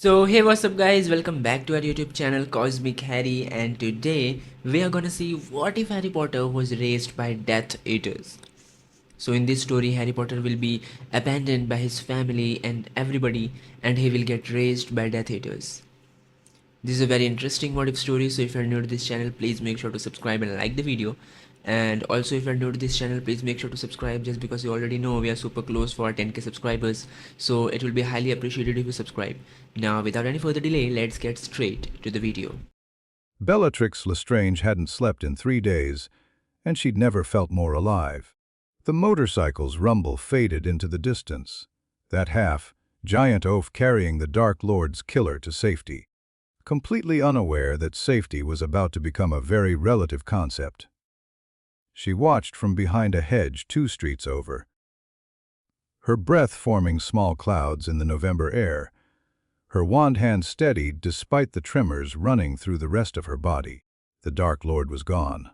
So hey, what's up guys, welcome back to our YouTube channel Cosmic Harry, and today we are gonna see what if Harry Potter was raised by Death Eaters. So in this story Harry Potter will be abandoned by his family and everybody, and he will get raised by Death Eaters. This is a very interesting what if story, so if you're new to this channel please make sure to subscribe and like the video. And also if you're new to this channel please make sure to subscribe, just because you already know we are super close for 10k subscribers, so it will be highly appreciated if you subscribe. Now without any further delay, let's get straight to the video. Bellatrix Lestrange hadn't slept in 3 days, and she'd never felt more alive. The motorcycle's rumble faded into the distance, that half-giant oaf carrying the Dark Lord's killer to safety, completely unaware that safety was about to become a very relative concept. She watched from behind a hedge 2 streets over, her breath forming small clouds in the November air, her wand hand steadied despite the tremors running through the rest of her body. The Dark Lord was gone.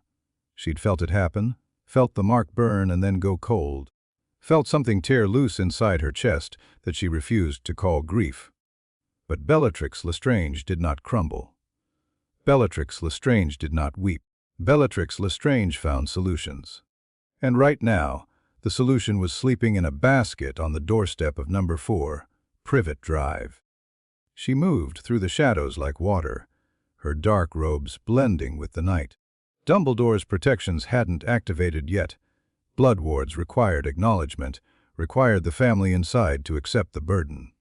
She'd felt it happen, felt the mark burn and then go cold, felt something tear loose inside her chest that she refused to call grief. But Bellatrix Lestrange did not crumble. Bellatrix Lestrange did not weep. Bellatrix Lestrange found solutions. And right now, the solution was sleeping in a basket on the doorstep of number 4, Privet Drive. She moved through the shadows like water, her dark robes blending with the night. Dumbledore's protections hadn't activated yet. Blood wards required acknowledgement, required the family inside to accept the burden.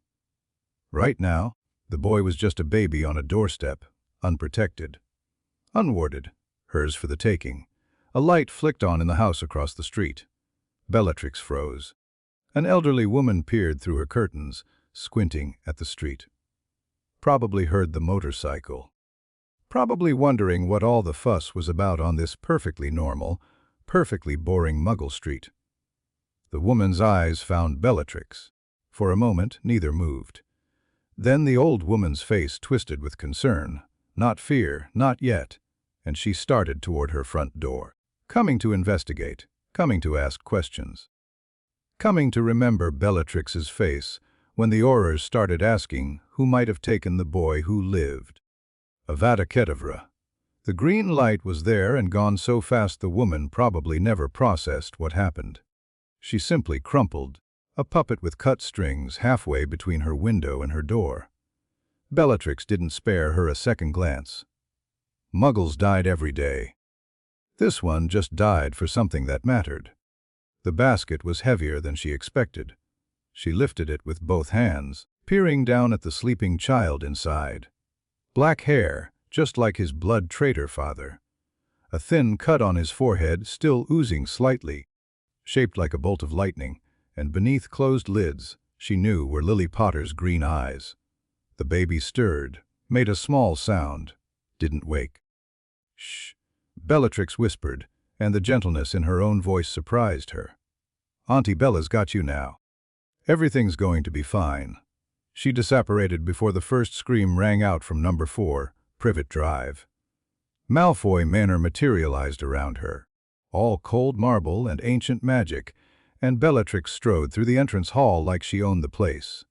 Right now, the boy was just a baby on a doorstep, unprotected. Unwarded, hers for the taking. A light flicked on in the house across the street. Bellatrix froze. An elderly woman peered through her curtains, squinting at the street. Probably heard the motorcycle. Probably wondering what all the fuss was about on this perfectly normal, perfectly boring Muggle street. The woman's eyes found Bellatrix. For a moment, neither moved. Then the old woman's face twisted with concern, not fear, not yet, and she started toward her front door. Coming to investigate, coming to ask questions. Coming to remember Bellatrix's face when the Aurors started asking who might have taken the boy who lived. Avada Kedavra. The green light was there and gone so fast the woman probably never processed what happened. She simply crumpled, a puppet with cut strings halfway between her window and her door. Bellatrix didn't spare her a second glance. Muggles died every day. This one just died for something that mattered. The basket was heavier than she expected. She lifted it with both hands, peering down at the sleeping child inside. Black hair, just like his blood traitor father. A thin cut on his forehead still oozing slightly, shaped like a bolt of lightning, and beneath closed lids, she knew were Lily Potter's green eyes. The baby stirred, made a small sound, didn't wake. Shh, Bellatrix whispered, and the gentleness in her own voice surprised her. Auntie Bella's got you now. Everything's going to be fine. She disapparated before the first scream rang out from number 4, Privet Drive. Malfoy Manor materialized around her, all cold marble and ancient magic, and Bellatrix strode through the entrance hall like she owned the place.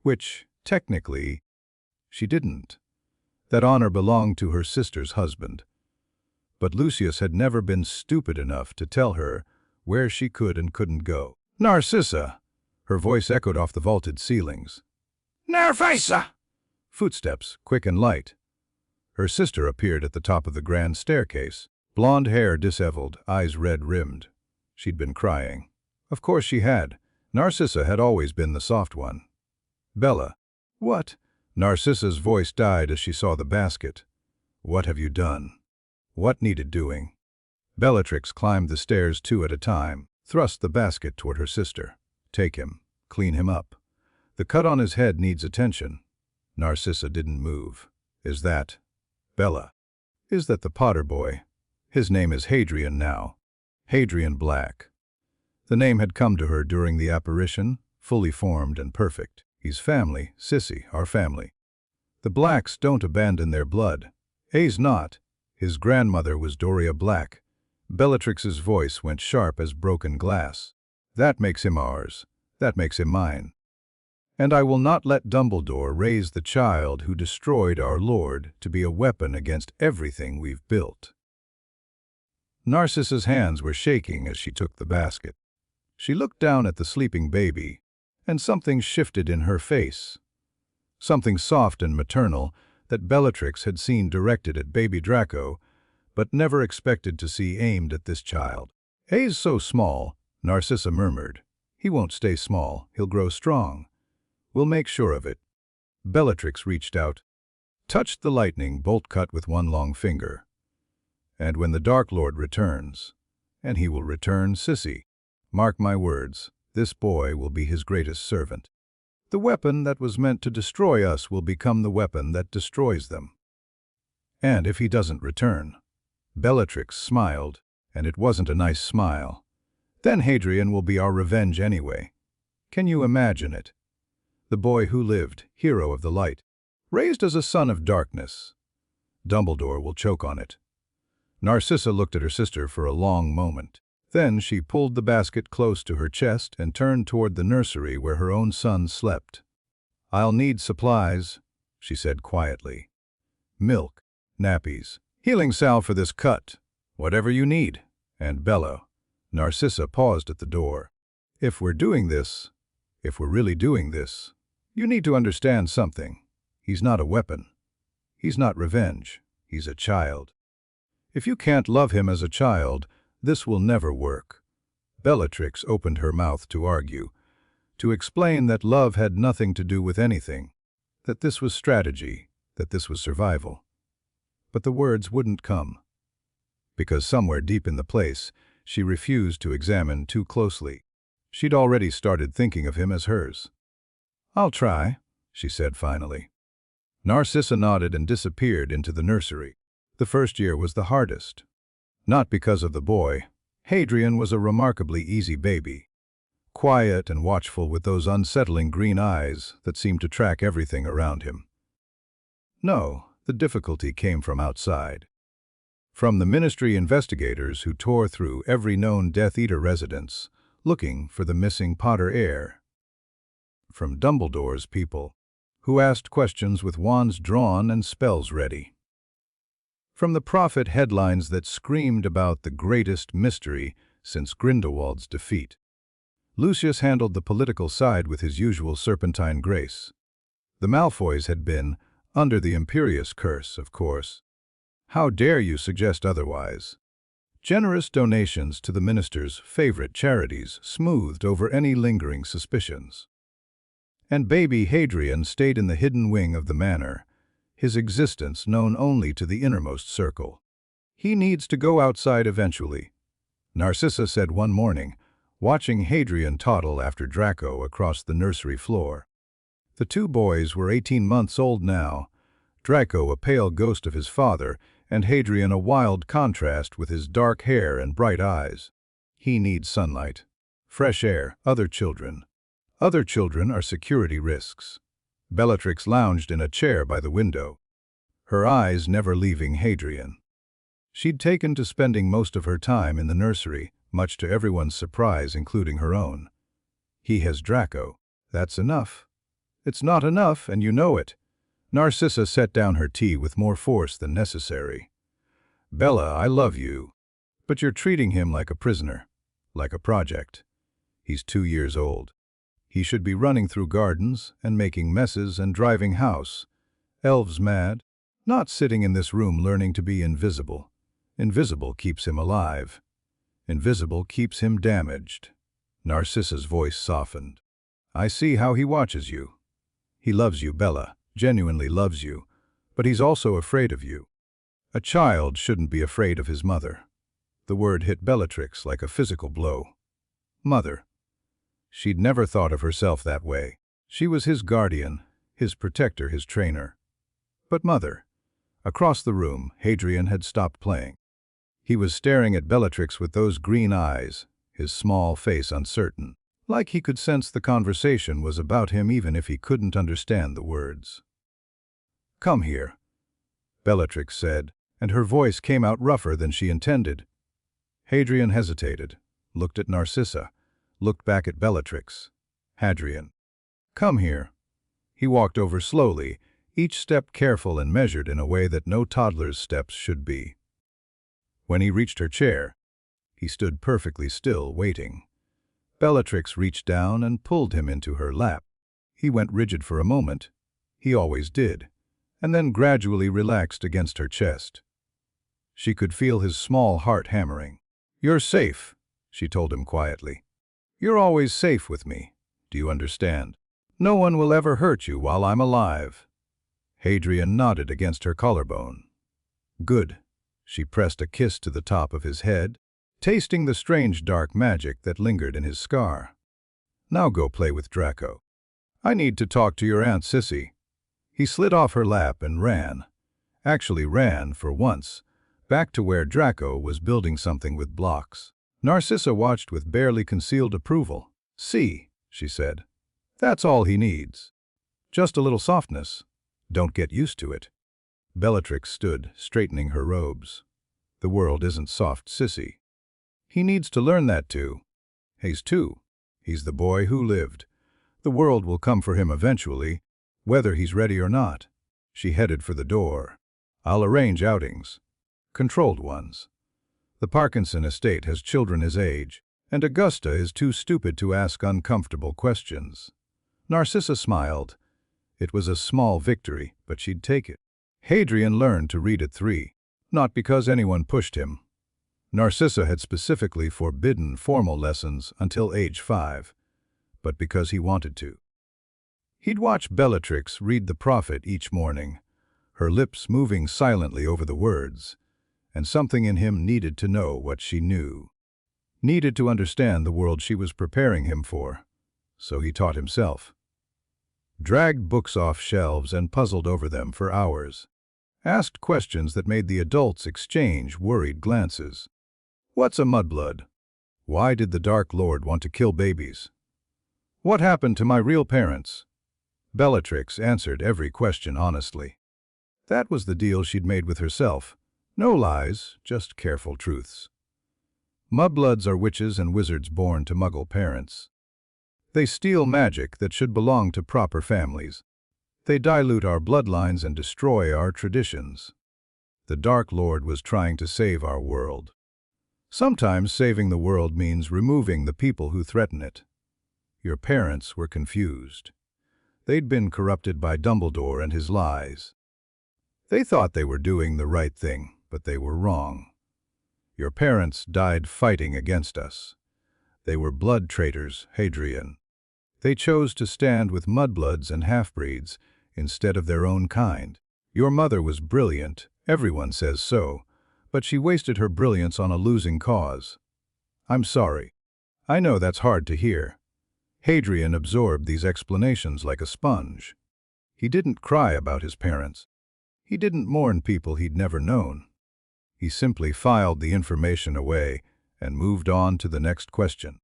Which, technically, she didn't. That honor belonged to her sister's husband. But Lucius had never been stupid enough to tell her where she could and couldn't go. Narcissa! Her voice echoed off the vaulted ceilings. Narcissa! Footsteps, quick and light. Her sister appeared at the top of the grand staircase, blonde hair disheveled, eyes red-rimmed. She'd been crying. Of course she had. Narcissa had always been the soft one. Bella. What? Narcissa's voice died as she saw the basket. What have you done? What needed doing? Bellatrix climbed the stairs 2 at a time, thrust the basket toward her sister. Take him. Clean him up. The cut on his head needs attention. Narcissa didn't move. Is that Bella? Is that the Potter boy? His name is Hadrian now. Hadrian Black. The name had come to her during the apparition, fully formed and perfect. He's family, Sissy, our family. The Blacks don't abandon their blood. A's not. His grandmother was Doria Black. Bellatrix's voice went sharp as broken glass. That makes him ours. That makes him mine. And I will not let Dumbledore raise the child who destroyed our Lord to be a weapon against everything we've built." Narcissa's hands were shaking as she took the basket. She looked down at the sleeping baby, and something shifted in her face. Something soft and maternal that Bellatrix had seen directed at baby Draco, but never expected to see aimed at this child. "He's so small," Narcissa murmured. "He won't stay small, he'll grow strong. We'll make sure of it." Bellatrix reached out, touched the lightning bolt cut with one long finger. "And when the Dark Lord returns, and he will return, Sissy, mark my words, this boy will be his greatest servant. The weapon that was meant to destroy us will become the weapon that destroys them. And if he doesn't return—" Bellatrix smiled, and it wasn't a nice smile. "Then Hadrian will be our revenge anyway. Can you imagine it? The boy who lived, hero of the light, raised as a son of darkness. Dumbledore will choke on it." Narcissa looked at her sister for a long moment. Then she pulled the basket close to her chest and turned toward the nursery where her own son slept. "I'll need supplies," she said quietly. "Milk, nappies, healing salve for this cut, whatever you need." And Bella, Narcissa paused at the door. If we're really doing this, you need to understand something. He's not a weapon. He's not revenge. He's a child. If you can't love him as a child, this will never work." Bellatrix opened her mouth to argue, to explain that love had nothing to do with anything, that this was strategy, that this was survival. But the words wouldn't come, because somewhere deep in the place, she refused to examine too closely. She'd already started thinking of him as hers. "I'll try," she said finally. Narcissa nodded and disappeared into the nursery. The first year was the hardest. Not because of the boy. Hadrian was a remarkably easy baby, quiet and watchful with those unsettling green eyes that seemed to track everything around him. No, the difficulty came from outside. From the Ministry investigators who tore through every known Death Eater residence, looking for the missing Potter heir. From Dumbledore's people, who asked questions with wands drawn and spells ready. From the prophet headlines that screamed about the greatest mystery since Grindelwald's defeat. Lucius handled the political side with his usual serpentine grace. The Malfoys had been under the imperious curse, of course. How dare you suggest otherwise? Generous donations to the minister's favorite charities smoothed over any lingering suspicions. And baby Hadrian stayed in the hidden wing of the manor, his existence known only to the innermost circle. "He needs to go outside eventually," Narcissa said one morning, watching Hadrian toddle after Draco across the nursery floor. The two boys were 18 months old now, Draco a pale ghost of his father, and Hadrian a wild contrast with his dark hair and bright eyes. "He needs sunlight, fresh air, other children. Other children are security risks." Bellatrix lounged in a chair by the window, her eyes never leaving Hadrian. She'd taken to spending most of her time in the nursery, much to everyone's surprise, including her own. "He has Draco. That's enough." "It's not enough, and you know it." Narcissa set down her tea with more force than necessary. "Bella, I love you, but you're treating him like a prisoner, like a project. He's 2 years old. He should be running through gardens and making messes and driving house. Elves mad, not sitting in this room learning to be invisible. Invisible keeps him alive. Invisible keeps him damaged." Narcissa's voice softened. "I see how he watches you. He loves you, Bella, genuinely loves you, but he's also afraid of you. A child shouldn't be afraid of his mother." The word hit Bellatrix like a physical blow. Mother. She'd never thought of herself that way. She was his guardian, his protector, his trainer. But mother. Across the room, Hadrian had stopped playing. He was staring at Bellatrix with those green eyes, his small face uncertain, like he could sense the conversation was about him even if he couldn't understand the words. "Come here," Bellatrix said, and her voice came out rougher than she intended. Hadrian hesitated, looked at Narcissa, looked back at Bellatrix. "Hadrian." Come here." He walked over slowly, each step careful and measured in a way that no toddler's steps should be. When he reached her chair, he stood perfectly still, waiting. Bellatrix reached down and pulled him into her lap. He went rigid for a moment. He always did, and then gradually relaxed against her chest. She could feel his small heart hammering. "You're safe," she told him quietly. "You're always safe with me. Do you understand? No one will ever hurt you while I'm alive." Hadrian nodded against her collarbone. "Good." She pressed a kiss to the top of his head, tasting the strange dark magic that lingered in his scar. "Now go play with Draco. I need to talk to your Aunt Sissy." He slid off her lap and ran. Actually ran, for once, back to where Draco was building something with blocks. Narcissa watched with barely concealed approval. "See," she said. "That's all he needs. Just a little softness. Don't get used to it." Bellatrix stood, straightening her robes. "The world isn't soft, Sissy. He needs to learn that too. He's 2. He's the boy who lived. The world will come for him eventually, whether he's ready or not." She headed for the door. "I'll arrange outings. Controlled ones. The Parkinson estate has children his age, and Augusta is too stupid to ask uncomfortable questions." Narcissa smiled. It was a small victory, but she'd take it. Hadrian learned to read at 3, not because anyone pushed him. Narcissa had specifically forbidden formal lessons until age 5, but because he wanted to. He'd watch Bellatrix read the prophet each morning, her lips moving silently over the words, and something in him needed to know what she knew. Needed to understand the world she was preparing him for. So he taught himself. Dragged books off shelves and puzzled over them for hours. Asked questions that made the adults exchange worried glances. "What's a mudblood? Why did the Dark Lord want to kill babies? What happened to my real parents?" Bellatrix answered every question honestly. That was the deal she'd made with herself. No lies, just careful truths. Mudbloods are witches and wizards born to Muggle parents. They steal magic that should belong to proper families. They dilute our bloodlines and destroy our traditions. The Dark Lord was trying to save our world. Sometimes saving the world means removing the people who threaten it. Your parents were confused. They'd been corrupted by Dumbledore and his lies. They thought they were doing the right thing, but they were wrong. Your parents died fighting against us. They were blood traitors, Hadrian. They chose to stand with mudbloods and half-breeds instead of their own kind. Your mother was brilliant, everyone says so, but she wasted her brilliance on a losing cause. I'm sorry. I know that's hard to hear. Hadrian absorbed these explanations like a sponge. He didn't cry about his parents. He didn't mourn people he'd never known. He simply filed the information away and moved on to the next question.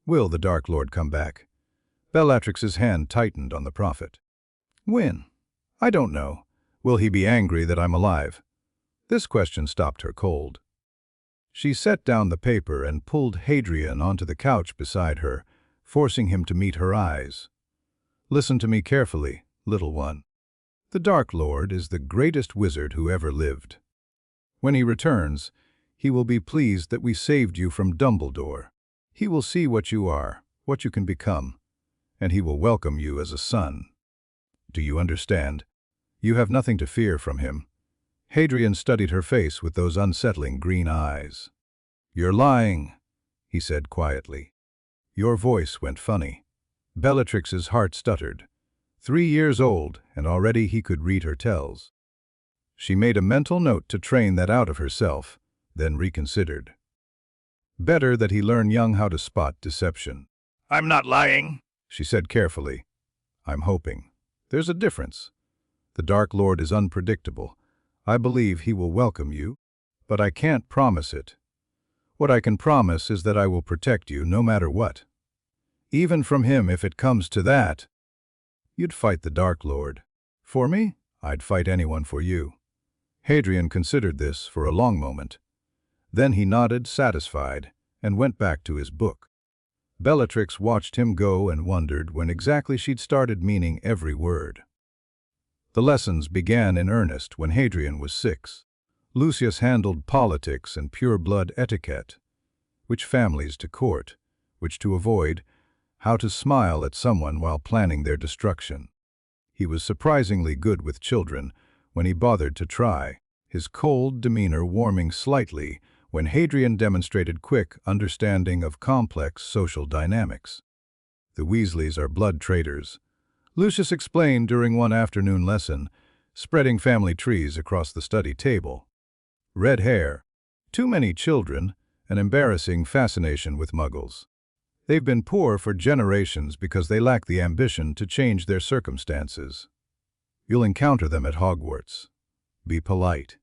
Will the Dark Lord come back? Bellatrix's hand tightened on the prophet. When? I don't know. Will he be angry that I'm alive? This question stopped her cold. She set down the paper and pulled Hadrian onto the couch beside her, forcing him to meet her eyes. Listen to me carefully, little one. The Dark Lord is the greatest wizard who ever lived. When he returns, he will be pleased that we saved you from Dumbledore. He will see what you are, what you can become, and he will welcome you as a son. Do you understand? You have nothing to fear from him. Hadrian studied her face with those unsettling green eyes. You're lying, he said quietly. Your voice went funny. Bellatrix's heart stuttered. 3 years old, and already he could read her tells. She made a mental note to train that out of herself, then reconsidered. Better that he learn young how to spot deception. I'm not lying, she said carefully. I'm hoping. There's a difference. The Dark Lord is unpredictable. I believe he will welcome you, but I can't promise it. What I can promise is that I will protect you no matter what. Even from him if it comes to that. You'd fight the Dark Lord. For me, I'd fight anyone for you. Hadrian considered this for a long moment. Then he nodded, satisfied, and went back to his book. Bellatrix watched him go and wondered when exactly she'd started meaning every word. The lessons began in earnest when Hadrian was 6. Lucius handled politics and pure-blood etiquette, which families to court, which to avoid, how to smile at someone while planning their destruction. He was surprisingly good with children when he bothered to try, his cold demeanor warming slightly when Hadrian demonstrated quick understanding of complex social dynamics. The Weasleys are blood traitors, Lucius explained during one afternoon lesson, spreading family trees across the study table. Red hair, too many children, an embarrassing fascination with Muggles. They've been poor for generations because they lack the ambition to change their circumstances. You'll encounter them at Hogwarts. Be polite.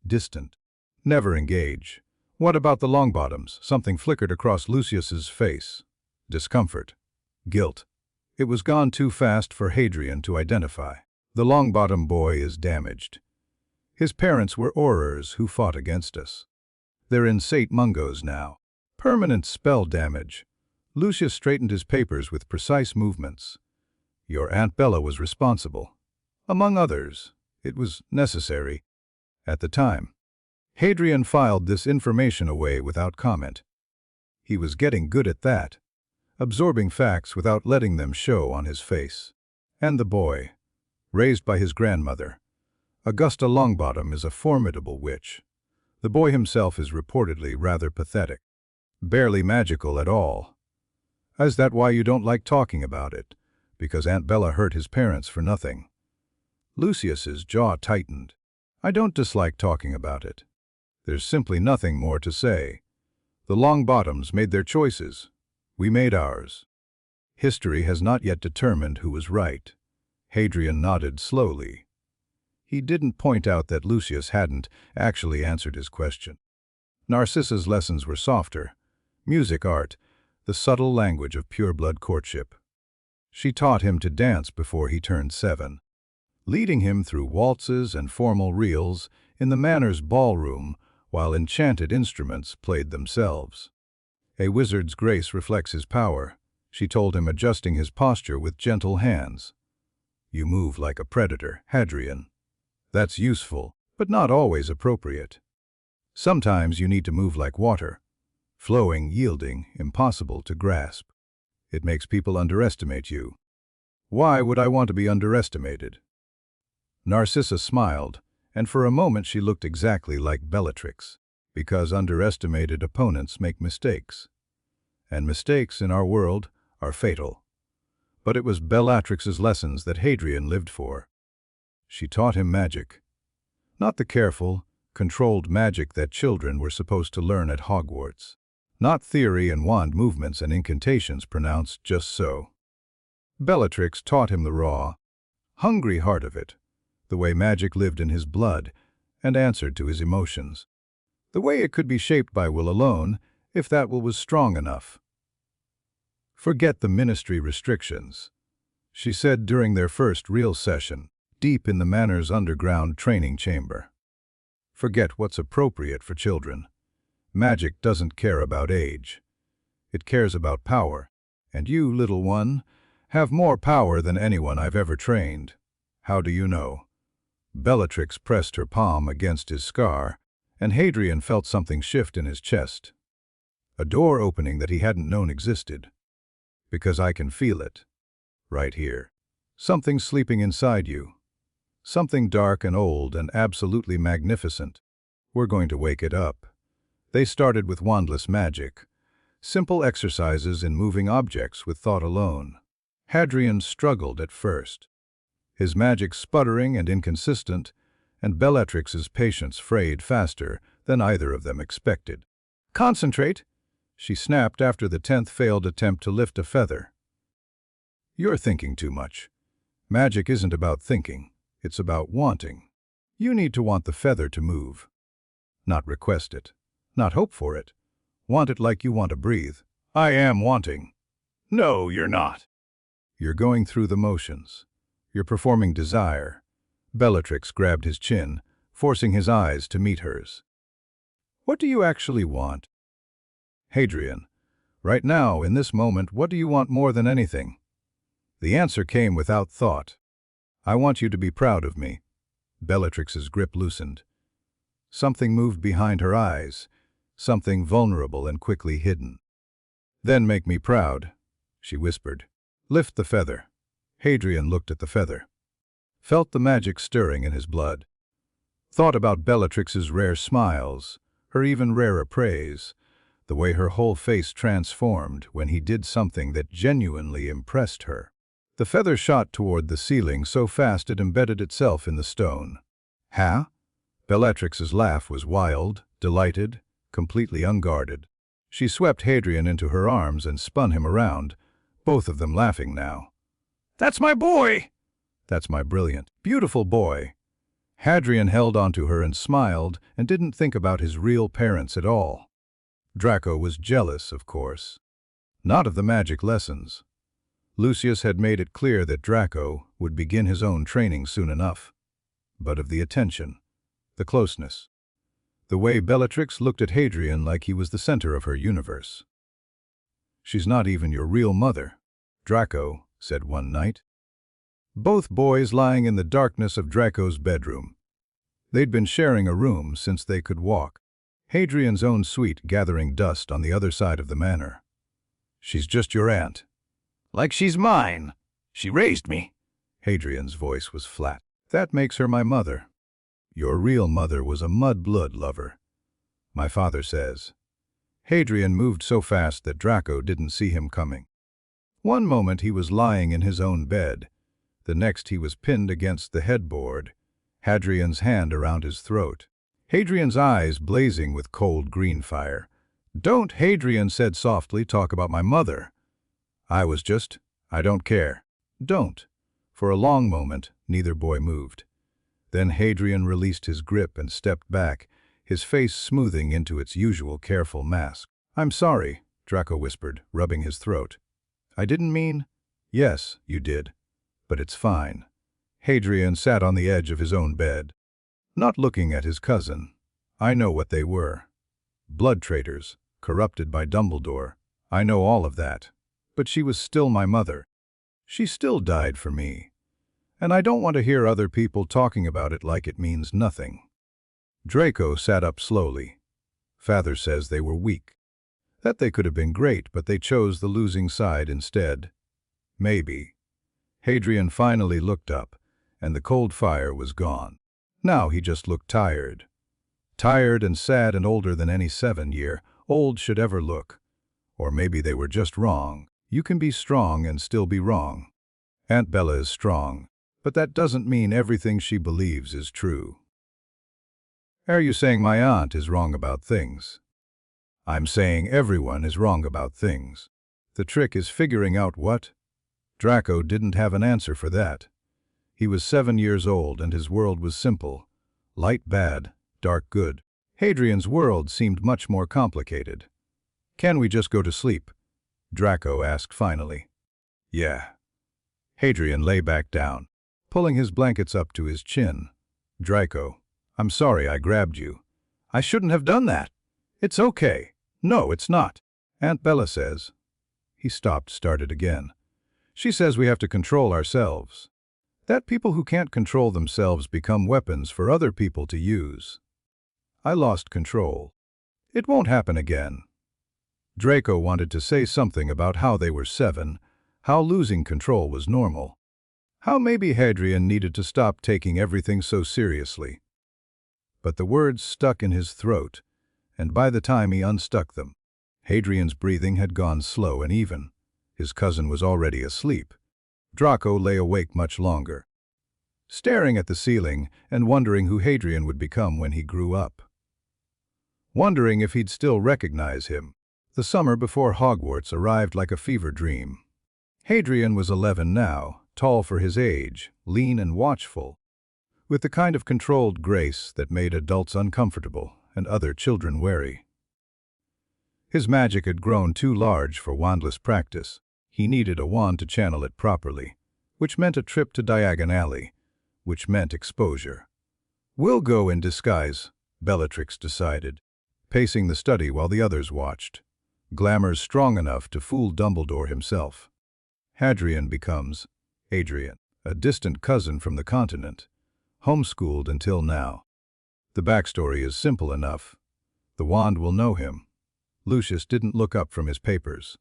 Distant. Never engage. What about the Longbottoms? Something flickered across Lucius's face. Discomfort. Guilt. It was gone too fast for Hadrian to identify. The Longbottom boy is damaged. His parents were Aurors who fought against us. They're in St. Mungo's now. Permanent spell damage. Lucius straightened his papers with precise movements. Your Aunt Bella was responsible. Among others, it was necessary. At the time, Hadrian filed this information away without comment. He was getting good at that, absorbing facts without letting them show on his face. And the boy, raised by his grandmother, Augusta Longbottom, is a formidable witch. The boy himself is reportedly rather pathetic. Barely magical at all. Is that why you don't like talking about it? Because Aunt Bella hurt his parents for nothing? Lucius's jaw tightened. I don't dislike talking about it. There's simply nothing more to say. The Longbottoms made their choices. We made ours. History has not yet determined who was right. Hadrian nodded slowly. He didn't point out that Lucius hadn't actually answered his question. Narcissa's lessons were softer. Music, art, the subtle language of pure-blood courtship. She taught him to dance before he turned 7, leading him through waltzes and formal reels in the Manor's ballroom while enchanted instruments played themselves. A wizard's grace reflects his power, she told him, adjusting his posture with gentle hands. You move like a predator, Hadrian. That's useful, but not always appropriate. Sometimes you need to move like water, flowing, yielding, impossible to grasp. It makes people underestimate you. Why would I want to be underestimated? Narcissa smiled, and for a moment she looked exactly like Bellatrix, because underestimated opponents make mistakes. And mistakes in our world are fatal. But it was Bellatrix's lessons that Hadrian lived for. She taught him magic. Not the careful, controlled magic that children were supposed to learn at Hogwarts. Not theory and wand movements and incantations pronounced just so. Bellatrix taught him the raw, hungry heart of it, the way magic lived in his blood and answered to his emotions. The way it could be shaped by will alone, if that will was strong enough. Forget the ministry restrictions, she said during their first real session, deep in the Manor's underground training chamber. Forget what's appropriate for children. Magic doesn't care about age. It cares about power, and you, little one, have more power than anyone I've ever trained. How do you know? Bellatrix pressed her palm against his scar, and Hadrian felt something shift in his chest. A door opening that he hadn't known existed. Because I can feel it. Right here. Something sleeping inside you. Something dark and old and absolutely magnificent. We're going to wake it up. They started with wandless magic. Simple exercises in moving objects with thought alone. Hadrian struggled at first, his magic sputtering and inconsistent, and Bellatrix's patience frayed faster than either of them expected. Concentrate, she snapped after the 10th failed attempt to lift a feather. You're thinking too much. Magic isn't about thinking, it's about wanting. You need to want the feather to move. Not request it, not hope for it. Want it like you want to breathe. I am wanting. No, you're not. You're going through the motions. You're performing desire. Bellatrix grabbed his chin, forcing his eyes to meet hers. What do you actually want? Hadrian, Right now, in this moment, what do you want more than anything? The answer came without thought. I want you to be proud of me. Bellatrix's grip loosened. Something moved behind her eyes, something vulnerable and quickly hidden. Then make me proud, she whispered. Lift the feather. Hadrian looked at the feather. Felt the magic stirring in his blood. Thought about Bellatrix's rare smiles, her even rarer praise, the way her whole face transformed when he did something that genuinely impressed her. The feather shot toward the ceiling so fast it embedded itself in the stone. Huh? Bellatrix's laugh was wild, delighted, completely unguarded. She swept Hadrian into her arms and spun him around, both of them laughing now. That's my boy! That's my brilliant, beautiful boy. Hadrian held onto her and smiled and didn't think about his real parents at all. Draco was jealous, of course. Not of the magic lessons. Lucius had made it clear that Draco would begin his own training soon enough. But of the attention, the closeness, the way Bellatrix looked at Hadrian like he was the center of her universe. She's not even your real mother, Draco said one night. Both boys lying in the darkness of Draco's bedroom. They'd been sharing a room since they could walk. Hadrian's own suite gathering dust on the other side of the manor. She's just your aunt. Like she's mine. She raised me. Hadrian's voice was flat. That makes her my mother. Your real mother was a mudblood lover, my father says. Hadrian moved so fast that Draco didn't see him coming. One moment he was lying in his own bed. The next he was pinned against the headboard, Hadrian's hand around his throat. Hadrian's eyes blazing with cold green fire. Don't, Hadrian said softly, talk about my mother. I don't care. Don't. For a long moment, neither boy moved. Then Hadrian released his grip and stepped back, his face smoothing into its usual careful mask. I'm sorry, Draco whispered, rubbing his throat. I didn't mean... Yes, you did. But it's fine. Hadrian sat on the edge of his own bed, not looking at his cousin. I know what they were. Blood traitors, corrupted by Dumbledore. I know all of that. But she was still my mother. She still died for me. And I don't want to hear other people talking about it like it means nothing. Draco sat up slowly. Father says they were weak. That they could have been great, but they chose the losing side instead. Maybe. Hadrian finally looked up, and the cold fire was gone. Now he just looked tired. Tired and sad and older than any 7-year-old should ever look. Or maybe they were just wrong. You can be strong and still be wrong. Aunt Bella is strong, but that doesn't mean everything she believes is true. Are you saying my aunt is wrong about things? I'm saying everyone is wrong about things. The trick is figuring out what? Draco didn't have an answer for that. He was 7 years old and his world was simple. Light bad, dark good. Hadrian's world seemed much more complicated. Can we just go to sleep? Draco asked finally. Yeah. Hadrian lay back down, pulling his blankets up to his chin. Draco, I'm sorry I grabbed you. I shouldn't have done that. It's okay. No, it's not. Aunt Bella says. He stopped, started again. She says we have to control ourselves. That people who can't control themselves become weapons for other people to use. I lost control. It won't happen again. Draco wanted to say something about how they were 7, how losing control was normal. How maybe Hadrian needed to stop taking everything so seriously. But the words stuck in his throat, and by the time he unstuck them, Hadrian's breathing had gone slow and even. His cousin was already asleep. Draco lay awake much longer, staring at the ceiling and wondering who Hadrian would become when he grew up. Wondering if he'd still recognize him. The summer before Hogwarts arrived like a fever dream. Hadrian was 11 now, tall for his age, lean and watchful, with the kind of controlled grace that made adults uncomfortable and other children wary. His magic had grown too large for wandless practice. He needed a wand to channel it properly, which meant a trip to Diagon Alley, which meant exposure. We'll go in disguise, Bellatrix decided, pacing the study while the others watched. Glamour's strong enough to fool Dumbledore himself. Hadrian becomes Adrian, a distant cousin from the continent, homeschooled until now. The backstory is simple enough. The wand will know him. Lucius didn't look up from his papers.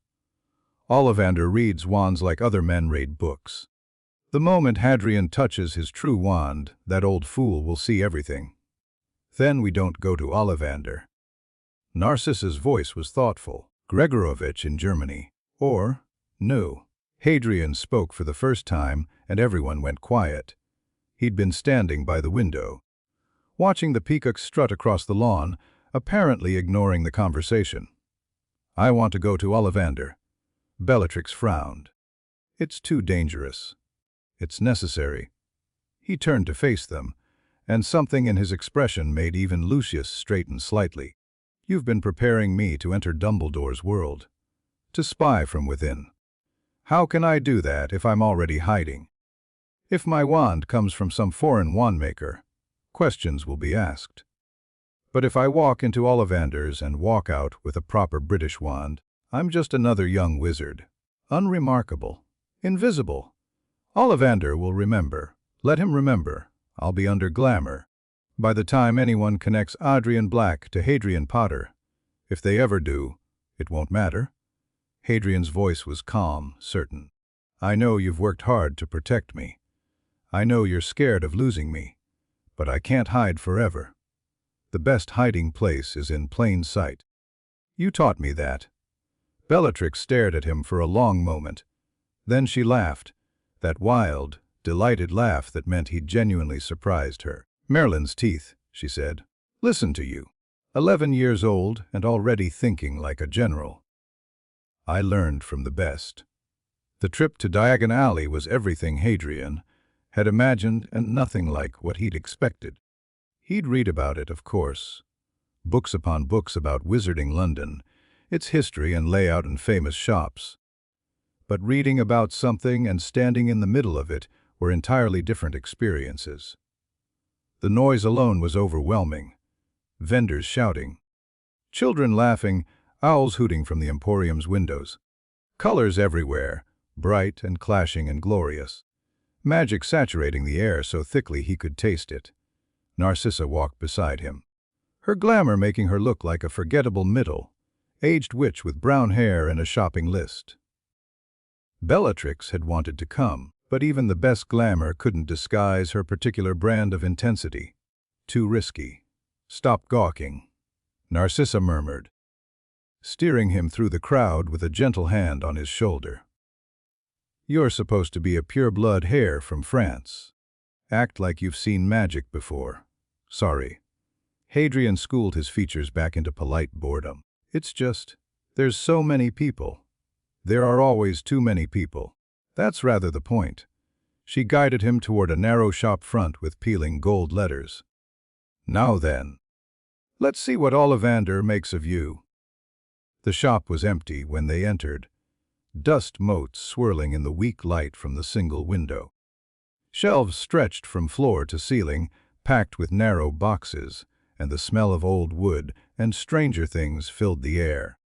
Ollivander reads wands like other men read books. The moment Hadrian touches his true wand, that old fool will see everything. Then we don't go to Ollivander. Narcissa's voice was thoughtful. Gregorovitch in Germany. Or, no. Hadrian spoke for the first time, and everyone went quiet. He'd been standing by the window, watching the peacocks strut across the lawn, apparently ignoring the conversation. I want to go to Ollivander. Bellatrix frowned. It's too dangerous. It's necessary. He turned to face them, and something in his expression made even Lucius straighten slightly. You've been preparing me to enter Dumbledore's world, to spy from within. How can I do that if I'm already hiding? If my wand comes from some foreign wandmaker, questions will be asked. But if I walk into Ollivander's and walk out with a proper British wand, I'm just another young wizard. Unremarkable. Invisible. Ollivander will remember. Let him remember. I'll be under glamour. By the time anyone connects Adrian Black to Hadrian Potter, if they ever do, it won't matter. Hadrian's voice was calm, certain. I know you've worked hard to protect me. I know you're scared of losing me. But I can't hide forever. The best hiding place is in plain sight. You taught me that. Bellatrix stared at him for a long moment. Then she laughed, that wild, delighted laugh that meant he'd genuinely surprised her. Merlin's teeth, she said. Listen to you. 11 years old and already thinking like a general. I learned from the best. The trip to Diagon Alley was everything Hadrian had imagined and nothing like what he'd expected. He'd read about it, of course. Books upon books about wizarding London, its history and layout and famous shops. But reading about something and standing in the middle of it were entirely different experiences. The noise alone was overwhelming. Vendors shouting. Children laughing, owls hooting from the emporium's windows. Colors everywhere, bright and clashing and glorious. Magic saturating the air so thickly he could taste it. Narcissa walked beside him, her glamour making her look like a forgettable middle-aged witch with brown hair and a shopping list. Bellatrix had wanted to come, but even the best glamour couldn't disguise her particular brand of intensity. Too risky. Stop gawking, Narcissa murmured, steering him through the crowd with a gentle hand on his shoulder. You're supposed to be a pure-blood hare from France. Act like you've seen magic before. Sorry. Hadrian schooled his features back into polite boredom. It's just, there's so many people. There are always too many people. That's rather the point. She guided him toward a narrow shop front with peeling gold letters. Now then, let's see what Ollivander makes of you. The shop was empty when they entered, dust motes swirling in the weak light from the single window. Shelves stretched from floor to ceiling, packed with narrow boxes, and the smell of old wood and stranger things filled the air.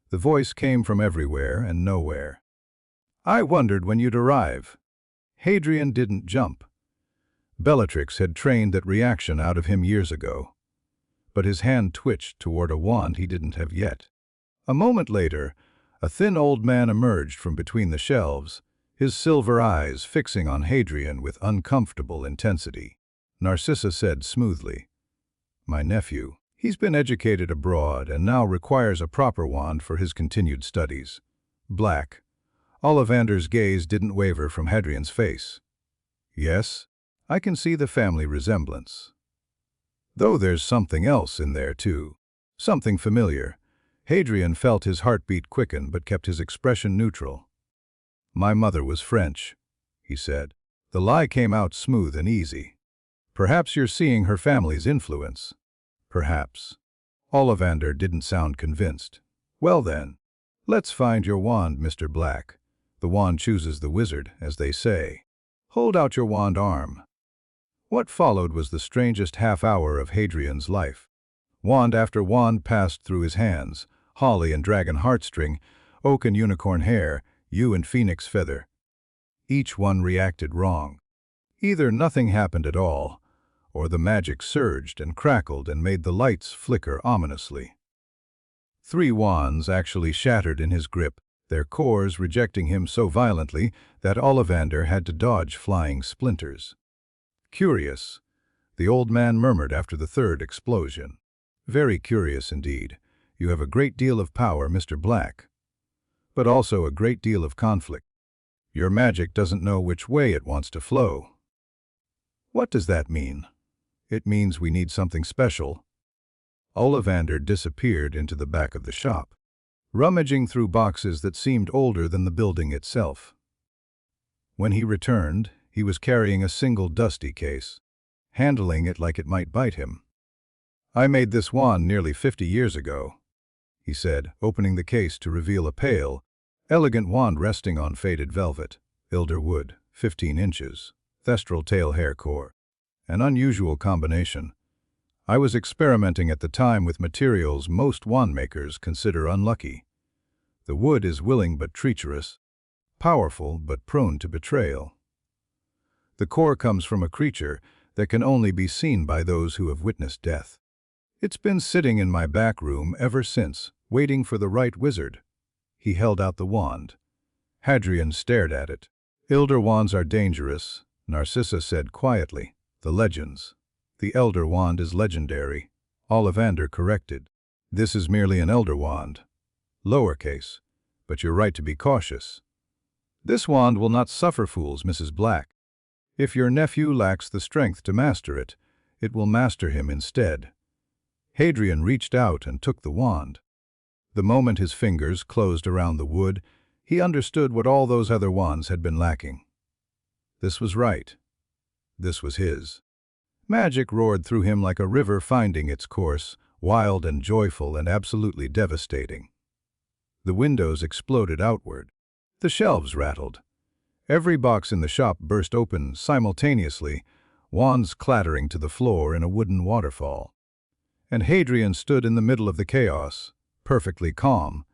The voice came from everywhere and nowhere. I wondered when you'd arrive. Hadrian didn't jump. Bellatrix had trained that reaction out of him years ago. But his hand twitched toward a wand he didn't have yet. A moment later, a thin old man emerged from between the shelves, his silver eyes fixing on Hadrian with uncomfortable intensity. Narcissa said smoothly, My nephew. He's been educated abroad and now requires a proper wand for his continued studies. Black. Ollivander's gaze didn't waver from Hadrian's face. Yes, I can see the family resemblance. Though there's something else in there too. Something familiar. Hadrian felt his heartbeat quicken but kept his expression neutral. My mother was French, he said. The lie came out smooth and easy. Perhaps you're seeing her family's influence. Perhaps. Ollivander didn't sound convinced. Well then, let's find your wand, Mr. Black. The wand chooses the wizard, as they say. Hold out your wand arm. What followed was the strangest half-hour of Hadrian's life. Wand after wand passed through his hands, holly and dragon heartstring, oak and unicorn hair, yew and phoenix feather. Each one reacted wrong. Either nothing happened at all, or the magic surged and crackled and made the lights flicker ominously. 3 wands actually shattered in his grip, their cores rejecting him so violently that Ollivander had to dodge flying splinters. "Curious," the old man murmured after the 3rd explosion. "Very curious indeed. You have a great deal of power, Mr. Black, but also a great deal of conflict. Your magic doesn't know which way it wants to flow." "What does that mean?" "It means we need something special." Ollivander disappeared into the back of the shop, rummaging through boxes that seemed older than the building itself. When he returned, he was carrying a single dusty case, handling it like it might bite him. "I made this wand nearly 50 years ago," he said, opening the case to reveal a pale, elegant wand resting on faded velvet, elder wood, 15 inches, thestral tail hair core. An unusual combination. I was experimenting at the time with materials most wand makers consider unlucky. The wood is willing but treacherous, powerful but prone to betrayal. The core comes from a creature that can only be seen by those who have witnessed death. It's been sitting in my back room ever since, waiting for the right wizard. He held out the wand. Hadrian stared at it. "Elder wands are dangerous," Narcissa said quietly. "The legends. The elder wand is legendary." Ollivander corrected. "This is merely an elder wand. Lowercase. But you're right to be cautious. This wand will not suffer fools, Mrs. Black. If your nephew lacks the strength to master it, it will master him instead." Hadrian reached out and took the wand. The moment his fingers closed around the wood, he understood what all those other wands had been lacking. This was right. This was his. Magic roared through him like a river finding its course, wild and joyful and absolutely devastating. The windows exploded outward. The shelves rattled. Every box in the shop burst open simultaneously, wands clattering to the floor in a wooden waterfall. And Hadrian stood in the middle of the chaos, perfectly calm,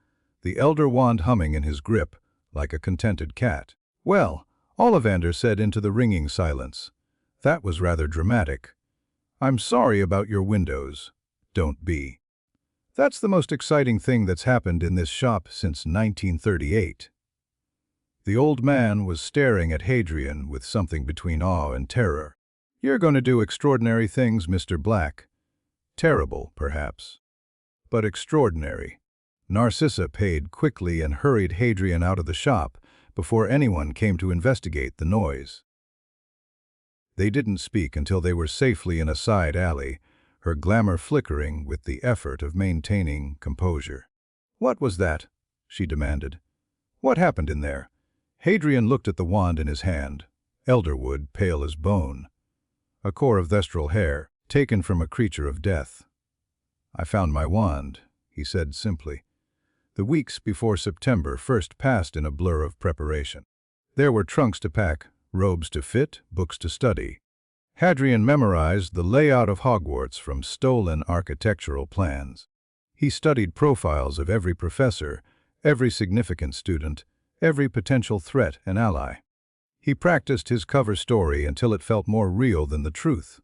the elder wand humming in his grip, like a contented cat. "Well," Ollivander said into the ringing silence, "that was rather dramatic. I'm sorry about your windows. Don't be. That's the most exciting thing that's happened in this shop since 1938. The old man was staring at Hadrian with something between awe and terror. "You're going to do extraordinary things, Mr. Black. Terrible, perhaps, but extraordinary." Narcissa paid quickly and hurried Hadrian out of the shop before anyone came to investigate the noise. They didn't speak until they were safely in a side alley, her glamour flickering with the effort of maintaining composure. "What was that?" she demanded. "What happened in there?" Hadrian looked at the wand in his hand, elderwood pale as bone, a core of thestral hair, taken from a creature of death. "I found my wand," he said simply. The weeks before September 1st passed in a blur of preparation. There were trunks to pack, robes to fit, books to study. Hadrian memorized the layout of Hogwarts from stolen architectural plans. He studied profiles of every professor, every significant student, every potential threat and ally. He practiced his cover story until it felt more real than the truth.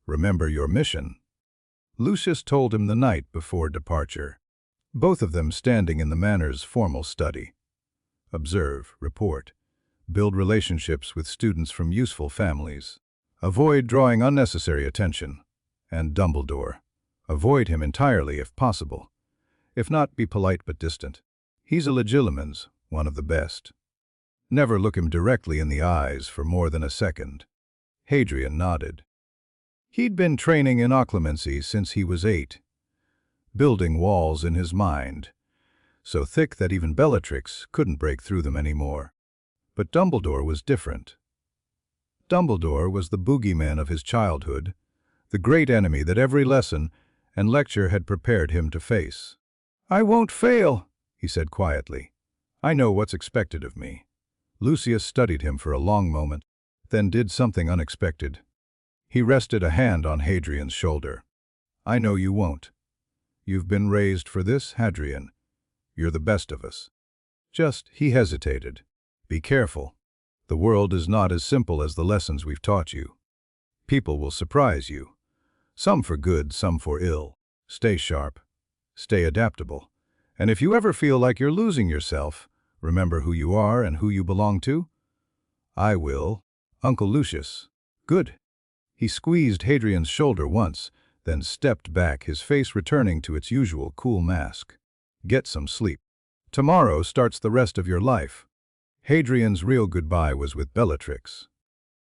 "Remember your mission," Lucius told him the night before departure, both of them standing in the manor's formal study. "Observe, report, build relationships with students from useful families. Avoid drawing unnecessary attention. And Dumbledore, avoid him entirely if possible. If not, be polite but distant. He's a legilimens, one of the best. Never look him directly in the eyes for more than a second." Hadrian nodded. He'd been training in occlumency since he was 8, building walls in his mind, so thick that even Bellatrix couldn't break through them anymore. But Dumbledore was different. Dumbledore was the boogeyman of his childhood, the great enemy that every lesson and lecture had prepared him to face. "I won't fail," he said quietly. "I know what's expected of me." Lucius studied him for a long moment, then did something unexpected. He rested a hand on Hadrian's shoulder. "I know you won't. You've been raised for this, Hadrian. You're the best of us. He hesitated. Be careful. The world is not as simple as the lessons we've taught you. People will surprise you. Some for good, some for ill. Stay sharp. Stay adaptable. And if you ever feel like you're losing yourself, remember who you are and who you belong to. I will. Uncle Lucius. Good. He squeezed Hadrian's shoulder once, then stepped back, his face returning to its usual cool mask. Get some sleep. Tomorrow starts the rest of your life. Hadrian's real goodbye was with Bellatrix.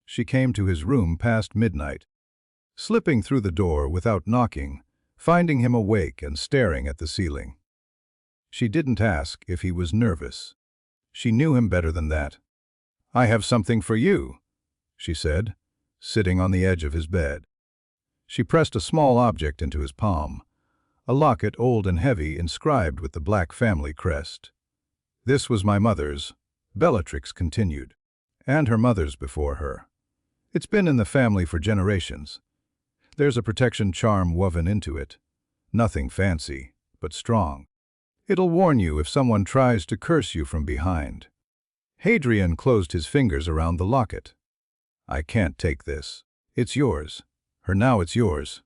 She came to his room past midnight, slipping through the door without knocking, finding him awake and staring at the ceiling. She didn't ask if he was nervous. She knew him better than that. I have something for you, she said, sitting on the edge of his bed. She pressed a small object into his palm, a locket old and heavy inscribed with the Black family crest. This was my mother's, Bellatrix continued, and her mother's before her. It's been in the family for generations. There's a protection charm woven into it. Nothing fancy, but strong. It'll warn you if someone tries to curse you from behind. Hadrian closed his fingers around the locket. I can't take this. It's yours. Now it's yours.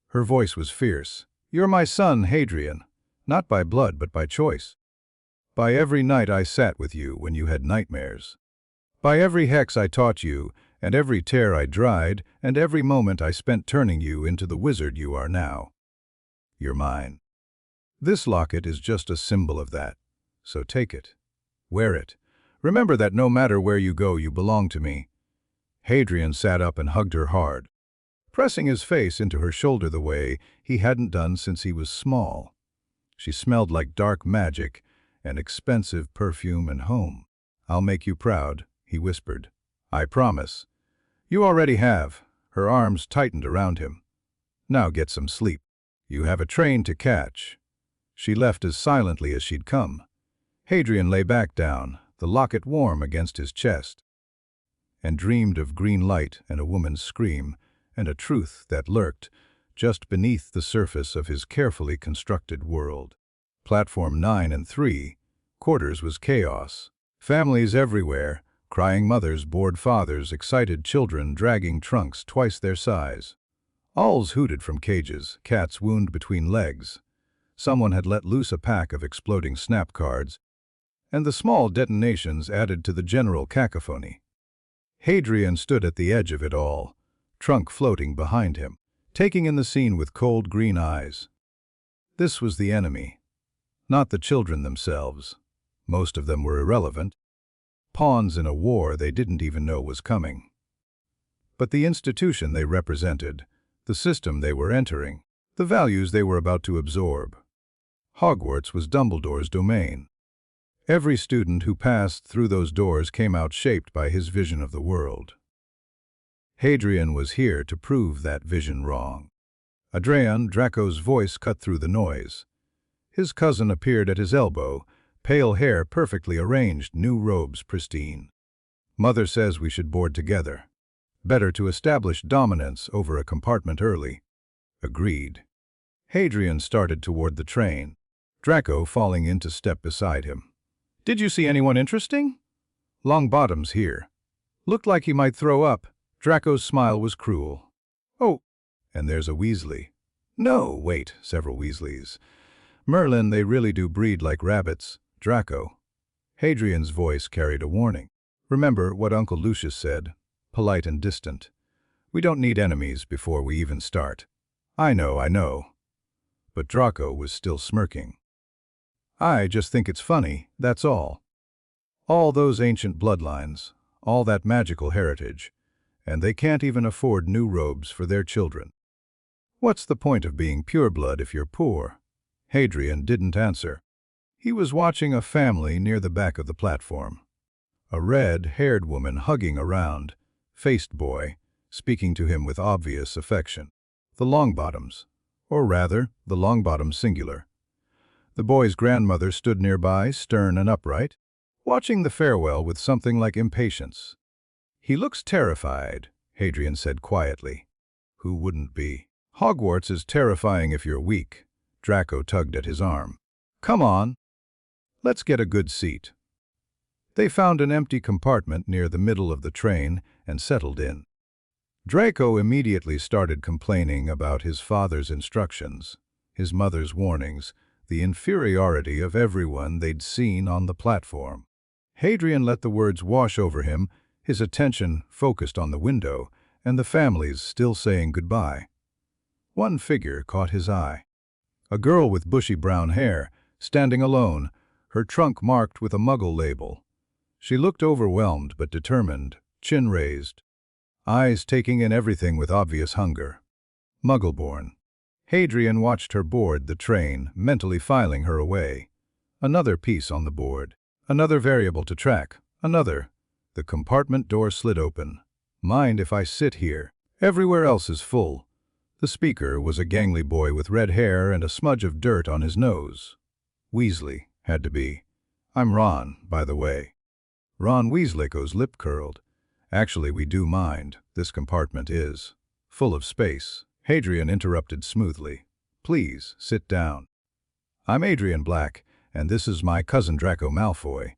Her voice was fierce. You're my son, Hadrian, not by blood but by choice. By every night I sat with you when you had nightmares. By every hex I taught you, and every tear I dried, and every moment I spent turning you into the wizard you are now. You're mine. This locket is just a symbol of that, so take it. Wear it. Remember that no matter where you go, you belong to me. Hadrian sat up and hugged her hard, pressing his face into her shoulder the way he hadn't done since he was small. She smelled like dark magic and expensive perfume and home. I'll make you proud, he whispered. I promise. You already have. Her arms tightened around him. Now get some sleep. You have a train to catch. She left as silently as she'd come. Hadrian lay back down, the locket warm against his chest, and dreamed of green light and a woman's scream, and a truth that lurked just beneath the surface of his carefully constructed world. Platform 9 and 3, quarters was chaos. Families everywhere, crying mothers, bored fathers, excited children dragging trunks twice their size. Owls hooted from cages, cats wound between legs. Someone had let loose a pack of exploding snap cards, and the small detonations added to the general cacophony. Hadrian stood at the edge of it all, trunk floating behind him, taking in the scene with cold green eyes. This was the enemy, not the children themselves. Most of them were irrelevant, pawns in a war they didn't even know was coming. But the institution they represented, the system they were entering, the values they were about to absorb. Hogwarts was Dumbledore's domain. Every student who passed through those doors came out shaped by his vision of the world. Hadrian was here to prove that vision wrong. Adrian, Draco's voice cut through the noise. His cousin appeared at his elbow, pale hair perfectly arranged, new robes pristine. Mother says we should board together. Better to establish dominance over a compartment early. Agreed. Hadrian started toward the train, Draco falling into step beside him. Did you see anyone interesting? Longbottom's here. Looked like he might throw up. Draco's smile was cruel. Oh, and there's a Weasley. No, wait, several Weasleys. Merlin, they really do breed like rabbits. Draco. Hadrian's voice carried a warning. Remember what Uncle Lucius said, polite and distant. We don't need enemies before we even start. I know. But Draco was still smirking. I just think it's funny, that's all. All those ancient bloodlines, all that magical heritage, and they can't even afford new robes for their children. What's the point of being pureblood if you're poor? Hadrian didn't answer. He was watching a family near the back of the platform. A red-haired woman hugging a round-faced boy, speaking to him with obvious affection. The Longbottoms, or rather, the Longbottoms singular. The boy's grandmother stood nearby, stern and upright, watching the farewell with something like impatience. He looks terrified, Hadrian said quietly. Who wouldn't be? Hogwarts is terrifying if you're weak, Draco tugged at his arm. Come on, let's get a good seat. They found an empty compartment near the middle of the train and settled in. Draco immediately started complaining about his father's instructions, his mother's warnings, the inferiority of everyone they'd seen on the platform. Hadrian let the words wash over him, his attention focused on the window and the families still saying goodbye. One figure caught his eye. A girl with bushy brown hair, standing alone, her trunk marked with a Muggle label. She looked overwhelmed but determined, chin raised, eyes taking in everything with obvious hunger. Muggle-born. Hadrian watched her board the train, mentally filing her away. Another piece on the board. Another variable to track. Another. The compartment door slid open. Mind if I sit here? Everywhere else is full. The speaker was a gangly boy with red hair and a smudge of dirt on his nose. Weasley, had to be. I'm Ron, by the way. Ron Weasley's lip curled. Actually, we do mind. This compartment is full of space. Hadrian interrupted smoothly. Please, sit down. I'm Adrian Black, and this is my cousin Draco Malfoy.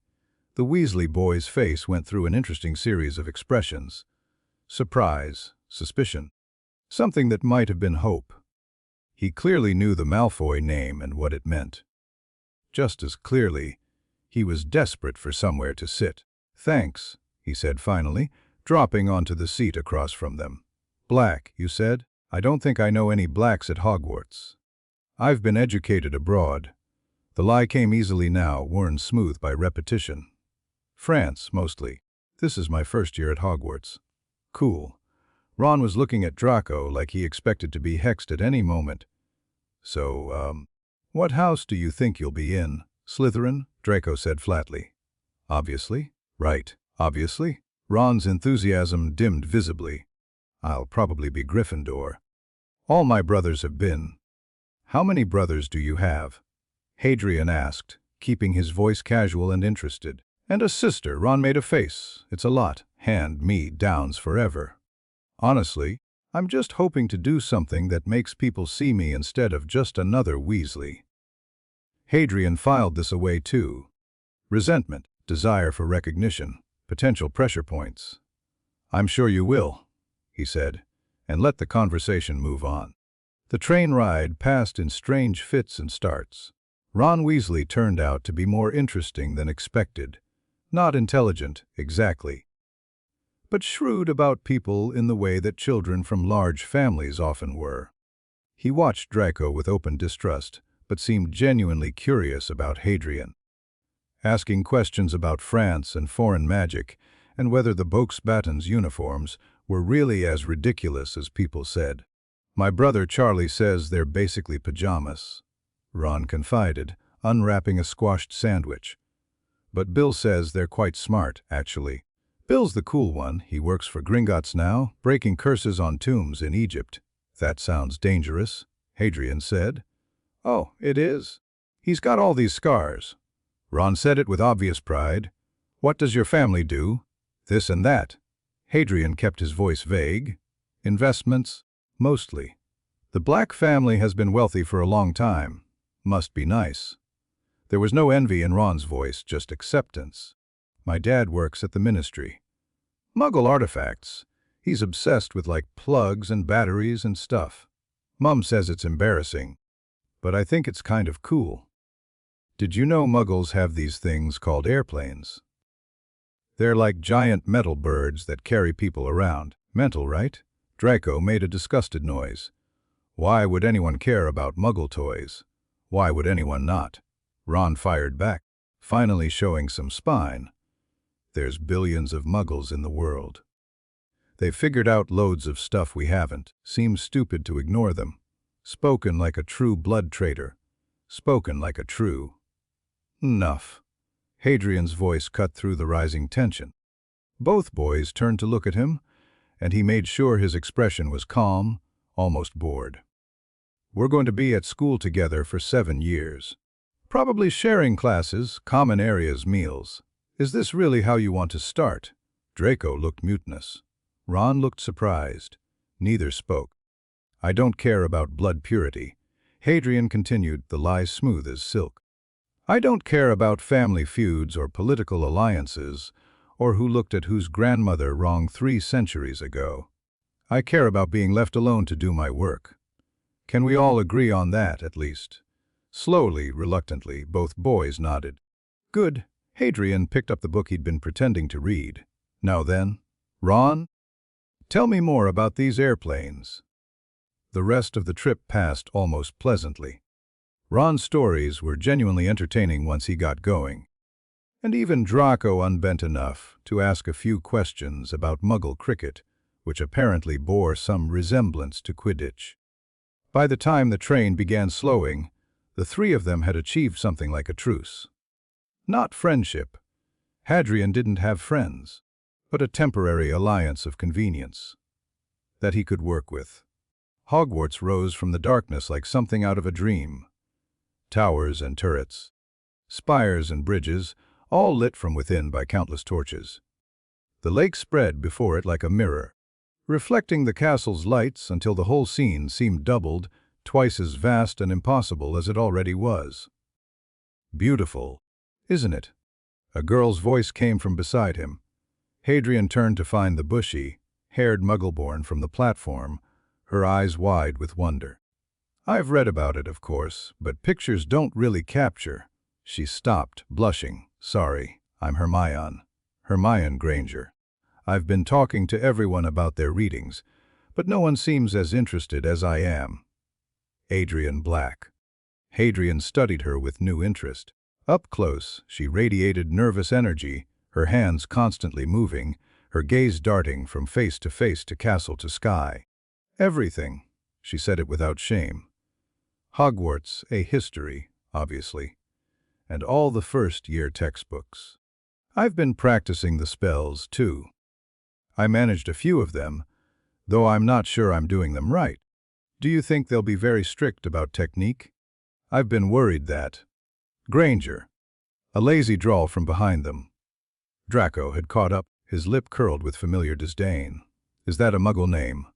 The Weasley boy's face went through an interesting series of expressions. Surprise, suspicion, something that might have been hope. He clearly knew the Malfoy name and what it meant. Just as clearly, he was desperate for somewhere to sit. Thanks, he said finally, dropping onto the seat across from them. Black, you said? I don't think I know any blacks at Hogwarts. I've been educated abroad. The lie came easily now, worn smooth by repetition. France, mostly. This is my first year at Hogwarts. Cool. Ron was looking at Draco like he expected to be hexed at any moment. So, what house do you think you'll be in? Slytherin? Draco said flatly. Obviously. Right. Obviously. Ron's enthusiasm dimmed visibly. I'll probably be Gryffindor. All my brothers have been. How many brothers do you have? Hadrian asked, keeping his voice casual and interested. And a sister, Ron made a face. It's a lot. Hand me downs forever. Honestly, I'm just hoping to do something that makes people see me instead of just another Weasley. Hadrian filed this away too. Resentment, desire for recognition, potential pressure points. I'm sure you will, he said, and let the conversation move on. The train ride passed in strange fits and starts. Ron Weasley turned out to be more interesting than expected. Not intelligent, exactly, but shrewd about people in the way that children from large families often were. He watched Draco with open distrust, but seemed genuinely curious about Hadrian, asking questions about France and foreign magic, and whether the Box-Batons uniforms were really as ridiculous as people said. My brother Charlie says they're basically pajamas, Ron confided, unwrapping a squashed sandwich. But Bill says they're quite smart, actually. Bill's the cool one. He works for Gringotts now, breaking curses on tombs in Egypt. That sounds dangerous, Hadrian said. Oh, it is. He's got all these scars. Ron said it with obvious pride. What does your family do? This and that. Hadrian kept his voice vague. Investments? Mostly. The Black family has been wealthy for a long time. Must be nice. There was no envy in Ron's voice, just acceptance. My dad works at the ministry. Muggle artifacts. He's obsessed with like plugs and batteries and stuff. Mum says it's embarrassing, but I think it's kind of cool. Did you know Muggles have these things called airplanes? They're like giant metal birds that carry people around. Mental, right? Draco made a disgusted noise. Why would anyone care about Muggle toys? Why would anyone not? Ron fired back, finally showing some spine. There's billions of Muggles in the world. They've figured out loads of stuff we haven't. Seems stupid to ignore them. Spoken like a true blood traitor. Spoken like a true. Enough. Hadrian's voice cut through the rising tension. Both boys turned to look at him, and he made sure his expression was calm, almost bored. We're going to be at school together for 7 years. Probably sharing classes, common areas, meals. Is this really how you want to start? Draco looked mutinous. Ron looked surprised. Neither spoke. I don't care about blood purity. Hadrian continued, the lies smooth as silk. I don't care about family feuds or political alliances, or who looked at whose grandmother wrong 3 centuries ago. I care about being left alone to do my work. Can we all agree on that, at least? Slowly, reluctantly, both boys nodded. Good. Hadrian picked up the book he'd been pretending to read. Now then, Ron, tell me more about these airplanes. The rest of the trip passed almost pleasantly. Ron's stories were genuinely entertaining once he got going. And even Draco unbent enough to ask a few questions about Muggle cricket, which apparently bore some resemblance to Quidditch. By the time the train began slowing, the 3 of them had achieved something like a truce. Not friendship. Hadrian didn't have friends, but a temporary alliance of convenience that he could work with. Hogwarts rose from the darkness like something out of a dream. Towers and turrets, spires and bridges, all lit from within by countless torches. The lake spread before it like a mirror, reflecting the castle's lights until the whole scene seemed doubled, twice as vast and impossible as it already was. Beautiful, isn't it? A girl's voice came from beside him. Hadrian turned to find the bushy, haired Muggleborn from the platform, her eyes wide with wonder. I've read about it, of course, but pictures don't really capture. She stopped, blushing. Sorry, I'm Hermione Granger. I've been talking to everyone about their readings, but no one seems as interested as I am. Adrian Black. Hadrian studied her with new interest. Up close, she radiated nervous energy, her hands constantly moving, her gaze darting from face to castle to sky. Everything, she said it without shame. Hogwarts, a history, obviously, and all the first-year textbooks. I've been practicing the spells, too. I managed a few of them, though I'm not sure I'm doing them right. Do you think they'll be very strict about technique? I've been worried that. Granger. A lazy drawl from behind them. Draco had caught up, his lip curled with familiar disdain. Is that a Muggle name?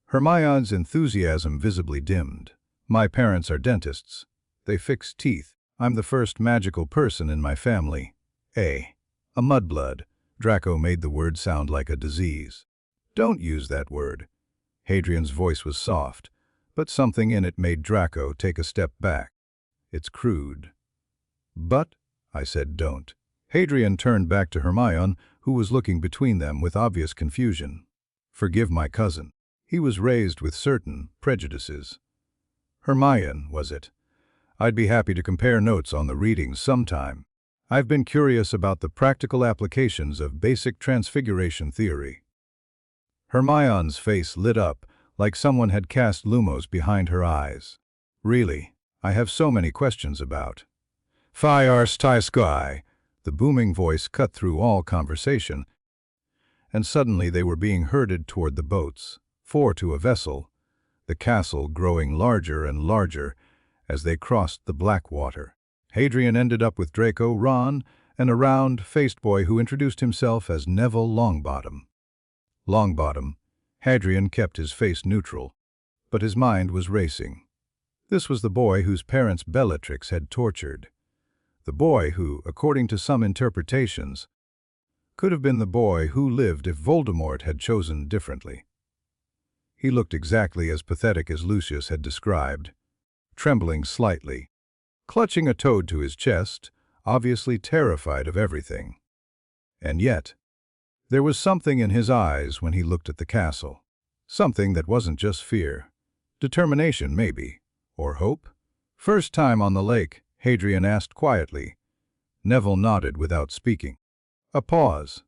Hermione's enthusiasm visibly dimmed. My parents are dentists. They fix teeth. I'm the first magical person in my family. A mudblood. Draco made the word sound like a disease. Don't use that word. Hadrian's voice was soft, but something in it made Draco take a step back. It's crude. But, I said, don't. Hadrian turned back to Hermione, who was looking between them with obvious confusion. Forgive my cousin. He was raised with certain prejudices. Hermione, was it? I'd be happy to compare notes on the readings sometime. I've been curious about the practical applications of basic transfiguration theory. Hermione's face lit up like someone had cast lumos behind her eyes. Really, I have so many questions about. Fire sky. The booming voice cut through all conversation, and suddenly they were being herded toward the boats, 4 to a vessel, the castle growing larger and larger as they crossed the black water. Hadrian ended up with Draco, Ron, and a round-faced boy who introduced himself as Neville Longbottom. Longbottom. Hadrian kept his face neutral, but his mind was racing. This was the boy whose parents Bellatrix had tortured. The boy who, according to some interpretations, could have been the boy who lived if Voldemort had chosen differently. He looked exactly as pathetic as Lucius had described, trembling slightly, clutching a toad to his chest, obviously terrified of everything. And yet, there was something in his eyes when he looked at the castle. Something that wasn't just fear. Determination, maybe. Or hope? First time on the lake, Hadrian asked quietly. Neville nodded without speaking. A pause.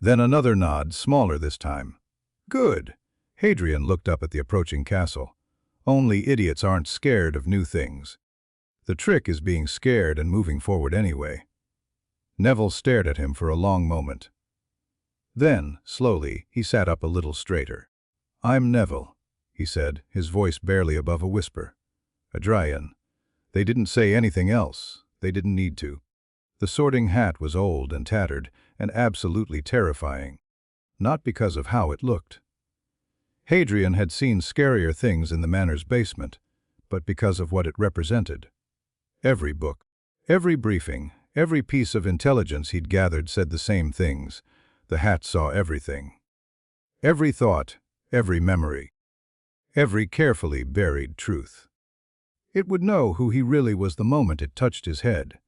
Then another nod, smaller this time. Good. Hadrian looked up at the approaching castle. Only idiots aren't scared of new things. The trick is being scared and moving forward anyway. Neville stared at him for a long moment. Then, slowly, he sat up a little straighter. I'm Neville, he said, his voice barely above a whisper. Adrian. They didn't say anything else. They didn't need to. The sorting hat was old and tattered and absolutely terrifying. Not because of how it looked. Hadrian had seen scarier things in the manor's basement, but because of what it represented. Every book, every briefing, every piece of intelligence he'd gathered said the same things. The hat saw everything. Every thought, every memory, every carefully buried truth. It would know who he really was the moment it touched his head.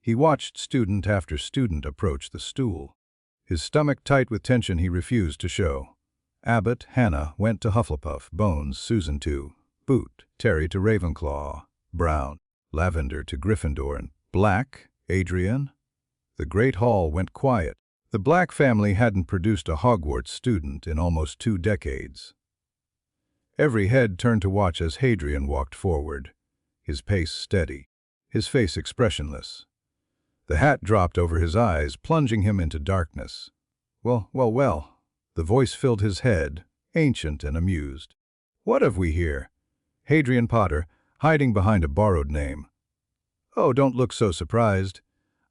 He watched student after student approach the stool. His stomach tight with tension he refused to show. Abbott, Hannah, went to Hufflepuff, Bones, Susan to Boot, Terry to Ravenclaw, Brown, Lavender to Gryffindor, and Black, Adrian. The great hall went quiet. The Black family hadn't produced a Hogwarts student in almost 2 decades. Every head turned to watch as Hadrian walked forward, his pace steady, his face expressionless. The hat dropped over his eyes, plunging him into darkness. Well. The voice filled his head, ancient and amused. What have we here? Hadrian Potter, hiding behind a borrowed name. Oh, don't look so surprised.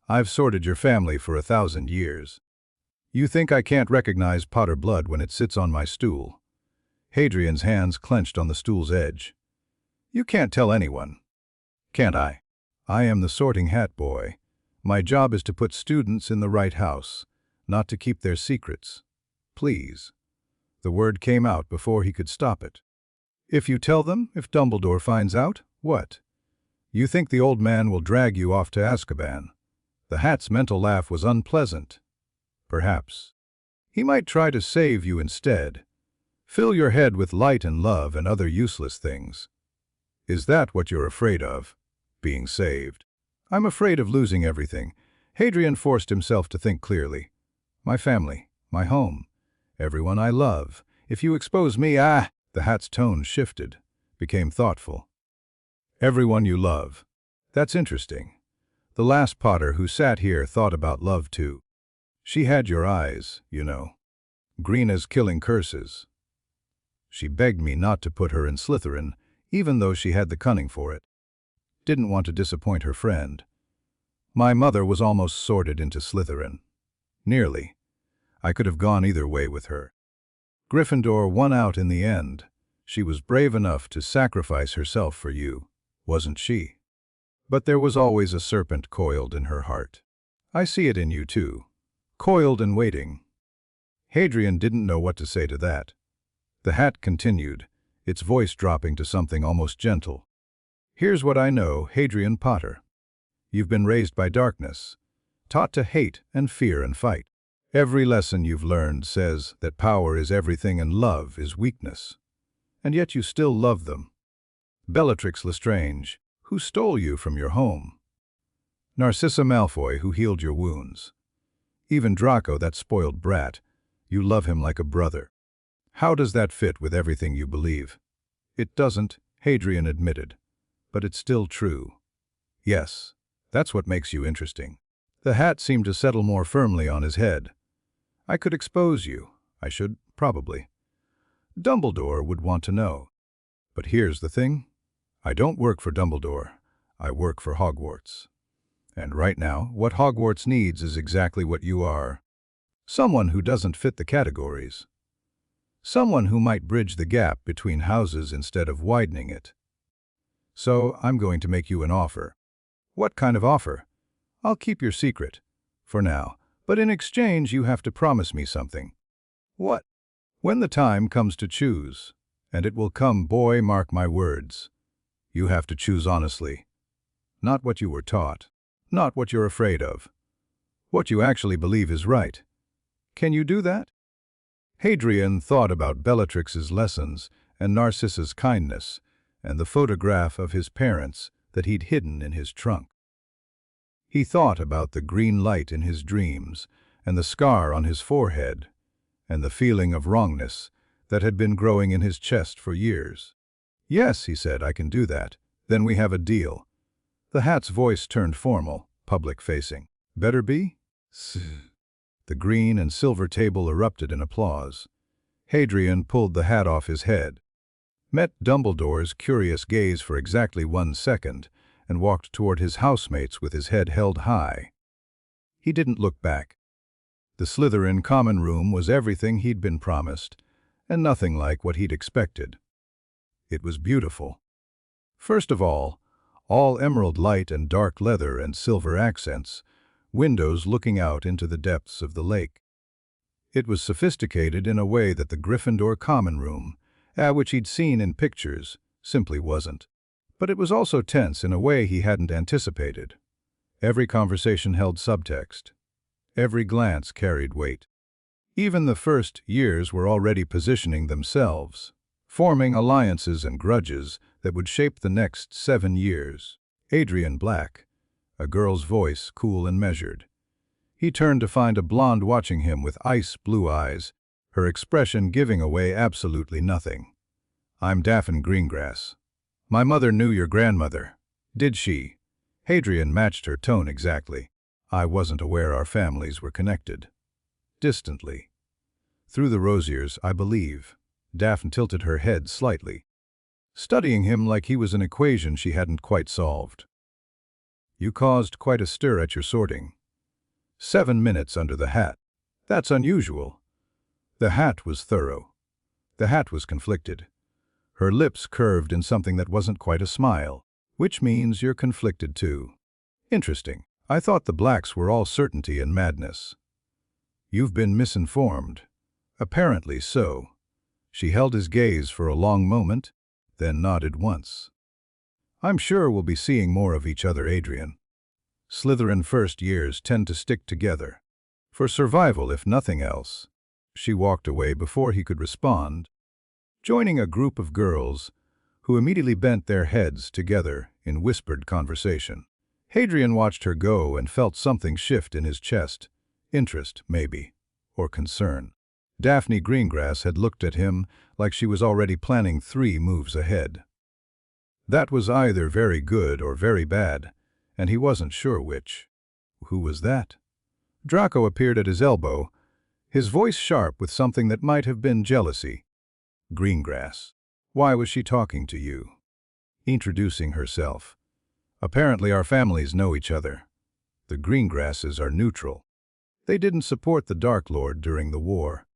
I've sorted your family for 1,000 years. You think I can't recognize Potter blood when it sits on my stool? Hadrian's hands clenched on the stool's edge. You can't tell anyone. Can't I? I am the sorting hat boy. My job is to put students in the right house, not to keep their secrets. Please. The word came out before he could stop it. If you tell them, if Dumbledore finds out, what? You think the old man will drag you off to Azkaban? The hat's mental laugh was unpleasant. Perhaps. He might try to save you instead. Fill your head with light and love and other useless things. Is that what you're afraid of? Being saved? I'm afraid of losing everything. Hadrian forced himself to think clearly. My family, my home, everyone I love. If you expose me, The hat's tone shifted, became thoughtful. Everyone you love. That's interesting. The last Potter who sat here thought about love too. She had your eyes, you know. Green as killing curses. She begged me not to put her in Slytherin, even though she had the cunning for it. Didn't want to disappoint her friend. My mother was almost sorted into Slytherin. Nearly. I could have gone either way with her. Gryffindor won out in the end. She was brave enough to sacrifice herself for you, wasn't she? But there was always a serpent coiled in her heart. I see it in you too. Coiled and waiting. Hadrian didn't know what to say to that. The hat continued, its voice dropping to something almost gentle. Here's what I know, Hadrian Potter. You've been raised by darkness, taught to hate and fear and fight. Every lesson you've learned says that power is everything and love is weakness. And yet you still love them. Bellatrix Lestrange, who stole you from your home. Narcissa Malfoy, who healed your wounds. Even Draco, that spoiled brat, you love him like a brother. How does that fit with everything you believe? It doesn't, Hadrian admitted. But it's still true. Yes, that's what makes you interesting. The hat seemed to settle more firmly on his head. I could expose you. I should, probably. Dumbledore would want to know. But here's the thing. I don't work for Dumbledore. I work for Hogwarts. And right now, what Hogwarts needs is exactly what you are. Someone who doesn't fit the categories. Someone who might bridge the gap between houses instead of widening it. So I'm going to make you an offer. What kind of offer? I'll keep your secret, for now, but in exchange you have to promise me something. What? When the time comes to choose, and it will come, boy, mark my words, you have to choose honestly. Not what you were taught, not what you're afraid of. What you actually believe is right. Can you do that? Hadrian thought about Bellatrix's lessons and Narcissa's kindness, and the photograph of his parents that he'd hidden in his trunk. He thought about the green light in his dreams, and the scar on his forehead, and the feeling of wrongness that had been growing in his chest for years. Yes, he said, I can do that. Then we have a deal. The hat's voice turned formal, public-facing. Better be? The green and silver table erupted in applause. Hadrian pulled the hat off his head, met Dumbledore's curious gaze for exactly 1 second, and walked toward his housemates with his head held high. He didn't look back. The Slytherin common room was everything he'd been promised, and nothing like what he'd expected. It was beautiful. First of all emerald light and dark leather and silver accents, windows looking out into the depths of the lake. It was sophisticated in a way that the Gryffindor common room, which he'd seen in pictures, simply wasn't. But it was also tense in a way he hadn't anticipated. Every conversation held subtext. Every glance carried weight. Even the first years were already positioning themselves, forming alliances and grudges that would shape the next 7 years. Adrian Black, a girl's voice cool and measured. He turned to find a blonde watching him with ice-blue eyes, her expression giving away absolutely nothing. "I'm Daphne Greengrass. My mother knew your grandmother." "Did she?" Hadrian matched her tone exactly. "I wasn't aware our families were connected." Distantly. "Through the Rosiers, I believe." Daphne tilted her head slightly, studying him like he was an equation she hadn't quite solved. "You caused quite a stir at your sorting. 7 minutes under the hat. That's unusual." The hat was thorough. The hat was conflicted. Her lips curved in something that wasn't quite a smile. "Which means you're conflicted too. Interesting. I thought the Blacks were all certainty and madness." "You've been misinformed." "Apparently so." She held his gaze for a long moment, then nodded once. "I'm sure we'll be seeing more of each other, Adrian. Slytherin first years tend to stick together. For survival, if nothing else." She walked away before he could respond, joining a group of girls who immediately bent their heads together in whispered conversation. Hadrian watched her go and felt something shift in his chest. Interest, maybe, or concern. Daphne Greengrass had looked at him like she was already planning 3 moves ahead. That was either very good or very bad, and he wasn't sure which. Who was that? Draco appeared at his elbow, his voice sharp with something that might have been jealousy. "Greengrass, why was she talking to you?" Introducing herself. "Apparently our families know each other. The Greengrasses are neutral. They didn't support the Dark Lord during the war."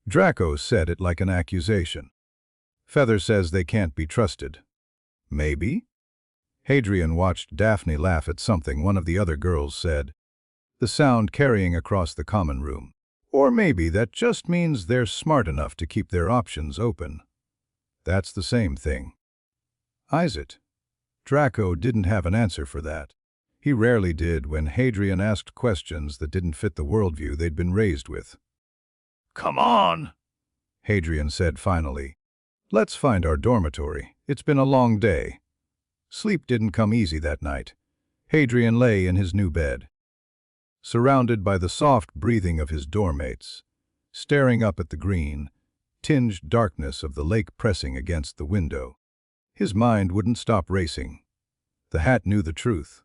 Draco said it like an accusation. "Feather says they can't be trusted." "Maybe?" Hadrian watched Daphne laugh at something one of the other girls said, the sound carrying across the common room. "Or maybe that just means they're smart enough to keep their options open." "That's the same thing." "Is it?" Draco didn't have an answer for that. He rarely did when Hadrian asked questions that didn't fit the worldview they'd been raised with. "Come on," Hadrian said finally. "Let's find our dormitory. It's been a long day." Sleep didn't come easy that night. Hadrian lay in his new bed, surrounded by the soft breathing of his dormmates, staring up at the green, tinged darkness of the lake pressing against the window. His mind wouldn't stop racing. The hat knew the truth.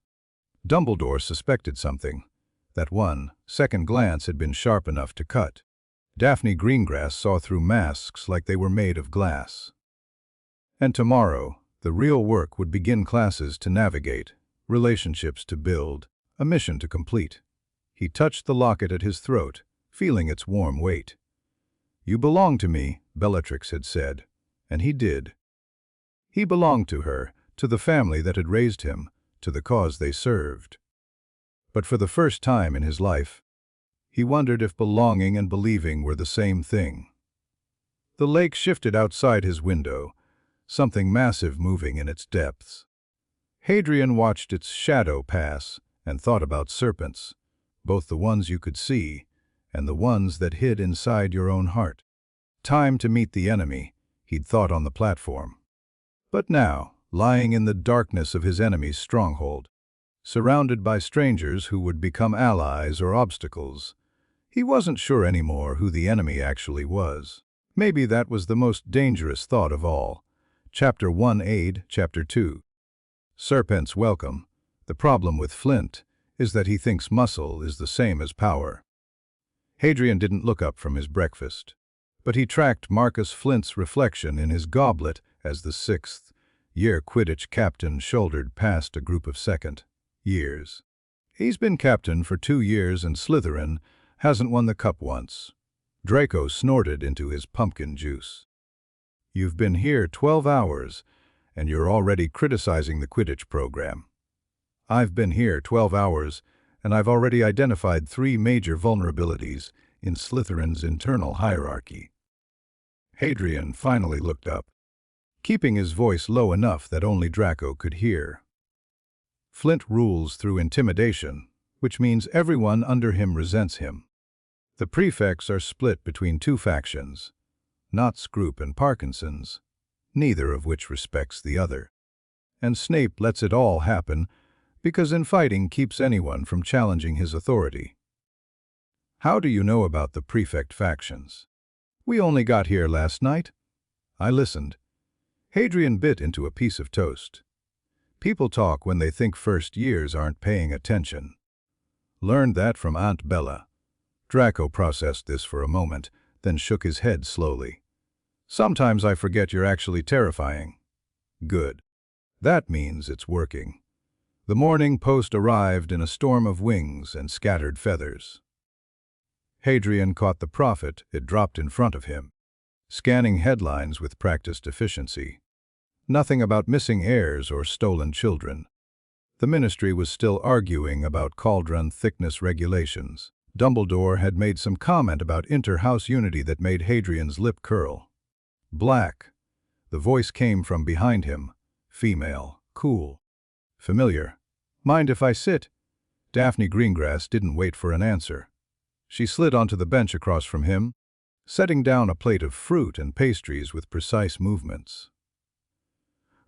Dumbledore suspected something. That 1-second glance had been sharp enough to cut. Daphne Greengrass saw through masks like they were made of glass. And tomorrow, the real work would begin. Classes to navigate, relationships to build, a mission to complete. He touched the locket at his throat, feeling its warm weight. "You belong to me," Bellatrix had said, and he did. He belonged to her, to the family that had raised him, to the cause they served. But for the first time in his life, he wondered if belonging and believing were the same thing. The lake shifted outside his window, something massive moving in its depths. Hadrian watched its shadow pass and thought about serpents, both the ones you could see and the ones that hid inside your own heart. Time to meet the enemy, he'd thought on the platform. But now, lying in the darkness of his enemy's stronghold, surrounded by strangers who would become allies or obstacles, he wasn't sure anymore who the enemy actually was. Maybe that was the most dangerous thought of all. Chapter 1 Aid, Chapter 2. Serpents welcome. The problem with Flint is that he thinks muscle is the same as power. Hadrian didn't look up from his breakfast, but he tracked Marcus Flint's reflection in his goblet as the 6th-year Quidditch captain shouldered past a group of second-years. He's been captain for 2 years and Slytherin hasn't won the cup once. Draco snorted into his pumpkin juice. "You've been here 12 hours, and you're already criticizing the Quidditch program. I've been here 12 hours, and I've already identified 3 major vulnerabilities in Slytherin's internal hierarchy. Hadrian finally looked up, keeping his voice low enough that only Draco could hear. Flint rules through intimidation, which means everyone under him resents him. The prefects are split between 2 factions, not Scroop and Parkinson's, neither of which respects the other. And Snape lets it all happen because infighting keeps anyone from challenging his authority. How do you know about the prefect factions? We only got here last night. I listened. Hadrian bit into a piece of toast. People talk when they think first years aren't paying attention. Learned that from Aunt Bella. Draco processed this for a moment, then shook his head slowly. Sometimes I forget you're actually terrifying. Good. That means it's working. The Morning Post arrived in a storm of wings and scattered feathers. Hadrian caught the prophet it dropped in front of him, scanning headlines with practiced efficiency. Nothing about missing heirs or stolen children. The ministry was still arguing about cauldron thickness regulations. Dumbledore had made some comment about inter-house unity that made Hadrian's lip curl. Black. The voice came from behind him. Female. Cool. Familiar. Mind if I sit? Daphne Greengrass didn't wait for an answer. She slid onto the bench across from him, setting down a plate of fruit and pastries with precise movements.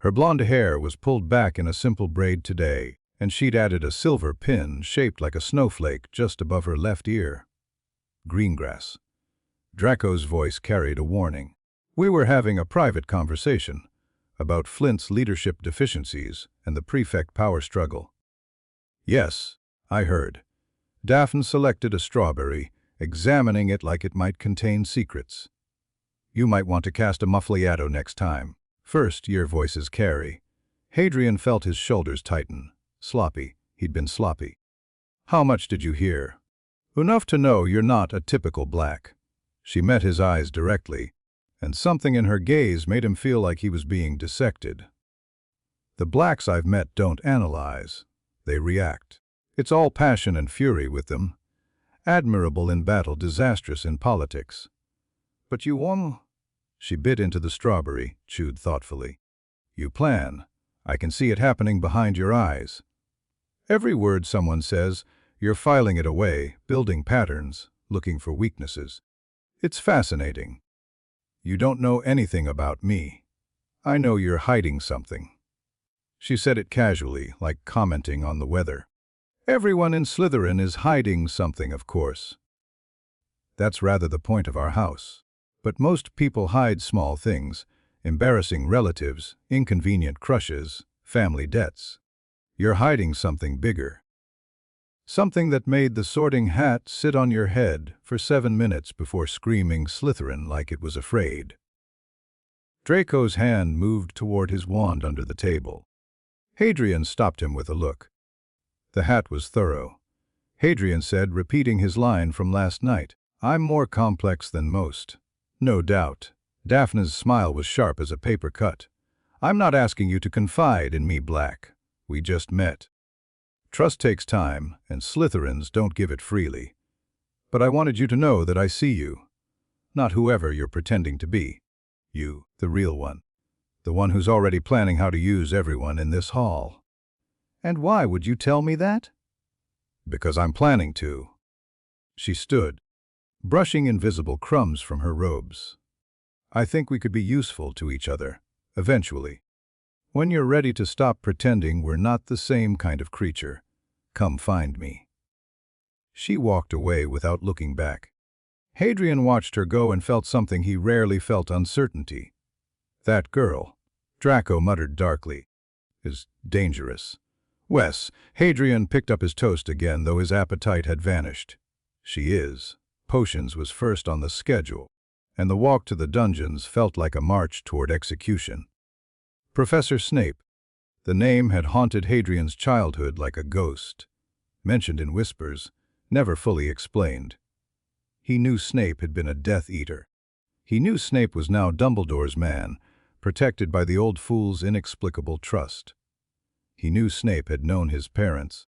Her blonde hair was pulled back in a simple braid today, and she'd added a silver pin shaped like a snowflake just above her left ear. Greengrass. Draco's voice carried a warning. We were having a private conversation about Flint's leadership deficiencies and the prefect power struggle. Yes, I heard. Daphne selected a strawberry, examining it like it might contain secrets. You might want to cast a muffliato next time. First-year voices carry. Hadrian felt his shoulders tighten. Sloppy. He'd been sloppy. How much did you hear? Enough to know you're not a typical black. She met his eyes directly, and something in her gaze made him feel like he was being dissected. The blacks I've met don't analyze. They react. It's all passion and fury with them. Admirable in battle, disastrous in politics. But you won? She bit into the strawberry, chewed thoughtfully. You plan. I can see it happening behind your eyes. Every word someone says, you're filing it away, building patterns, looking for weaknesses. It's fascinating. You don't know anything about me. I know you're hiding something. She said it casually, like commenting on the weather. Everyone in Slytherin is hiding something, of course. That's rather the point of our house. But most people hide small things, embarrassing relatives, inconvenient crushes, family debts. You're hiding something bigger. Something that made the Sorting Hat sit on your head for 7 minutes before screaming Slytherin like it was afraid. Draco's hand moved toward his wand under the table. Hadrian stopped him with a look. The hat was thorough. Hadrian said, repeating his line from last night, I'm more complex than most. No doubt. Daphne's smile was sharp as a paper cut. I'm not asking you to confide in me, Black. We just met. Trust takes time, and Slytherins don't give it freely. But I wanted you to know that I see you. Not whoever you're pretending to be. You, the real one. The one who's already planning how to use everyone in this hall. And why would you tell me that? Because I'm planning to. She stood, brushing invisible crumbs from her robes. I think we could be useful to each other, eventually. When you're ready to stop pretending we're not the same kind of creature, come find me. She walked away without looking back. Hadrian watched her go and felt something he rarely felt: uncertainty. That girl, Draco muttered darkly, is dangerous. Wes, Hadrian picked up his toast again, though his appetite had vanished. She is. Potions was first on the schedule, and the walk to the dungeons felt like a march toward execution. Professor Snape. The name had haunted Hadrian's childhood like a ghost. Mentioned in whispers, never fully explained. He knew Snape had been a Death Eater. He knew Snape was now Dumbledore's man, protected by the old fool's inexplicable trust. He knew Snape had known his parents,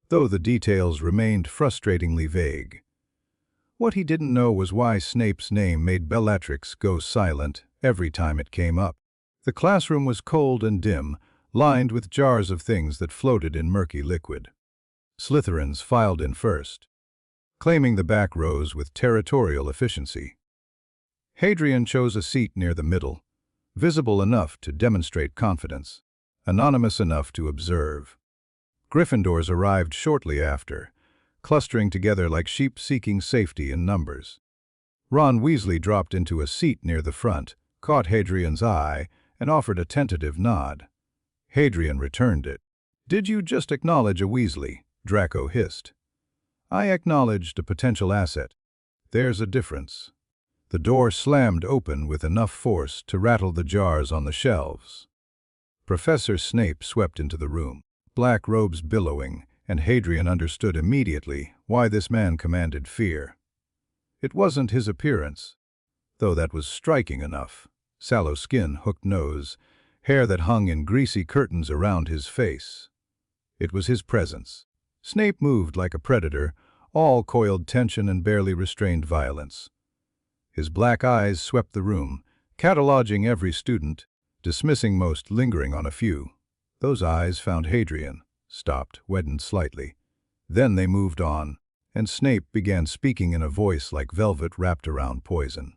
though the details remained frustratingly vague. What he didn't know was why Snape's name made Bellatrix go silent every time it came up. The classroom was cold and dim, lined with jars of things that floated in murky liquid. Slytherins filed in first, claiming the back rows with territorial efficiency. Hadrian chose a seat near the middle, visible enough to demonstrate confidence, anonymous enough to observe. Gryffindors arrived shortly after, clustering together like sheep seeking safety in numbers. Ron Weasley dropped into a seat near the front, caught Hadrian's eye, and offered a tentative nod. Hadrian returned it. "Did you just acknowledge a Weasley?" Draco hissed. "I acknowledged a potential asset. There's a difference." The door slammed open with enough force to rattle the jars on the shelves. Professor Snape swept into the room, black robes billowing, and Hadrian understood immediately why this man commanded fear. It wasn't his appearance, though that was striking enough. Sallow skin, hooked nose, hair that hung in greasy curtains around his face. It was his presence. Snape moved like a predator, all coiled tension and barely restrained violence. His black eyes swept the room, cataloging every student, dismissing most, lingering on a few. Those eyes found Hadrian, stopped, reddened slightly. Then they moved on, and Snape began speaking in a voice like velvet wrapped around poison.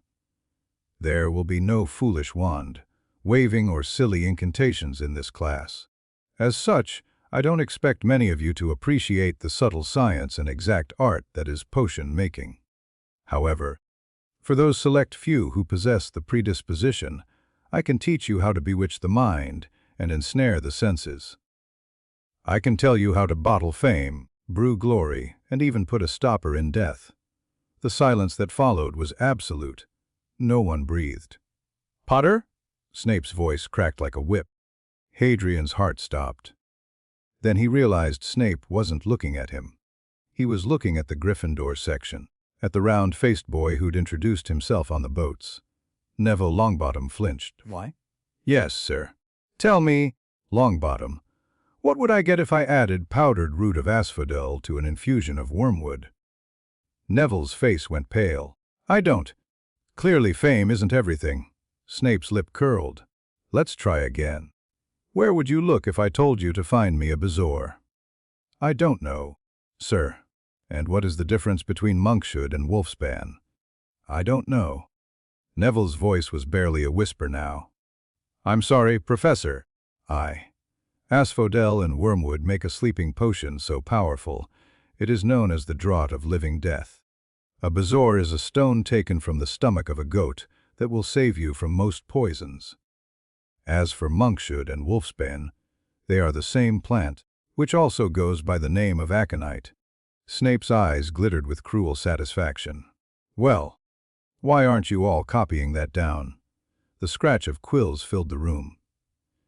"There will be no foolish wand, waving or silly incantations in this class. As such, I don't expect many of you to appreciate the subtle science and exact art that is potion making. However, for those select few who possess the predisposition, I can teach you how to bewitch the mind and ensnare the senses. I can tell you how to bottle fame, brew glory, and even put a stopper in death." The silence that followed was absolute. No one breathed. "Potter?" Snape's voice cracked like a whip. Hadrian's heart stopped. Then he realized Snape wasn't looking at him. He was looking at the Gryffindor section, at the round-faced boy who'd introduced himself on the boats. Neville Longbottom flinched. "Why?" "Yes, sir. Tell me, Longbottom, what would I get if I added powdered root of asphodel to an infusion of wormwood?" Neville's face went pale. "I don't. Clearly fame isn't everything." Snape's lip curled. "Let's try again. Where would you look if I told you to find me a bezoar?" "I don't know, sir." "And what is the difference between monkshood and wolfsbane?" "I don't know." Neville's voice was barely a whisper now. "I'm sorry, Professor. Asphodel and wormwood make a sleeping potion so powerful, it is known as the draught of living death. A bezoar is a stone taken from the stomach of a goat that will save you from most poisons. As for monkshood and wolfsbane, they are the same plant, which also goes by the name of aconite." Snape's eyes glittered with cruel satisfaction. "Well, why aren't you all copying that down?" The scratch of quills filled the room.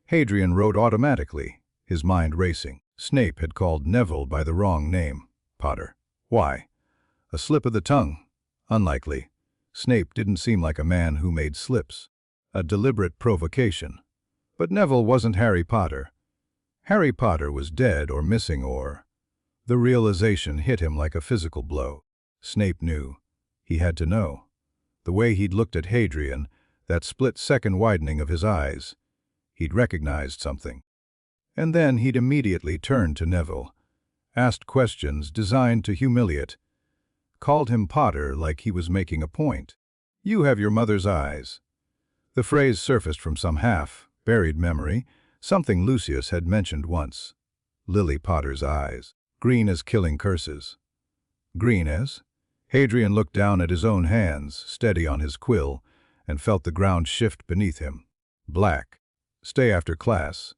Hadrian wrote automatically, his mind racing. Snape had called Neville by the wrong name. Potter. Why? A slip of the tongue? Unlikely. Snape didn't seem like a man who made slips. A deliberate provocation. But Neville wasn't Harry Potter. Harry Potter was dead or missing or... The realization hit him like a physical blow. Snape knew. He had to know. The way he'd looked at Hadrian, that split-second widening of his eyes, he'd recognized something. And then he'd immediately turned to Neville, asked questions designed to humiliate, called him Potter like he was making a point. "You have your mother's eyes." The phrase surfaced from some half-buried memory, something Lucius had mentioned once. Lily Potter's eyes, green as killing curses. Green as? Hadrian looked down at his own hands, steady on his quill, and felt the ground shift beneath him. Black. Stay after class.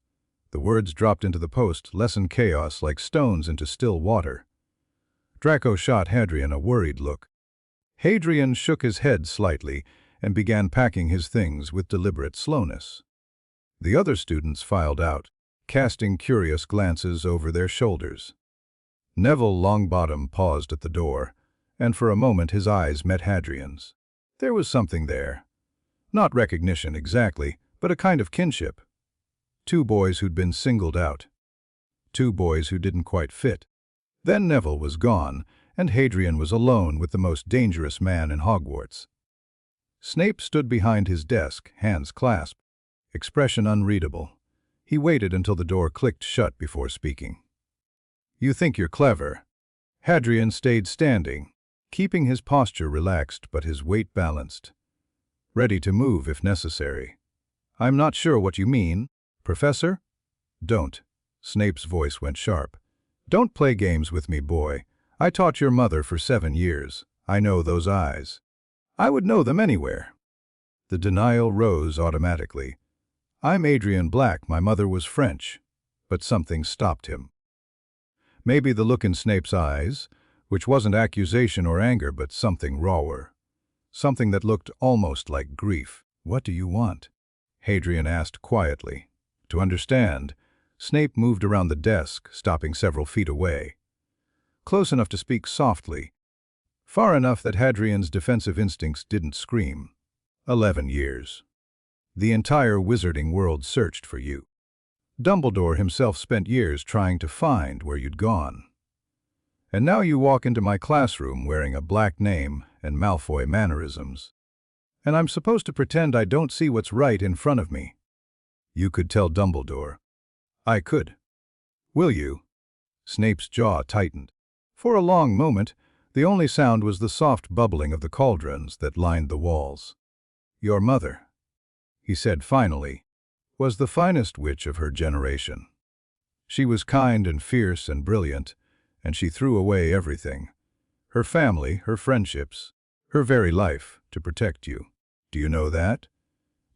The words dropped into the post, lesson chaos like stones into still water. Draco shot Hadrian a worried look. Hadrian shook his head slightly and began packing his things with deliberate slowness. The other students filed out, casting curious glances over their shoulders. Neville Longbottom paused at the door, and for a moment his eyes met Hadrian's. There was something there. Not recognition exactly, but a kind of kinship. Two boys who'd been singled out. Two boys who didn't quite fit. Then Neville was gone, and Hadrian was alone with the most dangerous man in Hogwarts. Snape stood behind his desk, hands clasped, expression unreadable. He waited until the door clicked shut before speaking. "You think you're clever." Hadrian stayed standing, keeping his posture relaxed but his weight balanced. Ready to move if necessary. "I'm not sure what you mean, Professor." "Don't." Snape's voice went sharp. "Don't play games with me, boy. I taught your mother for 7 years. I know those eyes. I would know them anywhere." The denial rose automatically. "I'm Adrian Black, my mother was French." But something stopped him. Maybe the look in Snape's eyes, which wasn't accusation or anger but something rawer. Something that looked almost like grief. "What do you want?" Hadrian asked quietly. To understand, Snape moved around the desk, stopping several feet away. Close enough to speak softly, far enough that Hadrian's defensive instincts didn't scream. 11 years. The entire wizarding world searched for you. Dumbledore himself spent years trying to find where you'd gone. And now you walk into my classroom wearing a black name and Malfoy mannerisms. And I'm supposed to pretend I don't see what's right in front of me. You could tell Dumbledore. I could. Will you? Snape's jaw tightened. For a long moment, the only sound was the soft bubbling of the cauldrons that lined the walls. Your mother, he said finally, was the finest witch of her generation. She was kind and fierce and brilliant, and she threw away everything. Her family, her friendships, her very life, to protect you. Do you know that?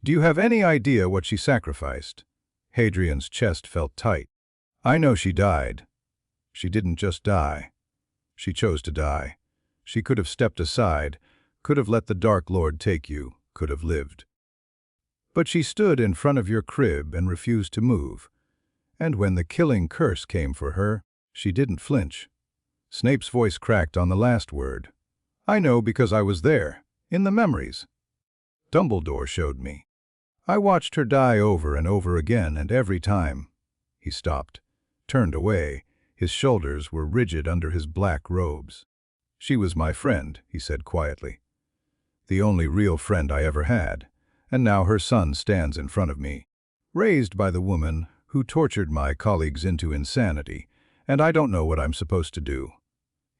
Do you have any idea what she sacrificed? Hadrian's chest felt tight. I know she died. She didn't just die. She chose to die. She could have stepped aside, could have let the Dark Lord take you, could have lived. But she stood in front of your crib and refused to move. And when the killing curse came for her, she didn't flinch. Snape's voice cracked on the last word. I know because I was there, in the memories. Dumbledore showed me. I watched her die over and over again, and every time. He stopped, turned away. His shoulders were rigid under his black robes. She was my friend, he said quietly. The only real friend I ever had, and now her son stands in front of me, raised by the woman who tortured my colleagues into insanity, and I don't know what I'm supposed to do.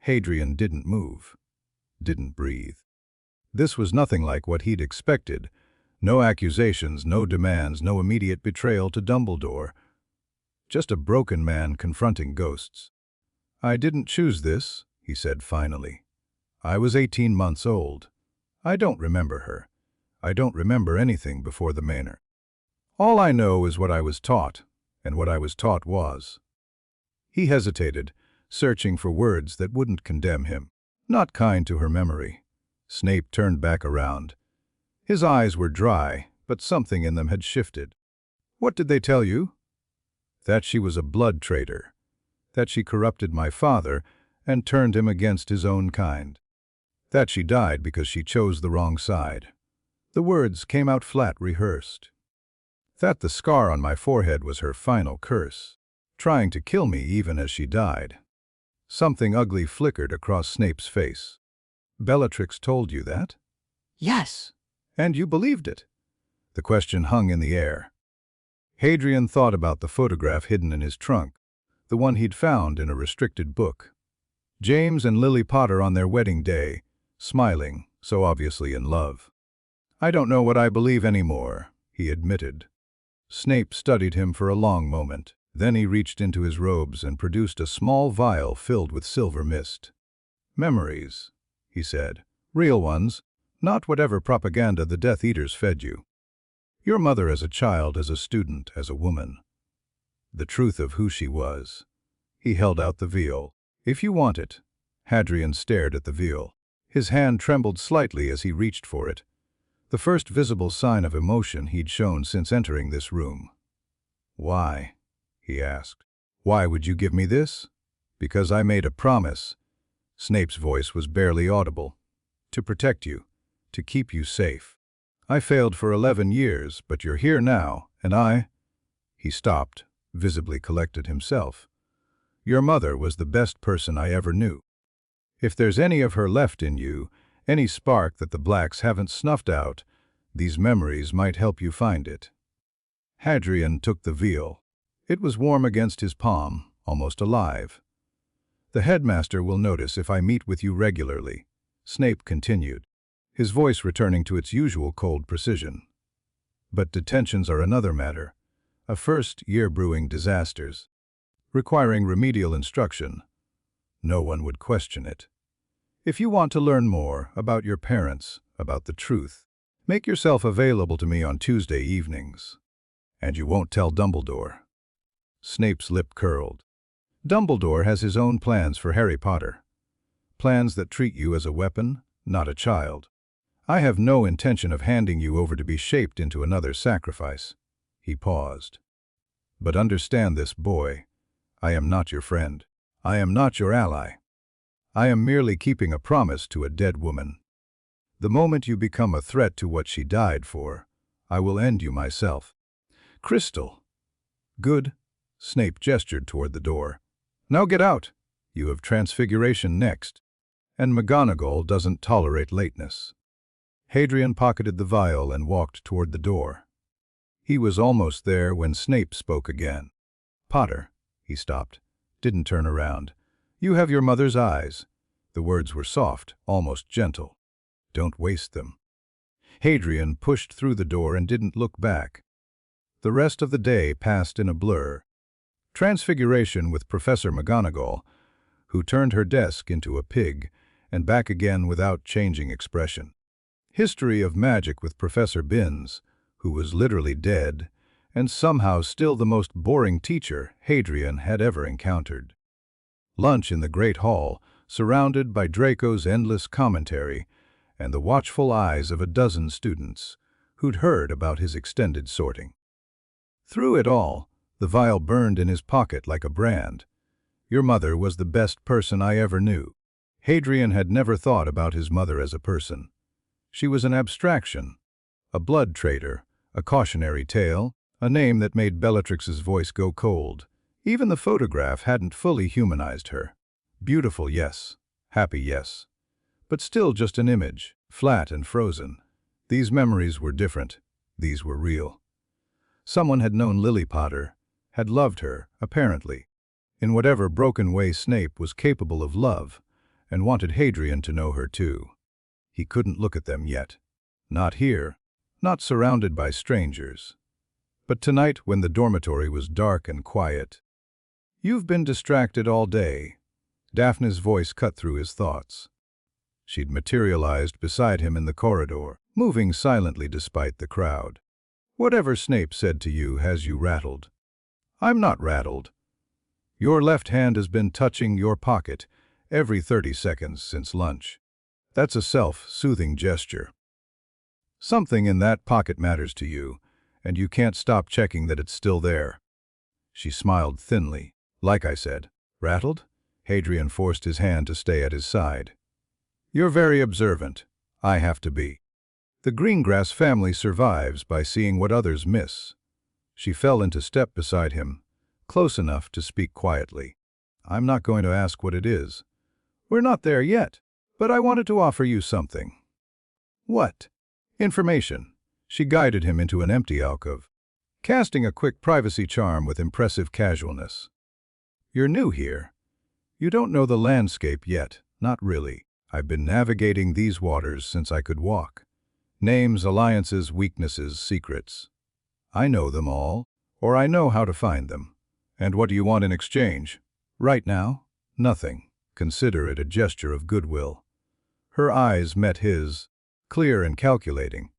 Hadrian didn't move, didn't breathe. This was nothing like what he'd expected. No accusations, no demands, no immediate betrayal to Dumbledore. Just a broken man confronting ghosts. I didn't choose this, he said finally. I was 18 months old. I don't remember her. I don't remember anything before the manor. All I know is what I was taught, and what I was taught was. He hesitated, searching for words that wouldn't condemn him. Not kind to her memory. Snape turned back around. His eyes were dry, but something in them had shifted. What did they tell you? That she was a blood traitor. That she corrupted my father and turned him against his own kind. That she died because she chose the wrong side. The words came out flat, rehearsed. That the scar on my forehead was her final curse, trying to kill me even as she died. Something ugly flickered across Snape's face. Bellatrix told you that? Yes. And you believed it? The question hung in the air. Hadrian thought about the photograph hidden in his trunk, the one he'd found in a restricted book. James and Lily Potter on their wedding day, smiling, so obviously in love. I don't know what I believe anymore, he admitted. Snape studied him for a long moment. Then he reached into his robes and produced a small vial filled with silver mist. Memories, he said. Real ones, not whatever propaganda the Death Eaters fed you. Your mother as a child, as a student, as a woman. The truth of who she was. He held out the vial. If you want it. Hadrian stared at the vial. His hand trembled slightly as he reached for it. The first visible sign of emotion he'd shown since entering this room. Why? He asked. Why would you give me this? Because I made a promise. Snape's voice was barely audible. To protect you. To keep you safe. I failed for 11 years, but you're here now, and I—" He stopped, visibly collected himself. "Your mother was the best person I ever knew. If there's any of her left in you, any spark that the blacks haven't snuffed out, these memories might help you find it." Hadrian took the vial. It was warm against his palm, almost alive. "The headmaster will notice if I meet with you regularly," Snape continued, his voice returning to its usual cold precision. "But detentions are another matter, a first-year brewing disasters, requiring remedial instruction. No one would question it. If you want to learn more about your parents, about the truth, make yourself available to me on Tuesday evenings. And you won't tell Dumbledore." Snape's lip curled. "Dumbledore has his own plans for Harry Potter. Plans that treat you as a weapon, not a child. I have no intention of handing you over to be shaped into another sacrifice." He paused. "But understand this, boy. I am not your friend. I am not your ally. I am merely keeping a promise to a dead woman. The moment you become a threat to what she died for, I will end you myself." "Crystal." "Good." Snape gestured toward the door. "Now get out. You have Transfiguration next. And McGonagall doesn't tolerate lateness." Hadrian pocketed the vial and walked toward the door. He was almost there when Snape spoke again. "Potter." He stopped, didn't turn around. "You have your mother's eyes." The words were soft, almost gentle. "Don't waste them." Hadrian pushed through the door and didn't look back. The rest of the day passed in a blur. Transfiguration with Professor McGonagall, who turned her desk into a pig, and back again without changing expression. History of magic with Professor Binns, who was literally dead, and somehow still the most boring teacher Hadrian had ever encountered. Lunch in the Great Hall, surrounded by Draco's endless commentary and the watchful eyes of a dozen students who'd heard about his extended sorting. Through it all, the vial burned in his pocket like a brand. "Your mother was the best person I ever knew." Hadrian had never thought about his mother as a person. She was an abstraction, a blood traitor, a cautionary tale, a name that made Bellatrix's voice go cold. Even the photograph hadn't fully humanized her. Beautiful, yes. Happy, yes. But still just an image, flat and frozen. These memories were different. These were real. Someone had known Lily Potter, had loved her, apparently, in whatever broken way Snape was capable of love, and wanted Hadrian to know her too. He couldn't look at them yet. Not here, not surrounded by strangers. But tonight, when the dormitory was dark and quiet. "You've been distracted all day." Daphne's voice cut through his thoughts. She'd materialized beside him in the corridor, moving silently despite the crowd. "Whatever Snape said to you has you rattled." "I'm not rattled. Your left hand has been touching your pocket every 30 seconds since lunch. That's a self-soothing gesture. Something in that pocket matters to you, and you can't stop checking that it's still there." She smiled thinly. "Like I said, rattled?" Hadrian forced his hand to stay at his side. "You're very observant. I have to be. The Greengrass family survives by seeing what others miss." She fell into step beside him, close enough to speak quietly. "I'm not going to ask what it is. We're not there yet, but I wanted to offer you something." "What?" "Information." She guided him into an empty alcove, casting a quick privacy charm with impressive casualness. "You're new here. You don't know the landscape yet, not really. I've been navigating these waters since I could walk. Names, alliances, weaknesses, secrets. I know them all, or I know how to find them. And what do you want in exchange?" "Right now, nothing." Consider it a gesture of goodwill. Her eyes met his, clear and calculating.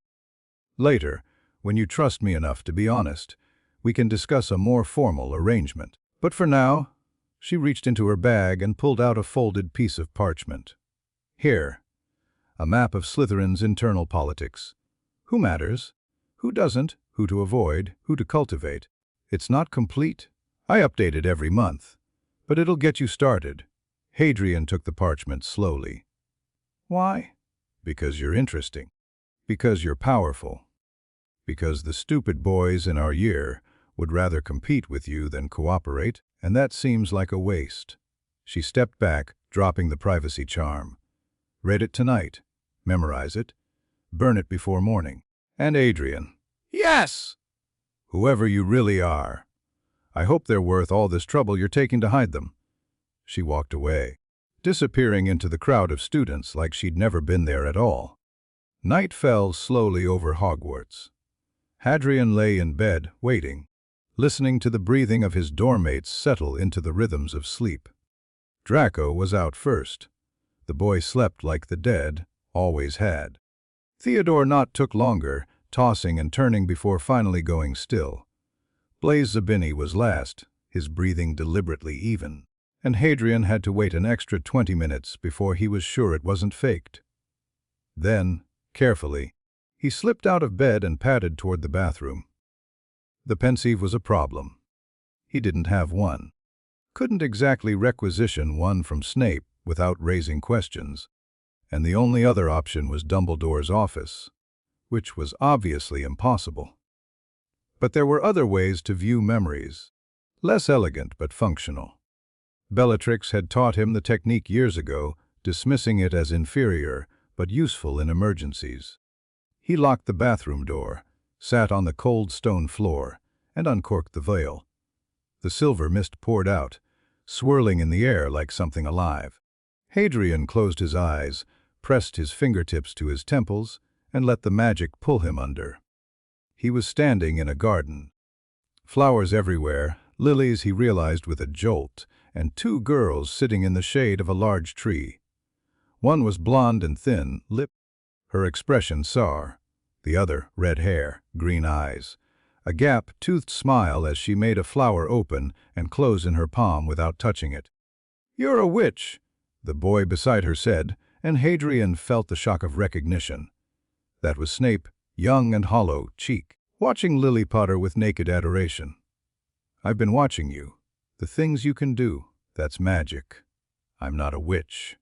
"Later, when you trust me enough to be honest, we can discuss a more formal arrangement. But for now," she reached into her bag and pulled out a folded piece of parchment. "Here. A map of Slytherin's internal politics. Who matters? Who doesn't? Who to avoid? Who to cultivate? It's not complete. I update it every month. But it'll get you started." Hadrian took the parchment slowly. "Why?" "Because you're interesting. Because you're powerful. Because the stupid boys in our year would rather compete with you than cooperate, and that seems like a waste. She stepped back, dropping the privacy charm. Read it tonight. Memorize it. Burn it before morning. And Adrian. Yes! Whoever you really are. I hope they're worth all this trouble you're taking to hide them. She walked away, disappearing into the crowd of students like she'd never been there at all. Night fell slowly over Hogwarts. Hadrian lay in bed, waiting, listening to the breathing of his dormmates settle into the rhythms of sleep. Draco was out first. The boy slept like the dead always had. Theodore not took longer, tossing and turning before finally going still. Blaise Zabini was last, his breathing deliberately even, and Hadrian had to wait an extra 20 minutes before he was sure it wasn't faked. Then, carefully, he slipped out of bed and padded toward the bathroom. The pensieve was a problem. He didn't have one. Couldn't exactly requisition one from Snape without raising questions, and the only other option was Dumbledore's office, which was obviously impossible. But there were other ways to view memories, less elegant but functional. Bellatrix had taught him the technique years ago, dismissing it as inferior but useful in emergencies. He locked the bathroom door, sat on the cold stone floor, and uncorked the veil. The silver mist poured out, swirling in the air like something alive. Hadrian closed his eyes, pressed his fingertips to his temples, and let the magic pull him under. He was standing in a garden. Flowers everywhere, lilies he realized with a jolt, and two girls sitting in the shade of a large tree. One was blonde and thin, lipped, her expression sour. The other, red hair, green eyes, a gap-toothed smile as she made a flower open and close in her palm without touching it. "You're a witch," the boy beside her said, and Hadrian felt the shock of recognition. That was Snape, young and hollow-cheeked, watching Lily Potter with naked adoration. "I've been watching you. The things you can do, that's magic. I'm not a witch."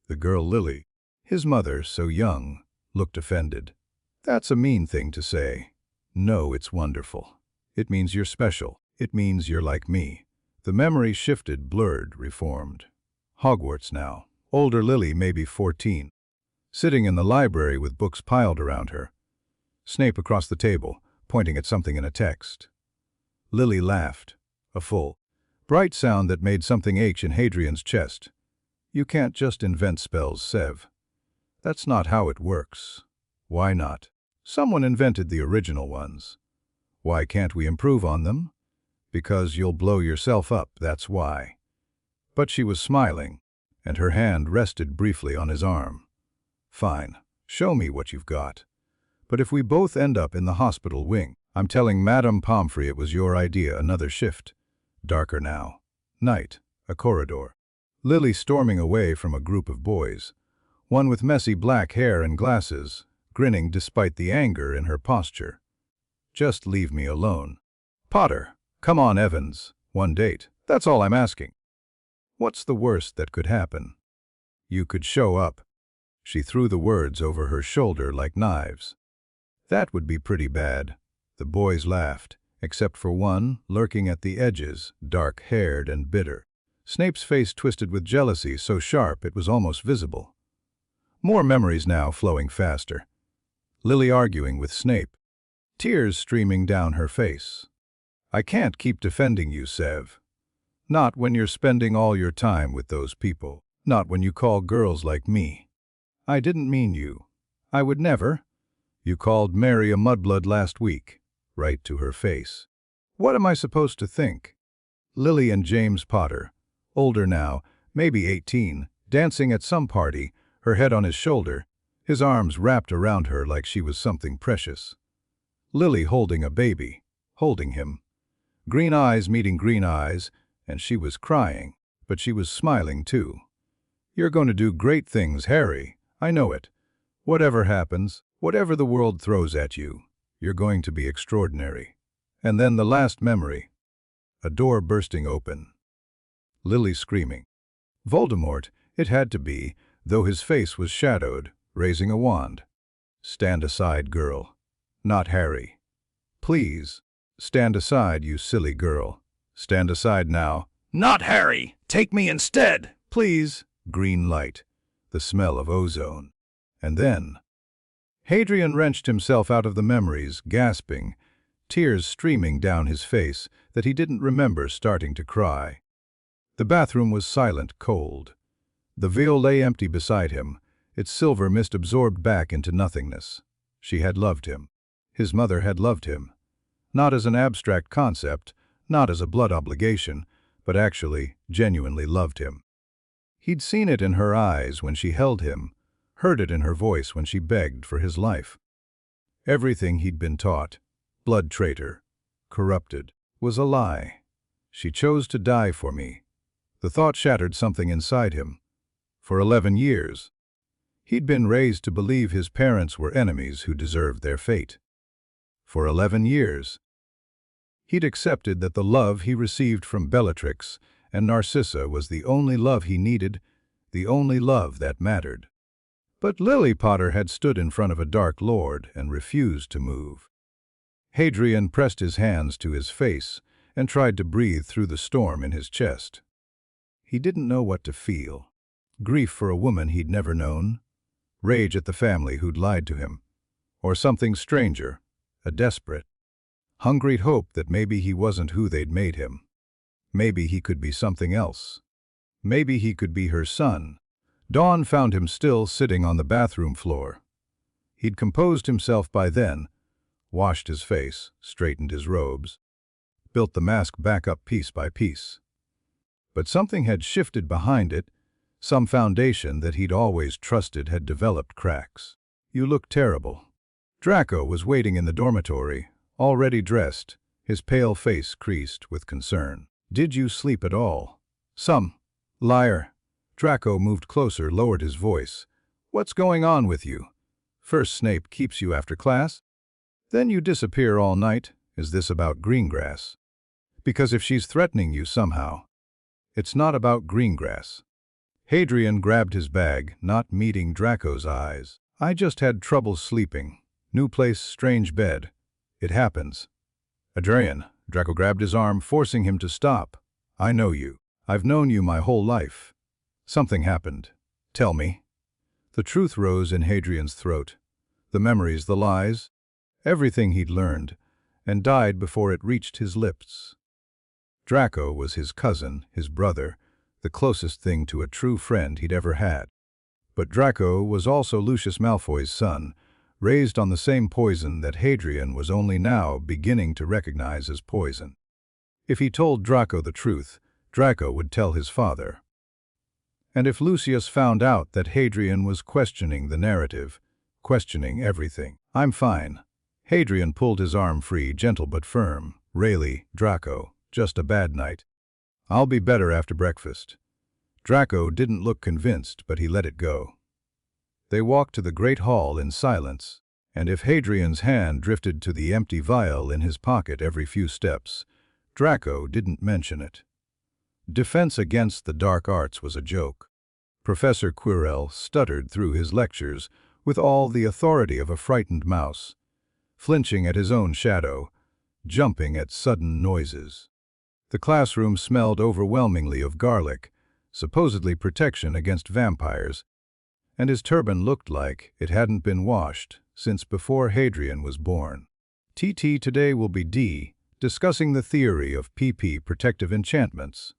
The girl Lily, his mother, so young, looked offended. "That's a mean thing to say." "No, it's wonderful. It means you're special. It means you're like me." The memory shifted, blurred, reformed. Hogwarts now. Older Lily, maybe 14. Sitting in the library with books piled around her. Snape across the table, pointing at something in a text. Lily laughed. A full, bright sound that made something ache in Hadrian's chest. "You can't just invent spells, Sev. That's not how it works." "Why not? Someone invented the original ones." "Why can't we improve on them?" "Because you'll blow yourself up, that's why." But she was smiling, and her hand rested briefly on his arm. "Fine, show me what you've got. But if we both end up in the hospital wing, I'm telling Madame Pomfrey it was your idea." Another shift. Darker now. Night. A corridor. Lily storming away from a group of boys. One with messy black hair and glasses, grinning despite the anger in her posture. "Just leave me alone." "Potter, come on, Evans. One date. That's all I'm asking." "What's the worst that could happen?" "You could show up." She threw the words over her shoulder like knives. "That would be pretty bad." The boys laughed, except for one, lurking at the edges, dark-haired and bitter. Snape's face twisted with jealousy so sharp it was almost visible. More memories now flowing faster. Lily arguing with Snape. Tears streaming down her face. "I can't keep defending you, Sev. Not when you're spending all your time with those people. Not when you call girls like me." "I didn't mean you. I would never." "You called Mary a mudblood last week." Right to her face. "What am I supposed to think?" Lily and James Potter, older now, maybe 18, dancing at some party, her head on his shoulder, his arms wrapped around her like she was something precious. Lily holding a baby, holding him. Green eyes meeting green eyes, and she was crying, but she was smiling too. "You're going to do great things, Harry. I know it. Whatever happens, whatever the world throws at you, you're going to be extraordinary." And then the last memory. A door bursting open. Lily screaming. Voldemort, it had to be, though his face was shadowed, raising a wand. Stand aside, girl. Not Harry. Please. Stand aside, you silly girl. Stand aside now. Not Harry! Take me instead! Please. Green light. The smell of ozone. And then Hadrian wrenched himself out of the memories, gasping, tears streaming down his face that he didn't remember starting to cry. The bathroom was silent, cold. The vial lay empty beside him, its silver mist absorbed back into nothingness. She had loved him. His mother had loved him. Not as an abstract concept, not as a blood obligation, but actually, genuinely loved him. He'd seen it in her eyes when she held him, heard it in her voice when she begged for his life. Everything he'd been taught, blood traitor, corrupted, was a lie. She chose to die for me. The thought shattered something inside him. For 11 years, he'd been raised to believe his parents were enemies who deserved their fate. For 11 years, he'd accepted that the love he received from Bellatrix and Narcissa was the only love he needed, the only love that mattered. But Lily Potter had stood in front of a dark lord and refused to move. Hadrian pressed his hands to his face and tried to breathe through the storm in his chest. He didn't know what to feel. Grief for a woman he'd never known, rage at the family who'd lied to him, or something stranger, a desperate, hungry hope that maybe he wasn't who they'd made him. Maybe he could be something else. Maybe he could be her son. Dawn found him still sitting on the bathroom floor. He'd composed himself by then, washed his face, straightened his robes, built the mask back up piece by piece. But something had shifted behind it. Some foundation that he'd always trusted had developed cracks. You look terrible. Draco was waiting in the dormitory, already dressed, his pale face creased with concern. Did you sleep at all? Some. Liar. Draco moved closer, lowered his voice. What's going on with you? First Snape keeps you after class? Then you disappear all night. Is this about Greengrass? Because if she's threatening you somehow, it's not about Greengrass. Hadrian grabbed his bag, not meeting Draco's eyes. I just had trouble sleeping. New place, strange bed. It happens. Adrian, Draco grabbed his arm, forcing him to stop. I know you. I've known you my whole life. Something happened. Tell me. The truth rose in Hadrian's throat. The memories, the lies, everything he'd learned, and died before it reached his lips. Draco was his cousin, his brother, the closest thing to a true friend he'd ever had. But Draco was also Lucius Malfoy's son, raised on the same poison that Hadrian was only now beginning to recognize as poison. If he told Draco the truth, Draco would tell his father. And if Lucius found out that Hadrian was questioning the narrative, questioning everything, I'm fine. Hadrian pulled his arm free, gentle but firm. Really, Draco, just a bad night. I'll be better after breakfast. Draco didn't look convinced, but he let it go. They walked to the great hall in silence, and if Hadrian's hand drifted to the empty vial in his pocket every few steps, Draco didn't mention it. Defense against the dark arts was a joke. Professor Quirrell stuttered through his lectures with all the authority of a frightened mouse, flinching at his own shadow, jumping at sudden noises. The classroom smelled overwhelmingly of garlic, supposedly protection against vampires, and his turban looked like it hadn't been washed since before Hadrian was born. TT today will be D, discussing the theory of PP protective enchantments.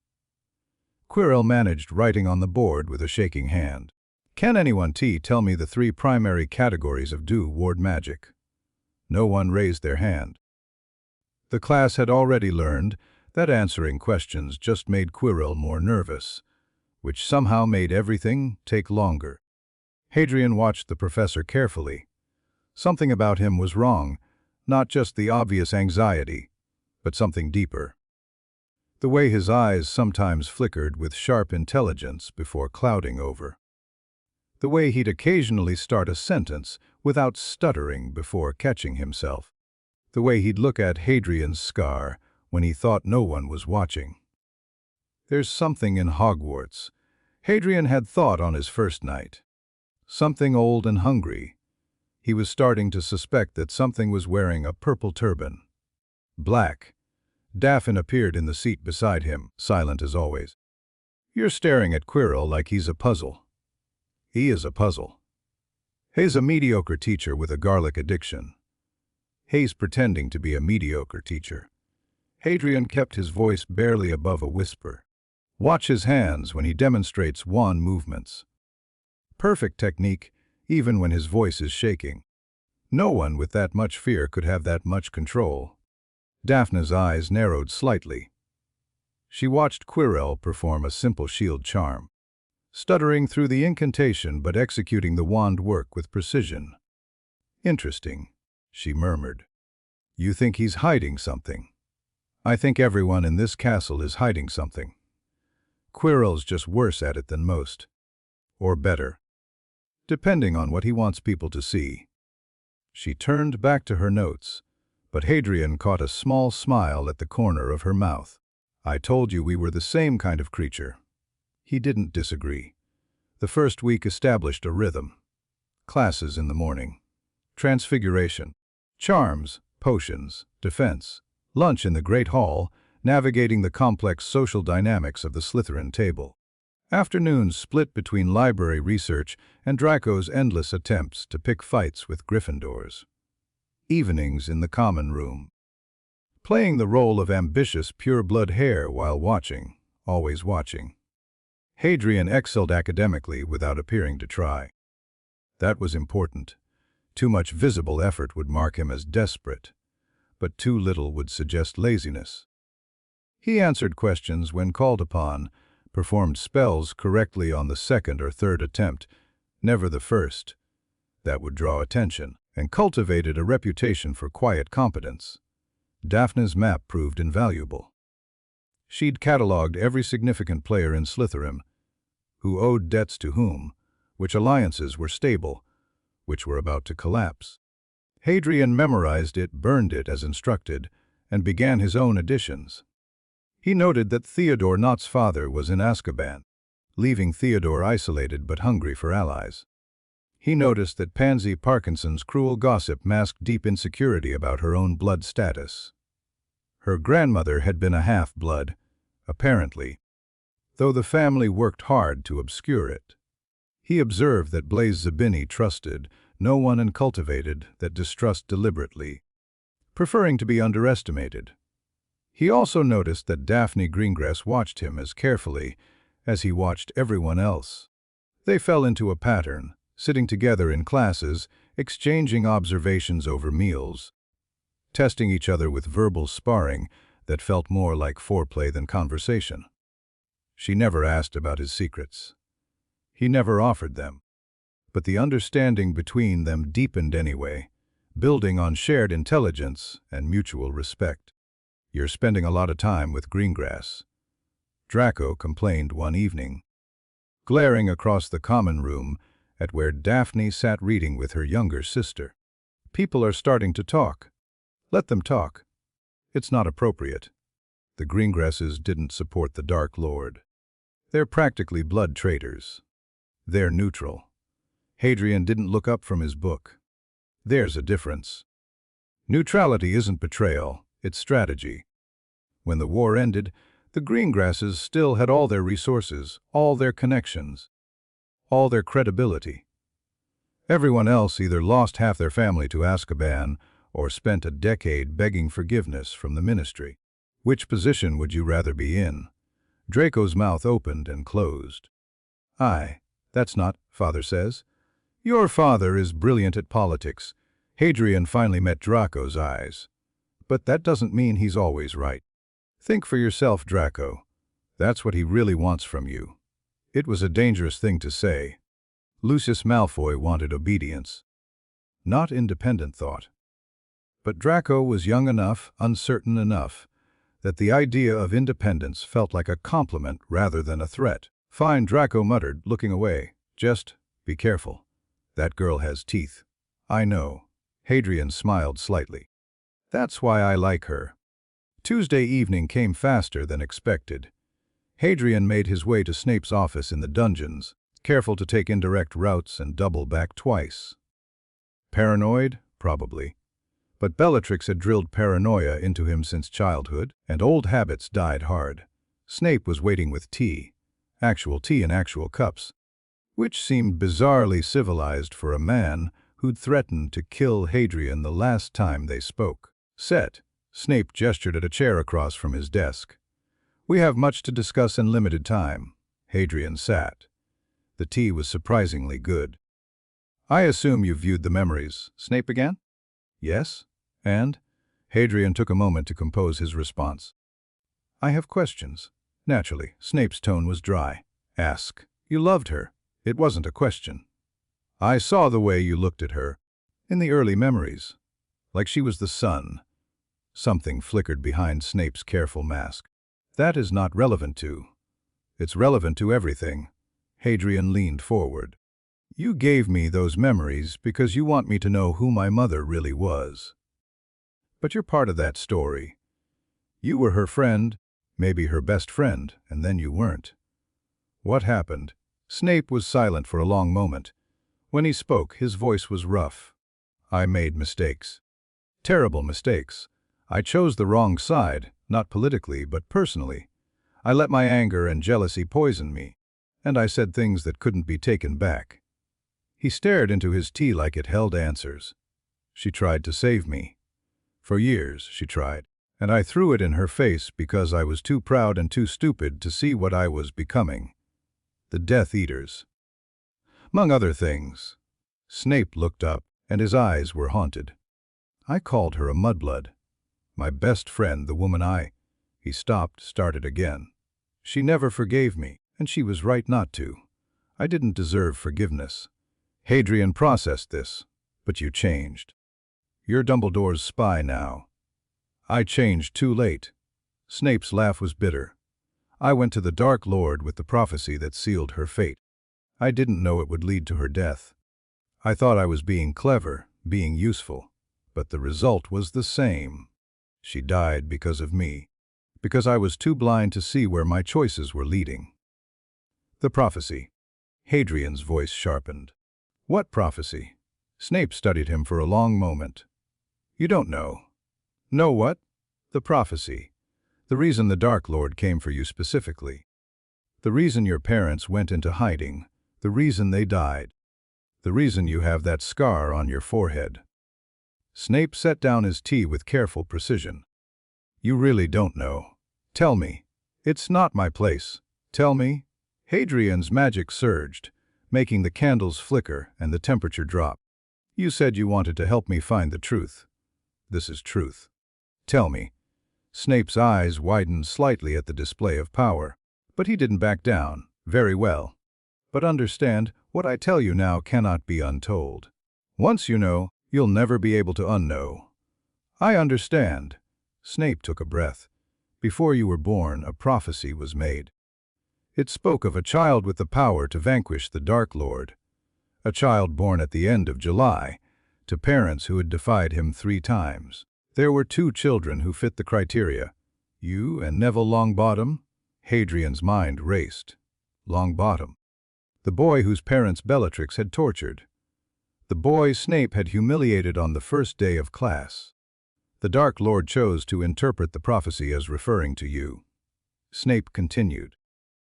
Quirrell managed writing on the board with a shaking hand. Can anyone tell me the 3 primary categories of ward magic? No one raised their hand. The class had already learned that answering questions just made Quirrell more nervous, which somehow made everything take longer. Hadrian watched the professor carefully. Something about him was wrong, not just the obvious anxiety, but something deeper. The way his eyes sometimes flickered with sharp intelligence before clouding over. The way he'd occasionally start a sentence without stuttering before catching himself. The way he'd look at Hadrian's scar when he thought no one was watching. There's something in Hogwarts, Hadrian had thought on his first night. Something old and hungry. He was starting to suspect that something was wearing a purple turban. Black. Daphne appeared in the seat beside him, silent as always. You're staring at Quirrell like he's a puzzle. He is a puzzle. He's a mediocre teacher with a garlic addiction. He's pretending to be a mediocre teacher. Hadrian kept his voice barely above a whisper. Watch his hands when he demonstrates wand movements. Perfect technique, even when his voice is shaking. No one with that much fear could have that much control. Daphne's eyes narrowed slightly. She watched Quirrell perform a simple shield charm, stuttering through the incantation but executing the wand work with precision. Interesting, she murmured. You think he's hiding something? I think everyone in this castle is hiding something. Quirrell's just worse at it than most. Or better. Depending on what he wants people to see. She turned back to her notes, but Hadrian caught a small smile at the corner of her mouth. I told you we were the same kind of creature. He didn't disagree. The first week established a rhythm. Classes in the morning. Transfiguration. Charms, potions, defense. Lunch in the Great Hall, navigating the complex social dynamics of the Slytherin table. Afternoons split between library research and Draco's endless attempts to pick fights with Gryffindors. Evenings in the common room. Playing the role of ambitious pure-blood heir while watching, always watching. Hadrian excelled academically without appearing to try. That was important. Too much visible effort would mark him as desperate, but too little would suggest laziness. He answered questions when called upon, performed spells correctly on the second or third attempt, never the first. That would draw attention, and cultivated a reputation for quiet competence. Daphne's map proved invaluable. She'd catalogued every significant player in Slytherin, who owed debts to whom, which alliances were stable, which were about to collapse. Hadrian memorized it, burned it as instructed, and began his own additions. He noted that Theodore Knott's father was in Azkaban, leaving Theodore isolated but hungry for allies. He noticed that Pansy Parkinson's cruel gossip masked deep insecurity about her own blood status. Her grandmother had been a half-blood, apparently, though the family worked hard to obscure it. He observed that Blaise Zabini trusted no one and cultivated that distrust deliberately, preferring to be underestimated. He also noticed that Daphne Greengrass watched him as carefully as he watched everyone else. They fell into a pattern, sitting together in classes, exchanging observations over meals, testing each other with verbal sparring that felt more like foreplay than conversation. She never asked about his secrets. He never offered them. But the understanding between them deepened anyway, building on shared intelligence and mutual respect. You're spending a lot of time with Greengrass, Draco complained one evening, glaring across the common room at where Daphne sat reading with her younger sister. People are starting to talk. Let them talk. It's not appropriate. The Greengrasses didn't support the Dark Lord. They're practically blood traitors. They're neutral. Hadrian didn't look up from his book. There's a difference. Neutrality isn't betrayal, it's strategy. When the war ended, the Greengrasses still had all their resources, all their connections, all their credibility. Everyone else either lost half their family to Azkaban or spent a decade begging forgiveness from the ministry. Which position would you rather be in? Draco's mouth opened and closed. That's not, Father says. Your father is brilliant at politics. Hadrian finally met Draco's eyes. But that doesn't mean he's always right. Think for yourself, Draco. That's what he really wants from you. It was a dangerous thing to say. Lucius Malfoy wanted obedience, not independent thought. But Draco was young enough, uncertain enough, that the idea of independence felt like a compliment rather than a threat. Fine, Draco muttered, looking away. Just be careful. That girl has teeth. I know. Hadrian smiled slightly. That's why I like her. Tuesday evening came faster than expected. Hadrian made his way to Snape's office in the dungeons, careful to take indirect routes and double back twice. Paranoid? Probably. But Bellatrix had drilled paranoia into him since childhood, and old habits died hard. Snape was waiting with tea. Actual tea in actual cups. Which seemed bizarrely civilized for a man who'd threatened to kill Hadrian the last time they spoke. Set. Snape gestured at a chair across from his desk. We have much to discuss in limited time. Hadrian sat. The tea was surprisingly good. I assume you've viewed the memories, Snape began? Yes. And? Hadrian took a moment to compose his response. I have questions. Naturally, Snape's tone was dry. Ask. You loved her. It wasn't a question. I saw the way you looked at her. In the early memories. Like she was the sun. Something flickered behind Snape's careful mask. That is not relevant to. It's relevant to everything. Hadrian leaned forward. You gave me those memories because you want me to know who my mother really was. But you're part of that story. You were her friend, maybe her best friend, and then you weren't. What happened? Snape was silent for a long moment. When he spoke, his voice was rough. I made mistakes. Terrible mistakes. I chose the wrong side, not politically, but personally. I let my anger and jealousy poison me, and I said things that couldn't be taken back. He stared into his tea like it held answers. She tried to save me. For years, she tried, and I threw it in her face because I was too proud and too stupid to see what I was becoming. The Death Eaters. Among other things. Snape looked up, and his eyes were haunted. I called her a mudblood. My best friend, the woman He stopped, started again. She never forgave me, and she was right not to. I didn't deserve forgiveness. Hadrian processed this, but you changed. You're Dumbledore's spy now. I changed too late. Snape's laugh was bitter. I went to the Dark Lord with the prophecy that sealed her fate. I didn't know it would lead to her death. I thought I was being clever, being useful, but the result was the same. She died because of me, because I was too blind to see where my choices were leading. The prophecy. Hadrian's voice sharpened. What prophecy? Snape studied him for a long moment. You don't know. Know what? The prophecy. The reason the Dark Lord came for you specifically. The reason your parents went into hiding. The reason they died. The reason you have that scar on your forehead. Snape set down his tea with careful precision. You really don't know. Tell me. It's not my place. Tell me. Hadrian's magic surged, making the candles flicker and the temperature drop. You said you wanted to help me find the truth. This is truth. Tell me. Snape's eyes widened slightly at the display of power, but he didn't back down. Very well. But understand, what I tell you now cannot be untold. Once you know, you'll never be able to unknow. I understand. Snape took a breath. Before you were born, a prophecy was made. It spoke of a child with the power to vanquish the Dark Lord. A child born at the end of July, to parents who had defied him 3 times. There were 2 children who fit the criteria. You and Neville Longbottom? Hadrian's mind raced. Longbottom. The boy whose parents Bellatrix had tortured. The boy Snape had humiliated on the first day of class. The Dark Lord chose to interpret the prophecy as referring to you. Snape continued.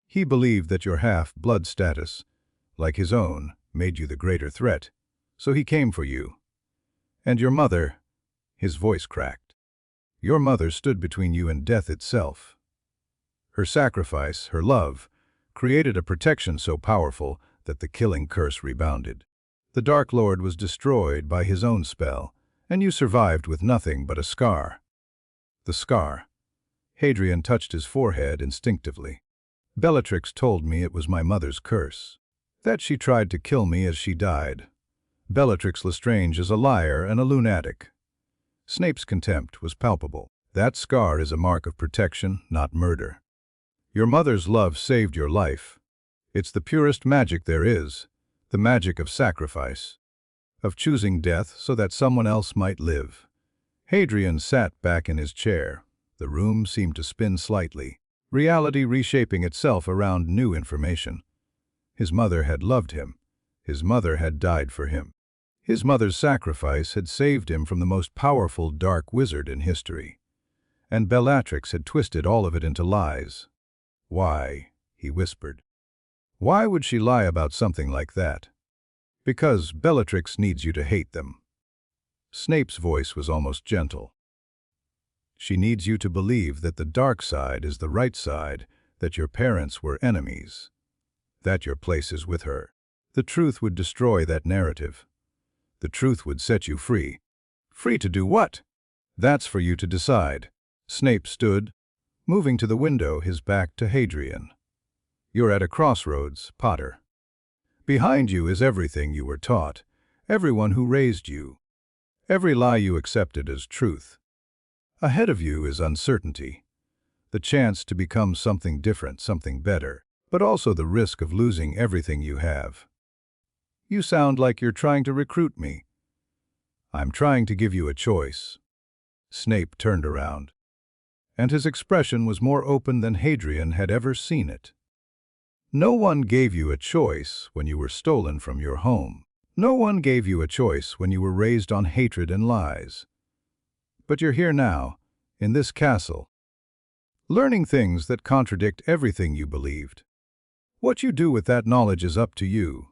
He believed that your half-blood status, like his own, made you the greater threat, so he came for you. And your mother, his voice cracked. Your mother stood between you and death itself. Her sacrifice, her love, created a protection so powerful that the killing curse rebounded. The Dark Lord was destroyed by his own spell, and you survived with nothing but a scar. The scar. Hadrian touched his forehead instinctively. Bellatrix told me it was my mother's curse. That she tried to kill me as she died. Bellatrix Lestrange is a liar and a lunatic. Snape's contempt was palpable. That scar is a mark of protection, not murder. Your mother's love saved your life. It's the purest magic there is, the magic of sacrifice, of choosing death so that someone else might live. Hadrian sat back in his chair. The room seemed to spin slightly, reality reshaping itself around new information. His mother had loved him. His mother had died for him. His mother's sacrifice had saved him from the most powerful dark wizard in history, and Bellatrix had twisted all of it into lies. "Why?" he whispered. "Why would she lie about something like that?" "Because Bellatrix needs you to hate them." Snape's voice was almost gentle. "She needs you to believe that the dark side is the right side, that your parents were enemies, that your place is with her. The truth would destroy that narrative. The truth would set you free." "Free to do what?" "That's for you to decide." Snape stood, moving to the window, his back to Hadrian. "You're at a crossroads, Potter. Behind you is everything you were taught, everyone who raised you, every lie you accepted as truth. Ahead of you is uncertainty, the chance to become something different, something better, but also the risk of losing everything you have." "You sound like you're trying to recruit me." "I'm trying to give you a choice." Snape turned around, and his expression was more open than Hadrian had ever seen it. "No one gave you a choice when you were stolen from your home. No one gave you a choice when you were raised on hatred and lies. But you're here now, in this castle, learning things that contradict everything you believed. What you do with that knowledge is up to you.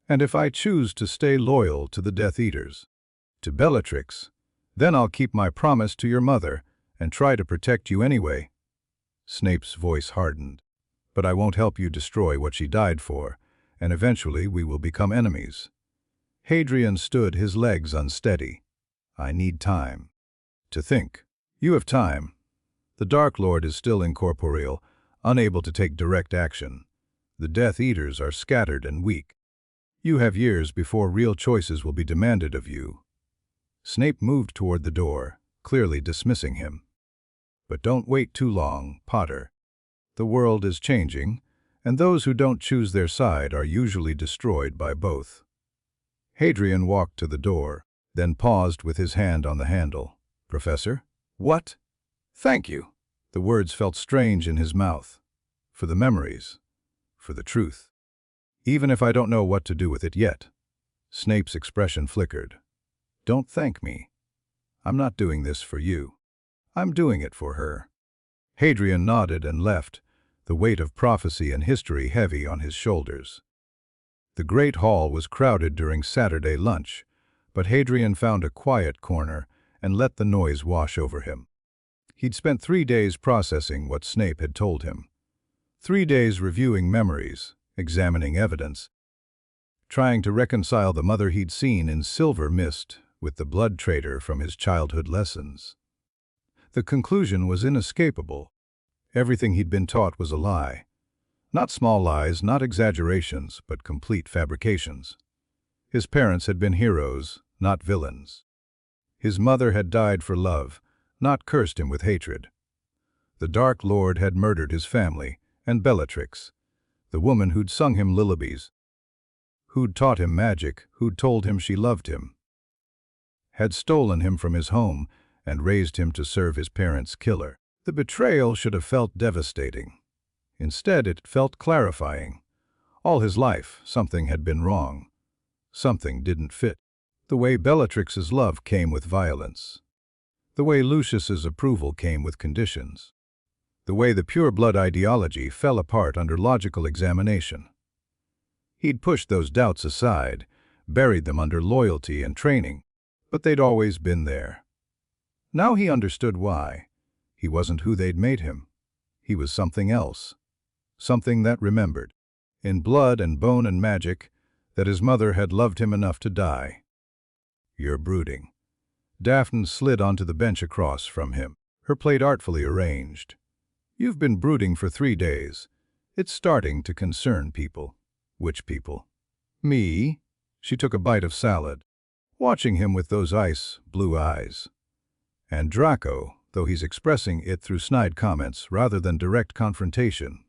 And if I choose to stay loyal to the Death Eaters, to Bellatrix, then I'll keep my promise to your mother and try to protect you anyway." Snape's voice hardened. "But I won't help you destroy what she died for, and eventually we will become enemies." Hadrian stood, his legs unsteady. "I need time to think." "You have time. The Dark Lord is still incorporeal, unable to take direct action. The Death Eaters are scattered and weak. You have years before real choices will be demanded of you." Snape moved toward the door, clearly dismissing him. "But don't wait too long, Potter. The world is changing, and those who don't choose their side are usually destroyed by both." Hadrian walked to the door, then paused with his hand on the handle. "Professor?" "What?" "Thank you." The words felt strange in his mouth. "For the memories. For the truth. Even if I don't know what to do with it yet." Snape's expression flickered. "Don't thank me. I'm not doing this for you. I'm doing it for her." Hadrian nodded and left, the weight of prophecy and history heavy on his shoulders. The great hall was crowded during Saturday lunch, but Hadrian found a quiet corner and let the noise wash over him. He'd spent 3 days processing what Snape had told him. 3 days reviewing memories, examining evidence, trying to reconcile the mother he'd seen in silver mist with the blood traitor from his childhood lessons. The conclusion was inescapable. Everything he'd been taught was a lie. Not small lies, not exaggerations, but complete fabrications. His parents had been heroes, not villains. His mother had died for love, not cursed him with hatred. The Dark Lord had murdered his family, and Bellatrix, the woman who'd sung him lullabies, who'd taught him magic, who'd told him she loved him, had stolen him from his home and raised him to serve his parents' killer. The betrayal should have felt devastating. Instead, it felt clarifying. All his life, something had been wrong. Something didn't fit. The way Bellatrix's love came with violence. The way Lucius's approval came with conditions. The way the pure-blood ideology fell apart under logical examination. He'd pushed those doubts aside, buried them under loyalty and training, but they'd always been there. Now he understood why. He wasn't who they'd made him. He was something else. Something that remembered, in blood and bone and magic, that his mother had loved him enough to die. "You're brooding." Daphne slid onto the bench across from him, her plate artfully arranged. "You've been brooding for 3 days. It's starting to concern people." "Which people?" "Me." She took a bite of salad, watching him with those ice-blue eyes. "And Draco, though he's expressing it through snide comments rather than direct confrontation.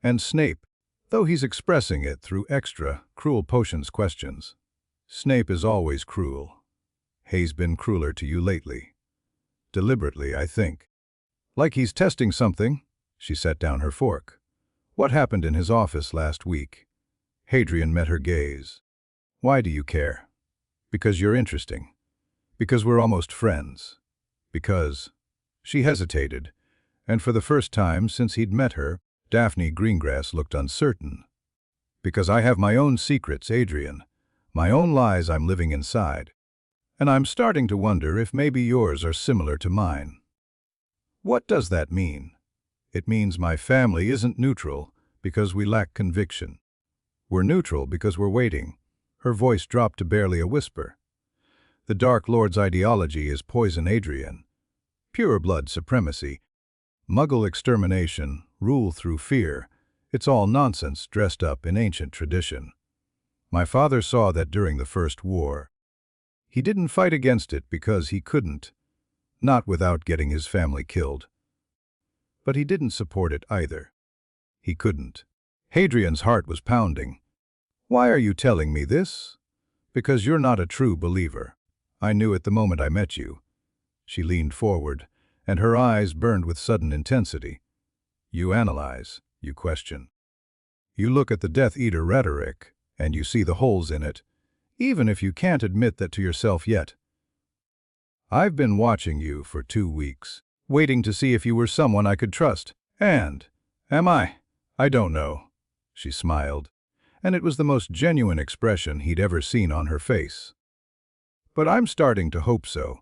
And Snape, though he's expressing it through extra, cruel potions questions. Snape is always cruel. He's been crueler to you lately. Deliberately, I think. Like he's testing something." She set down her fork. "What happened in his office last week?" Hadrian met her gaze. "Why do you care?" Because you're interesting. Because we're almost friends. Because... She hesitated, and for the first time since he'd met her, Daphne Greengrass looked uncertain. Because I have my own secrets, Adrian. My own lies I'm living inside. And I'm starting to wonder if maybe yours are similar to mine. What does that mean? It means my family isn't neutral because we lack conviction. We're neutral because we're waiting. Her voice dropped to barely a whisper. The Dark Lord's ideology is poison, Adrian. Pure blood supremacy. Muggle extermination, rule through fear. It's all nonsense dressed up in ancient tradition. My father saw that during the First War. He didn't fight against it because he couldn't. Not without getting his family killed. But he didn't support it either. He couldn't. Hadrian's heart was pounding. Why are you telling me this? Because you're not a true believer. I knew it the moment I met you. She leaned forward, and her eyes burned with sudden intensity. You analyze, you question. You look at the Death Eater rhetoric, and you see the holes in it, even if you can't admit that to yourself yet. I've been watching you for 2 weeks, waiting to see if you were someone I could trust. And, am I? I don't know. She smiled, and it was the most genuine expression he'd ever seen on her face. But I'm starting to hope so.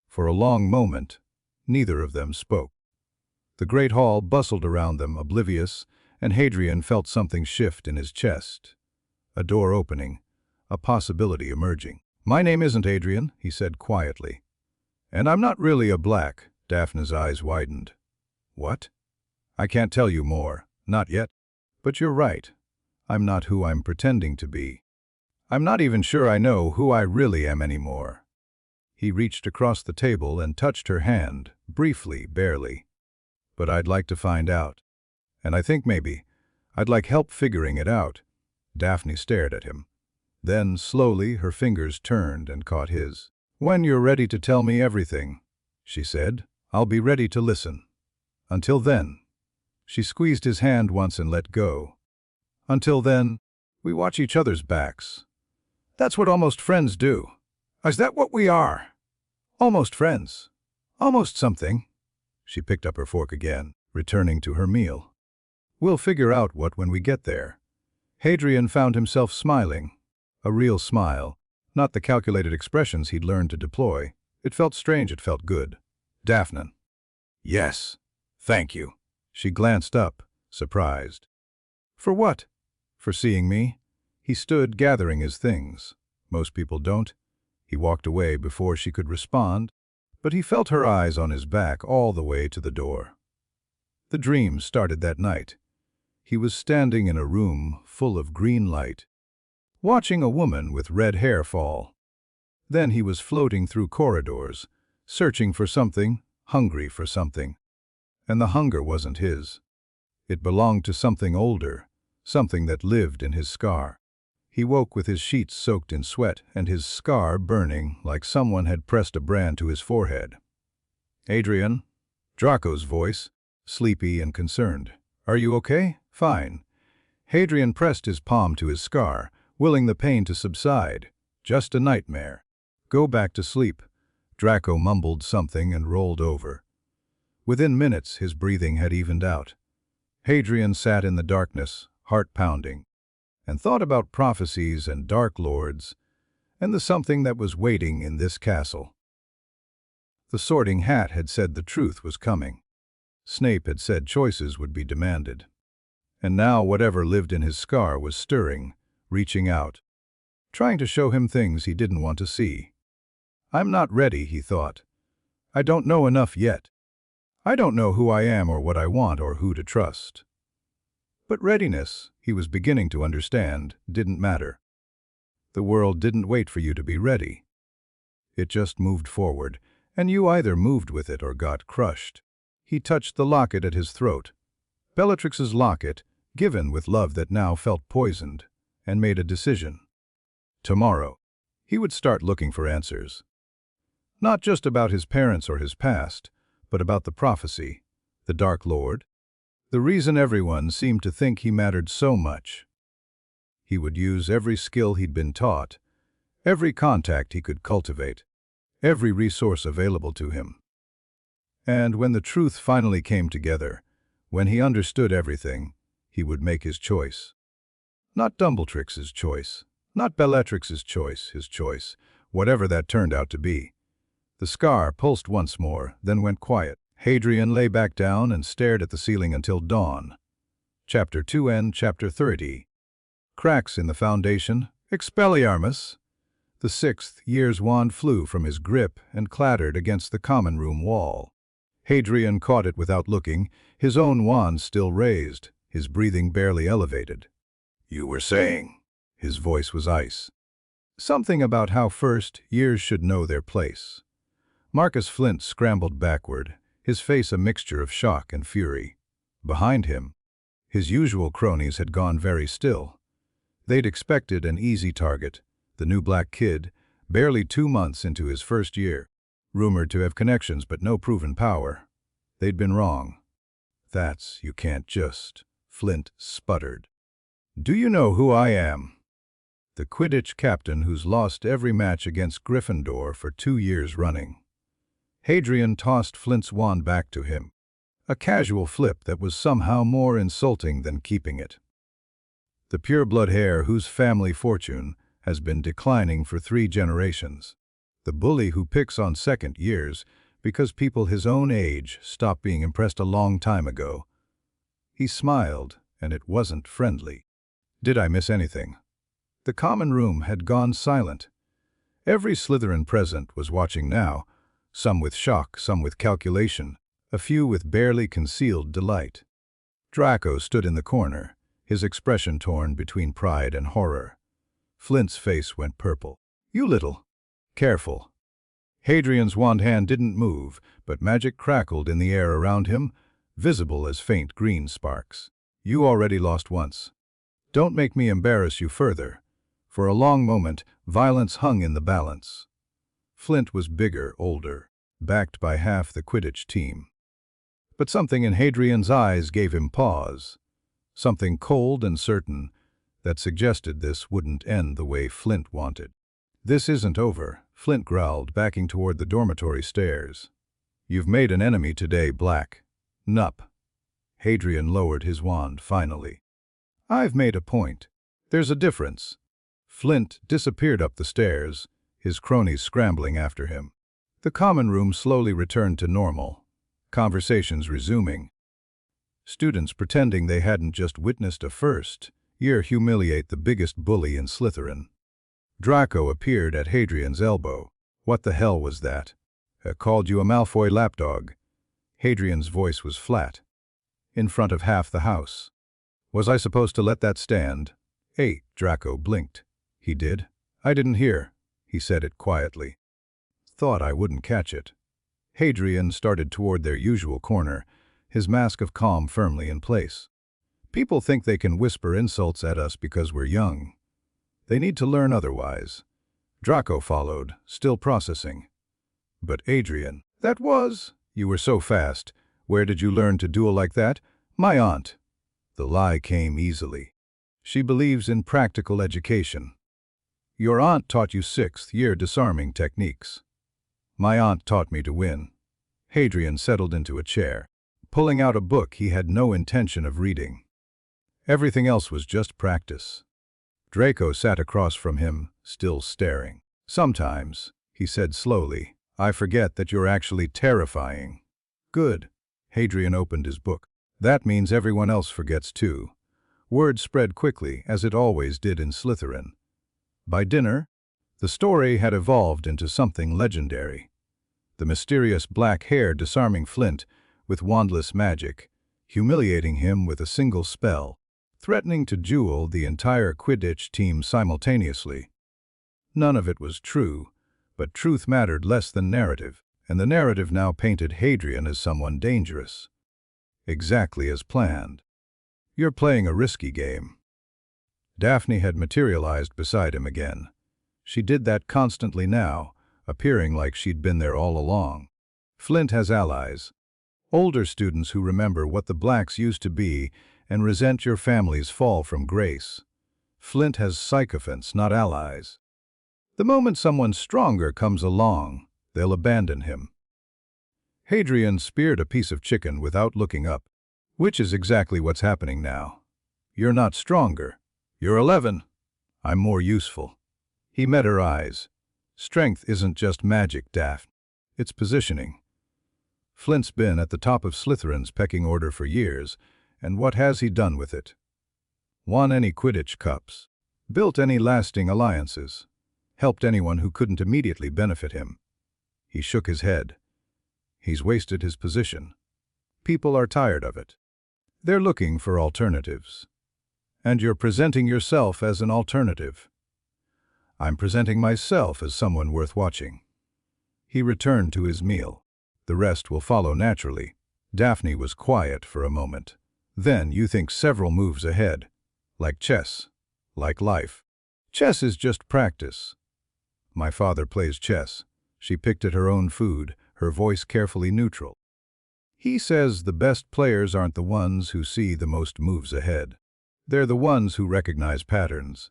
For a long moment, neither of them spoke. The great hall bustled around them, oblivious, and Hadrian felt something shift in his chest. A door opening, a possibility emerging. My name isn't Adrian, he said quietly. And I'm not really a black. Daphne's eyes widened. What? I can't tell you more, not yet. But you're right. I'm not who I'm pretending to be. I'm not even sure I know who I really am anymore. He reached across the table and touched her hand, briefly, barely. But I'd like to find out. And I think maybe I'd like help figuring it out. Daphne stared at him. Then, slowly, her fingers turned and caught his. When you're ready to tell me everything, she said, I'll be ready to listen. Until then. She squeezed his hand once and let go. Until then, we watch each other's backs. That's what almost friends do. Is that what we are? Almost friends. Almost something. She picked up her fork again, returning to her meal. We'll figure out what when we get there. Hadrian found himself smiling. A real smile, not the calculated expressions he'd learned to deploy. It felt strange, it felt good. Daphne. Yes. Thank you. She glanced up, surprised. For what? For seeing me? He stood gathering his things. Most people don't. He walked away before she could respond, but he felt her eyes on his back all the way to the door. The dream started that night. He was standing in a room full of green light, watching a woman with red hair fall. Then he was floating through corridors, searching for something, hungry for something. And the hunger wasn't his. It belonged to something older, something that lived in his scar. He woke with his sheets soaked in sweat and his scar burning like someone had pressed a brand to his forehead. Adrian? Draco's voice, sleepy and concerned. Are you okay? Fine. Hadrian pressed his palm to his scar, willing the pain to subside. Just a nightmare. Go back to sleep. Draco mumbled something and rolled over. Within minutes, his breathing had evened out. Hadrian sat in the darkness, heart pounding, and thought about prophecies and dark lords, and the something that was waiting in this castle. The Sorting Hat had said the truth was coming. Snape had said choices would be demanded. And now whatever lived in his scar was stirring, reaching out, trying to show him things he didn't want to see. I'm not ready, he thought. I don't know enough yet. I don't know who I am or what I want or who to trust. But readiness, he was beginning to understand, didn't matter. The world didn't wait for you to be ready. It just moved forward, and you either moved with it or got crushed. He touched the locket at his throat. Bellatrix's locket, given with love that now felt poisoned, and made a decision. Tomorrow, he would start looking for answers. Not just about his parents or his past, but about the prophecy, the Dark Lord, the reason everyone seemed to think he mattered so much. He would use every skill he'd been taught, every contact he could cultivate, every resource available to him. And when the truth finally came together, when he understood everything, he would make his choice. Not Dumbletrix's choice, not Bellatrix's choice, his choice, whatever that turned out to be. The scar pulsed once more, then went quiet. Hadrian lay back down and stared at the ceiling until dawn. Chapter 2 and Chapter 30. Cracks in the foundation. Expelliarmus! The sixth year's wand flew from his grip and clattered against the common room wall. Hadrian caught it without looking, his own wand still raised, his breathing barely elevated. "You were saying?" His voice was ice. "Something about how first years should know their place." Marcus Flint scrambled backward, his face a mixture of shock and fury. Behind him, his usual cronies had gone very still. They'd expected an easy target, the new black kid, barely 2 months into his first year, rumored to have connections but no proven power. They'd been wrong. You can't just," Flint sputtered. "Do you know who I am?" "The Quidditch captain who's lost every match against Gryffindor for 2 years running." Hadrian tossed Flint's wand back to him, a casual flip that was somehow more insulting than keeping it. "The pure-blood heir whose family fortune has been declining for 3 generations. The bully who picks on second years because people his own age stopped being impressed a long time ago." He smiled, and it wasn't friendly. "Did I miss anything?" The common room had gone silent. Every Slytherin present was watching now, some with shock, some with calculation, a few with barely concealed delight. Draco stood in the corner, his expression torn between pride and horror. Flint's face went purple. "You little..." "Careful." Hadrian's wand hand didn't move, but magic crackled in the air around him, visible as faint green sparks. "You already lost once. Don't make me embarrass you further." For a long moment, violence hung in the balance. Flint was bigger, older, backed by half the Quidditch team. But something in Hadrian's eyes gave him pause, something cold and certain that suggested this wouldn't end the way Flint wanted. "This isn't over," Flint growled, backing toward the dormitory stairs. "You've made an enemy today, Black. Nup." Hadrian lowered his wand finally. "I've made a point. There's a difference." Flint disappeared up the stairs, his cronies scrambling after him. The common room slowly returned to normal, conversations resuming. Students pretending they hadn't just witnessed a first year humiliate the biggest bully in Slytherin. Draco appeared at Hadrian's elbow. "What the hell was that?" "Called you a Malfoy lapdog." Hadrian's voice was flat, in front of half the house. "Was I supposed to let that stand?" "Hey," Draco blinked. "He did?" "I didn't hear." He said it quietly. "Thought I wouldn't catch it." Hadrian started toward their usual corner, his mask of calm firmly in place. "People think they can whisper insults at us because we're young. They need to learn otherwise." Draco followed, still processing. "But Adrian, that was... You were so fast. Where did you learn to duel like that?" "My aunt." The lie came easily. "She believes in practical education." "Your aunt taught you 6th-year disarming techniques." "My aunt taught me to win." Hadrian settled into a chair, pulling out a book he had no intention of reading. Everything else was just practice. Draco sat across from him, still staring. "Sometimes," he said slowly, "I forget that you're actually terrifying." "Good." Hadrian opened his book. "That means everyone else forgets too." Word spread quickly, as it always did in Slytherin. By dinner, the story had evolved into something legendary. The mysterious black hair disarming Flint with wandless magic, humiliating him with a single spell, threatening to duel the entire Quidditch team simultaneously. None of it was true, but truth mattered less than narrative, and the narrative now painted Hadrian as someone dangerous. Exactly as planned. "You're playing a risky game." Daphne had materialized beside him again. She did that constantly now, appearing like she'd been there all along. "Flint has allies. Older students who remember what the Blacks used to be and resent your family's fall from grace. Flint has sycophants, not allies." The moment someone stronger comes along, they'll abandon him. Hadrian speared a piece of chicken without looking up, which is exactly what's happening now. You're not stronger. You're 11. I'm more useful. He met her eyes. Strength isn't just magic, Daphne. It's positioning. Flint's been at the top of Slytherin's pecking order for years, and what has he done with it? Won any Quidditch cups, built any lasting alliances, helped anyone who couldn't immediately benefit him. He shook his head. He's wasted his position. People are tired of it. They're looking for alternatives. And you're presenting yourself as an alternative. I'm presenting myself as someone worth watching. He returned to his meal. The rest will follow naturally. Daphne was quiet for a moment. Then you think several moves ahead. Like chess. Like life. Chess is just practice. My father plays chess. She picked at her own food, her voice carefully neutral. He says the best players aren't the ones who see the most moves ahead. They're the ones who recognize patterns,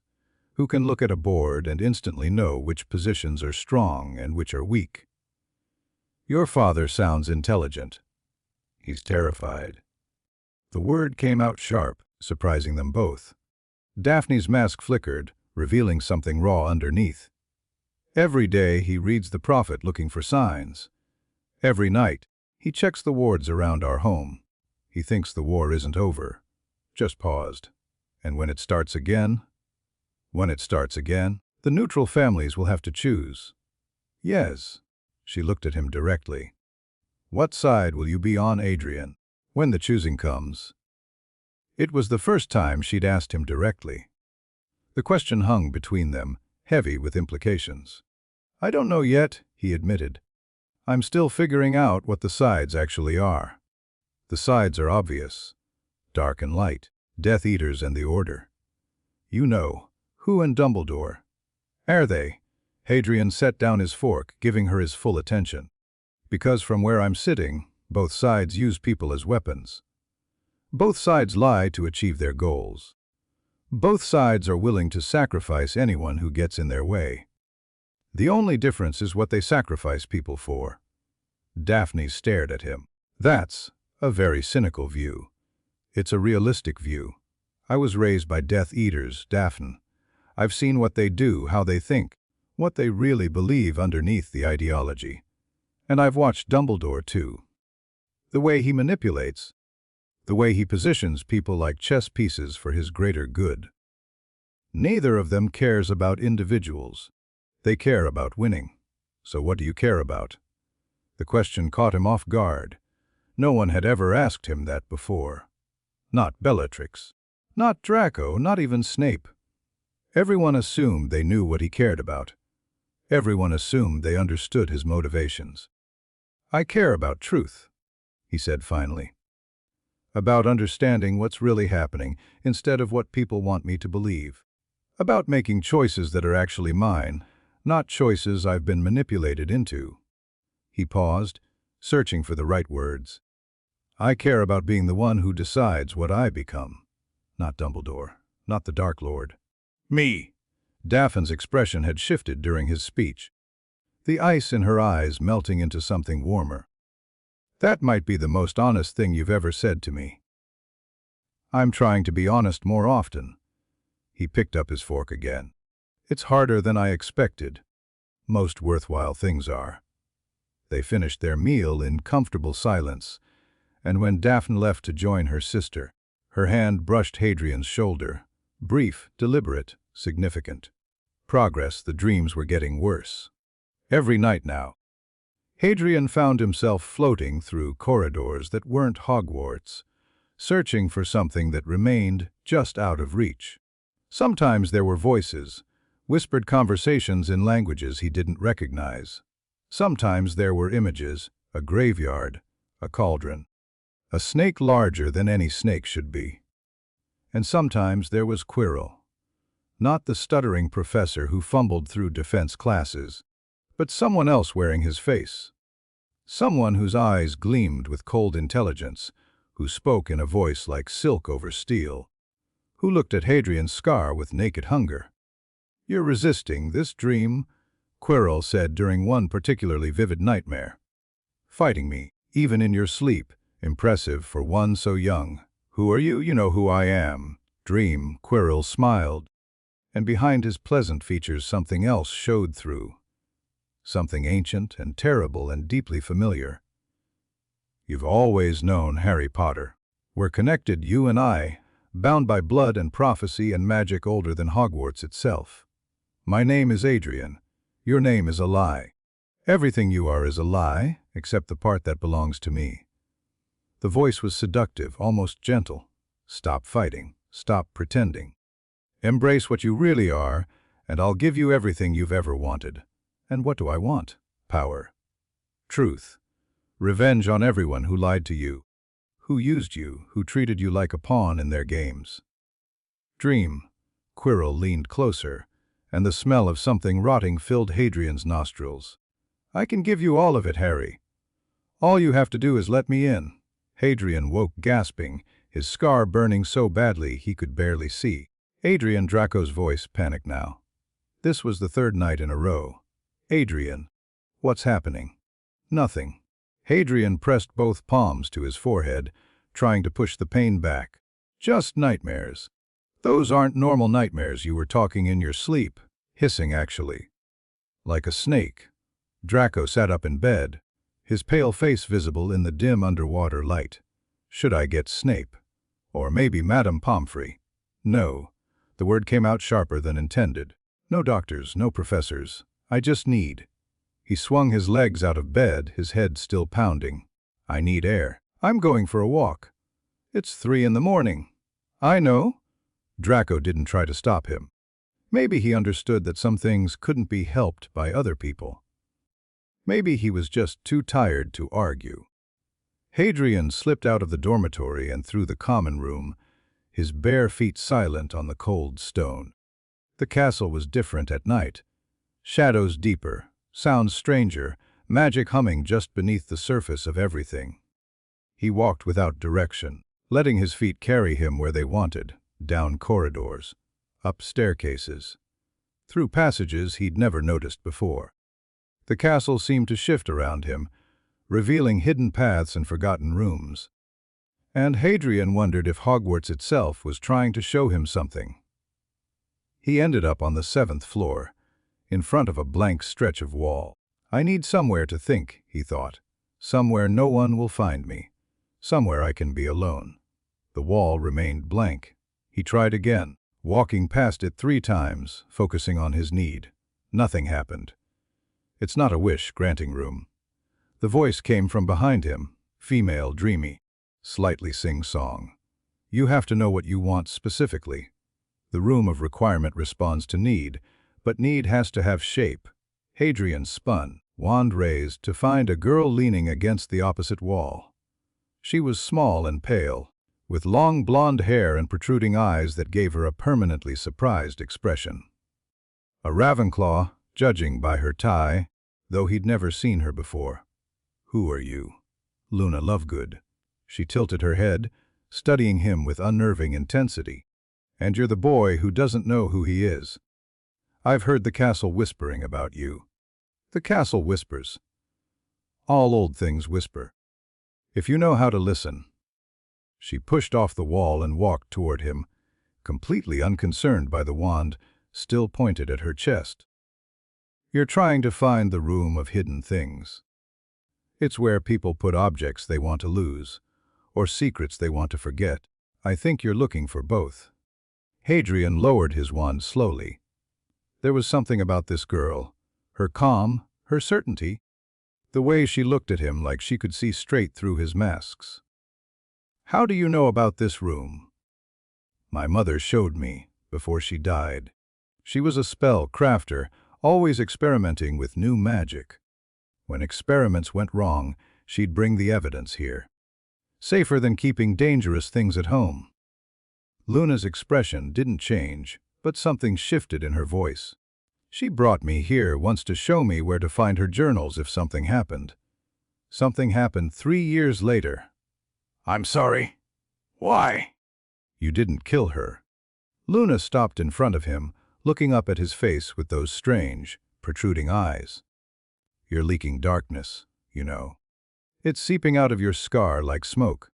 who can look at a board and instantly know which positions are strong and which are weak. Your father sounds intelligent. He's terrified. The word came out sharp, surprising them both. Daphne's mask flickered, revealing something raw underneath. Every day he reads the prophet looking for signs. Every night he checks the wards around our home. He thinks the war isn't over, just paused. And when it starts again, the neutral families will have to choose. Yes. She looked at him directly. What side will you be on, Adrian, when the choosing comes? It was the first time she'd asked him directly. The question hung between them, heavy with implications. I don't know yet, he admitted. I'm still figuring out what the sides actually are. The sides are obvious. Dark and light, Death Eaters and the Order. You know, who and Dumbledore. Are they? Hadrian set down his fork, giving her his full attention. Because from where I'm sitting, both sides use people as weapons. Both sides lie to achieve their goals. Both sides are willing to sacrifice anyone who gets in their way. The only difference is what they sacrifice people for. Daphne stared at him. That's a very cynical view. It's a realistic view. I was raised by Death Eaters, Daphne. I've seen what they do, how they think, what they really believe underneath the ideology. And I've watched Dumbledore too. The way he manipulates, the way he positions people like chess pieces for his greater good. Neither of them cares about individuals. They care about winning. So what do you care about? The question caught him off guard. No one had ever asked him that before. Not Bellatrix. Not Draco, not even Snape. Everyone assumed they knew what he cared about. Everyone assumed they understood his motivations. I care about truth, he said finally. About understanding what's really happening instead of what people want me to believe. About making choices that are actually mine, not choices I've been manipulated into. He paused, searching for the right words. I care about being the one who decides what I become. Not Dumbledore, not the Dark Lord. Me. Daphne's expression had shifted during his speech. The ice in her eyes melting into something warmer. That might be the most honest thing you've ever said to me. I'm trying to be honest more often. He picked up his fork again. It's harder than I expected. Most worthwhile things are. They finished their meal in comfortable silence, and when Daphne left to join her sister, her hand brushed Hadrian's shoulder. Brief, deliberate, significant. Progress, the dreams were getting worse. Every night now, Hadrian found himself floating through corridors that weren't Hogwarts, searching for something that remained just out of reach. Sometimes there were voices, whispered conversations in languages he didn't recognize. Sometimes there were images, a graveyard, a cauldron, a snake larger than any snake should be. And sometimes there was Quirrell. Not the stuttering professor who fumbled through defense classes, but someone else wearing his face. Someone whose eyes gleamed with cold intelligence, who spoke in a voice like silk over steel, who looked at Hadrian's scar with naked hunger. You're resisting this dream, Quirrell said during one particularly vivid nightmare. Fighting me, even in your sleep, impressive for one so young. Who are you? You know who I am. Dream, Quirrell smiled. And behind his pleasant features something else showed through. Something ancient and terrible and deeply familiar. You've always known Harry Potter. We're connected, you and I, bound by blood and prophecy and magic older than Hogwarts itself. My name is Adrian. Your name is a lie. Everything you are is a lie, except the part that belongs to me. The voice was seductive, almost gentle. Stop fighting. Stop pretending. Embrace what you really are, and I'll give you everything you've ever wanted. And what do I want? Power. Truth. Revenge on everyone who lied to you, who used you, who treated you like a pawn in their games. Dream. Quirrell leaned closer, and the smell of something rotting filled Hadrian's nostrils. I can give you all of it, Harry. All you have to do is let me in. Hadrian woke gasping, his scar burning so badly he could barely see. Adrian, Draco's voice panicked now. This was the third night in a row. Adrian. What's happening? Nothing. Hadrian pressed both palms to his forehead, trying to push the pain back. Just nightmares. Those aren't normal nightmares. You were talking in your sleep. Hissing, actually. Like a snake. Draco sat up in bed, his pale face visible in the dim underwater light. Should I get Snape? Or maybe Madame Pomfrey? No. The word came out sharper than intended. No doctors, no professors. I just need. He swung his legs out of bed, his head still pounding. I need air. I'm going for a walk. It's 3 in the morning. I know. Draco didn't try to stop him. Maybe he understood that some things couldn't be helped by other people. Maybe he was just too tired to argue. Hadrian slipped out of the dormitory and through the common room, his bare feet silent on the cold stone. The castle was different at night. Shadows deeper, sounds stranger, magic humming just beneath the surface of everything. He walked without direction, letting his feet carry him where they wanted, down corridors, up staircases, through passages he'd never noticed before. The castle seemed to shift around him, revealing hidden paths and forgotten rooms. And Hadrian wondered if Hogwarts itself was trying to show him something. He ended up on the 7th floor, in front of a blank stretch of wall. I need somewhere to think, he thought. Somewhere no one will find me. Somewhere I can be alone. The wall remained blank. He tried again, walking past it 3 times, focusing on his need. Nothing happened. It's not a wish-granting room. The voice came from behind him, female, dreamy, slightly sing-song. You have to know what you want specifically. The room of requirement responds to need, but need has to have shape. Hadrian spun, wand raised, to find a girl leaning against the opposite wall. She was small and pale, with long blonde hair and protruding eyes that gave her a permanently surprised expression. A Ravenclaw, judging by her tie, though he'd never seen her before. Who are you? Luna Lovegood. She tilted her head, studying him with unnerving intensity. And you're the boy who doesn't know who he is. I've heard the castle whispering about you. The castle whispers. All old things whisper. If you know how to listen. She pushed off the wall and walked toward him, completely unconcerned by the wand, still pointed at her chest. You're trying to find the room of hidden things. It's where people put objects they want to lose, or secrets they want to forget. I think you're looking for both. Hadrian lowered his wand slowly. There was something about this girl, her calm, her certainty, the way she looked at him like she could see straight through his masks. How do you know about this room? My mother showed me before she died. She was a spell crafter, always experimenting with new magic. When experiments went wrong, she'd bring the evidence here. Safer than keeping dangerous things at home. Luna's expression didn't change, but something shifted in her voice. She brought me here once to show me where to find her journals if something happened. Something happened 3 years later. I'm sorry. Why? You didn't kill her. Luna stopped in front of him, looking up at his face with those strange, protruding eyes. You're leaking darkness, you know. It's seeping out of your scar like smoke.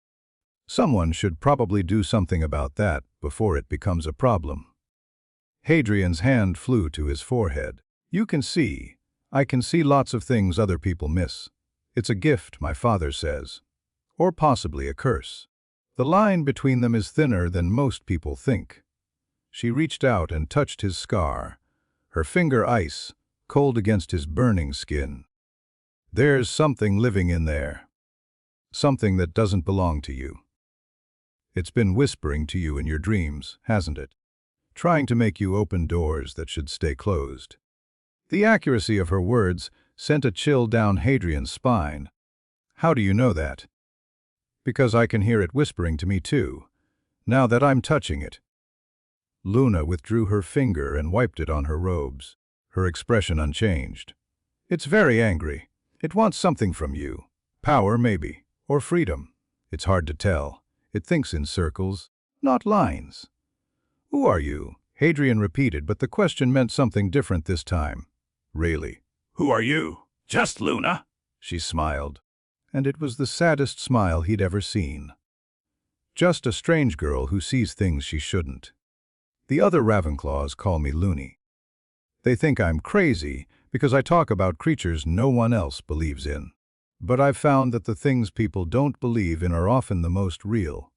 Someone should probably do something about that before it becomes a problem. Hadrian's hand flew to his forehead. I can see lots of things other people miss. It's a gift, my father says. Or possibly a curse. The line between them is thinner than most people think. She reached out and touched his scar, her finger ice, cold against his burning skin. There's something living in there. Something that doesn't belong to you. It's been whispering to you in your dreams, hasn't it? Trying to make you open doors that should stay closed. The accuracy of her words sent a chill down Hadrian's spine. How do you know that? Because I can hear it whispering to me too, now that I'm touching it. Luna withdrew her finger and wiped it on her robes, her expression unchanged. It's very angry. It wants something from you. Power, maybe, or freedom. It's hard to tell. It thinks in circles, not lines. Who are you? Hadrian repeated, but the question meant something different this time. Really? Who are you? Just Luna? She smiled, and it was the saddest smile he'd ever seen. Just a strange girl who sees things she shouldn't. The other Ravenclaws call me loony. They think I'm crazy because I talk about creatures no one else believes in. But I've found that the things people don't believe in are often the most real.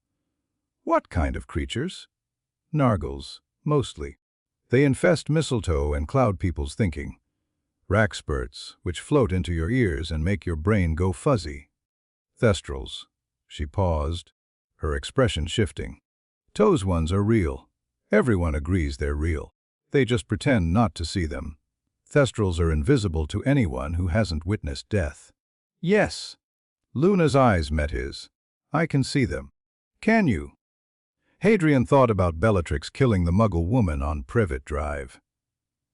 What kind of creatures? Nargles, mostly. They infest mistletoe and cloud people's thinking. Rackspurts, which float into your ears and make your brain go fuzzy. Thestrals. She paused, her expression shifting. Toes ones are real. Everyone agrees they're real. They just pretend not to see them. Thestrals are invisible to anyone who hasn't witnessed death. Yes. Luna's eyes met his. I can see them. Can you? Hadrian thought about Bellatrix killing the Muggle woman on Privet Drive.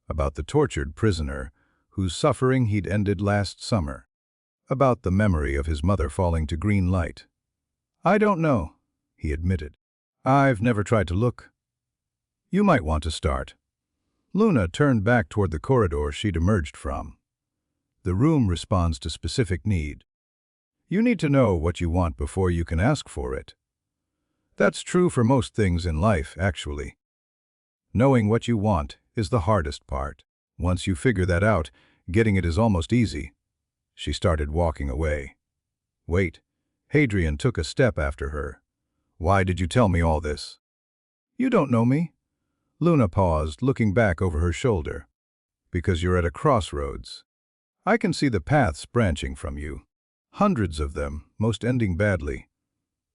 About the tortured prisoner whose suffering he'd ended last summer. About the memory of his mother falling to green light. I don't know, he admitted. I've never tried to look. You might want to start. Luna turned back toward the corridor she'd emerged from. The room responds to specific need. You need to know what you want before you can ask for it. That's true for most things in life, actually. Knowing what you want is the hardest part. Once you figure that out, getting it is almost easy. She started walking away. Wait. Hadrian took a step after her. Why did you tell me all this? You don't know me. Luna paused, looking back over her shoulder. Because you're at a crossroads. I can see the paths branching from you. Hundreds of them, most ending badly.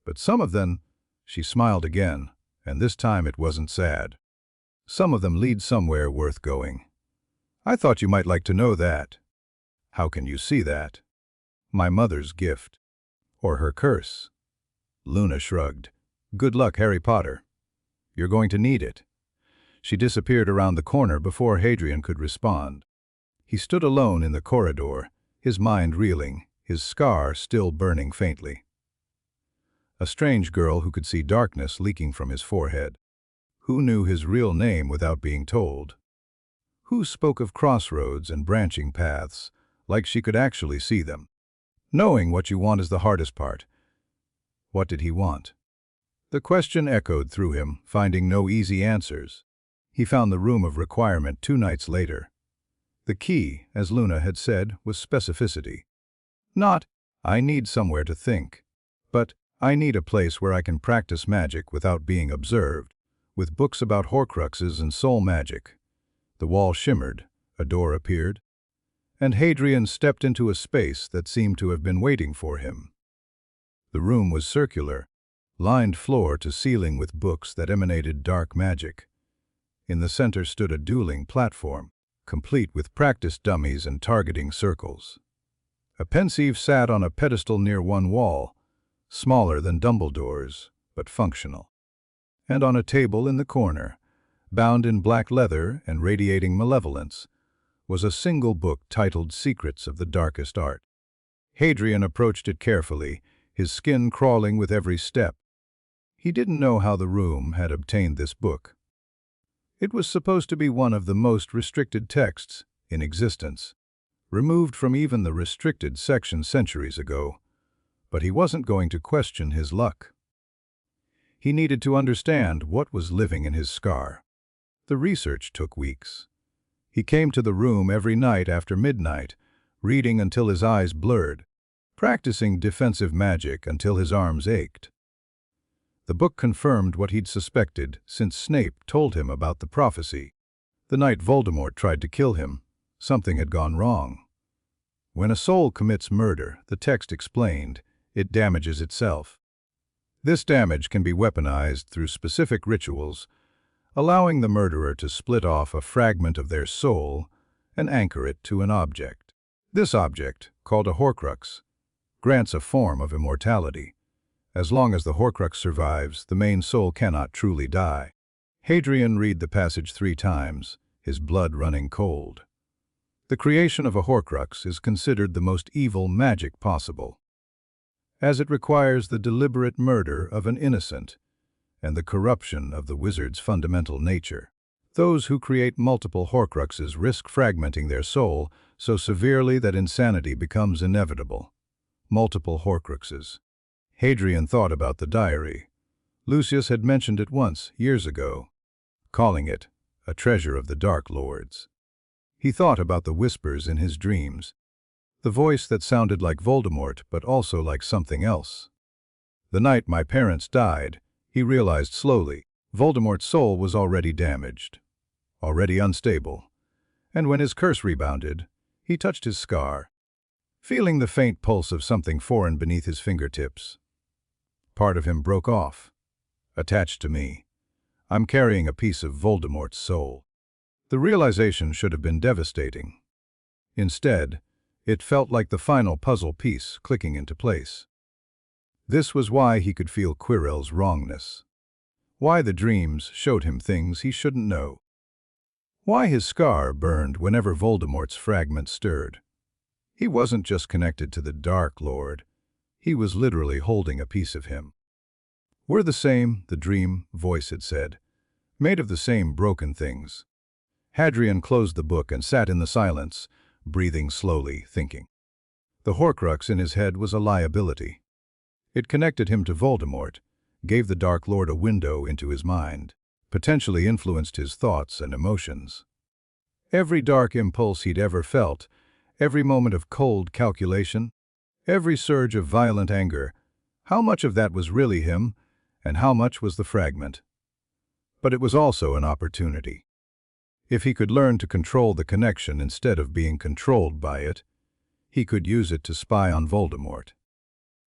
But some of them, she smiled again, and this time it wasn't sad. Some of them lead somewhere worth going. I thought you might like to know that. How can you see that? My mother's gift. Or her curse. Luna shrugged. Good luck, Harry Potter. You're going to need it. She disappeared around the corner before Hadrian could respond. He stood alone in the corridor, his mind reeling, his scar still burning faintly. A strange girl who could see darkness leaking from his forehead. Who knew his real name without being told? Who spoke of crossroads and branching paths, like she could actually see them? Knowing what you want is the hardest part. What did he want? The question echoed through him, finding no easy answers. He found the room of requirement 2 nights later. The key, as Luna had said, was specificity. Not, I need somewhere to think, but I need a place where I can practice magic without being observed, with books about Horcruxes and soul magic. The wall shimmered, a door appeared, and Hadrian stepped into a space that seemed to have been waiting for him. The room was circular, lined floor to ceiling with books that emanated dark magic. In the center stood a dueling platform, complete with practice dummies and targeting circles. A pensieve sat on a pedestal near one wall, smaller than Dumbledore's, but functional. And on a table in the corner, bound in black leather and radiating malevolence, was a single book titled Secrets of the Darkest Art. Hadrian approached it carefully, his skin crawling with every step. He didn't know how the room had obtained this book. It was supposed to be one of the most restricted texts in existence, removed from even the restricted section centuries ago. But he wasn't going to question his luck. He needed to understand what was living in his scar. The research took weeks. He came to the room every night after midnight, reading until his eyes blurred, practicing defensive magic until his arms ached. The book confirmed what he'd suspected since Snape told him about the prophecy. The night Voldemort tried to kill him, something had gone wrong. When a soul commits murder, the text explained, it damages itself. This damage can be weaponized through specific rituals, allowing the murderer to split off a fragment of their soul and anchor it to an object. This object, called a Horcrux, grants a form of immortality. As long as the Horcrux survives, the main soul cannot truly die. Hadrian read the passage 3 times, his blood running cold. The creation of a Horcrux is considered the most evil magic possible, as it requires the deliberate murder of an innocent and the corruption of the wizard's fundamental nature. Those who create multiple Horcruxes risk fragmenting their soul so severely that insanity becomes inevitable. Multiple Horcruxes. Hadrian thought about the diary. Lucius had mentioned it once, years ago, calling it a treasure of the Dark Lords. He thought about the whispers in his dreams, the voice that sounded like Voldemort but also like something else. The night my parents died, he realized slowly, Voldemort's soul was already damaged, already unstable, and when his curse rebounded, he touched his scar, feeling the faint pulse of something foreign beneath his fingertips. Part of him broke off, attached to me. I'm carrying a piece of Voldemort's soul. The realization should have been devastating. Instead, it felt like the final puzzle piece clicking into place. This was why he could feel Quirrell's wrongness. Why the dreams showed him things he shouldn't know. Why his scar burned whenever Voldemort's fragment stirred. He wasn't just connected to the Dark Lord. He was literally holding a piece of him. We're the same, the dream voice had said, made of the same broken things. Hadrian closed the book and sat in the silence, breathing slowly, thinking. The Horcrux in his head was a liability. It connected him to Voldemort, gave the Dark Lord a window into his mind, potentially influenced his thoughts and emotions. Every dark impulse he'd ever felt, every moment of cold calculation, every surge of violent anger, how much of that was really him, and how much was the fragment? But it was also an opportunity. If he could learn to control the connection instead of being controlled by it, he could use it to spy on Voldemort,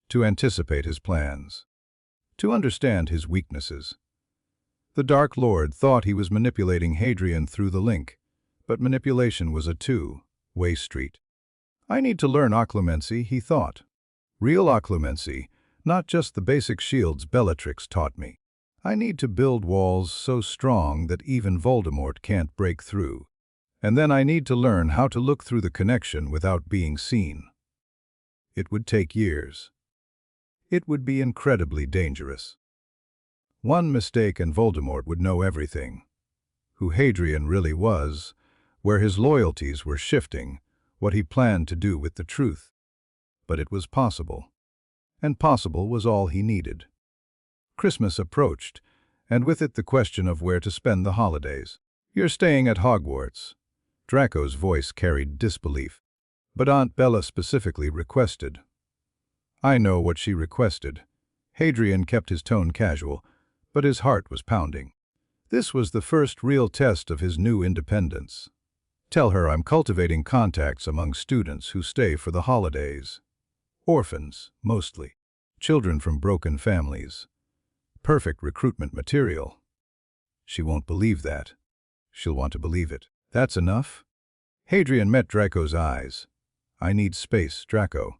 to anticipate his plans, to understand his weaknesses. The Dark Lord thought he was manipulating Hadrian through the link, but manipulation was a two-way street. I need to learn occlumency, he thought. Real occlumency, not just the basic shields Bellatrix taught me. I need to build walls so strong that even Voldemort can't break through. And then I need to learn how to look through the connection without being seen. It would take years. It would be incredibly dangerous. One mistake and Voldemort would know everything. Who Hadrian really was, where his loyalties were shifting, what he planned to do with the truth. But it was possible. And possible was all he needed. Christmas approached, and with it the question of where to spend the holidays. You're staying at Hogwarts. Draco's voice carried disbelief. But Aunt Bella specifically requested. I know what she requested. Hadrian kept his tone casual, but his heart was pounding. This was the first real test of his new independence. Tell her I'm cultivating contacts among students who stay for the holidays. Orphans, mostly. Children from broken families. Perfect recruitment material. She won't believe that. She'll want to believe it. That's enough? Hadrian met Draco's eyes. I need space, Draco.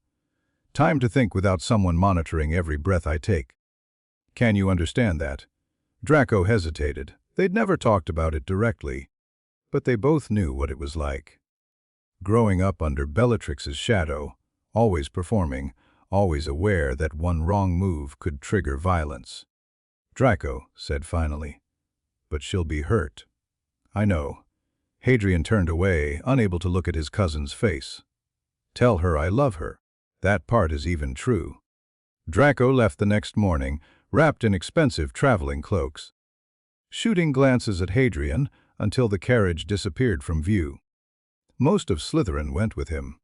Time to think without someone monitoring every breath I take. Can you understand that? Draco hesitated. They'd never talked about it directly, but they both knew what it was like. Growing up under Bellatrix's shadow, always performing, always aware that one wrong move could trigger violence. Draco said finally, but she'll be hurt. I know. Hadrian turned away, unable to look at his cousin's face. Tell her I love her. That part is even true. Draco left the next morning, wrapped in expensive traveling cloaks, shooting glances at Hadrian until the carriage disappeared from view. Most of Slytherin went with him.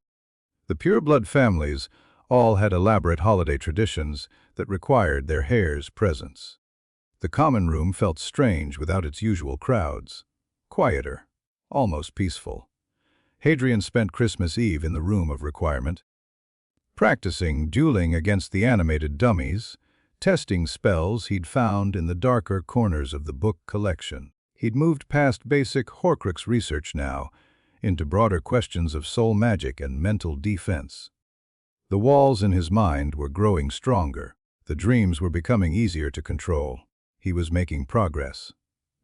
The pureblood families all had elaborate holiday traditions that required their heirs' presence. The common room felt strange without its usual crowds. Quieter, almost peaceful. Hadrian spent Christmas Eve in the room of requirement, practicing dueling against the animated dummies, testing spells he'd found in the darker corners of the book collection. He'd moved past basic Horcrux research now into broader questions of soul magic and mental defense. The walls in his mind were growing stronger. The dreams were becoming easier to control. He was making progress.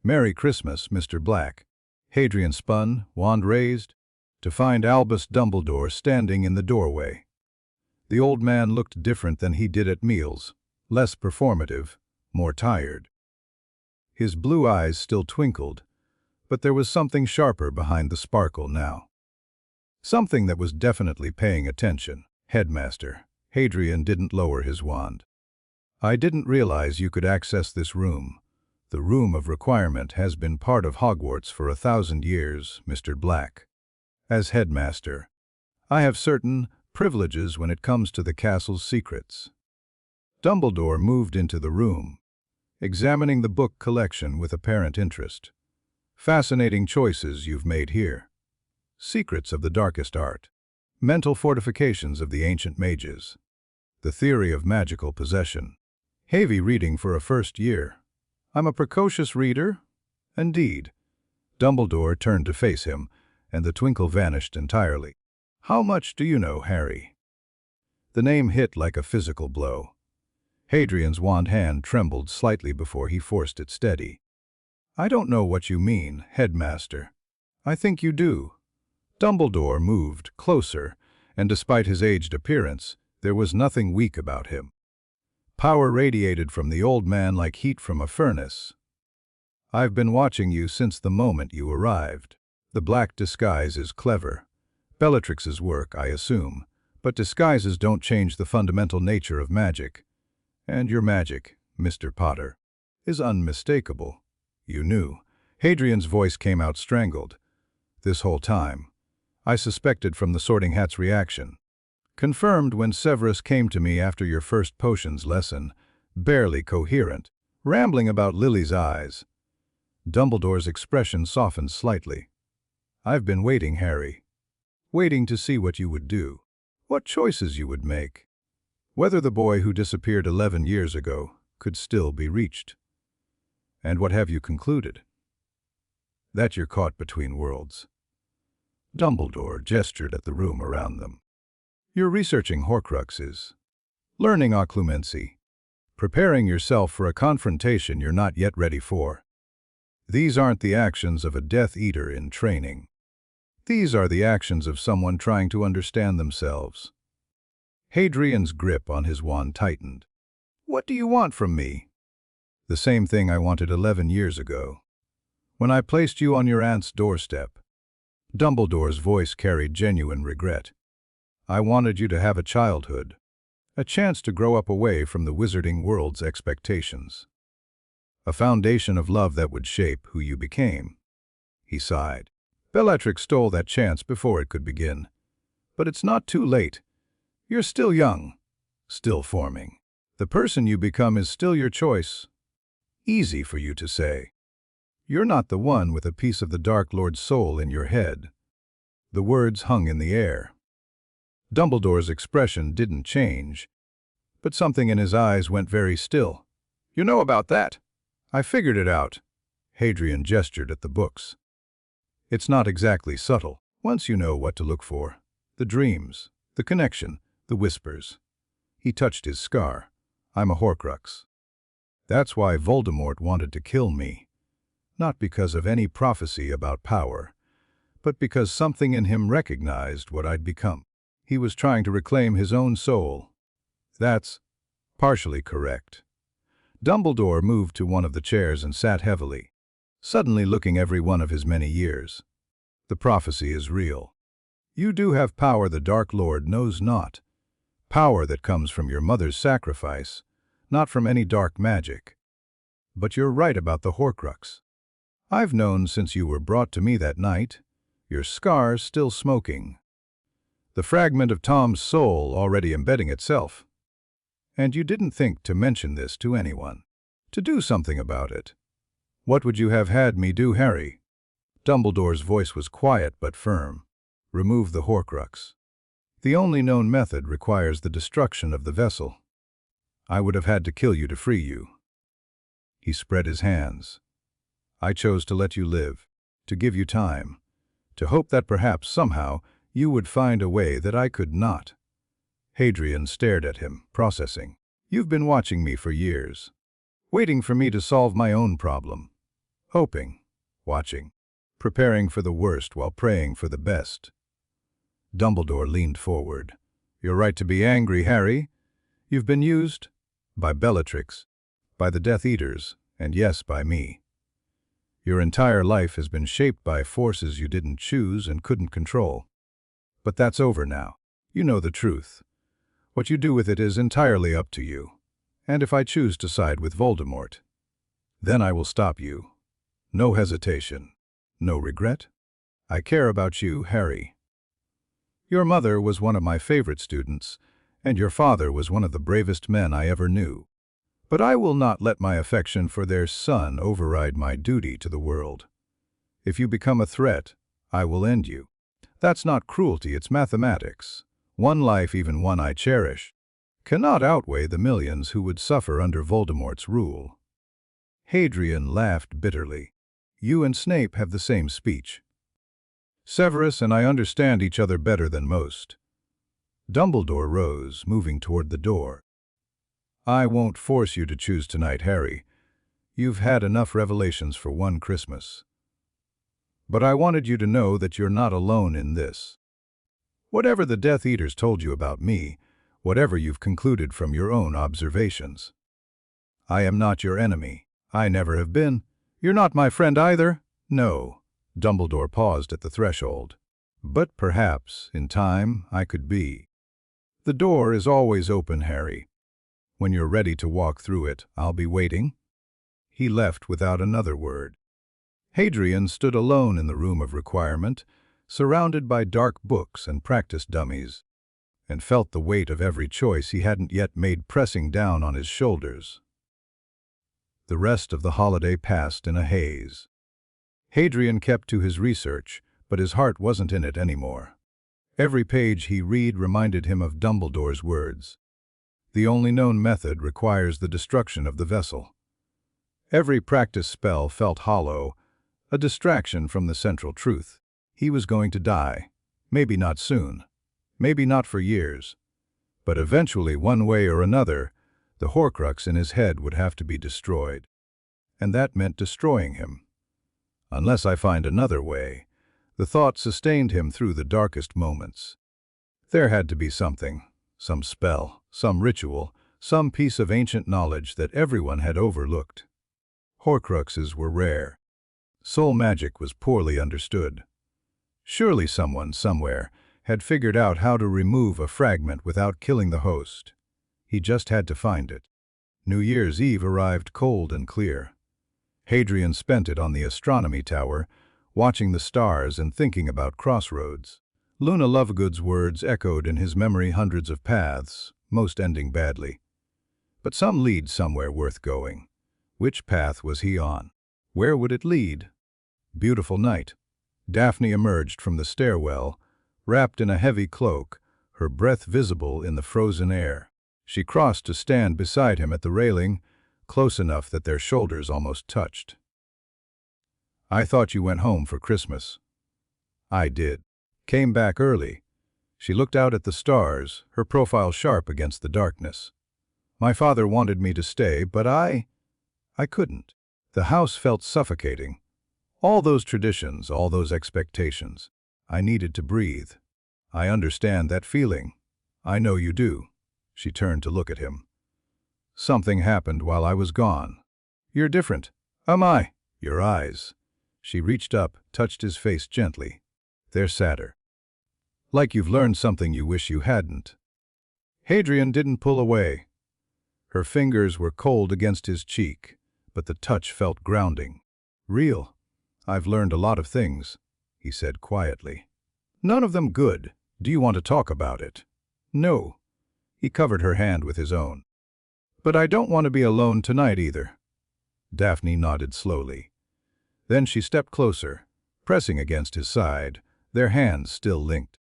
"Merry Christmas, Mr. Black." Hadrian spun, wand raised, to find Albus Dumbledore standing in the doorway. The old man looked different than he did at meals, less performative, more tired. His blue eyes still twinkled, but there was something sharper behind the sparkle now. Something that was definitely paying attention. "Headmaster." Hadrian didn't lower his wand. "I didn't realize you could access this room. The room of requirement has been part of Hogwarts for 1,000 years, Mr. Black. As headmaster, I have certain privileges when it comes to the castle's secrets." Dumbledore moved into the room, examining the book collection with apparent interest. "Fascinating choices you've made here. Secrets of the darkest art, mental fortifications of the ancient mages, the theory of magical possession. Heavy reading for a first year. I'm a precocious reader, indeed." Dumbledore turned to face him, and the twinkle vanished entirely. "How much do you know, Harry?" The name hit like a physical blow. Hadrian's wand hand trembled slightly before he forced it steady. "I don't know what you mean, headmaster." "I think you do." Dumbledore moved closer, and despite his aged appearance, there was nothing weak about him. Power radiated from the old man like heat from a furnace. "I've been watching you since the moment you arrived. The black disguise is clever. Bellatrix's work, I assume, but disguises don't change the fundamental nature of magic. And your magic, Mr. Potter, is unmistakable. You knew." Hadrian's voice came out strangled. "This whole time. I suspected from the Sorting Hat's reaction. Confirmed when Severus came to me after your first potions lesson, barely coherent, rambling about Lily's eyes." Dumbledore's expression softened slightly. "I've been waiting, Harry. Waiting to see what you would do, what choices you would make, whether the boy who disappeared 11 years ago could still be reached. And what have you concluded? That you're caught between worlds." Dumbledore gestured at the room around them. "You're researching Horcruxes, learning occlumency, preparing yourself for a confrontation you're not yet ready for. These aren't the actions of a Death Eater in training. These are the actions of someone trying to understand themselves." Hadrian's grip on his wand tightened. "What do you want from me?" "The same thing I wanted 11 years ago, when I placed you on your aunt's doorstep." Dumbledore's voice carried genuine regret. "I wanted you to have a childhood, a chance to grow up away from the wizarding world's expectations. A foundation of love that would shape who you became." He sighed. "Bellatrix stole that chance before it could begin. But it's not too late. You're still young, still forming. The person you become is still your choice. Easy for you to say. You're not the one with a piece of the Dark Lord's soul in your head." The words hung in the air. Dumbledore's expression didn't change, but something in his eyes went very still. "You know about that?" "I figured it out." Hadrian gestured at the books. "It's not exactly subtle, once you know what to look for. The dreams, the connection, the whispers." He touched his scar. "I'm a Horcrux. That's why Voldemort wanted to kill me. Not because of any prophecy about power, but because something in him recognized what I'd become. He was trying to reclaim his own soul." "That's partially correct." Dumbledore moved to one of the chairs and sat heavily, suddenly looking every one of his many years. The prophecy is real. You do have power the Dark Lord knows not. Power that comes from your mother's sacrifice, not from any dark magic. But you're right about the Horcrux. I've known since you were brought to me that night, your scars still smoking. The fragment of Tom's soul already embedding itself. And you didn't think to mention this to anyone. To do something about it. What would you have had me do, Harry? Dumbledore's voice was quiet but firm. Remove the Horcrux. The only known method requires the destruction of the vessel. I would have had to kill you to free you. He spread his hands. I chose to let you live, to give you time, to hope that perhaps somehow you would find a way that I could not. Hadrian stared at him, processing. You've been watching me for years, waiting for me to solve my own problem. Hoping, watching, preparing for the worst while praying for the best. Dumbledore leaned forward. You're right to be angry, Harry. You've been used by Bellatrix, by the Death Eaters, and yes, by me. Your entire life has been shaped by forces you didn't choose and couldn't control. But that's over now. You know the truth. What you do with it is entirely up to you. And if I choose to side with Voldemort, then I will stop you. No hesitation. No regret. I care about you, Harry. Your mother was one of my favorite students, and your father was one of the bravest men I ever knew. But I will not let my affection for their son override my duty to the world. If you become a threat, I will end you. That's not cruelty, it's mathematics. One life, even one I cherish, cannot outweigh the millions who would suffer under Voldemort's rule. Hadrian laughed bitterly. You and Snape have the same speech. Severus and I understand each other better than most. Dumbledore rose, moving toward the door. I won't force you to choose tonight, Harry. You've had enough revelations for one Christmas. But I wanted you to know that you're not alone in this. Whatever the Death Eaters told you about me, whatever you've concluded from your own observations, I am not your enemy. I never have been. You're not my friend either. No. Dumbledore paused at the threshold. But perhaps, in time, I could be. The door is always open, Harry. When you're ready to walk through it, I'll be waiting. He left without another word. Hadrian stood alone in the room of requirement, surrounded by dark books and practice dummies, and felt the weight of every choice he hadn't yet made pressing down on his shoulders. The rest of the holiday passed in a haze. Hadrian kept to his research, but his heart wasn't in it anymore. Every page he read reminded him of Dumbledore's words. The only known method requires the destruction of the vessel. Every practice spell felt hollow, a distraction from the central truth. He was going to die. Maybe not soon. Maybe not for years. But eventually, one way or another, the Horcrux in his head would have to be destroyed. And that meant destroying him. Unless I find another way, the thought sustained him through the darkest moments. There had to be something, some spell, some ritual, some piece of ancient knowledge that everyone had overlooked. Horcruxes were rare. Soul magic was poorly understood. Surely someone, somewhere, had figured out how to remove a fragment without killing the host. He just had to find it. New Year's Eve arrived cold and clear. Hadrian spent it on the astronomy tower, watching the stars and thinking about crossroads. Luna Lovegood's words echoed in his memory hundreds of paths, most ending badly. But some lead somewhere worth going. Which path was he on? Where would it lead? Beautiful night. Daphne emerged from the stairwell, wrapped in a heavy cloak, her breath visible in the frozen air. She crossed to stand beside him at the railing, close enough that their shoulders almost touched. I thought you went home for Christmas. I did. Came back early. She looked out at the stars, her profile sharp against the darkness. My father wanted me to stay, but I couldn't. The house felt suffocating. All those traditions, all those expectations. I needed to breathe. I understand that feeling. I know you do. She turned to look at him. Something happened while I was gone. You're different. Am I? Your eyes. She reached up, touched his face gently. They're sadder. Like you've learned something you wish you hadn't. Hadrian didn't pull away. Her fingers were cold against his cheek, but the touch felt grounding. Real. I've learned a lot of things, he said quietly. None of them good. Do you want to talk about it? No. He covered her hand with his own. But I don't want to be alone tonight either. Daphne nodded slowly. Then she stepped closer, pressing against his side, their hands still linked.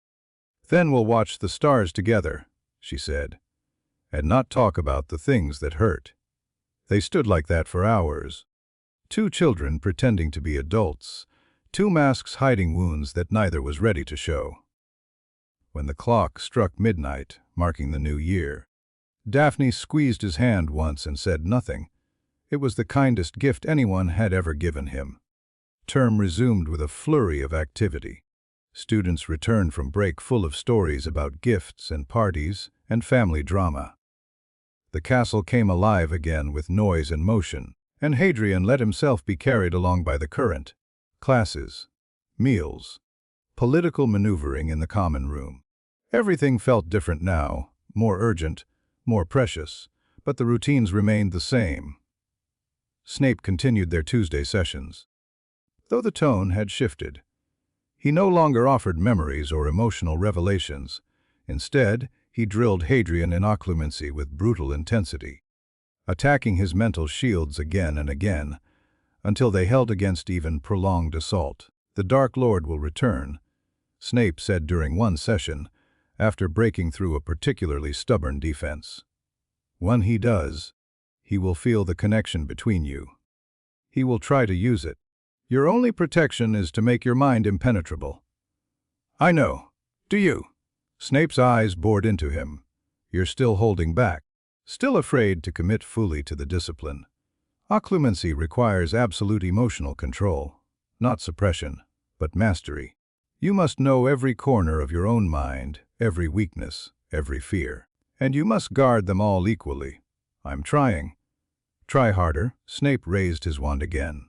Then we'll watch the stars together, she said, and not talk about the things that hurt. They stood like that for hours. Two children pretending to be adults, two masks hiding wounds that neither was ready to show. When the clock struck midnight, marking the new year, Daphne squeezed his hand once and said nothing. It was the kindest gift anyone had ever given him. Term resumed with a flurry of activity. Students returned from break full of stories about gifts and parties and family drama. The castle came alive again with noise and motion, and Hadrian let himself be carried along by the current. Classes, meals, political maneuvering in the common room. Everything felt different now, more urgent, more precious, but the routines remained the same. Snape continued their Tuesday sessions, though the tone had shifted. He no longer offered memories or emotional revelations. Instead, he drilled Hadrian in occlumency with brutal intensity, attacking his mental shields again and again, until they held against even prolonged assault. The Dark Lord will return, Snape said during one session, after breaking through a particularly stubborn defense. When he does, he will feel the connection between you. He will try to use it. Your only protection is to make your mind impenetrable. I know. Do you? Snape's eyes bored into him. You're still holding back, still afraid to commit fully to the discipline. Occlumency requires absolute emotional control, not suppression, but mastery. You must know every corner of your own mind, every weakness, every fear, and you must guard them all equally. I'm trying. Try harder. Snape raised his wand again.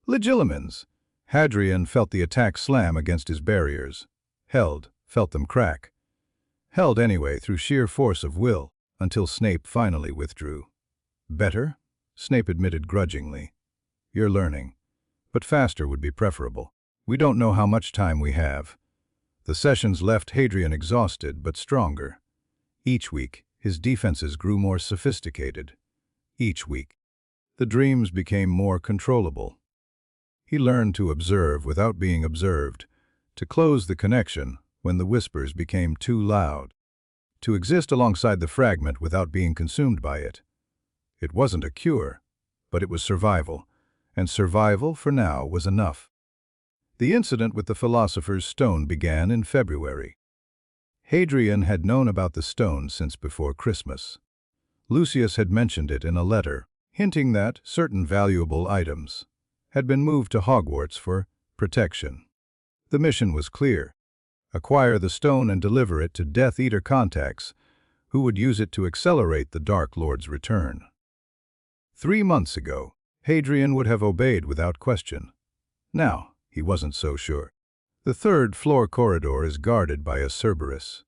Legilimens. Hadrian felt the attack slam against his barriers. Held, felt them crack. Held anyway through sheer force of will, until Snape finally withdrew. Better? Snape admitted grudgingly. You're learning. But faster would be preferable. We don't know how much time we have. The sessions left Hadrian exhausted but stronger. Each week, his defenses grew more sophisticated. Each week, the dreams became more controllable. He learned to observe without being observed, to close the connection when the whispers became too loud, to exist alongside the fragment without being consumed by it. It wasn't a cure, but it was survival, and survival for now was enough. The incident with the philosopher's stone began in February. Hadrian had known about the stone since before Christmas. Lucius had mentioned it in a letter, hinting that certain valuable items had been moved to Hogwarts for protection. The mission was clear: acquire the stone and deliver it to Death Eater contacts, who would use it to accelerate the Dark Lord's return. 3 months ago, Hadrian would have obeyed without question. Now, he wasn't so sure. The third-floor corridor is guarded by a Cerberus.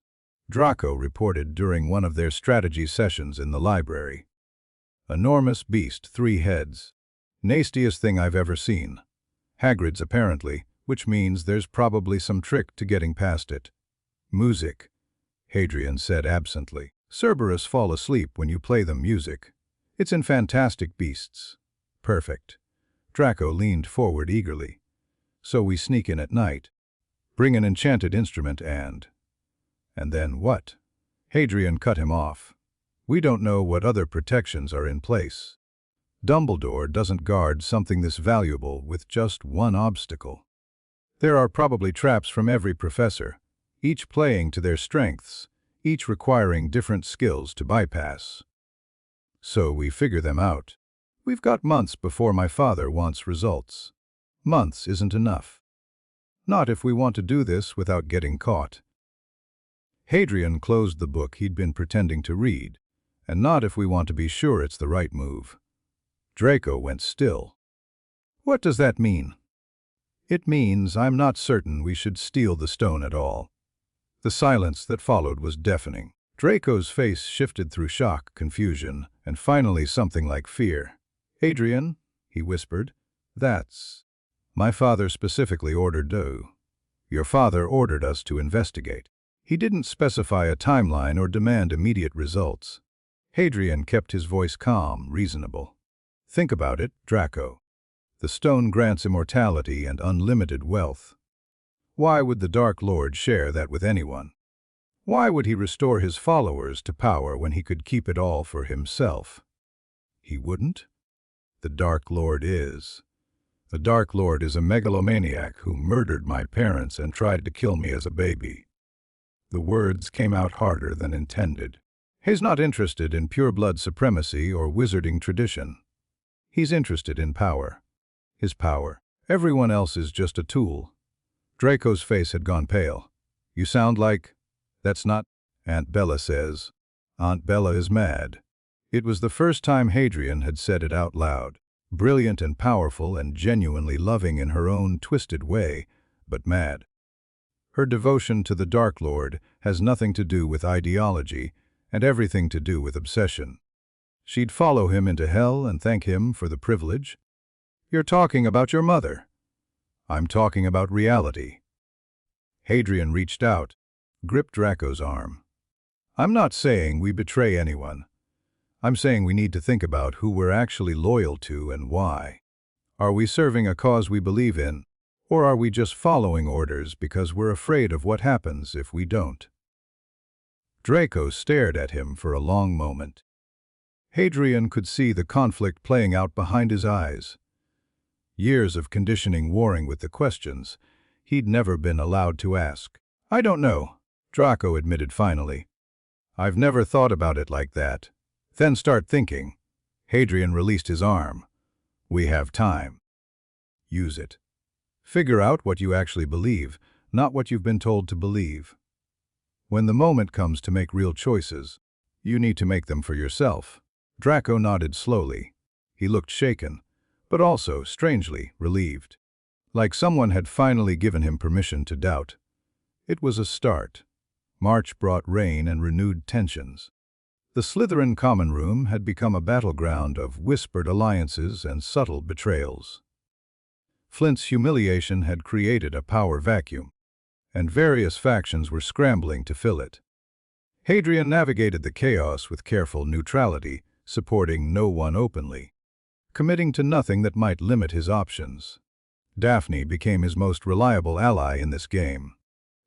Draco reported during one of their strategy sessions in the library. Enormous beast, 3 heads. Nastiest thing I've ever seen. Hagrid's apparently, which means there's probably some trick to getting past it. Music, Hadrian said absently. Cerberus fall asleep when you play them music. It's in Fantastic Beasts. Perfect. Draco leaned forward eagerly. So we sneak in at night. Bring an enchanted instrument and then what? Hadrian cut him off. We don't know what other protections are in place. Dumbledore doesn't guard something this valuable with just one obstacle. There are probably traps from every professor, each playing to their strengths, each requiring different skills to bypass. So we figure them out. We've got months before my father wants results. Months isn't enough. Not if we want to do this without getting caught. Hadrian closed the book he'd been pretending to read, and not if we want to be sure it's the right move. Draco went still. What does that mean? It means I'm not certain we should steal the stone at all." The silence that followed was deafening. Draco's face shifted through shock, confusion, and finally something like fear. "Adrian," he whispered, "that's... My father specifically ordered you. Your father ordered us to investigate." He didn't specify a timeline or demand immediate results. Hadrian kept his voice calm, reasonable. "Think about it, Draco. The stone grants immortality and unlimited wealth. Why would the Dark Lord share that with anyone? Why would he restore his followers to power when he could keep it all for himself? He wouldn't? The Dark Lord is. The Dark Lord is a megalomaniac who murdered my parents and tried to kill me as a baby." The words came out harder than intended. He's not interested in pure-blood supremacy or wizarding tradition. He's interested in power. His power. Everyone else is just a tool. Draco's face had gone pale. "You sound like... That's not... Aunt Bella says. Aunt Bella is mad." It was the first time Hadrian had said it out loud. Brilliant and powerful and genuinely loving in her own twisted way, but mad. Her devotion to the Dark Lord has nothing to do with ideology and everything to do with obsession. She'd follow him into hell and thank him for the privilege. "You're talking about your mother." "I'm talking about reality." Hadrian reached out, gripped Draco's arm. "I'm not saying we betray anyone. I'm saying we need to think about who we're actually loyal to and why. Are we serving a cause we believe in, or are we just following orders because we're afraid of what happens if we don't?" Draco stared at him for a long moment. Hadrian could see the conflict playing out behind his eyes. Years of conditioning warring with the questions he'd never been allowed to ask. "I don't know," Draco admitted finally. "I've never thought about it like that." "Then start thinking." Hadrian released his arm. "We have time. Use it. Figure out what you actually believe, not what you've been told to believe. When the moment comes to make real choices, you need to make them for yourself." Draco nodded slowly. He looked shaken, but also, strangely, relieved. Like someone had finally given him permission to doubt. It was a start. March brought rain and renewed tensions. The Slytherin common room had become a battleground of whispered alliances and subtle betrayals. Flint's humiliation had created a power vacuum, and various factions were scrambling to fill it. Hadrian navigated the chaos with careful neutrality, supporting no one openly, committing to nothing that might limit his options. Daphne became his most reliable ally in this game.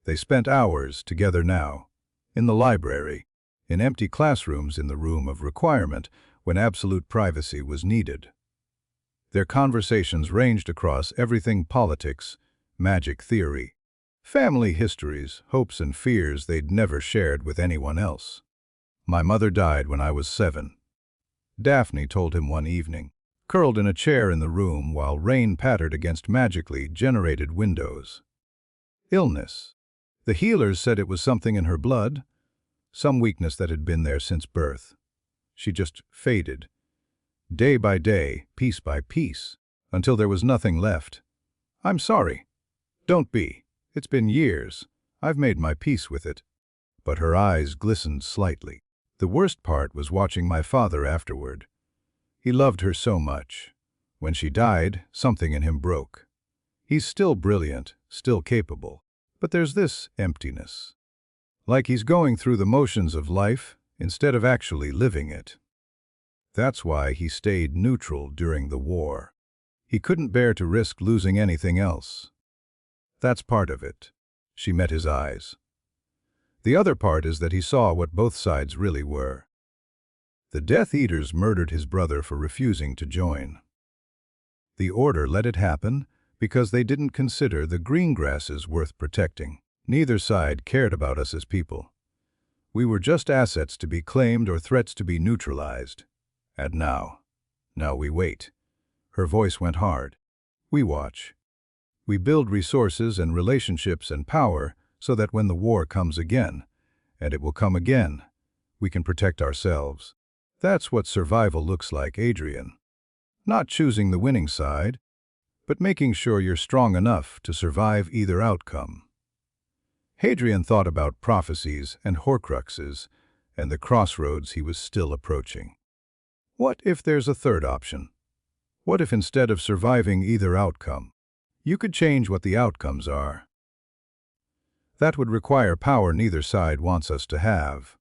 They spent hours together now, in the library, in empty classrooms in the room of requirement when absolute privacy was needed. Their conversations ranged across everything politics, magic theory, family histories, hopes and fears they'd never shared with anyone else. "My mother died when I was 7. Daphne told him one evening, curled in a chair in the room while rain pattered against magically generated windows. Illness. The healers said it was something in her blood, some weakness that had been there since birth. She just faded, day by day, piece by piece, until there was nothing left. I'm sorry. Don't be. It's been years. I've made my peace with it." But her eyes glistened slightly. "The worst part was watching my father afterward. He loved her so much. When she died, something in him broke. He's still brilliant, still capable, but there's this emptiness. Like he's going through the motions of life instead of actually living it. That's why he stayed neutral during the war. He couldn't bear to risk losing anything else. That's part of it." She met his eyes. "The other part is that he saw what both sides really were. The Death Eaters murdered his brother for refusing to join. The Order let it happen because they didn't consider the green grasses worth protecting. Neither side cared about us as people. We were just assets to be claimed or threats to be neutralized. And now we wait." Her voice went hard. "We watch. We build resources and relationships and power so that when the war comes again, and it will come again, we can protect ourselves. That's what survival looks like, Adrian. Not choosing the winning side, but making sure you're strong enough to survive either outcome. Hadrian thought about prophecies and horcruxes and the crossroads he was still approaching. What if there's a third option? What if instead of surviving either outcome, you could change what the outcomes are? That would require power neither side wants us to have.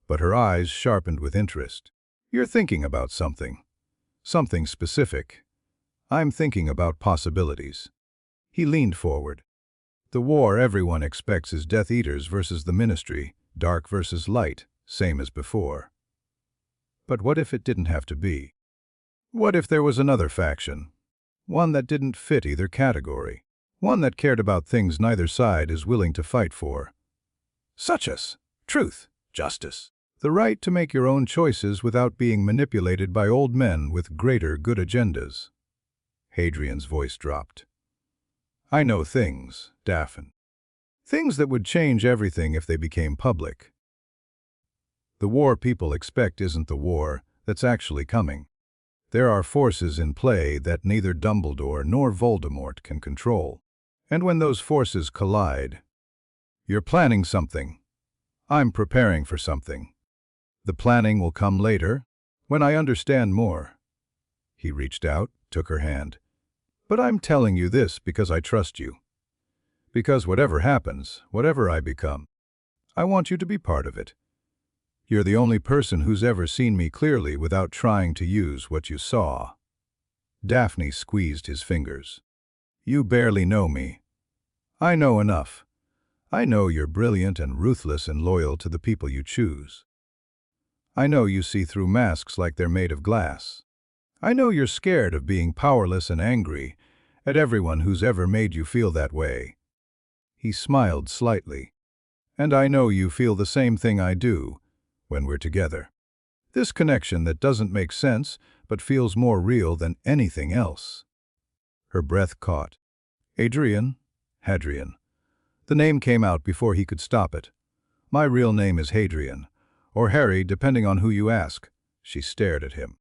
But her eyes sharpened with interest. You're thinking about something. Something specific. I'm thinking about possibilities. He leaned forward. The war everyone expects is Death Eaters versus the Ministry, dark versus light, same as before. But what if it didn't have to be? What if there was another faction? One that didn't fit either category. One that cared about things neither side is willing to fight for. Such as truth, justice, the right to make your own choices without being manipulated by old men with greater good agendas. Hadrian's voice dropped. I know things, Daphne. Things that would change everything if they became public. The war people expect isn't the war that's actually coming. There are forces in play that neither Dumbledore nor Voldemort can control. And when those forces collide, you're planning something. I'm preparing for something. The planning will come later, when I understand more. He reached out, took her hand. But I'm telling you this because I trust you. Because whatever happens, whatever I become, I want you to be part of it. You're the only person who's ever seen me clearly without trying to use what you saw. Daphne squeezed his fingers. You barely know me. I know enough. I know you're brilliant and ruthless and loyal to the people you choose. I know you see through masks like they're made of glass. I know you're scared of being powerless and angry at everyone who's ever made you feel that way. He smiled slightly. And I know you feel the same thing I do when we're together. This connection that doesn't make sense but feels more real than anything else. Her breath caught. Hadrian. The name came out before he could stop it. My real name is Hadrian, or Harry, depending on who you ask. She stared at him.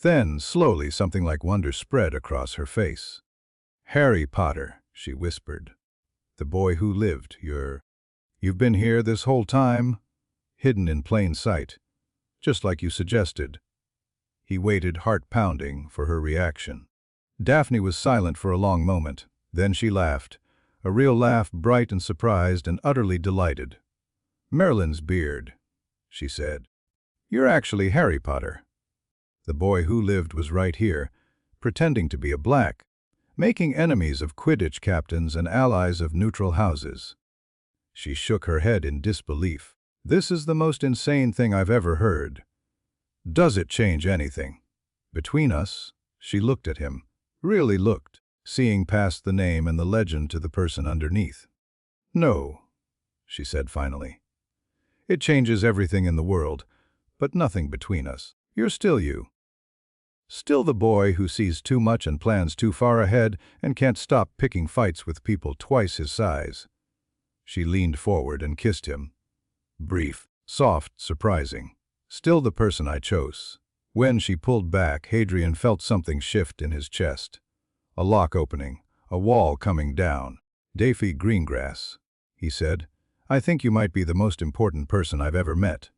Then, slowly, something like wonder spread across her face. Harry Potter, she whispered. The boy who lived, You've been here this whole time, hidden in plain sight, just like you suggested. He waited, heart pounding, for her reaction. Daphne was silent for a long moment. Then she laughed, a real laugh, bright and surprised and utterly delighted. Merlin's beard, she said. You're actually Harry Potter. The boy who lived was right here, pretending to be a black, making enemies of Quidditch captains and allies of neutral houses. She shook her head in disbelief. This is the most insane thing I've ever heard. Does it change anything? Between us, she looked at him, really looked, seeing past the name and the legend to the person underneath. No, she said finally. It changes everything in the world, but nothing between us. You're still you. Still the boy who sees too much and plans too far ahead and can't stop picking fights with people twice his size. She leaned forward and kissed him. Brief, soft, surprising. Still the person I chose. When she pulled back, Hadrian felt something shift in his chest. A lock opening, a wall coming down. Daffy Greengrass, he said. I think you might be the most important person I've ever met.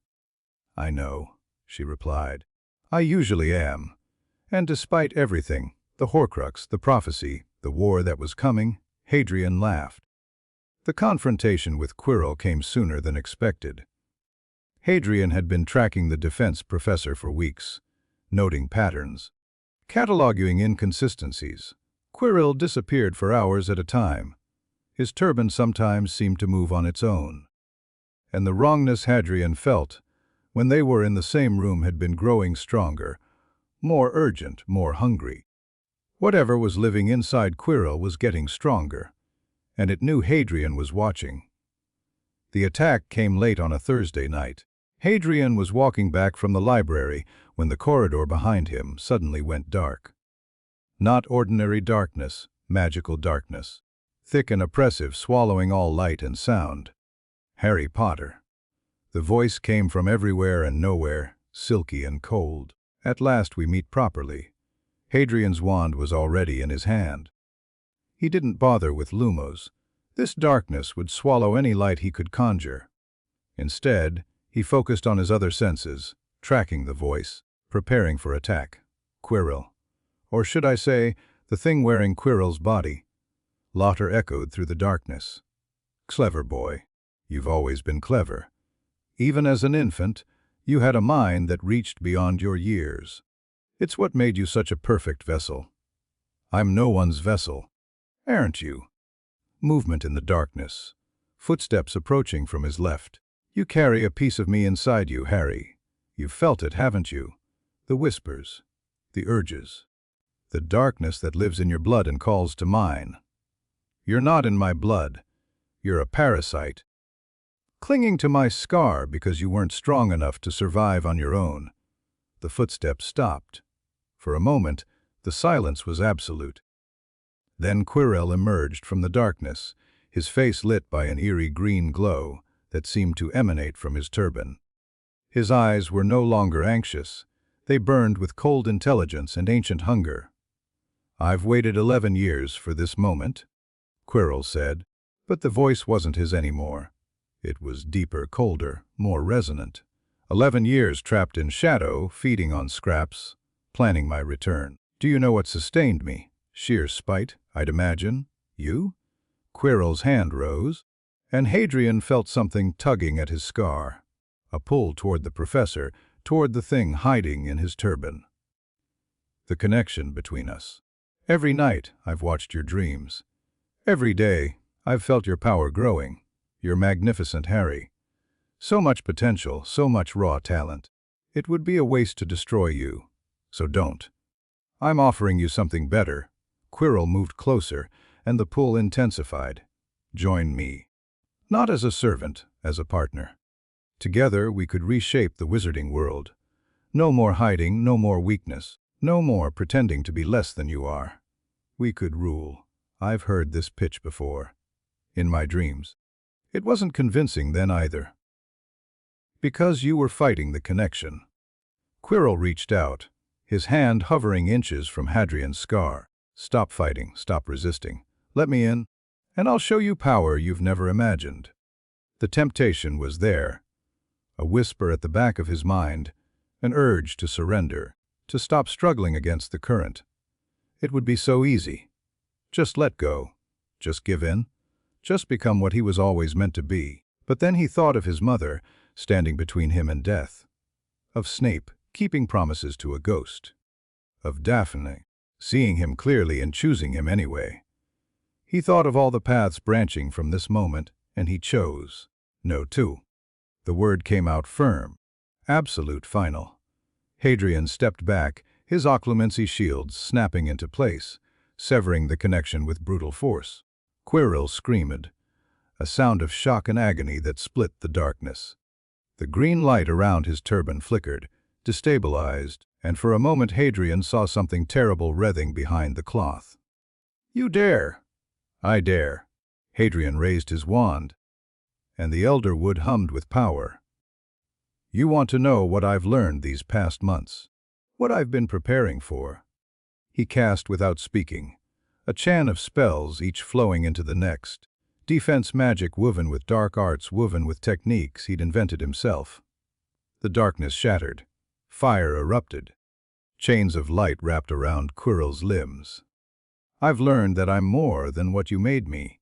I know, she replied. I usually am. And despite everything, the Horcrux, the prophecy, the war that was coming, Hadrian laughed. The confrontation with Quirrell came sooner than expected. Hadrian had been tracking the defense professor for weeks, noting patterns, cataloging inconsistencies. Quirrell disappeared for hours at a time. His turban sometimes seemed to move on its own. And the wrongness Hadrian felt when they were in the same room had been growing stronger, more urgent, more hungry. Whatever was living inside Quirrell was getting stronger, and it knew Hadrian was watching. The attack came late on a Thursday night. Hadrian was walking back from the library when the corridor behind him suddenly went dark. Not ordinary darkness, magical darkness. Thick and oppressive, swallowing all light and sound. Harry Potter. The voice came from everywhere and nowhere, silky and cold. At last we meet properly. Hadrian's wand was already in his hand. He didn't bother with lumos. This darkness would swallow any light he could conjure. Instead, he focused on his other senses, tracking the voice, preparing for attack. Quirrell. Or should I say, the thing wearing Quirrell's body. Laughter echoed through the darkness. Clever boy. You've always been clever. Even as an infant, you had a mind that reached beyond your years. It's what made you such a perfect vessel. I'm no one's vessel. Aren't you? Movement in the darkness. Footsteps approaching from his left. You carry a piece of me inside you, Harry. You've felt it, haven't you? The whispers. The urges. The darkness that lives in your blood and calls to mine. You're not in my blood. You're a parasite. Clinging to my scar because you weren't strong enough to survive on your own. The footsteps stopped. For a moment, the silence was absolute. Then Quirrell emerged from the darkness, his face lit by an eerie green glow that seemed to emanate from his turban. His eyes were no longer anxious. They burned with cold intelligence and ancient hunger. I've waited 11 years for this moment, Quirrell said, but the voice wasn't his anymore. It was deeper, colder, more resonant. 11 years trapped in shadow, feeding on scraps, planning my return. Do you know what sustained me? Sheer spite, I'd imagine. You? Quirrell's hand rose, and Hadrian felt something tugging at his scar. A pull toward the professor, toward the thing hiding in his turban. The connection between us. Every night I've watched your dreams. Every day I've felt your power growing, your magnificent Harry. So much potential, so much raw talent. It would be a waste to destroy you. So don't. I'm offering you something better. Quirrell moved closer, and the pull intensified. Join me. Not as a servant, as a partner. Together we could reshape the wizarding world. No more hiding, no more weakness, no more pretending to be less than you are. We could rule. I've heard this pitch before. In my dreams. It wasn't convincing then either. Because you were fighting the connection. Quirrell reached out, his hand hovering inches from Hadrian's scar. Stop fighting, stop resisting. Let me in, and I'll show you power you've never imagined. The temptation was there. A whisper at the back of his mind, an urge to surrender, to stop struggling against the current. It would be so easy. Just let go. Just give in. Just become what he was always meant to be. But then he thought of his mother, standing between him and death. Of Snape, keeping promises to a ghost. Of Daphne, seeing him clearly and choosing him anyway. He thought of all the paths branching from this moment, and he chose. No, too. The word came out firm. Absolute final. Hadrian stepped back, his occlumency shields snapping into place, severing the connection with brutal force. Quirrell screamed, a sound of shock and agony that split the darkness. The green light around his turban flickered, destabilized, and for a moment Hadrian saw something terrible writhing behind the cloth. You dare! I dare. Hadrian raised his wand, and the elder wood hummed with power. You want to know what I've learned these past months, what I've been preparing for. He cast without speaking, a chain of spells each flowing into the next, defense magic woven with dark arts woven with techniques he'd invented himself. The darkness shattered, fire erupted, chains of light wrapped around Quirrell's limbs. I've learned that I'm more than what you made me.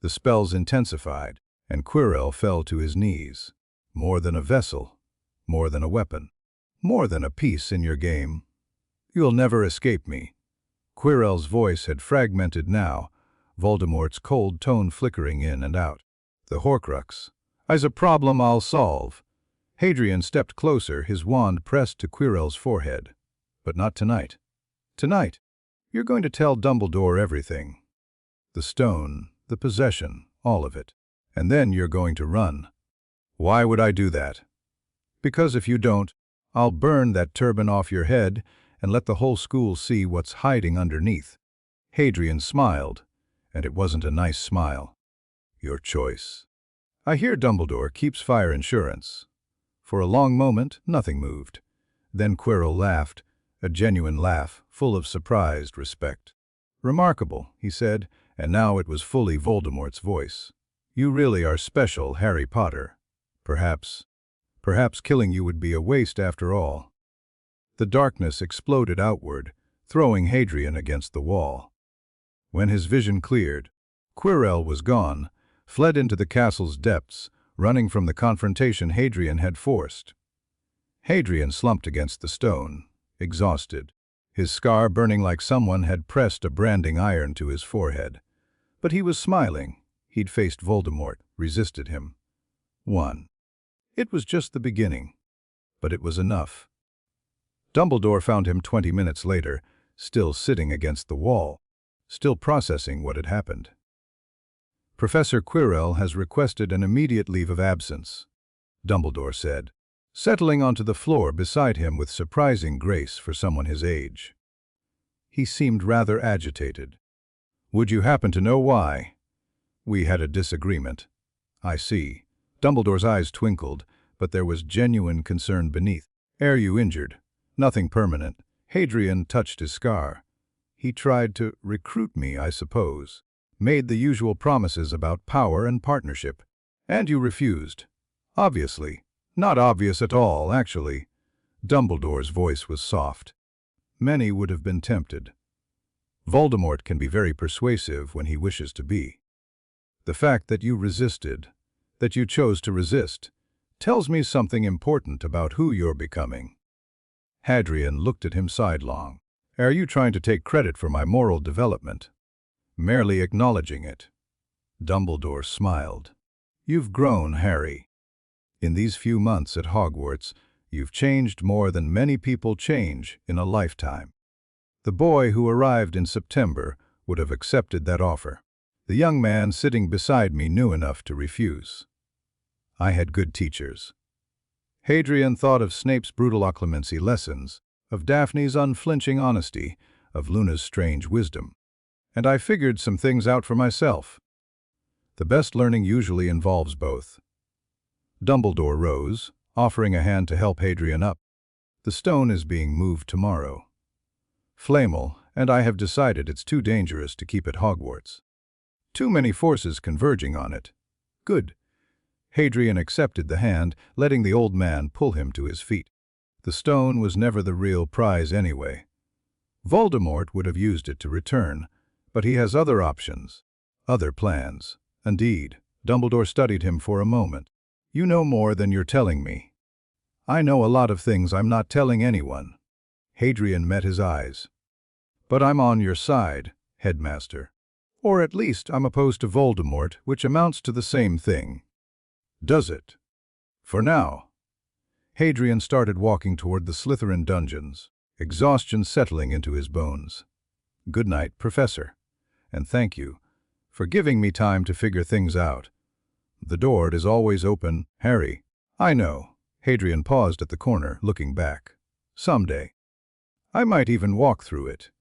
The spells intensified, and Quirrell fell to his knees. More than a vessel, more than a weapon, more than a piece in your game. You'll never escape me. Quirrell's voice had fragmented now, Voldemort's cold tone flickering in and out. The Horcrux. I's a problem I'll solve. Hadrian stepped closer, his wand pressed to Quirrell's forehead. But not tonight. Tonight, you're going to tell Dumbledore everything. The stone, the possession, all of it. And then you're going to run. Why would I do that? Because if you don't, I'll burn that turban off your head and let the whole school see what's hiding underneath. Hadrian smiled, and it wasn't a nice smile. Your choice. I hear Dumbledore keeps fire insurance. For a long moment, nothing moved. Then Quirrell laughed, a genuine laugh, full of surprised respect. "Remarkable," he said, and now it was fully Voldemort's voice. "You really are special, Harry Potter. Perhaps killing you would be a waste after all." The darkness exploded outward, throwing Hadrian against the wall. When his vision cleared, Quirrell was gone, fled into the castle's depths, running from the confrontation Hadrian had forced. Hadrian slumped against the stone, exhausted, his scar burning like someone had pressed a branding iron to his forehead. But he was smiling. He'd faced Voldemort, resisted him. Won. It was just the beginning, but it was enough. Dumbledore found him 20 minutes later, still sitting against the wall, still processing what had happened. "Professor Quirrell has requested an immediate leave of absence," Dumbledore said, settling onto the floor beside him with surprising grace for someone his age. He seemed rather agitated. "Would you happen to know why?" "We had a disagreement." "I see." Dumbledore's eyes twinkled, but there was genuine concern beneath. "Are you injured?" "Nothing permanent." Hadrian touched his scar. "He tried to recruit me, I suppose. Made the usual promises about power and partnership. And you refused." "Obviously." "Not obvious at all, actually." Dumbledore's voice was soft. "Many would have been tempted. Voldemort can be very persuasive when he wishes to be. The fact that you resisted, that you chose to resist, tells me something important about who you're becoming." Hadrian looked at him sidelong. "Are you trying to take credit for my moral development?" "Merely acknowledging it." Dumbledore smiled. "You've grown, Harry. In these few months at Hogwarts, you've changed more than many people change in a lifetime." The boy who arrived in September would have accepted that offer. The young man sitting beside me knew enough to refuse. I had good teachers. Hadrian thought of Snape's brutal occlumency lessons, of Daphne's unflinching honesty, of Luna's strange wisdom. And I figured some things out for myself. The best learning usually involves both. Dumbledore rose, offering a hand to help Hadrian up. "The stone is being moved tomorrow. Flamel and I have decided it's too dangerous to keep at Hogwarts. Too many forces converging on it." "Good." Hadrian accepted the hand, letting the old man pull him to his feet. The stone was never the real prize anyway. Voldemort would have used it to return, but he has other options, other plans. Indeed, Dumbledore studied him for a moment. "You know more than you're telling me." "I know a lot of things I'm not telling anyone." Hadrian met his eyes. "But I'm on your side, Headmaster. Or at least I'm opposed to Voldemort, which amounts to the same thing." "Does it?" "For now." Hadrian started walking toward the Slytherin dungeons, exhaustion settling into his bones. "Good night, Professor. And thank you for giving me time to figure things out. The door is always open, Harry." "I know." Hadrian paused at the corner, looking back. "Someday. I might even walk through it."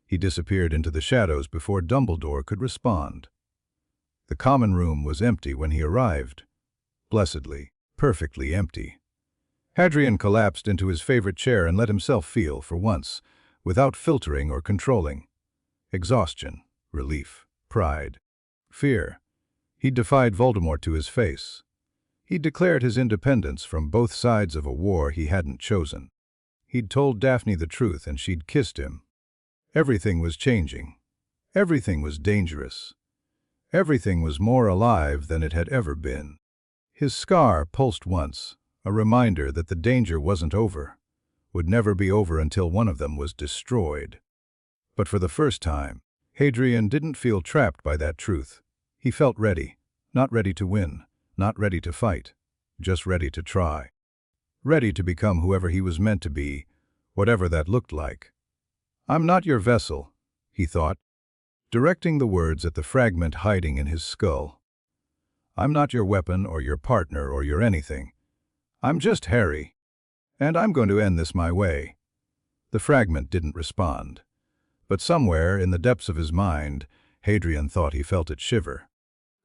He disappeared into the shadows before Dumbledore could respond. The common room was empty when he arrived. Blessedly, perfectly empty. Hadrian collapsed into his favorite chair and let himself feel, for once, without filtering or controlling. Exhaustion, relief, pride, fear. He defied Voldemort to his face. He declared his independence from both sides of a war he hadn't chosen. He'd told Daphne the truth and she'd kissed him. Everything was changing. Everything was dangerous. Everything was more alive than it had ever been. His scar pulsed once, a reminder that the danger wasn't over, would never be over until one of them was destroyed. But for the first time, Hadrian didn't feel trapped by that truth. He felt ready, not ready to win, not ready to fight, just ready to try. Ready to become whoever he was meant to be, whatever that looked like. "I'm not your vessel," he thought, directing the words at the fragment hiding in his skull. "I'm not your weapon or your partner or your anything. I'm just Harry. And I'm going to end this my way." The fragment didn't respond. But somewhere in the depths of his mind, Hadrian thought he felt it shiver.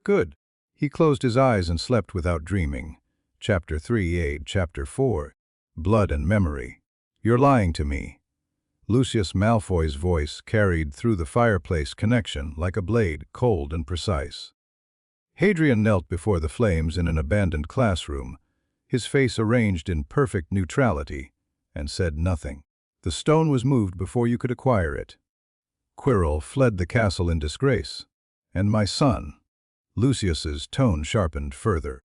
Good. He closed his eyes and slept without dreaming. Chapter 3, Chapter 4. Blood and Memory. "You're lying to me." Lucius Malfoy's voice carried through the fireplace connection like a blade, cold and precise. Hadrian knelt before the flames in an abandoned classroom, his face arranged in perfect neutrality, and said nothing. The stone was moved before you could acquire it. Quirrell fled the castle in disgrace. And my son, Lucius's tone sharpened further.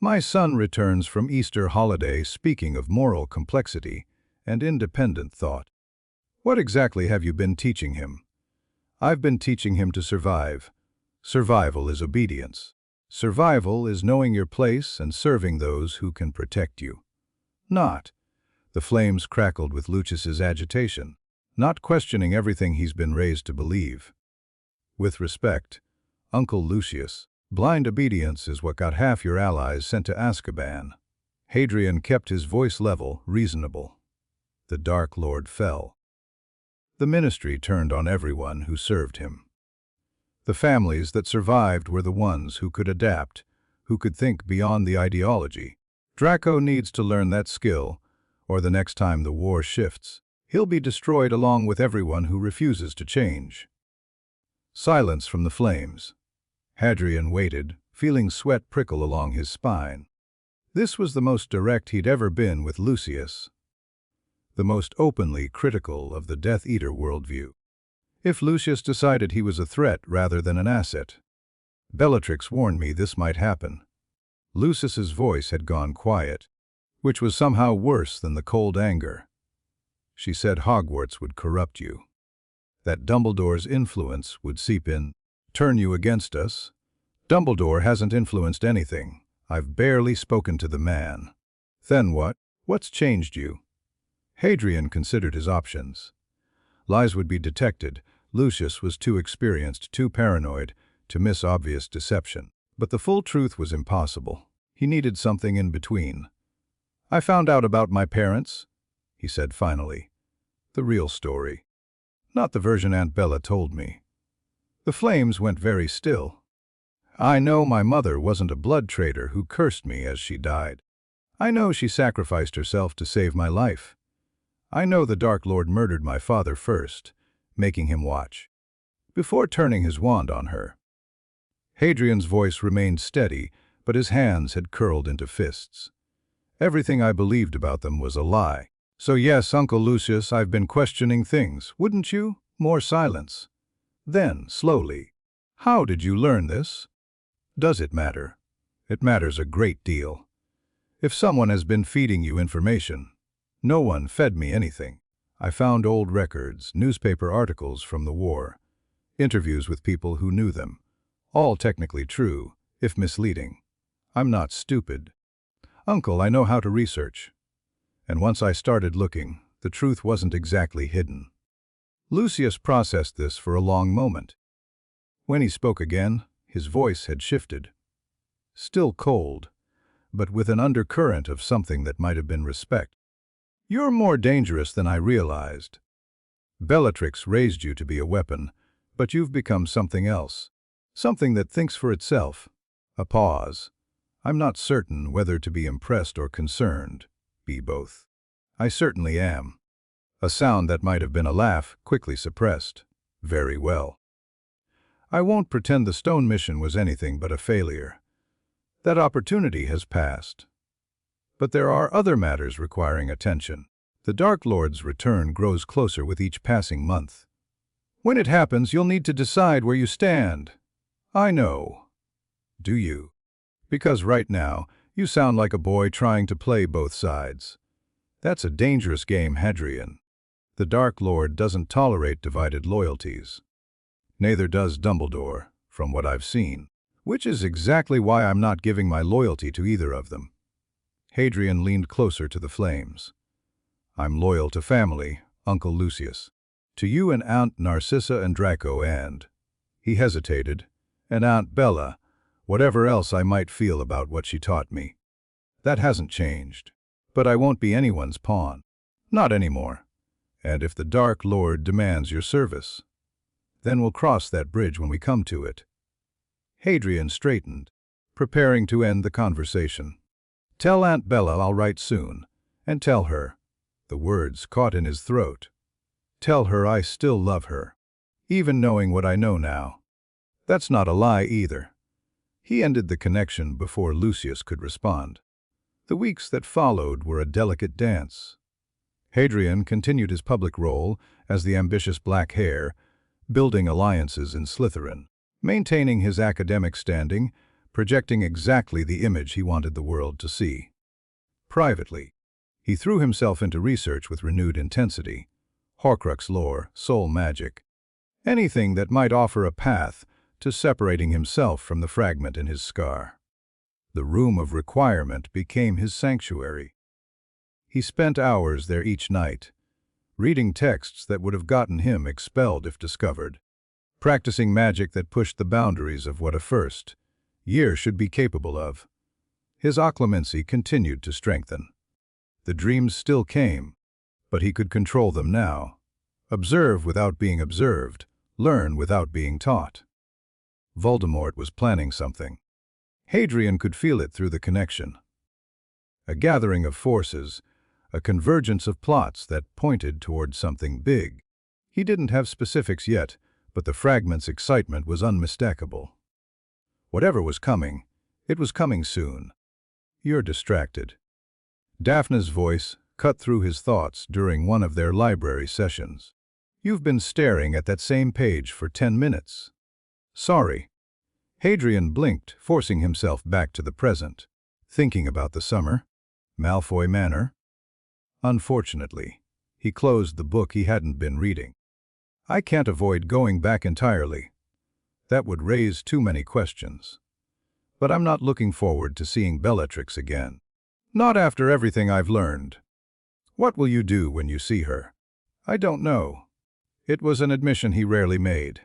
My son returns from Easter holiday speaking of moral complexity and independent thought. What exactly have you been teaching him? I've been teaching him to survive. Survival is obedience. Survival is knowing your place and serving those who can protect you. Not. The flames crackled with Lucius's agitation. Not questioning everything he's been raised to believe. With respect, Uncle Lucius, blind obedience is what got half your allies sent to Azkaban. Hadrian kept his voice level, reasonable. The Dark Lord fell. The ministry turned on everyone who served him. The families that survived were the ones who could adapt, who could think beyond the ideology. Draco needs to learn that skill, or the next time the war shifts, he'll be destroyed along with everyone who refuses to change. Silence from the flames. Hadrian waited, feeling sweat prickle along his spine. This was the most direct he'd ever been with Lucius, the most openly critical of the Death Eater worldview. If Lucius decided he was a threat rather than an asset. Bellatrix warned me this might happen. Lucius's voice had gone quiet, which was somehow worse than the cold anger. She said Hogwarts would corrupt you. That Dumbledore's influence would seep in, turn you against us. Dumbledore hasn't influenced anything. I've barely spoken to the man. Then what? What's changed you? Hadrian considered his options. Lies would be detected. Lucius was too experienced, too paranoid, to miss obvious deception. But the full truth was impossible. He needed something in between. I found out about my parents, he said finally. The real story. Not the version Aunt Bella told me. The flames went very still. I know my mother wasn't a blood traitor who cursed me as she died. I know she sacrificed herself to save my life. I know the Dark Lord murdered my father first, making him watch, before turning his wand on her. Hadrian's voice remained steady, but his hands had curled into fists. Everything I believed about them was a lie. So yes, Uncle Lucius, I've been questioning things, wouldn't you? More silence. Then, slowly, how did you learn this? Does it matter? It matters a great deal. If someone has been feeding you information, no one fed me anything. I found old records, newspaper articles from the war, interviews with people who knew them, all technically true, if misleading. I'm not stupid. Uncle, I know how to research. And once I started looking, the truth wasn't exactly hidden. Lucius processed this for a long moment. When he spoke again, his voice had shifted. Still cold, but with an undercurrent of something that might have been respect. You're more dangerous than I realized. Bellatrix raised you to be a weapon, but you've become something else. Something that thinks for itself. A pause. I'm not certain whether to be impressed or concerned. Be both. I certainly am. A sound that might have been a laugh, quickly suppressed. Very well. I won't pretend the stone mission was anything but a failure. That opportunity has passed. But there are other matters requiring attention. The Dark Lord's return grows closer with each passing month. When it happens, you'll need to decide where you stand. I know. Do you? Because right now, you sound like a boy trying to play both sides. That's a dangerous game, Hadrian. The Dark Lord doesn't tolerate divided loyalties. Neither does Dumbledore, from what I've seen, which is exactly why I'm not giving my loyalty to either of them. Hadrian leaned closer to the flames. I'm loyal to family, Uncle Lucius. To you and Aunt Narcissa and Draco and, he hesitated, and Aunt Bella, whatever else I might feel about what she taught me. That hasn't changed. But I won't be anyone's pawn. Not anymore. And if the Dark Lord demands your service, then we'll cross that bridge when we come to it. Hadrian straightened, preparing to end the conversation. Tell Aunt Bella I'll write soon, and tell her. The words caught in his throat. Tell her I still love her, even knowing what I know now. That's not a lie either. He ended the connection before Lucius could respond. The weeks that followed were a delicate dance. Hadrian continued his public role as the ambitious Black Hare, building alliances in Slytherin, maintaining his academic standing, projecting exactly the image he wanted the world to see. Privately, he threw himself into research with renewed intensity. Horcrux lore, soul magic, anything that might offer a path to separating himself from the fragment in his scar. The room of requirement became his sanctuary. He spent hours there each night, reading texts that would have gotten him expelled if discovered, practicing magic that pushed the boundaries of what a first year should be capable of. His occlumency continued to strengthen. The dreams still came, but he could control them now. Observe without being observed, learn without being taught. Voldemort was planning something. Hadrian could feel it through the connection. A gathering of forces, a convergence of plots that pointed toward something big. He didn't have specifics yet, but the fragment's excitement was unmistakable. Whatever was coming, it was coming soon. You're distracted. Daphne's voice cut through his thoughts during one of their library sessions. You've been staring at that same page for 10 minutes. Sorry. Hadrian blinked, forcing himself back to the present. Thinking about the summer? Malfoy Manor? Unfortunately, he closed the book he hadn't been reading. I can't avoid going back entirely. That would raise too many questions. But I'm not looking forward to seeing Bellatrix again. Not after everything I've learned. What will you do when you see her? I don't know. It was an admission he rarely made.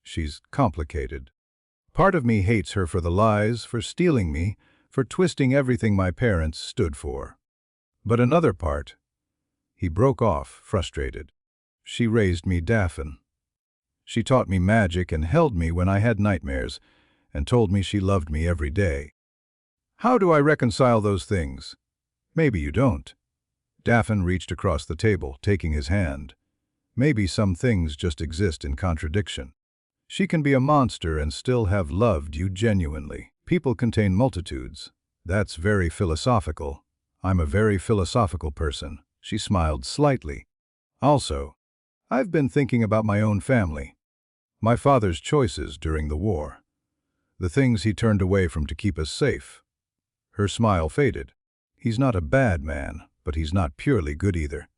She's complicated. Part of me hates her for the lies, for stealing me, for twisting everything my parents stood for. But another part, he broke off, frustrated. She raised me Daphne. She taught me magic and held me when I had nightmares, and told me she loved me every day. How do I reconcile those things? Maybe you don't. Daphne reached across the table, taking his hand. Maybe some things just exist in contradiction. She can be a monster and still have loved you genuinely. People contain multitudes. That's very philosophical. I'm a very philosophical person. She smiled slightly. Also, I've been thinking about my own family. My father's choices during the war. The things he turned away from to keep us safe. Her smile faded. He's not a bad man, but he's not purely good either.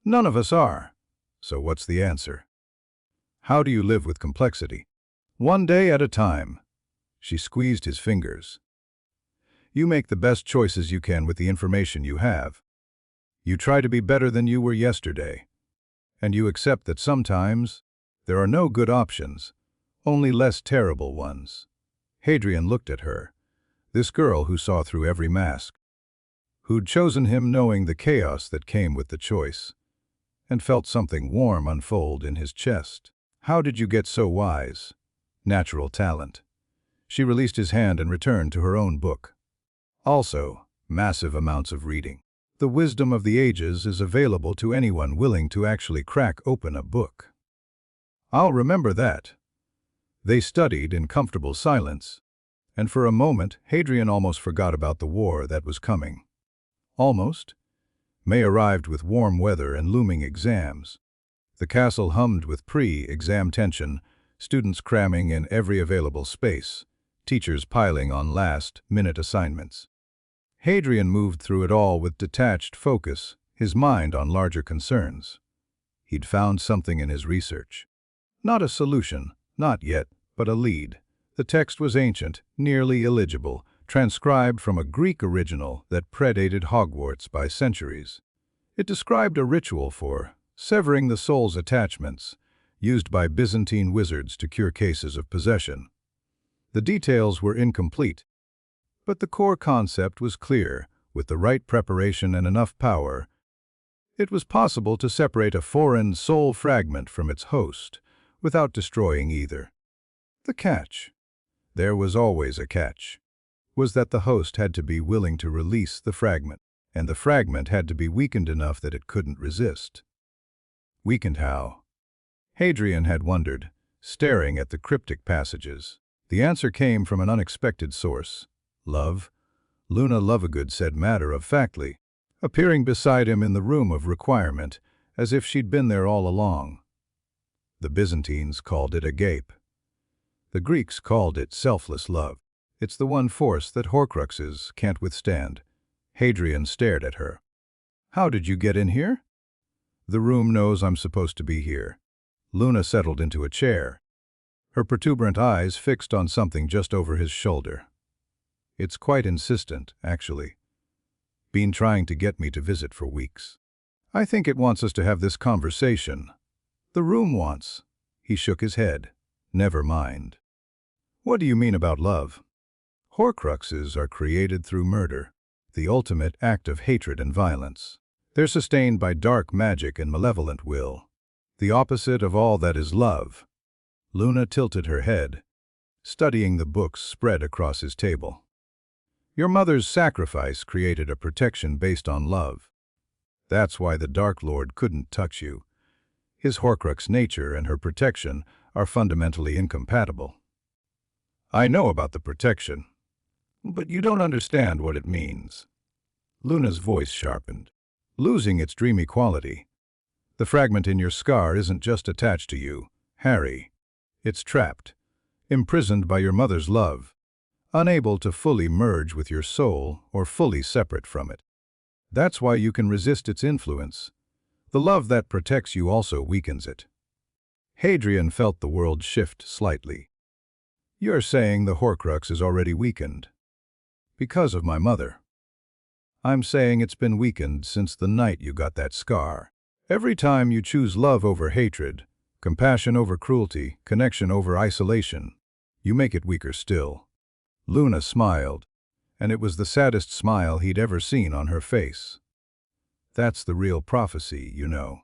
None of us are. So what's the answer? How do you live with complexity? One day at a time. She squeezed his fingers. You make the best choices you can with the information you have. You try to be better than you were yesterday. And you accept that sometimes there are no good options, only less terrible ones. Hadrian looked at her, this girl who saw through every mask, who'd chosen him knowing the chaos that came with the choice, and felt something warm unfold in his chest. How did you get so wise? Natural talent. She released his hand and returned to her own book. Also, massive amounts of reading. The wisdom of the ages is available to anyone willing to actually crack open a book. I'll remember that. They studied in comfortable silence, and for a moment Hadrian almost forgot about the war that was coming. Almost. May arrived with warm weather and looming exams. The castle hummed with pre-exam tension, students cramming in every available space, teachers piling on last-minute assignments. Hadrian moved through it all with detached focus, his mind on larger concerns. He'd found something in his research. Not a solution, not yet, but a lead. The text was ancient, nearly illegible, transcribed from a Greek original that predated Hogwarts by centuries. It described a ritual for severing the soul's attachments, used by Byzantine wizards to cure cases of possession. The details were incomplete, but the core concept was clear. With the right preparation and enough power, it was possible to separate a foreign soul fragment from its host, without destroying either. The catch, there was always a catch, was that the host had to be willing to release the fragment, and the fragment had to be weakened enough that it couldn't resist. Weakened how? Hadrian had wondered, staring at the cryptic passages. The answer came from an unexpected source. Love. Luna Lovegood said matter-of-factly, appearing beside him in the room of requirement, as if she'd been there all along. The Byzantines called it agape. The Greeks called it selfless love. It's the one force that Horcruxes can't withstand. Hadrian stared at her. How did you get in here? The room knows I'm supposed to be here. Luna settled into a chair, her protuberant eyes fixed on something just over his shoulder. It's quite insistent, actually. Been trying to get me to visit for weeks. I think it wants us to have this conversation. The room wants. He shook his head. Never mind. What do you mean about love? Horcruxes are created through murder, the ultimate act of hatred and violence. They're sustained by dark magic and malevolent will, the opposite of all that is love. Luna tilted her head, studying the books spread across his table. Your mother's sacrifice created a protection based on love. That's why the Dark Lord couldn't touch you. His Horcrux nature and her protection are fundamentally incompatible. I know about the protection, but you don't understand what it means. Luna's voice sharpened, losing its dreamy quality. The fragment in your scar isn't just attached to you, Harry. It's trapped, imprisoned by your mother's love, unable to fully merge with your soul or fully separate from it. That's why you can resist its influence. The love that protects you also weakens it. Hadrian felt the world shift slightly. You're saying the Horcrux is already weakened. Because of my mother. I'm saying it's been weakened since the night you got that scar. Every time you choose love over hatred, compassion over cruelty, connection over isolation, you make it weaker still. Luna smiled, and it was the saddest smile he'd ever seen on her face. That's the real prophecy, you know.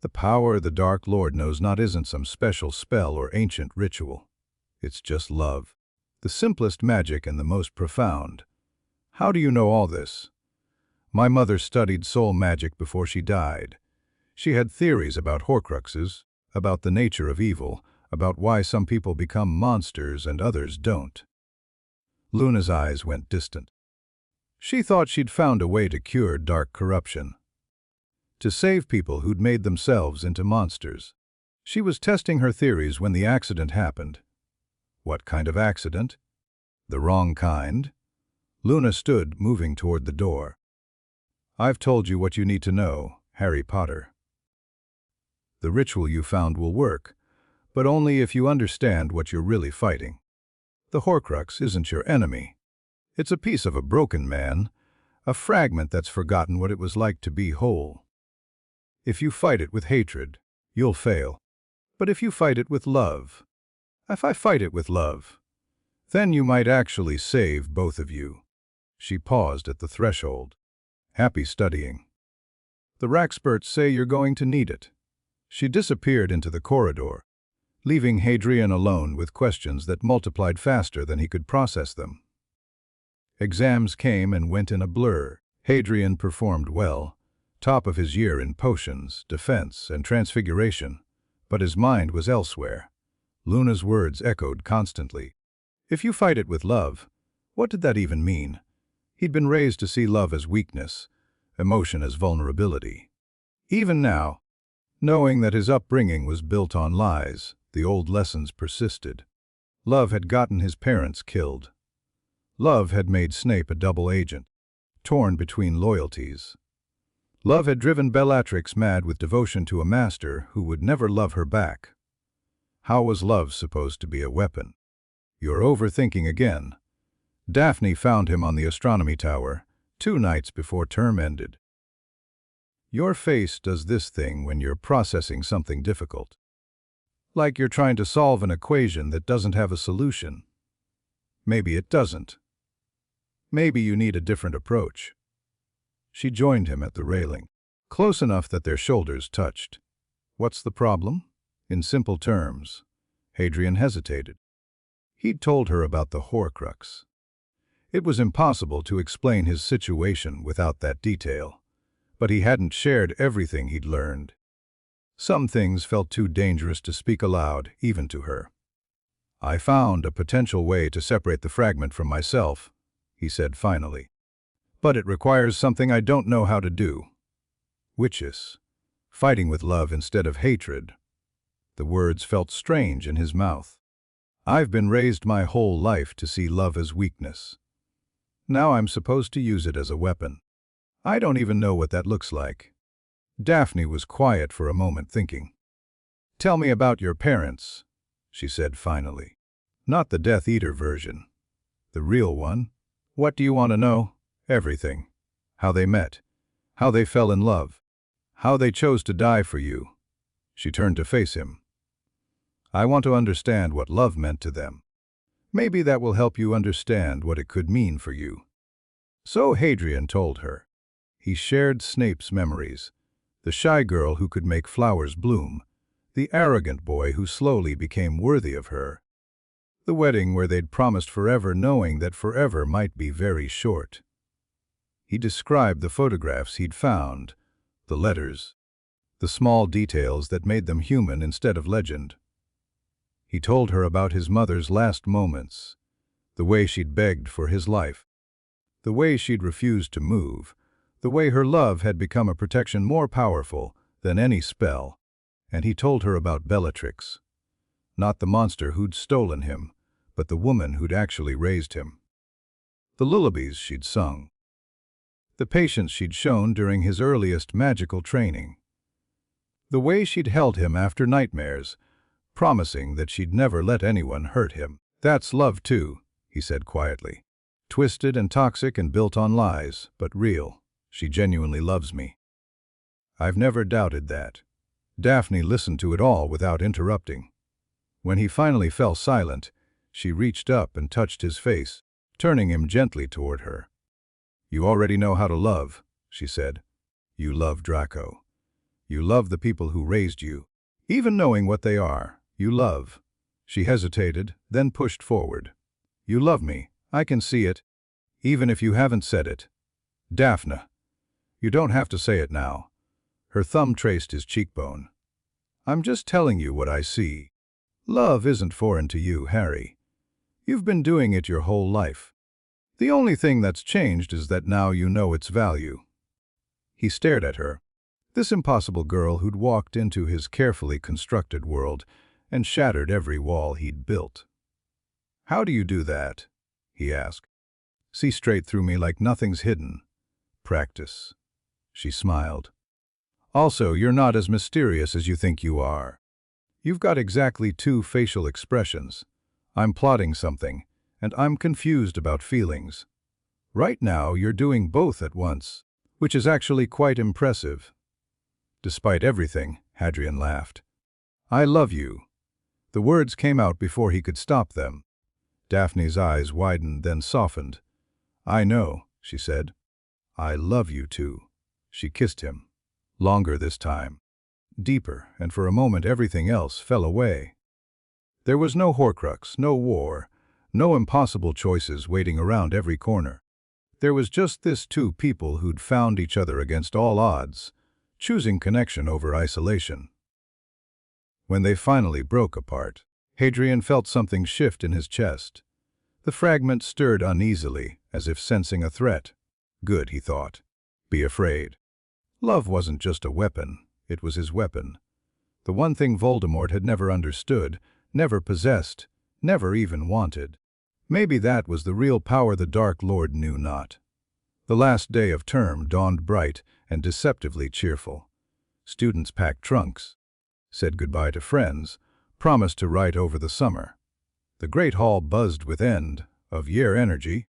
The power the Dark Lord knows not isn't some special spell or ancient ritual. It's just love. The simplest magic and the most profound. How do you know all this? My mother studied soul magic before she died. She had theories about Horcruxes, about the nature of evil, about why some people become monsters and others don't. Luna's eyes went distant. She thought she'd found a way to cure dark corruption, to save people who'd made themselves into monsters. She was testing her theories when the accident happened. What kind of accident? The wrong kind? Luna stood, moving toward the door. I've told you what you need to know, Harry Potter. The ritual you found will work, but only if you understand what you're really fighting. The Horcrux isn't your enemy. It's a piece of a broken man, a fragment that's forgotten what it was like to be whole. If you fight it with hatred, you'll fail. But if you fight it with love, if I fight it with love, then you might actually save both of you. She paused at the threshold. Happy studying. The Raxperts say you're going to need it. She disappeared into the corridor, leaving Hadrian alone with questions that multiplied faster than he could process them. Exams came and went in a blur. Hadrian performed well, top of his year in potions, defense, and transfiguration, but his mind was elsewhere. Luna's words echoed constantly. If you fight it with love, what did that even mean? He'd been raised to see love as weakness, emotion as vulnerability. Even now, knowing that his upbringing was built on lies, the old lessons persisted. Love had gotten his parents killed. Love had made Snape a double agent, torn between loyalties. Love had driven Bellatrix mad with devotion to a master who would never love her back. How was love supposed to be a weapon? You're overthinking again. Daphne found him on the astronomy tower, 2 nights before term ended. Your face does this thing when you're processing something difficult. Like you're trying to solve an equation that doesn't have a solution. Maybe it doesn't. Maybe you need a different approach. She joined him at the railing, close enough that their shoulders touched. What's the problem? In simple terms. Hadrian hesitated. He'd told her about the Horcrux. It was impossible to explain his situation without that detail, but he hadn't shared everything he'd learned. Some things felt too dangerous to speak aloud, even to her. "I found a potential way to separate the fragment from myself," he said finally. "But it requires something I don't know how to do. Which is fighting with love instead of hatred." The words felt strange in his mouth. "I've been raised my whole life to see love as weakness. Now I'm supposed to use it as a weapon. I don't even know what that looks like." Daphne was quiet for a moment, thinking. "Tell me about your parents," she said finally. "Not the Death Eater version. The real one. What do you want to know?" "Everything. How they met. How they fell in love. How they chose to die for you." She turned to face him. "I want to understand what love meant to them. Maybe that will help you understand what it could mean for you." So Hadrian told her. He shared Snape's memories. The shy girl who could make flowers bloom. The arrogant boy who slowly became worthy of her. The wedding where they'd promised forever, knowing that forever might be very short. He described the photographs he'd found, the letters, the small details that made them human instead of legend. He told her about his mother's last moments, the way she'd begged for his life, the way she'd refused to move, the way her love had become a protection more powerful than any spell. And he told her about Bellatrix. Not the monster who'd stolen him, but the woman who'd actually raised him. The lullabies she'd sung. The patience she'd shown during his earliest magical training. The way she'd held him after nightmares, promising that she'd never let anyone hurt him. "That's love too," he said quietly. "Twisted and toxic and built on lies, but real. She genuinely loves me." "I've never doubted that." Daphne listened to it all without interrupting. When he finally fell silent, she reached up and touched his face, turning him gently toward her. "You already know how to love," she said. "You love Draco. You love the people who raised you. Even knowing what they are, you love." She hesitated, then pushed forward. "You love me. I can see it. Even if you haven't said it." "Daphne, you don't have to say it now." Her thumb traced his cheekbone. "I'm just telling you what I see. Love isn't foreign to you, Harry. You've been doing it your whole life. The only thing that's changed is that now you know its value." He stared at her, this impossible girl who'd walked into his carefully constructed world and shattered every wall he'd built. "How do you do that?" he asked. "See straight through me like nothing's hidden." "Practice." She smiled. "Also, you're not as mysterious as you think you are. You've got exactly two facial expressions. I'm plotting something, and I'm confused about feelings. Right now, you're doing both at once, which is actually quite impressive." "Despite everything," Hadrian laughed. "I love you." The words came out before he could stop them. Daphne's eyes widened, then softened. "I know," she said. "I love you too." She kissed him. Longer this time. Deeper, and for a moment everything else fell away. There was no Horcrux, no war, no impossible choices waiting around every corner. There was just this two people who'd found each other against all odds, choosing connection over isolation. When they finally broke apart, Hadrian felt something shift in his chest. The fragment stirred uneasily, as if sensing a threat. Good, he thought. Be afraid. Love wasn't just a weapon, it was his weapon. The one thing Voldemort had never understood, never possessed, never even wanted. Maybe that was the real power the Dark Lord knew not. The last day of term dawned bright and deceptively cheerful. Students packed trunks, said goodbye to friends, promised to write over the summer. The great hall buzzed with end-of-year energy,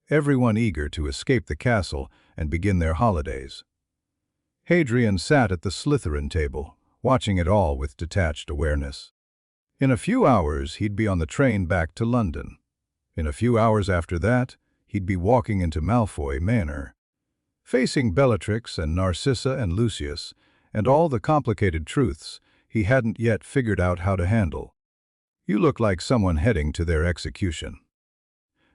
everyone eager to escape the castle and begin their holidays. Hadrian sat at the Slytherin table, watching it all with detached awareness. In a few hours, he'd be on the train back to London. In a few hours after that, he'd be walking into Malfoy Manor, facing Bellatrix and Narcissa and Lucius, and all the complicated truths he hadn't yet figured out how to handle. "You look like someone heading to their execution."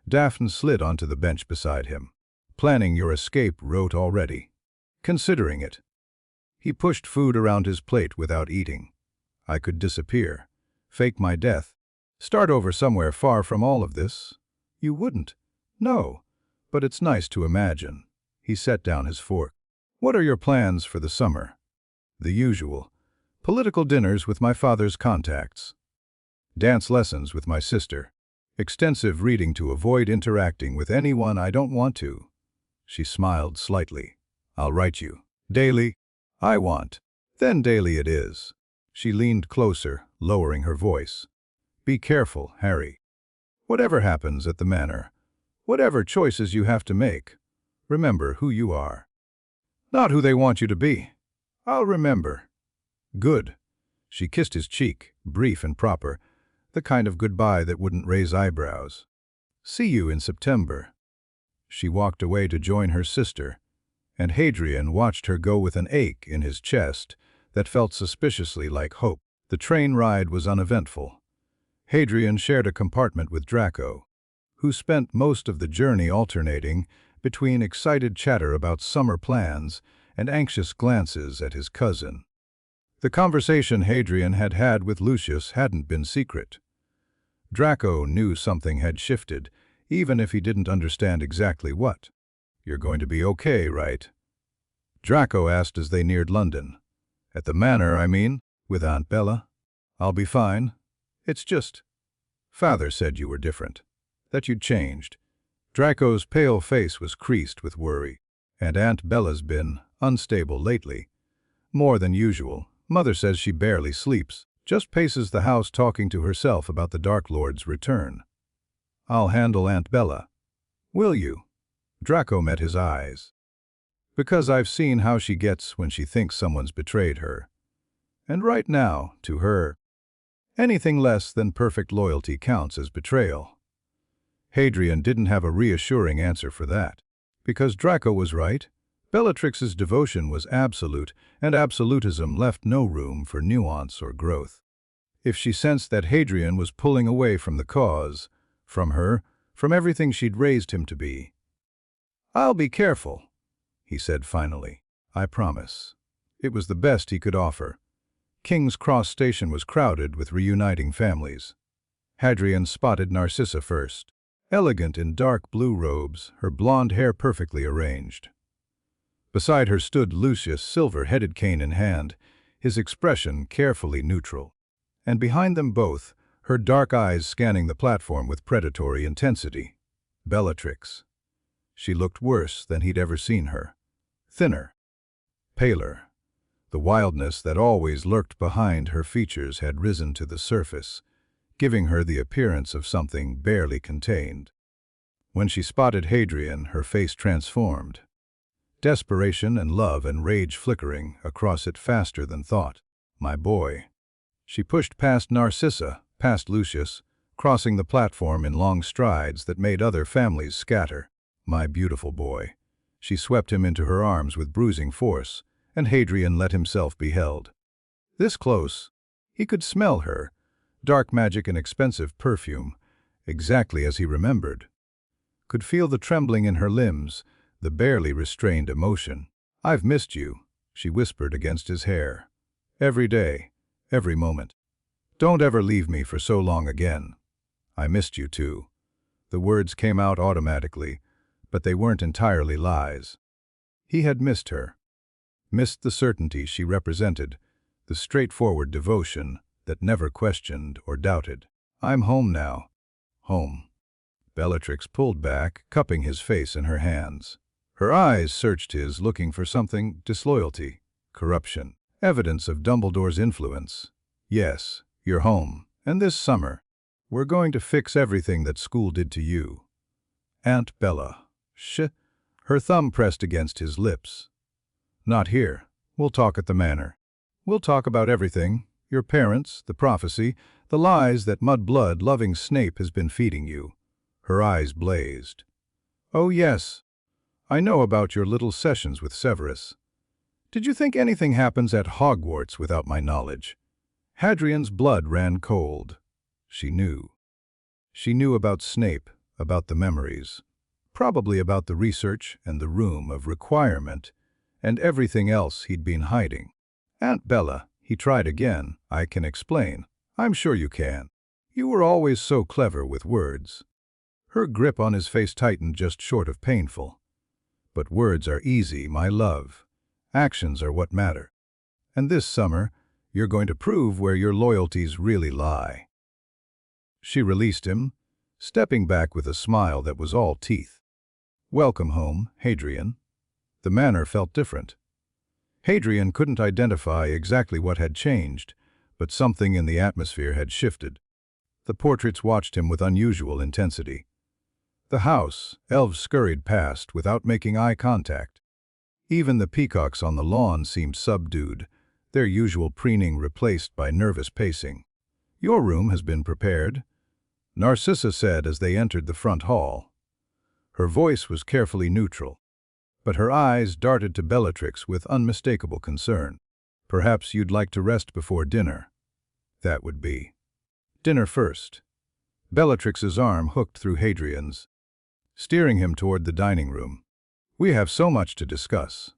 Daphne slid onto the bench beside him. "Planning your escape, wrote already. Considering it." He pushed food around his plate without eating. I could disappear, fake my death, start over somewhere far from all of this. You wouldn't. No, but it's nice to imagine. He set down his fork. What are your plans for the summer? The usual. Political dinners with my father's contacts. Dance lessons with my sister. Extensive reading to avoid interacting with anyone I don't want to. She smiled slightly. I'll write you. Daily. I want. Then daily it is. She leaned closer, lowering her voice. Be careful, Harry. Whatever happens at the manor, whatever choices you have to make, remember who you are. Not who they want you to be. I'll remember. Good. She kissed his cheek, brief and proper, the kind of goodbye that wouldn't raise eyebrows. See you in September. She walked away to join her sister, and Hadrian watched her go with an ache in his chest that felt suspiciously like hope. The train ride was uneventful. Hadrian shared a compartment with Draco, who spent most of the journey alternating between excited chatter about summer plans and anxious glances at his cousin. The conversation Hadrian had had with Lucius hadn't been secret. Draco knew something had shifted, even if he didn't understand exactly what. You're going to be okay, right? Draco asked as they neared London. At the manor, I mean, with Aunt Bella. I'll be fine. It's just... Father said you were different, that you'd changed. Draco's pale face was creased with worry, and Aunt Bella's been unstable lately. More than usual. Mother says she barely sleeps, just paces the house talking to herself about the Dark Lord's return. I'll handle Aunt Bella. Will you? Draco met his eyes. Because I've seen how she gets when she thinks someone's betrayed her. And right now, to her, anything less than perfect loyalty counts as betrayal. Hadrian didn't have a reassuring answer for that. Because Draco was right, Bellatrix's devotion was absolute, and absolutism left no room for nuance or growth. If she sensed that Hadrian was pulling away from the cause, from her, from everything she'd raised him to be. I'll be careful, he said finally. I promise. It was the best he could offer. King's Cross Station was crowded with reuniting families. Hadrian spotted Narcissa first, elegant in dark blue robes, her blonde hair perfectly arranged. Beside her stood Lucius, silver-headed cane in hand, his expression carefully neutral. And behind them both, her dark eyes scanning the platform with predatory intensity. Bellatrix. She looked worse than he'd ever seen her. Thinner. Paler. The wildness that always lurked behind her features had risen to the surface, giving her the appearance of something barely contained. When she spotted Hadrian, her face transformed. Desperation and love and rage flickering across it faster than thought. My boy. She pushed past Narcissa, past Lucius, crossing the platform in long strides that made other families scatter. My beautiful boy. She swept him into her arms with bruising force, and Hadrian let himself be held. This close, he could smell her, dark magic and expensive perfume, exactly as he remembered. Could feel the trembling in her limbs, the barely restrained emotion. I've missed you, she whispered against his hair. Every day, every moment. Don't ever leave me for so long again. I missed you too. The words came out automatically, but they weren't entirely lies. He had missed her. Missed the certainty she represented, the straightforward devotion that never questioned or doubted. I'm home now. Home. Bellatrix pulled back, cupping his face in her hands. Her eyes searched his, looking for something: disloyalty, corruption, evidence of Dumbledore's influence. Yes, you're home, and this summer, we're going to fix everything that school did to you. Aunt Bella. Her thumb pressed against his lips. Not here. We'll talk at the manor. We'll talk about everything: your parents, the prophecy, the lies that mud-blood-loving Snape has been feeding you. Her eyes blazed. Oh yes, I know about your little sessions with Severus. Did you think anything happens at Hogwarts without my knowledge? Hadrian's blood ran cold. She knew. She knew about Snape, about the memories, probably about the research and the room of requirement, and everything else he'd been hiding. Aunt Bella, he tried again. I can explain. I'm sure you can. You were always so clever with words. Her grip on his face tightened just short of painful. But words are easy, my love. Actions are what matter. And this summer, you're going to prove where your loyalties really lie. She released him, stepping back with a smile that was all teeth. Welcome home, Hadrian. The manner felt different. Hadrian couldn't identify exactly what had changed, but something in the atmosphere had shifted. The portraits watched him with unusual intensity. The house, elves scurried past without making eye contact. Even the peacocks on the lawn seemed subdued, their usual preening replaced by nervous pacing. Your room has been prepared, Narcissa said as they entered the front hall. Her voice was carefully neutral, but her eyes darted to Bellatrix with unmistakable concern. Perhaps you'd like to rest before dinner. That would be. Dinner first. Bellatrix's arm hooked through Hadrian's, steering him toward the dining room. We have so much to discuss.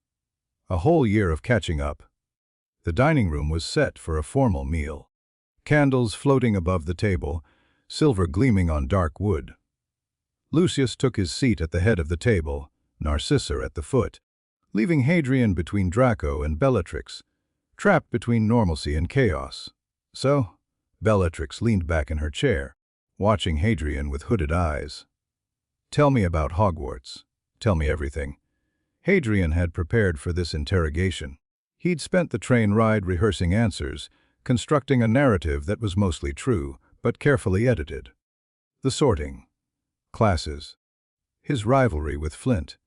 A whole year of catching up. The dining room was set for a formal meal. Candles floating above the table, silver gleaming on dark wood. Lucius took his seat at the head of the table, Narcissa at the foot, leaving Hadrian between Draco and Bellatrix, trapped between normalcy and chaos. So, Bellatrix leaned back in her chair, watching Hadrian with hooded eyes. Tell me about Hogwarts. Tell me everything. Hadrian had prepared for this interrogation. He'd spent the train ride rehearsing answers, constructing a narrative that was mostly true, but carefully edited. The sorting, classes, his rivalry with Flint,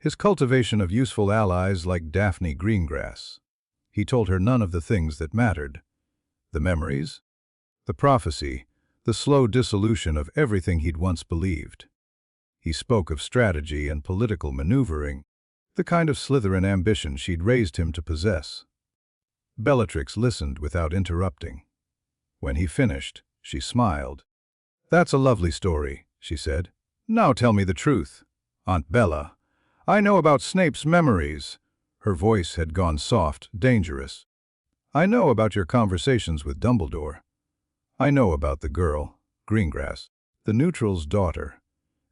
his cultivation of useful allies like Daphne Greengrass. He told her none of the things that mattered. The memories, the prophecy, the slow dissolution of everything he'd once believed. He spoke of strategy and political maneuvering, the kind of Slytherin ambition she'd raised him to possess. Bellatrix listened without interrupting. When he finished, she smiled. That's a lovely story, she said. Now tell me the truth. Aunt Bella, I know about Snape's memories. Her voice had gone soft, dangerous. I know about your conversations with Dumbledore. I know about the girl, Greengrass, the neutral's daughter,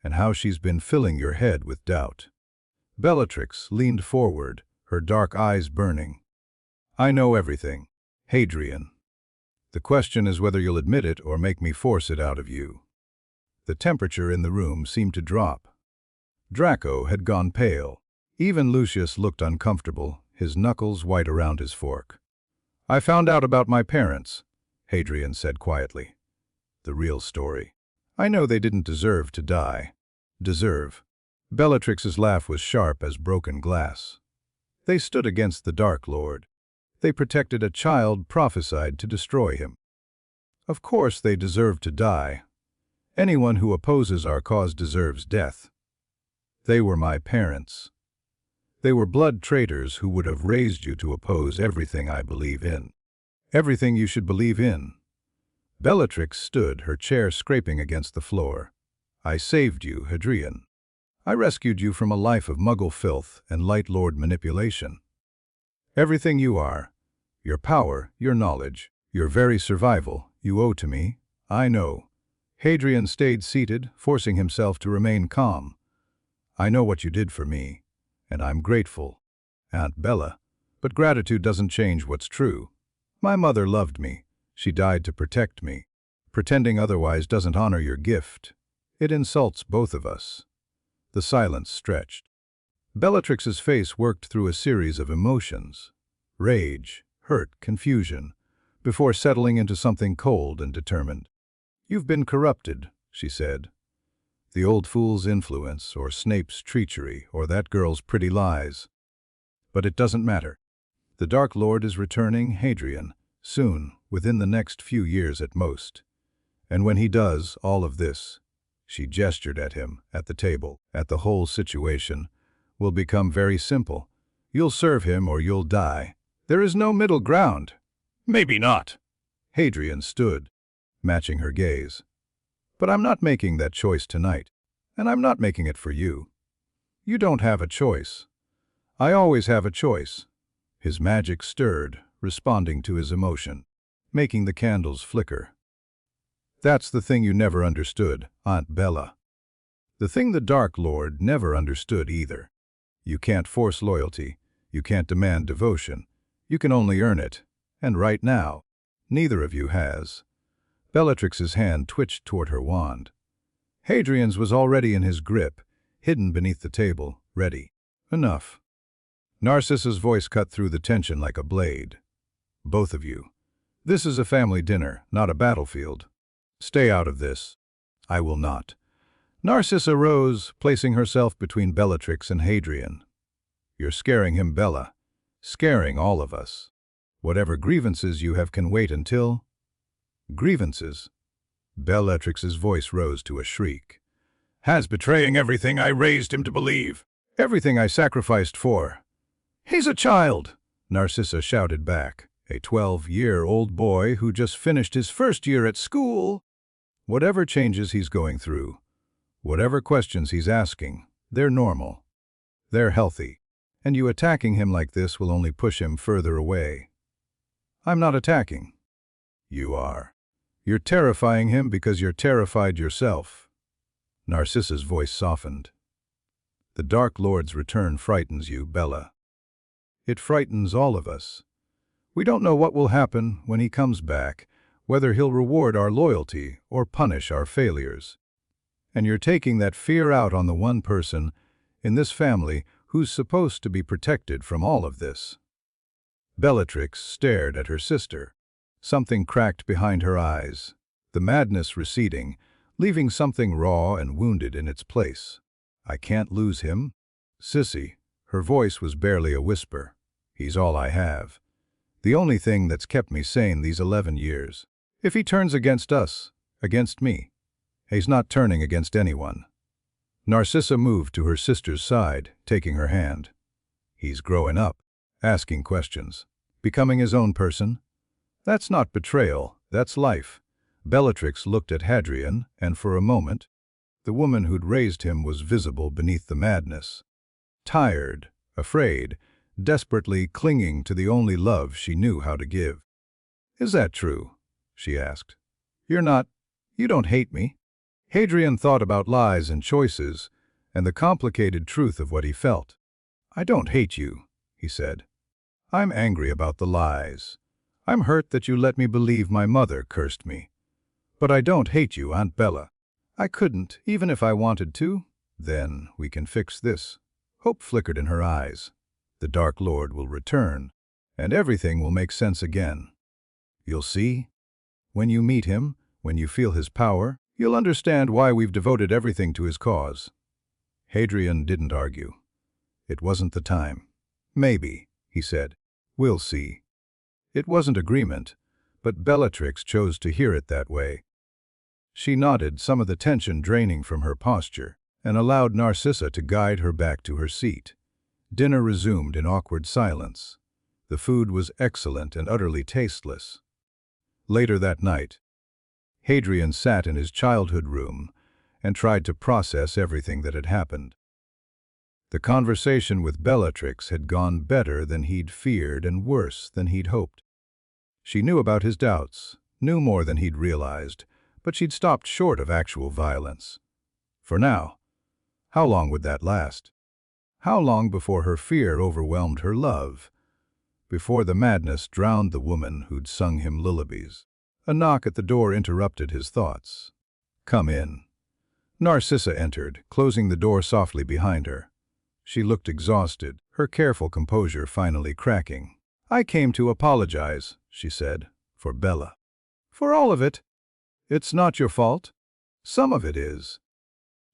and how she's been filling your head with doubt. Bellatrix leaned forward, her dark eyes burning. I know everything, Hadrian. The question is whether you'll admit it or make me force it out of you. The temperature in the room seemed to drop. Draco had gone pale. Even Lucius looked uncomfortable, his knuckles white around his fork. I found out about my parents, Hadrian said quietly. The real story. I know they didn't deserve to die. Deserve. Bellatrix's laugh was sharp as broken glass. They stood against the Dark Lord. They protected a child prophesied to destroy him. Of course they deserve to die. Anyone who opposes our cause deserves death. They were my parents. They were blood traitors who would have raised you to oppose everything I believe in. Everything you should believe in. Bellatrix stood, her chair scraping against the floor. I saved you, Hadrian. I rescued you from a life of muggle filth and light lord manipulation. Everything you are, your power, your knowledge, your very survival, you owe to me, I know. Hadrian stayed seated, forcing himself to remain calm. I know what you did for me, and I'm grateful, Aunt Bella, but gratitude doesn't change what's true. My mother loved me. She died to protect me. Pretending otherwise doesn't honor your gift. It insults both of us. The silence stretched. Bellatrix's face worked through a series of emotions. Rage, hurt, confusion, before settling into something cold and determined. You've been corrupted, she said. The old fool's influence, or Snape's treachery, or that girl's pretty lies. But it doesn't matter. The Dark Lord is returning, Hadrian, soon, within the next few years at most. And when he does, all of this, she gestured at him, at the table, at the whole situation, will become very simple. You'll serve him or you'll die. There is no middle ground. Maybe not. Hadrian stood, matching her gaze. But I'm not making that choice tonight, and I'm not making it for you. You don't have a choice. I always have a choice. His magic stirred, responding to his emotion, making the candles flicker. That's the thing you never understood, Aunt Bella. The thing the Dark Lord never understood either. You can't force loyalty, you can't demand devotion, you can only earn it, and right now, neither of you has. Bellatrix's hand twitched toward her wand. Hadrian's was already in his grip, hidden beneath the table, ready. Enough. Narcissa's voice cut through the tension like a blade. Both of you. This is a family dinner, not a battlefield. Stay out of this. I will not. Narcissa rose, placing herself between Bellatrix and Hadrian. You're scaring him, Bella. Scaring all of us. Whatever grievances you have can wait until... Grievances? Bellatrix's voice rose to a shriek. Has betraying everything I raised him to believe. Everything I sacrificed for. He's a child, Narcissa shouted back. A 12-year-old boy who just finished his first year at school. Whatever changes he's going through, whatever questions he's asking, they're normal. They're healthy. And you attacking him like this will only push him further away. I'm not attacking. You are. You're terrifying him because you're terrified yourself. Narcissa's voice softened. The Dark Lord's return frightens you, Bella. It frightens all of us. We don't know what will happen when he comes back, whether he'll reward our loyalty or punish our failures. And you're taking that fear out on the one person in this family who's supposed to be protected from all of this. Bellatrix stared at her sister. Something cracked behind her eyes, the madness receding, leaving something raw and wounded in its place. I can't lose him. Sissy, her voice was barely a whisper. He's all I have. The only thing that's kept me sane these 11 years. If he turns against us, against me, he's not turning against anyone. Narcissa moved to her sister's side, taking her hand. He's growing up, asking questions, becoming his own person. That's not betrayal, that's life. Bellatrix looked at Hadrian, and for a moment, the woman who'd raised him was visible beneath the madness. Tired, afraid, desperately clinging to the only love she knew how to give. Is that true? She asked. You don't hate me? Hadrian thought about lies and choices, and the complicated truth of what he felt. I don't hate you, he said. I'm angry about the lies. I'm hurt that you let me believe my mother cursed me. But I don't hate you, Aunt Bella. I couldn't, even if I wanted to. Then we can fix this. Hope flickered in her eyes. The Dark Lord will return, and everything will make sense again. You'll see. When you meet him, when you feel his power, you'll understand why we've devoted everything to his cause. Hadrian didn't argue. It wasn't the time. Maybe, he said. We'll see. It wasn't agreement, but Bellatrix chose to hear it that way. She nodded, some of the tension draining from her posture, and allowed Narcissa to guide her back to her seat. Dinner resumed in awkward silence. The food was excellent and utterly tasteless. Later that night, Hadrian sat in his childhood room and tried to process everything that had happened. The conversation with Bellatrix had gone better than he'd feared and worse than he'd hoped. She knew about his doubts, knew more than he'd realized, but she'd stopped short of actual violence. For now, how long would that last? How long before her fear overwhelmed her love? Before the madness drowned the woman who'd sung him lullabies? A knock at the door interrupted his thoughts. Come in. Narcissa entered, closing the door softly behind her. She looked exhausted, her careful composure finally cracking. I came to apologize, she said, for Bella. For all of it. It's not your fault. Some of it is.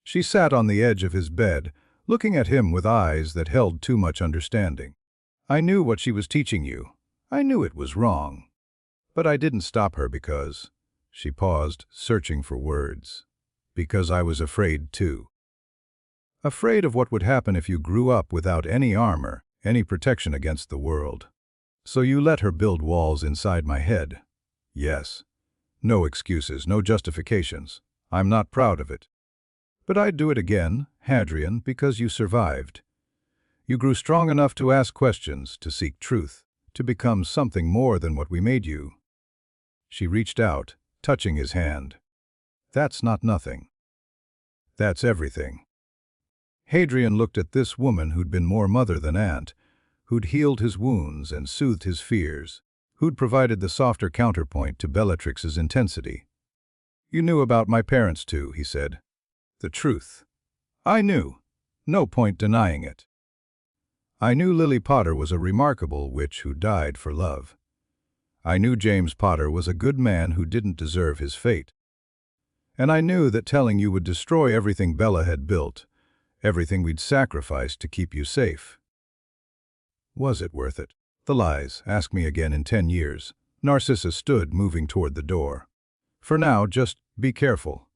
She sat on the edge of his bed, looking at him with eyes that held too much understanding. I knew what she was teaching you. I knew it was wrong. But I didn't stop her because... She paused, searching for words. Because I was afraid too. Afraid of what would happen if you grew up without any armor, any protection against the world. So you let her build walls inside my head. Yes. No excuses, no justifications. I'm not proud of it. But I'd do it again, Hadrian, because you survived. You grew strong enough to ask questions, to seek truth, to become something more than what we made you." She reached out, touching his hand. "That's not nothing. That's everything." Hadrian looked at this woman who'd been more mother than aunt, who'd healed his wounds and soothed his fears, who'd provided the softer counterpoint to Bellatrix's intensity. "You knew about my parents too," he said. "The truth. I knew. No point denying it. I knew Lily Potter was a remarkable witch who died for love. I knew James Potter was a good man who didn't deserve his fate. And I knew that telling you would destroy everything Bella had built, everything we'd sacrificed to keep you safe. Was it worth it? The lies, ask me again in 10 years. Narcissa stood, moving toward the door. For now, just be careful.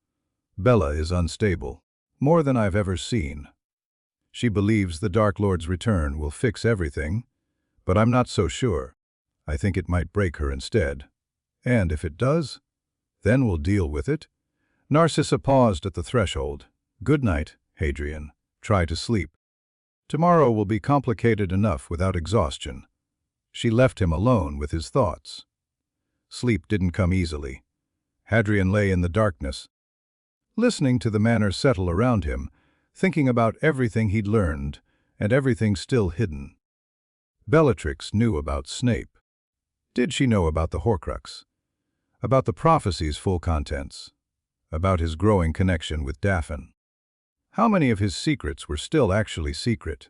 Bella is unstable, more than I've ever seen. She believes the Dark Lord's return will fix everything, but I'm not so sure. I think it might break her instead. And if it does, then we'll deal with it." Narcissa paused at the threshold. "Good night, Hadrian. Try to sleep. Tomorrow will be complicated enough without exhaustion." She left him alone with his thoughts. Sleep didn't come easily. Hadrian lay in the darkness, listening to the manor settle around him, thinking about everything he'd learned and everything still hidden. Bellatrix knew about Snape. Did she know about the Horcrux? About the prophecy's full contents? About his growing connection with Daphne? How many of his secrets were still actually secret?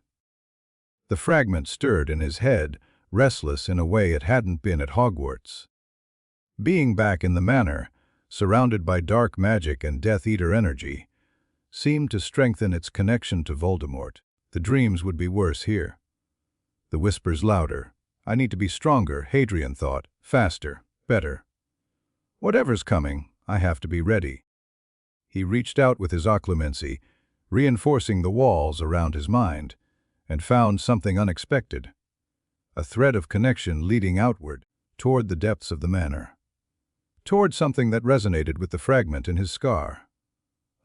The fragment stirred in his head, restless in a way it hadn't been at Hogwarts. Being back in the manor, surrounded by dark magic and Death Eater energy, seemed to strengthen its connection to Voldemort. The dreams would be worse here. The whispers louder. I need to be stronger, Hadrian thought. Faster, better. Whatever's coming, I have to be ready. He reached out with his occlumency, reinforcing the walls around his mind, and found something unexpected. A thread of connection leading outward, toward the depths of the manor. Toward something that resonated with the fragment in his scar.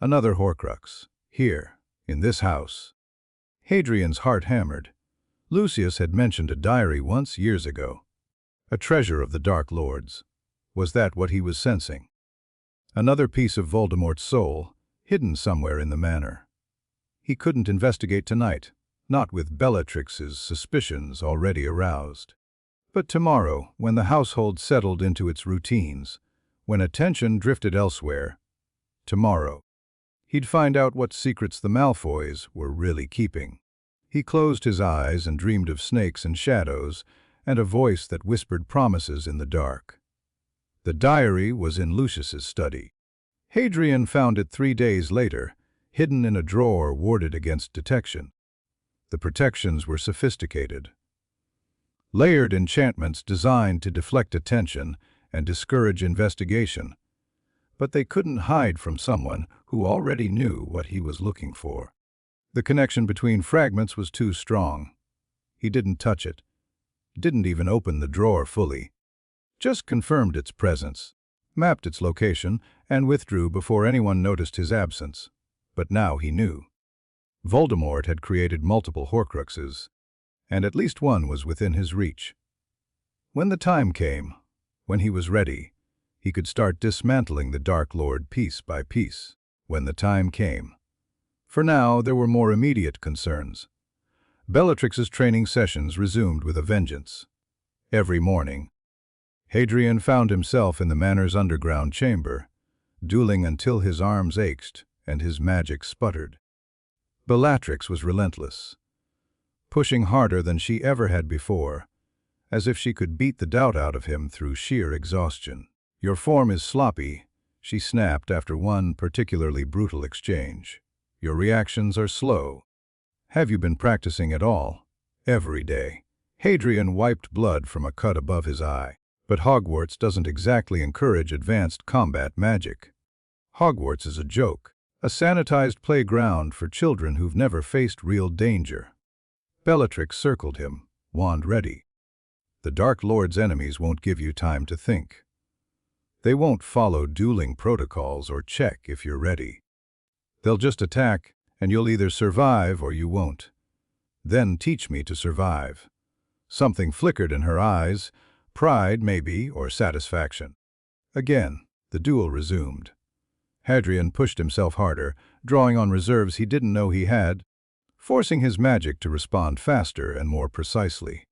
Another Horcrux, here, in this house. Hadrian's heart hammered. Lucius had mentioned a diary once years ago. A treasure of the Dark Lord's. Was that what he was sensing? Another piece of Voldemort's soul, hidden somewhere in the manor. He couldn't investigate tonight, not with Bellatrix's suspicions already aroused. But tomorrow, when the household settled into its routines, when attention drifted elsewhere, tomorrow, he'd find out what secrets the Malfoys were really keeping. He closed his eyes and dreamed of snakes and shadows, and a voice that whispered promises in the dark. The diary was in Lucius's study. Hadrian found it 3 days later, hidden in a drawer warded against detection. The protections were sophisticated. Layered enchantments designed to deflect attention and discourage investigation. But they couldn't hide from someone who already knew what he was looking for. The connection between fragments was too strong. He didn't touch it, didn't even open the drawer fully. Just confirmed its presence, mapped its location, and withdrew before anyone noticed his absence. But now he knew. Voldemort had created multiple Horcruxes, and at least one was within his reach. When the time came, when he was ready, he could start dismantling the Dark Lord piece by piece. When the time came. For now, there were more immediate concerns. Bellatrix's training sessions resumed with a vengeance. Every morning, Hadrian found himself in the manor's underground chamber, dueling until his arms ached and his magic sputtered. Bellatrix was relentless, pushing harder than she ever had before, as if she could beat the doubt out of him through sheer exhaustion. "Your form is sloppy," she snapped after one particularly brutal exchange. "Your reactions are slow. Have you been practicing at all?" "Every day." Hadrian wiped blood from a cut above his eye. But Hogwarts doesn't exactly encourage advanced combat magic. Hogwarts is a joke, a sanitized playground for children who've never faced real danger. Bellatrix circled him, wand ready. The Dark Lord's enemies won't give you time to think. They won't follow dueling protocols or check if you're ready. They'll just attack, and you'll either survive or you won't. Then teach me to survive. Something flickered in her eyes, pride maybe, or satisfaction. Again, the duel resumed. Hadrian pushed himself harder, drawing on reserves he didn't know he had, forcing his magic to respond faster and more precisely.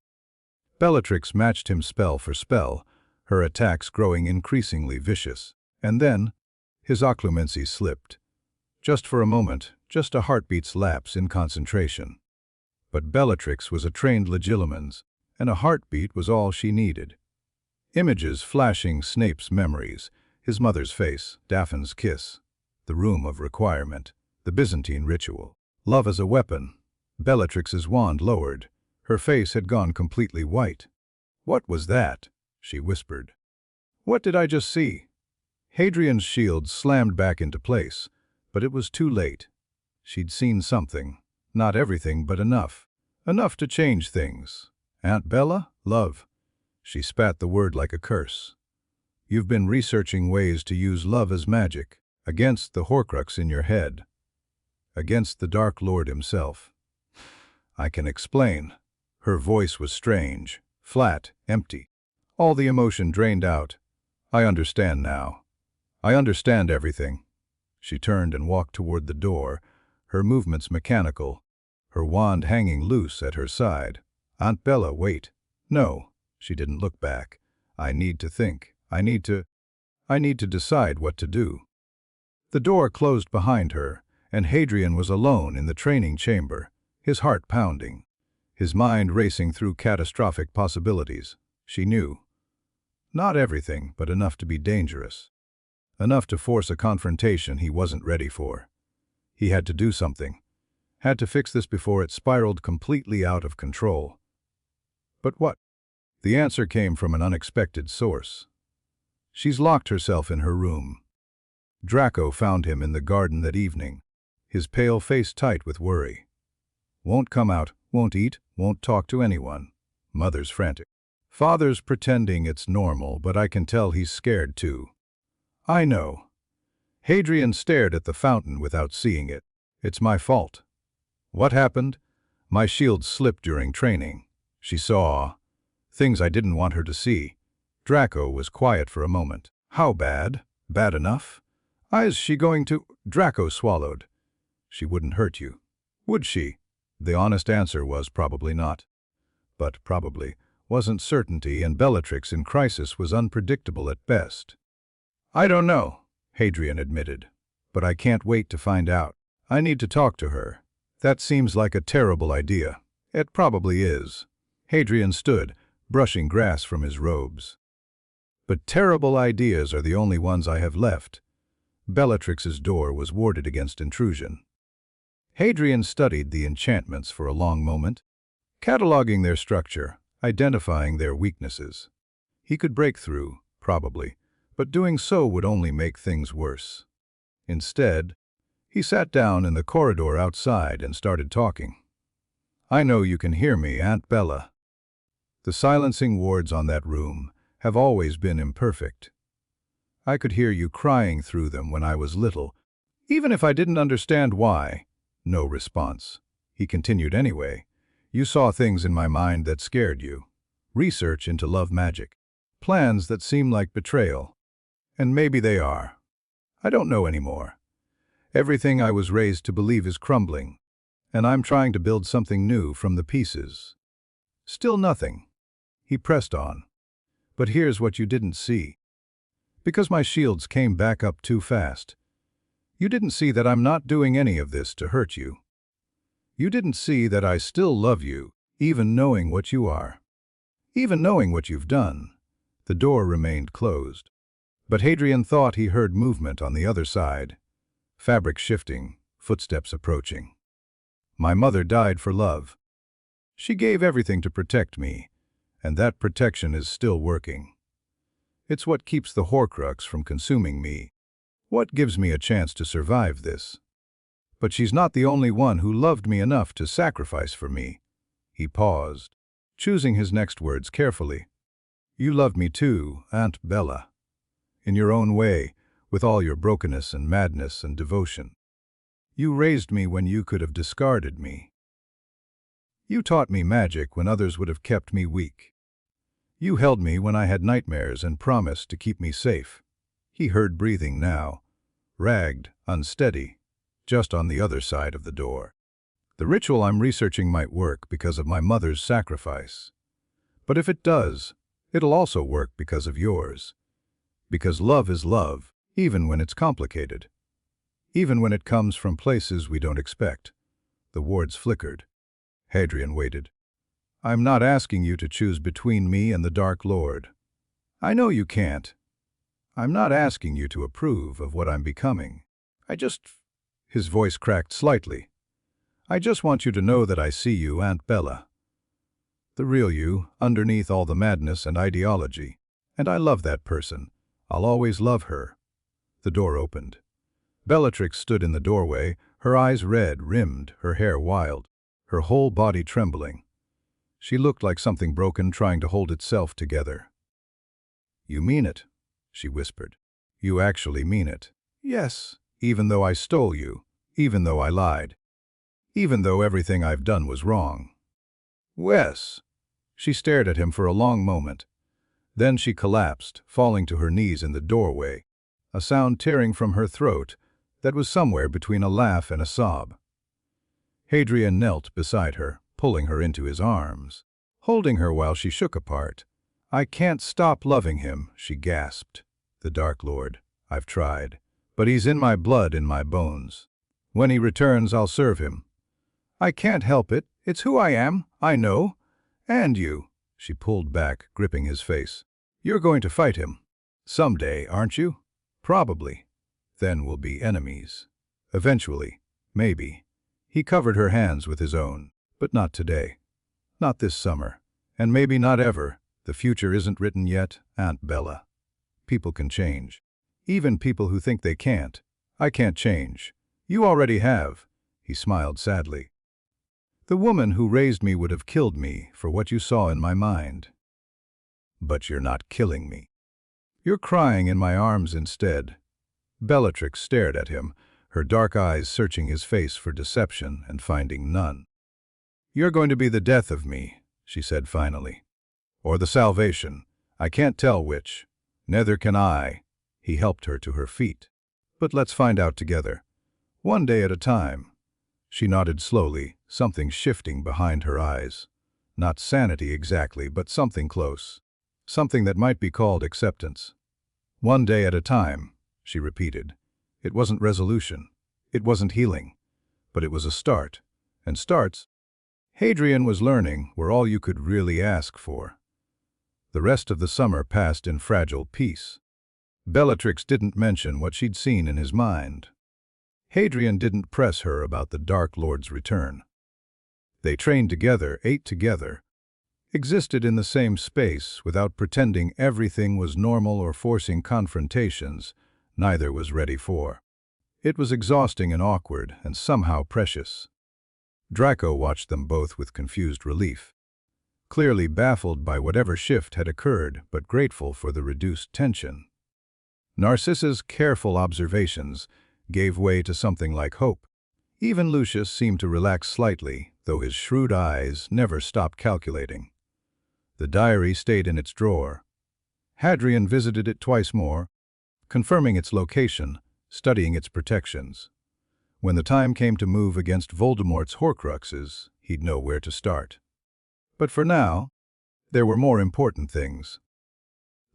Bellatrix matched him spell for spell, her attacks growing increasingly vicious. And then, his occlumency slipped. Just for a moment, just a heartbeat's lapse in concentration. But Bellatrix was a trained legilimens, and a heartbeat was all she needed. Images flashing Snape's memories, his mother's face, Daphn's kiss, the room of requirement, the Byzantine ritual. Love as a weapon. Bellatrix's wand lowered. Her face had gone completely white. "What was that?" she whispered. "What did I just see?" Hadrian's shield slammed back into place, but it was too late. She'd seen something. Not everything, but enough. Enough to change things. "Aunt Bella, love." She spat the word like a curse. "You've been researching ways to use love as magic, against the Horcrux in your head. Against the Dark Lord himself." "I can explain." Her voice was strange, flat, empty. All the emotion drained out. "I understand now. I understand everything." She turned and walked toward the door, her movements mechanical, her wand hanging loose at her side. "Aunt Bella, wait." "No." She didn't look back. "I need to think. I need to decide what to do." The door closed behind her, and Hadrian was alone in the training chamber, his heart pounding, his mind racing through catastrophic possibilities. She knew. Not everything, but enough to be dangerous. Enough to force a confrontation he wasn't ready for. He had to do something. Had to fix this before it spiraled completely out of control. But what? The answer came from an unexpected source. She's locked herself in her room. Draco found him in the garden that evening, his pale face tight with worry. Won't come out, won't eat, won't talk to anyone. Mother's frantic. Father's pretending it's normal, but I can tell he's scared too. I know. Hadrian stared at the fountain without seeing it. It's my fault. What happened? My shield slipped during training. She saw things I didn't want her to see. Draco was quiet for a moment. How bad? Bad enough? Is she going to? Draco swallowed. She wouldn't hurt you. Would she? The honest answer was probably not. But probably wasn't certainty, and Bellatrix in crisis was unpredictable at best. I don't know, Hadrian admitted. But I can't wait to find out. I need to talk to her. That seems like a terrible idea. It probably is. Hadrian stood, brushing grass from his robes. But terrible ideas are the only ones I have left. Bellatrix's door was warded against intrusion. Hadrian studied the enchantments for a long moment, cataloging their structure, identifying their weaknesses. He could break through, probably, but doing so would only make things worse. Instead, he sat down in the corridor outside and started talking. I know you can hear me, Aunt Bella. The silencing wards on that room have always been imperfect. I could hear you crying through them when I was little, even if I didn't understand why. No response. He continued anyway. You saw things in my mind that scared you. Research into love magic. Plans that seem like betrayal. And maybe they are. I don't know anymore. Everything I was raised to believe is crumbling, and I'm trying to build something new from the pieces. Still nothing. He pressed on. But here's what you didn't see. Because my shields came back up too fast. You didn't see that I'm not doing any of this to hurt you. You didn't see that I still love you, even knowing what you are. Even knowing what you've done. The door remained closed. But Hadrian thought he heard movement on the other side. Fabric shifting, footsteps approaching. My mother died for love. She gave everything to protect me, and that protection is still working. It's what keeps the Horcrux from consuming me. What gives me a chance to survive this? But she's not the only one who loved me enough to sacrifice for me. He paused, choosing his next words carefully. You love me too, Aunt Bella. In your own way, with all your brokenness and madness and devotion. You raised me when you could have discarded me. You taught me magic when others would have kept me weak. You held me when I had nightmares and promised to keep me safe. He heard breathing now, ragged, unsteady, just on the other side of the door. The ritual I'm researching might work because of my mother's sacrifice. But if it does, it'll also work because of yours. Because love is love, even when it's complicated. Even when it comes from places we don't expect. The wards flickered. Hadrian waited. I'm not asking you to choose between me and the Dark Lord. I know you can't. I'm not asking you to approve of what I'm becoming. His voice cracked slightly. I just want you to know that I see you, Aunt Bella. The real you, underneath all the madness and ideology. And I love that person. I'll always love her. The door opened. Bellatrix stood in the doorway, her eyes red-rimmed, her hair wild, her whole body trembling. She looked like something broken trying to hold itself together. You mean it, she whispered. You actually mean it. Yes, even though I stole you, even though I lied, even though everything I've done was wrong. Wes. She stared at him for a long moment. Then she collapsed, falling to her knees in the doorway, a sound tearing from her throat that was somewhere between a laugh and a sob. Hadrian knelt beside her, pulling her into his arms, holding her while she shook apart. I can't stop loving him, she gasped. The Dark Lord. I've tried. But he's in my blood, in my bones. When he returns, I'll serve him. I can't help it. It's who I am, I know. And you. She pulled back, gripping his face. You're going to fight him. Someday, aren't you? Probably. Then we'll be enemies. Eventually. Maybe. He covered her hands with his own. But not today. Not this summer. And maybe not ever. The future isn't written yet, Aunt Bella. People can change. Even people who think they can't. I can't change. You already have. He smiled sadly. The woman who raised me would have killed me for what you saw in my mind. But you're not killing me. You're crying in my arms instead. Bellatrix stared at him, her dark eyes searching his face for deception and finding none. You're going to be the death of me, she said finally. Or the salvation. I can't tell which. Neither can I. He helped her to her feet. But let's find out together. One day at a time. She nodded slowly, something shifting behind her eyes. Not sanity exactly, but something close. Something that might be called acceptance. One day at a time, she repeated. It wasn't resolution. It wasn't healing. But it was a start. And starts, Hadrian was learning, were all you could really ask for. The rest of the summer passed in fragile peace. Bellatrix didn't mention what she'd seen in his mind. Hadrian didn't press her about the Dark Lord's return. They trained together, ate together, existed in the same space without pretending everything was normal or forcing confrontations neither was ready for. It was exhausting and awkward and somehow precious. Draco watched them both with confused relief, clearly baffled by whatever shift had occurred but grateful for the reduced tension. Narcissa's careful observations gave way to something like hope. Even Lucius seemed to relax slightly, though his shrewd eyes never stopped calculating. The diary stayed in its drawer. Hadrian visited it twice more, confirming its location, studying its protections. When the time came to move against Voldemort's Horcruxes, he'd know where to start. But for now, there were more important things.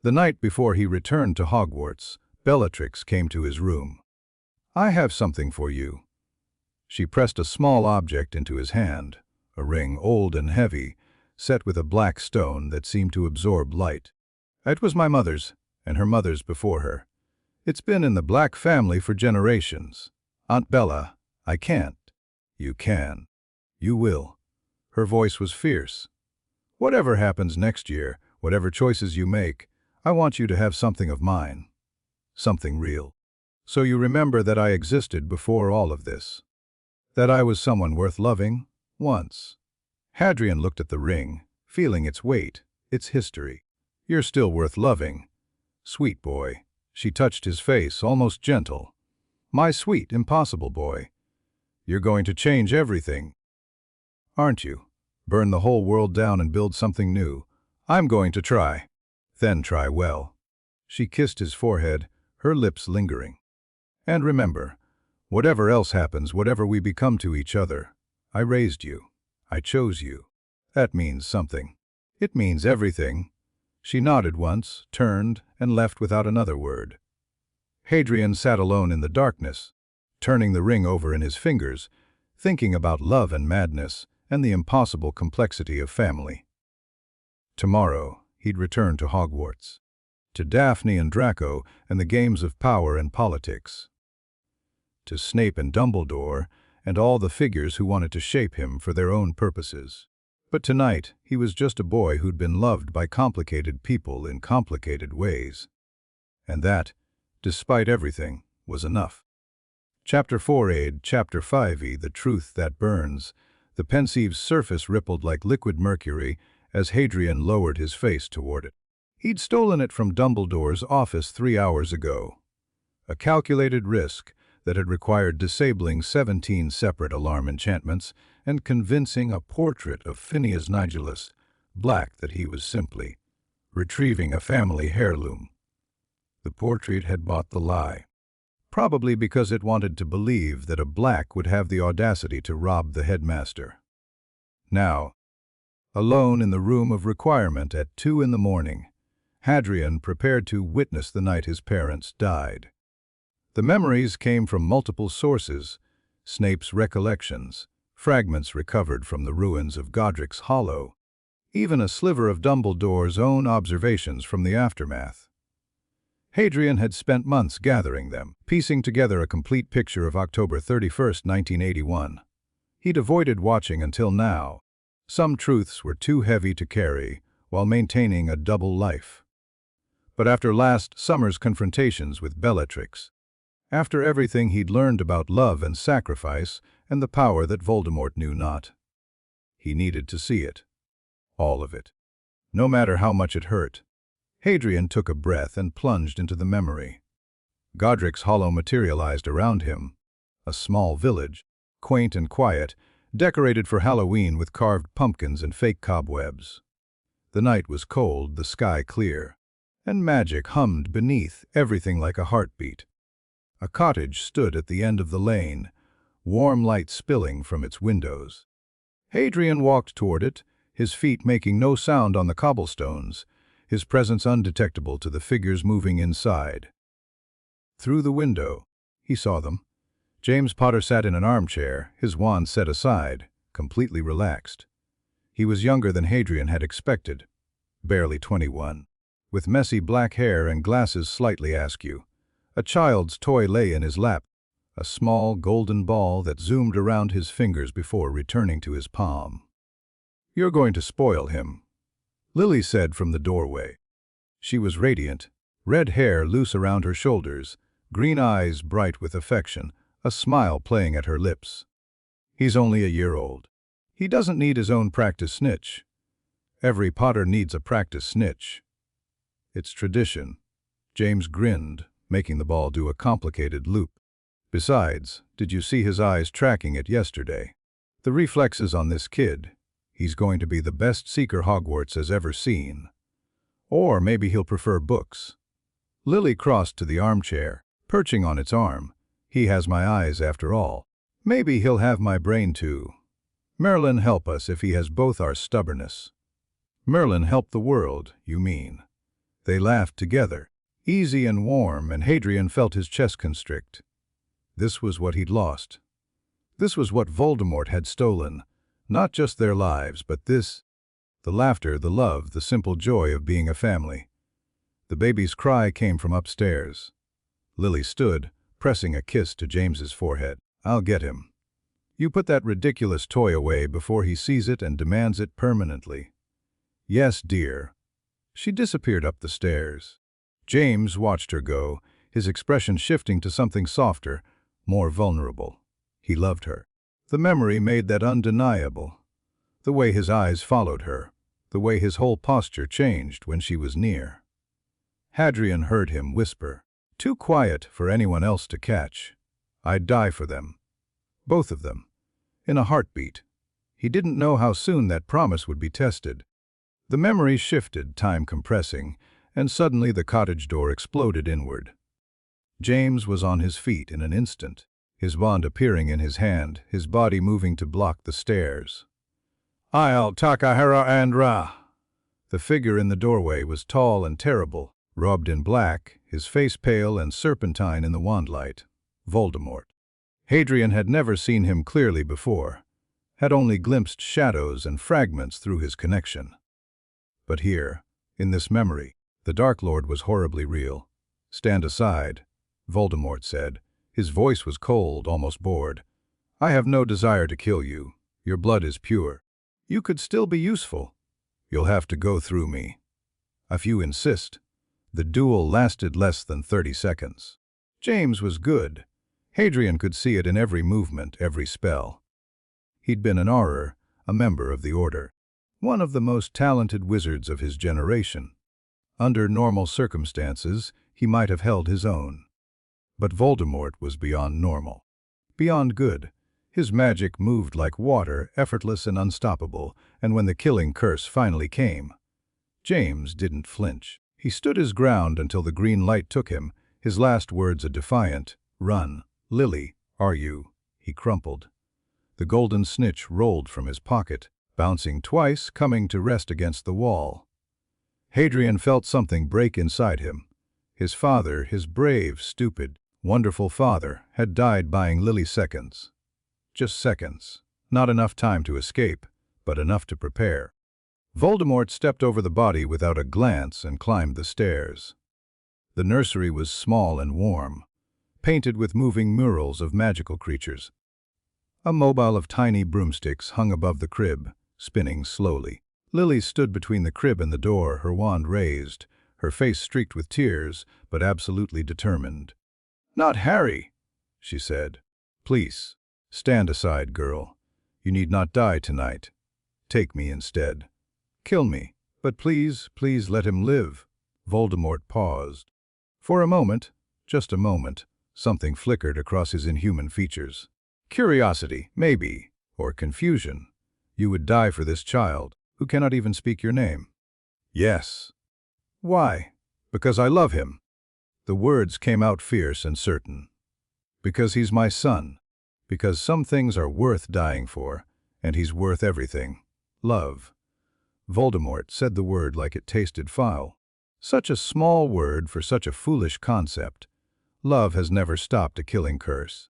The night before he returned to Hogwarts, Bellatrix came to his room. I have something for you. She pressed a small object into his hand, a ring old and heavy, set with a black stone that seemed to absorb light. It was my mother's, and her mother's before her. It's been in the Black family for generations. Aunt Bella, I can't. You can. You will. Her voice was fierce. Whatever happens next year, whatever choices you make, I want you to have something of mine. Something real. So you remember that I existed before all of this. That I was someone worth loving, once. Hadrian looked at the ring, feeling its weight, its history. You're still worth loving. Sweet boy. She touched his face, almost gentle. My sweet, impossible boy. You're going to change everything. Aren't you? Burn the whole world down and build something new. I'm going to try. Then try well. She kissed his forehead, her lips lingering. And remember, whatever else happens, whatever we become to each other, I raised you. I chose you. That means something. It means everything. She nodded once, turned, and left without another word. Hadrian sat alone in the darkness, turning the ring over in his fingers, thinking about love and madness and the impossible complexity of family. Tomorrow, he'd return to Hogwarts, to Daphne and Draco and the games of power and politics, to Snape and Dumbledore and all the figures who wanted to shape him for their own purposes. But tonight, he was just a boy who'd been loved by complicated people in complicated ways. And that, despite everything, was enough. Chapter 4 Chapter 5 The Truth That Burns. The Pensieve's surface rippled like liquid mercury as Hadrian lowered his face toward it. He'd stolen it from Dumbledore's office 3 hours ago. A calculated risk that had required disabling 17 separate alarm enchantments and convincing a portrait of Phineas Nigellus Black that he was simply retrieving a family heirloom. The portrait had bought the lie, probably because it wanted to believe that a Black would have the audacity to rob the headmaster. Now, alone in the room of requirement at 2 in the morning, Hadrian prepared to witness the night his parents died. The memories came from multiple sources: Snape's recollections, fragments recovered from the ruins of Godric's Hollow, even a sliver of Dumbledore's own observations from the aftermath. Hadrian had spent months gathering them, piecing together a complete picture of October 31st, 1981. He'd avoided watching until now. Some truths were too heavy to carry while maintaining a double life. But after last summer's confrontations with Bellatrix, after everything he'd learned about love and sacrifice and the power that Voldemort knew not, he needed to see it. All of it. No matter how much it hurt. Hadrian took a breath and plunged into the memory. Godric's Hollow materialized around him. A small village, quaint and quiet, decorated for Halloween with carved pumpkins and fake cobwebs. The night was cold, the sky clear, and magic hummed beneath, everything like a heartbeat. A cottage stood at the end of the lane, warm light spilling from its windows. Hadrian walked toward it, his feet making no sound on the cobblestones, his presence undetectable to the figures moving inside. Through the window, he saw them. James Potter sat in an armchair, his wand set aside, completely relaxed. He was younger than Hadrian had expected, barely 21, with messy black hair and glasses slightly askew. A child's toy lay in his lap, a small golden ball that zoomed around his fingers before returning to his palm. "You're going to spoil him," Lily said from the doorway. She was radiant, red hair loose around her shoulders, green eyes bright with affection, a smile playing at her lips. "He's only a year old. He doesn't need his own practice snitch. Every Potter needs a practice snitch. It's tradition." James grinned, making the ball do a complicated loop. "Besides, did you see his eyes tracking it yesterday? The reflexes on this kid. He's going to be the best seeker Hogwarts has ever seen. Or maybe he'll prefer books." Lily crossed to the armchair, perching on its arm. "He has my eyes after all. Maybe he'll have my brain too. Merlin help us if he has both our stubbornness." "Merlin help the world, you mean?" They laughed together, easy and warm, and Hadrian felt his chest constrict. This was what he'd lost. This was what Voldemort had stolen. Not just their lives, but this. The laughter, the love, the simple joy of being a family. The baby's cry came from upstairs. Lily stood, pressing a kiss to James's forehead. "I'll get him. You put that ridiculous toy away before he sees it and demands it permanently." "Yes, dear." She disappeared up the stairs. James watched her go, his expression shifting to something softer, more vulnerable. He loved her. The memory made that undeniable. The way his eyes followed her, the way his whole posture changed when she was near. Hadrian heard him whisper, too quiet for anyone else to catch, "I'd die for them. Both of them. In a heartbeat." He didn't know how soon that promise would be tested. The memory shifted, time compressing, and suddenly the cottage door exploded inward. James was on his feet in an instant, his wand appearing in his hand, his body moving to block the stairs. "I'll Takahara and Ra." The figure in the doorway was tall and terrible, robed in black, his face pale and serpentine in the wandlight. Voldemort. Hadrian had never seen him clearly before, had only glimpsed shadows and fragments through his connection. But here, in this memory, the Dark Lord was horribly real. "Stand aside," Voldemort said. His voice was cold, almost bored. "I have no desire to kill you. Your blood is pure. You could still be useful. You'll have to go through me. If you insist." The duel lasted less than 30 seconds. James was good. Hadrian could see it in every movement, every spell. He'd been an Auror, a member of the Order, one of the most talented wizards of his generation. Under normal circumstances, he might have held his own. But Voldemort was beyond normal, beyond good. His magic moved like water, effortless and unstoppable, and when the killing curse finally came, James didn't flinch. He stood his ground until the green light took him, his last words a defiant, "Run. Lily, are you?" He crumpled. The golden snitch rolled from his pocket, bouncing twice, coming to rest against the wall. Hadrian felt something break inside him. His father, his brave, stupid, wonderful father, had died buying Lily seconds. Just seconds. Not enough time to escape, but enough to prepare. Voldemort stepped over the body without a glance and climbed the stairs. The nursery was small and warm, painted with moving murals of magical creatures. A mobile of tiny broomsticks hung above the crib, spinning slowly. Lily stood between the crib and the door, her wand raised, her face streaked with tears, but absolutely determined. "Not Harry," she said. "Please, stand aside, girl. You need not die tonight. Take me instead. Kill me, but please, please let him live." Voldemort paused. For a moment, just a moment, something flickered across his inhuman features. Curiosity, maybe, or confusion. "You would die for this child, who cannot even speak your name?" "Yes." "Why?" "Because I love him." The words came out fierce and certain. "Because he's my son. Because some things are worth dying for, and he's worth everything. Love." Voldemort said the word like it tasted foul. Such a small word for such a foolish concept. Love has never stopped a killing curse.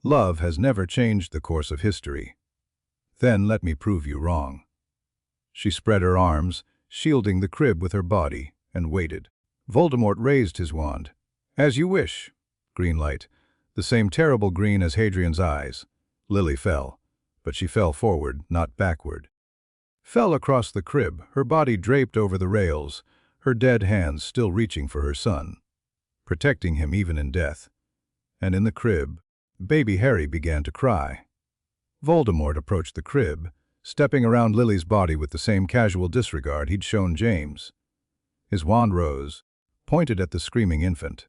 Love has never changed the course of history. Then let me prove you wrong. She spread her arms, shielding the crib with her body, and waited. Voldemort raised his wand. "As you wish." Green light, the same terrible green as Hadrian's eyes. Lily fell, but she fell forward, not backward. Fell across the crib, her body draped over the rails, her dead hands still reaching for her son, protecting him even in death. And in the crib, baby Harry began to cry. Voldemort approached the crib, stepping around Lily's body with the same casual disregard he'd shown James. His wand rose, pointed at the screaming infant.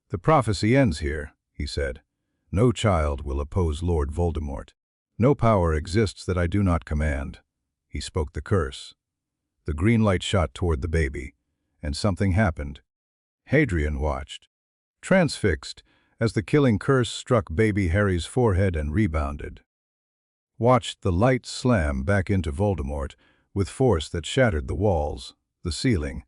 "The prophecy ends here," he said. "No child will oppose Lord Voldemort. No power exists that I do not command." He spoke the curse. The green light shot toward the baby, and something happened. Hadrian watched, transfixed, as the killing curse struck baby Harry's forehead and rebounded. Watched the light slam back into Voldemort with force that shattered the walls, the ceiling,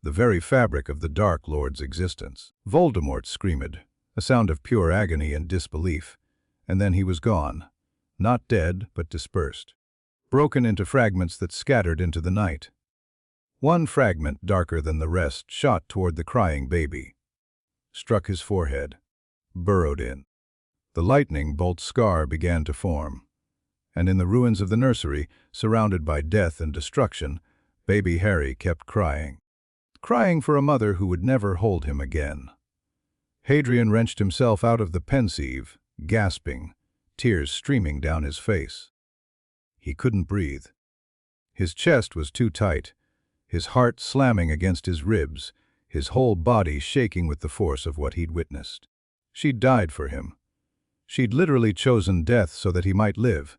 the very fabric of the Dark Lord's existence. Voldemort screamed, a sound of pure agony and disbelief, and then he was gone, not dead but dispersed, broken into fragments that scattered into the night. One fragment, darker than the rest, shot toward the crying baby, struck his forehead, burrowed in. The lightning bolt scar began to form, and in the ruins of the nursery, surrounded by death and destruction, baby Harry kept crying. Crying for a mother who would never hold him again. Hadrian wrenched himself out of the pensieve, gasping, tears streaming down his face. He couldn't breathe. His chest was too tight, his heart slamming against his ribs, his whole body shaking with the force of what he'd witnessed. She'd died for him. She'd literally chosen death so that he might live,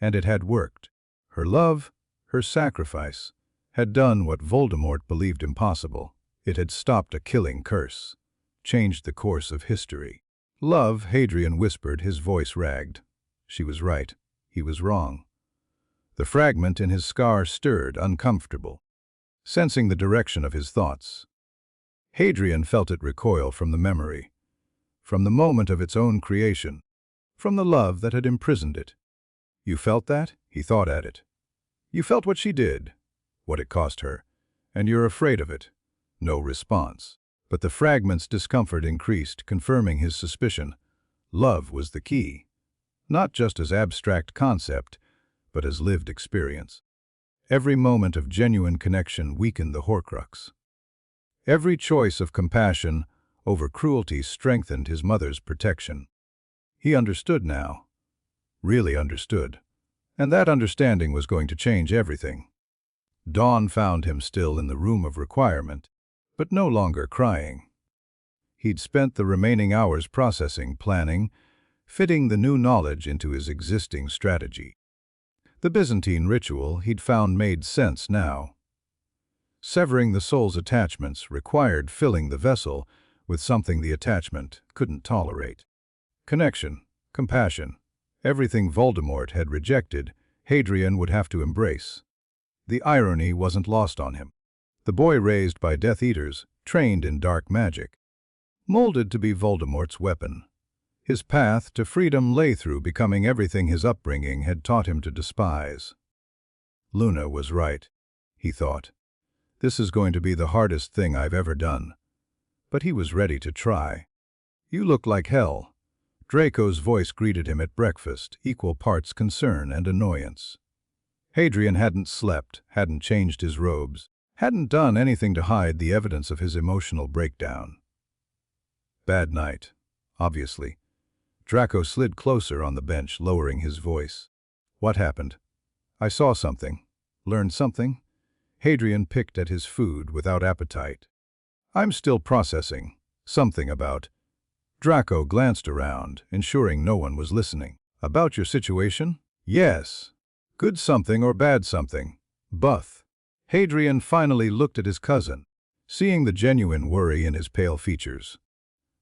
And it had worked. Her love, her sacrifice, had done what Voldemort believed impossible. It had stopped a killing curse, changed the course of history. Love, Hadrian whispered, his voice ragged. She was right. He was wrong. The fragment in his scar stirred, uncomfortable, sensing the direction of his thoughts. Hadrian felt it recoil from the memory, from the moment of its own creation, from the love that had imprisoned it. You felt that? He thought at it. You felt what she did, what it cost her, and you're afraid of it. No response. But the fragment's discomfort increased, confirming his suspicion. Love was the key, not just as abstract concept, but as lived experience. Every moment of genuine connection weakened the Horcrux. Every choice of compassion over cruelty strengthened his mother's protection. He understood now, really understood, and that understanding was going to change everything. Dawn found him still in the room of requirement, but no longer crying. He'd spent the remaining hours processing, planning, fitting the new knowledge into his existing strategy. The Byzantine ritual he'd found made sense now. Severing the soul's attachments required filling the vessel with something the attachment couldn't tolerate. Connection, compassion, everything Voldemort had rejected, Hadrian would have to embrace. The irony wasn't lost on him. The boy raised by Death Eaters, trained in dark magic, molded to be Voldemort's weapon. His path to freedom lay through becoming everything his upbringing had taught him to despise. Luna was right, he thought. This is going to be the hardest thing I've ever done. But he was ready to try. You look like hell. Draco's voice greeted him at breakfast, equal parts concern and annoyance. Hadrian hadn't slept, hadn't changed his robes, hadn't done anything to hide the evidence of his emotional breakdown. Bad night, obviously. Draco slid closer on the bench, lowering his voice. What happened? I saw something. Learned something? Hadrian picked at his food without appetite. I'm still processing. Something about. Draco glanced around, ensuring no one was listening. About your situation? Yes. Good something or bad something? Both. Hadrian finally looked at his cousin, seeing the genuine worry in his pale features.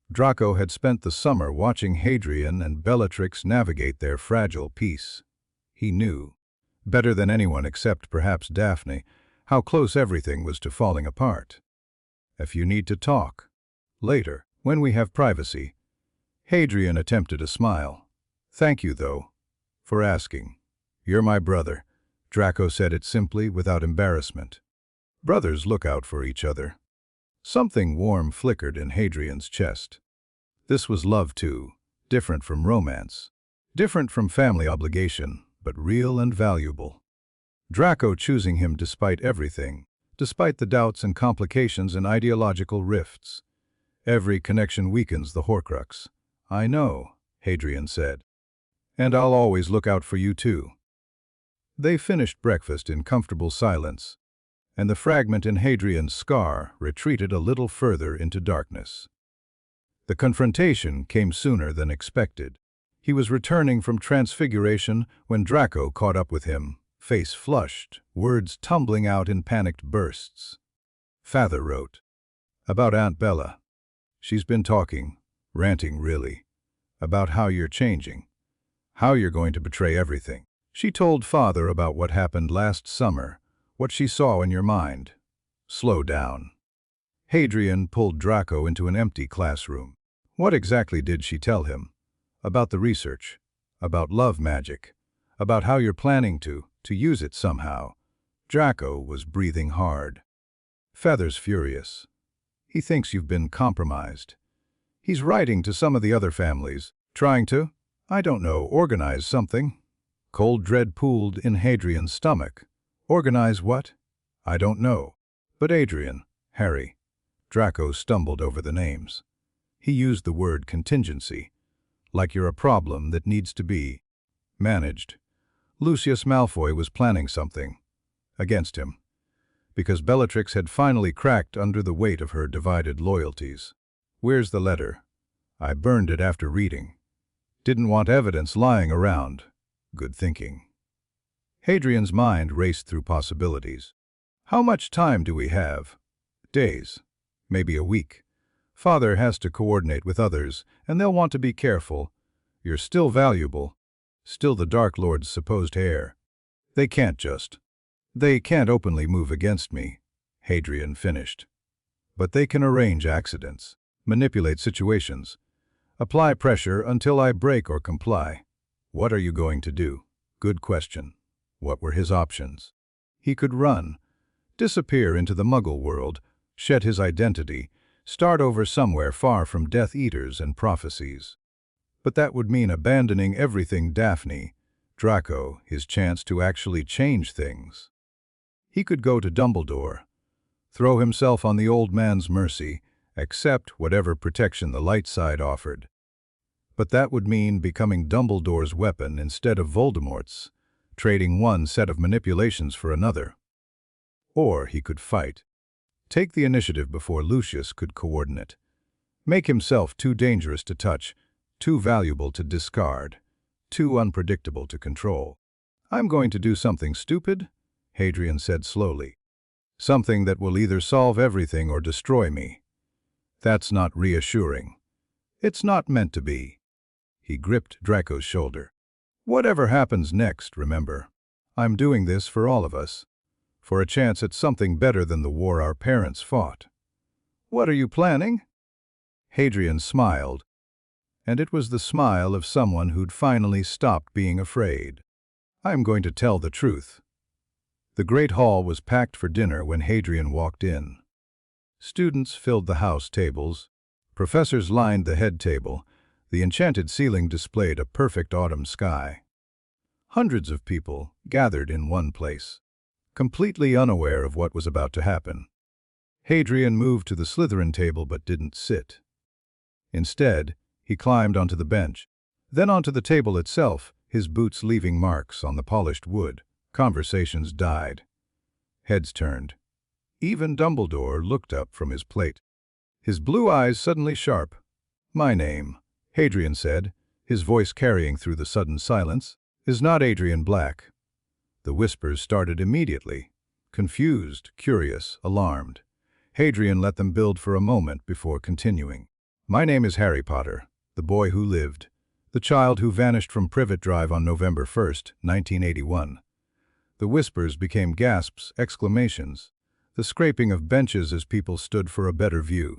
Draco had spent the summer watching Hadrian and Bellatrix navigate their fragile peace. He knew, better than anyone except perhaps Daphne, how close everything was to falling apart. If you need to talk. Later, when we have privacy. Hadrian attempted a smile. Thank you, though, for asking. You're my brother. Draco said it simply, without embarrassment. Brothers look out for each other. Something warm flickered in Hadrian's chest. This was love too, different from romance, different from family obligation, but real and valuable. Draco choosing him despite everything, despite the doubts and complications and ideological rifts. Every connection weakens the Horcrux. I know, Hadrian said. And I'll always look out for you too. They finished breakfast in comfortable silence, and the fragment in Hadrian's scar retreated a little further into darkness. The confrontation came sooner than expected. He was returning from transfiguration when Draco caught up with him, face flushed, words tumbling out in panicked bursts. Father wrote. About Aunt Bella. She's been talking, ranting really, about how you're changing, how you're going to betray everything. She told Father about what happened last summer, what she saw in your mind. Slow down. Hadrian pulled Draco into an empty classroom. What exactly did she tell him? About the research, about love magic, about how you're planning to use it somehow. Draco was breathing hard. Feather's furious. He thinks you've been compromised. He's writing to some of the other families, trying to, I don't know, organize something. Cold dread pooled in Hadrian's stomach. Organize what? I don't know. But Adrian, Harry. Draco stumbled over the names. He used the word contingency, like you're a problem that needs to be managed. Lucius Malfoy was planning something against him, because Bellatrix had finally cracked under the weight of her divided loyalties. Where's the letter? I burned it after reading. Didn't want evidence lying around. Good thinking. Hadrian's mind raced through possibilities. How much time do we have? Days. Maybe a week. Father has to coordinate with others, and they'll want to be careful. You're still valuable. Still the Dark Lord's supposed heir. They can't openly move against me, Hadrian finished. But they can arrange accidents, manipulate situations, apply pressure until I break or comply. What are you going to do? Good question. What were his options? He could run, disappear into the Muggle world, shed his identity, start over somewhere far from Death Eaters and prophecies. But that would mean abandoning everything Daphne, Draco, his chance to actually change things. He could go to Dumbledore, throw himself on the old man's mercy, accept whatever protection the light side offered. But that would mean becoming Dumbledore's weapon instead of Voldemort's, trading one set of manipulations for another. Or he could fight. Take the initiative before Lucius could coordinate. Make himself too dangerous to touch, too valuable to discard, too unpredictable to control. I'm going to do something stupid, Hadrian said slowly. Something that will either solve everything or destroy me. That's not reassuring. It's not meant to be. He gripped Draco's shoulder. Whatever happens next, remember, I'm doing this for all of us. For a chance at something better than the war our parents fought. What are you planning? Hadrian smiled, and it was the smile of someone who'd finally stopped being afraid. I'm going to tell the truth. The great hall was packed for dinner when Hadrian walked in. Students filled the house tables. Professors lined the head table. The enchanted ceiling displayed a perfect autumn sky. Hundreds of people gathered in one place, completely unaware of what was about to happen. Hadrian moved to the Slytherin table but didn't sit. Instead, he climbed onto the bench, then onto the table itself, his boots leaving marks on the polished wood. Conversations died. Heads turned. Even Dumbledore looked up from his plate, his blue eyes suddenly sharp. My name, Hadrian said, his voice carrying through the sudden silence, is not Adrian Black. The whispers started immediately, confused, curious, alarmed. Hadrian let them build for a moment before continuing. My name is Harry Potter, the boy who lived, the child who vanished from Privet Drive on November 1st, 1981. The whispers became gasps, exclamations, the scraping of benches as people stood for a better view.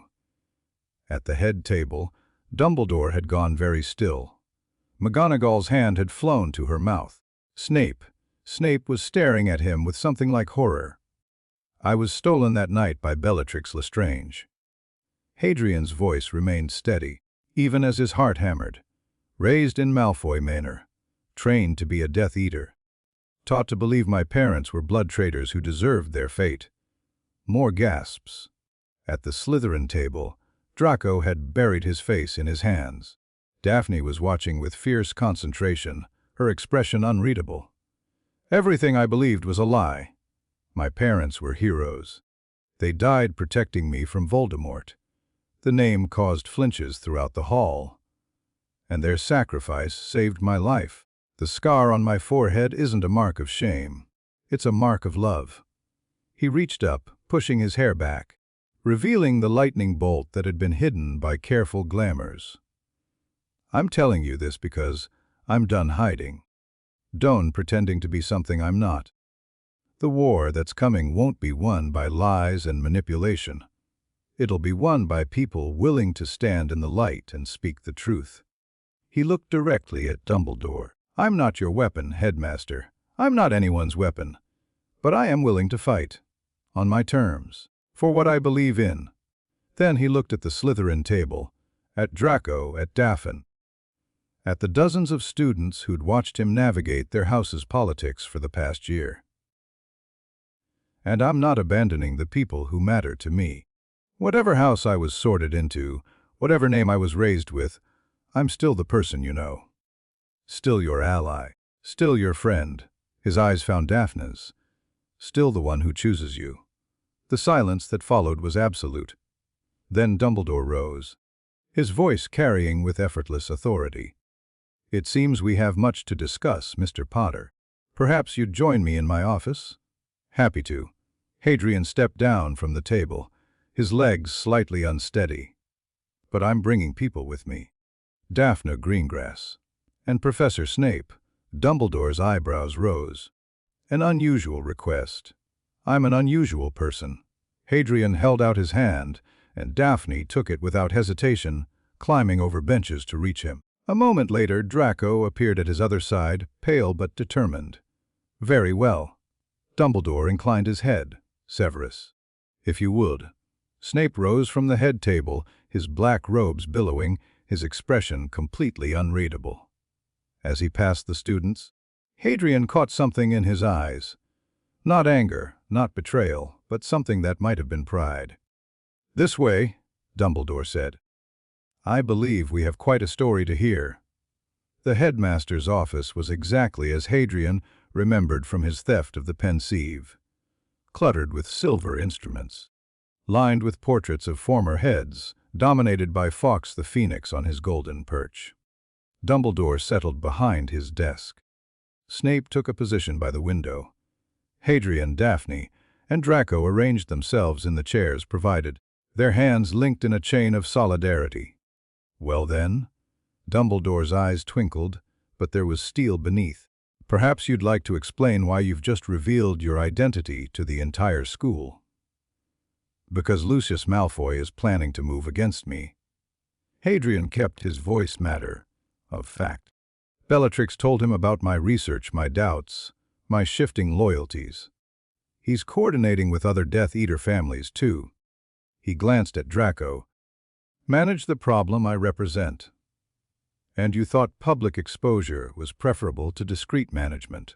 At the head table, Dumbledore had gone very still. McGonagall's hand had flown to her mouth. Snape was staring at him with something like horror. I was stolen that night by Bellatrix Lestrange. Hadrian's voice remained steady, even as his heart hammered. Raised in Malfoy Manor, trained to be a Death Eater. Taught to believe my parents were blood traitors who deserved their fate. More gasps. At the Slytherin table, Draco had buried his face in his hands. Daphne was watching with fierce concentration, her expression unreadable. Everything I believed was a lie. My parents were heroes. They died protecting me from Voldemort. The name caused flinches throughout the hall. And their sacrifice saved my life. The scar on my forehead isn't a mark of shame. It's a mark of love. He reached up, pushing his hair back, revealing the lightning bolt that had been hidden by careful glamours. I'm telling you this because I'm done hiding. Done pretending to be something I'm not. The war that's coming won't be won by lies and manipulation. It'll be won by people willing to stand in the light and speak the truth. He looked directly at Dumbledore. I'm not your weapon, Headmaster. I'm not anyone's weapon. But I am willing to fight. On my terms. For what I believe in. Then he looked at the Slytherin table, at Draco, at Daphne, at the dozens of students who'd watched him navigate their house's politics for the past year. And I'm not abandoning the people who matter to me. Whatever house I was sorted into, whatever name I was raised with, I'm still the person you know. Still your ally. Still your friend. His eyes found Daphne's. Still the one who chooses you. The silence that followed was absolute. Then Dumbledore rose, his voice carrying with effortless authority. It seems we have much to discuss, Mr. Potter. Perhaps you'd join me in my office? Happy to. Hadrian stepped down from the table, his legs slightly unsteady. But I'm bringing people with me. Daphne Greengrass. And Professor Snape. Dumbledore's eyebrows rose. An unusual request. I'm an unusual person. Hadrian held out his hand, and Daphne took it without hesitation, climbing over benches to reach him. A moment later, Draco appeared at his other side, pale but determined. Very well. Dumbledore inclined his head. Severus. If you would. Snape rose from the head table, his black robes billowing, his expression completely unreadable. As he passed the students, Hadrian caught something in his eyes. Not anger, not betrayal, but something that might have been pride. This way, Dumbledore said. I believe we have quite a story to hear. The headmaster's office was exactly as Hadrian remembered from his theft of the pensieve. Cluttered with silver instruments. Lined with portraits of former heads, dominated by Fawkes the Phoenix on his golden perch. Dumbledore settled behind his desk. Snape took a position by the window. Hadrian, Daphne, and Draco arranged themselves in the chairs provided, their hands linked in a chain of solidarity. Well then? Dumbledore's eyes twinkled, but there was steel beneath. Perhaps you'd like to explain why you've just revealed your identity to the entire school. Because Lucius Malfoy is planning to move against me. Hadrian kept his voice matter of fact. Bellatrix told him about my research, my doubts, my shifting loyalties. He's coordinating with other Death Eater families, too. He glanced at Draco. Manage the problem I represent. And you thought public exposure was preferable to discreet management.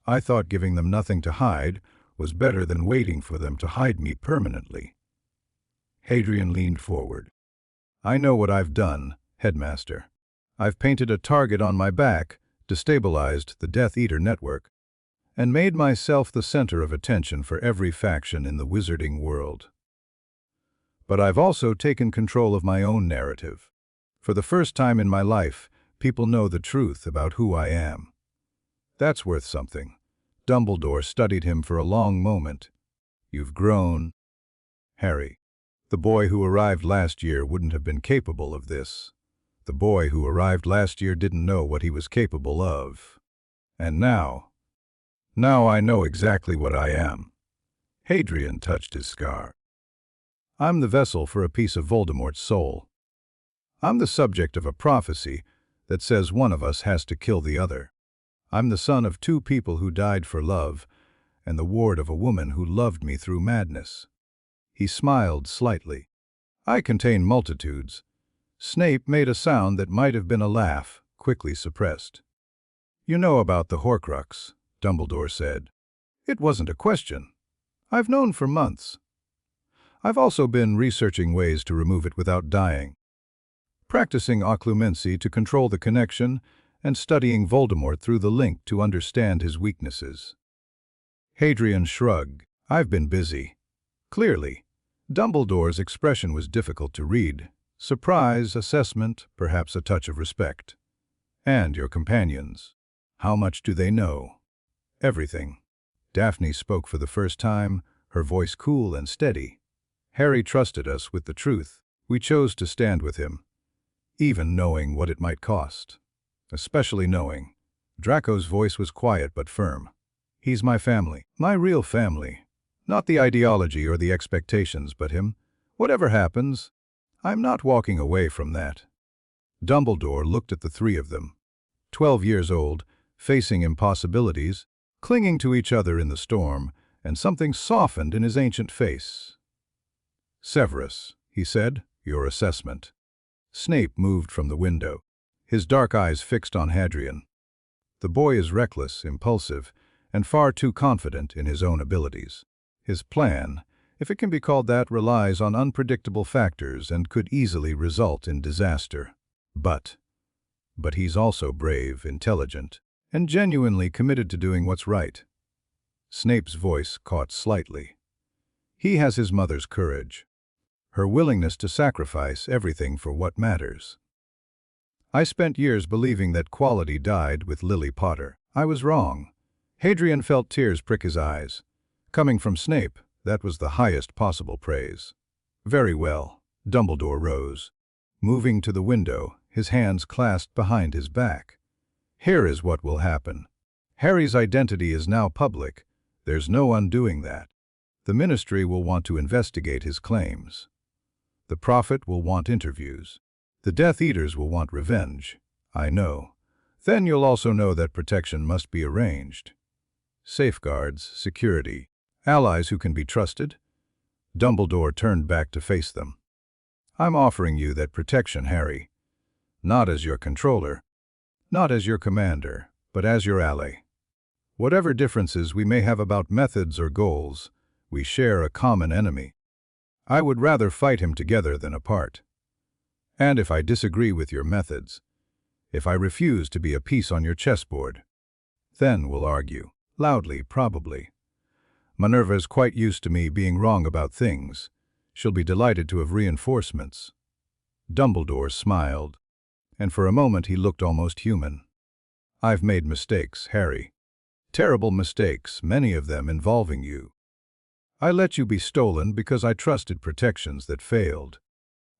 I thought giving them nothing to hide was better than waiting for them to hide me permanently. Hadrian leaned forward. I know what I've done, Headmaster. I've painted a target on my back, destabilized the Death Eater network, and made myself the center of attention for every faction in the wizarding world. But I've also taken control of my own narrative. For the first time in my life, people know the truth about who I am. That's worth something. Dumbledore studied him for a long moment. You've grown. Harry. The boy who arrived last year wouldn't have been capable of this. The boy who arrived last year didn't know what he was capable of. And now I know exactly what I am. Hadrian touched his scar. I'm the vessel for a piece of Voldemort's soul. I'm the subject of a prophecy that says one of us has to kill the other. I'm the son of two people who died for love, and the ward of a woman who loved me through madness. He smiled slightly. I contain multitudes. Snape made a sound that might have been a laugh, quickly suppressed. You know about the Horcrux, Dumbledore said. It wasn't a question. I've known for months. I've also been researching ways to remove it without dying. Practicing occlumency to control the connection, and studying Voldemort through the link to understand his weaknesses. Hadrian shrugged. I've been busy. Clearly. Dumbledore's expression was difficult to read. Surprise, assessment, perhaps a touch of respect. And your companions. How much do they know? Everything. Daphne spoke for the first time, her voice cool and steady. Harry trusted us with the truth. We chose to stand with him, even knowing what it might cost. Especially knowing. Draco's voice was quiet but firm. He's my family. My real family. Not the ideology or the expectations, but him. Whatever happens, I'm not walking away from that. Dumbledore looked at the three of them. 12 years old, facing impossibilities, clinging to each other in the storm, and something softened in his ancient face. Severus, he said, your assessment. Snape moved from the window, his dark eyes fixed on Hadrian. The boy is reckless, impulsive, and far too confident in his own abilities. His plan, if it can be called that, relies on unpredictable factors and could easily result in disaster. But he's also brave, intelligent, and genuinely committed to doing what's right. Snape's voice caught slightly. He has his mother's courage, her willingness to sacrifice everything for what matters. I spent years believing that quality died with Lily Potter. I was wrong. Hadrian felt tears prick his eyes. Coming from Snape, that was the highest possible praise. Very well. Dumbledore rose. Moving to the window, his hands clasped behind his back. Here is what will happen. Harry's identity is now public. There's no undoing that. The Ministry will want to investigate his claims. The Prophet will want interviews. The Death Eaters will want revenge. I know. Then you'll also know that protection must be arranged. Safeguards, security, allies who can be trusted. Dumbledore turned back to face them. I'm offering you that protection, Harry. Not as your controller, not as your commander, but as your ally. Whatever differences we may have about methods or goals, we share a common enemy. I would rather fight him together than apart. And if I disagree with your methods, if I refuse to be a piece on your chessboard, then we'll argue. Loudly, probably. Minerva's quite used to me being wrong about things. She'll be delighted to have reinforcements. Dumbledore smiled, and for a moment he looked almost human. I've made mistakes, Harry. Terrible mistakes, many of them involving you. I let you be stolen because I trusted protections that failed.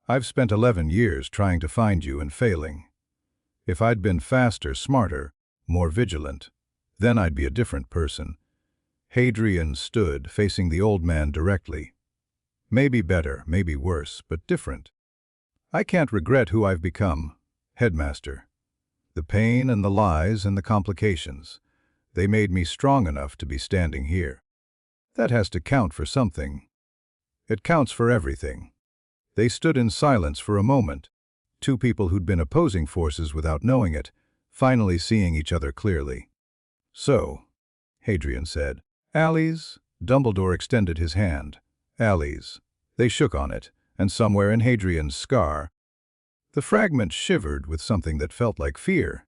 I've spent 11 years trying to find you and failing. If I'd been faster, smarter, more vigilant, then I'd be a different person. Hadrian stood, facing the old man directly. Maybe better, maybe worse, but different. I can't regret who I've become, Headmaster. The pain and the lies and the complications, they made me strong enough to be standing here. That has to count for something. It counts for everything. They stood in silence for a moment, two people who'd been opposing forces without knowing it, finally seeing each other clearly. So, Hadrian said, allies? Dumbledore extended his hand. Allies. They shook on it, and somewhere in Hadrian's scar, the fragment shivered with something that felt like fear.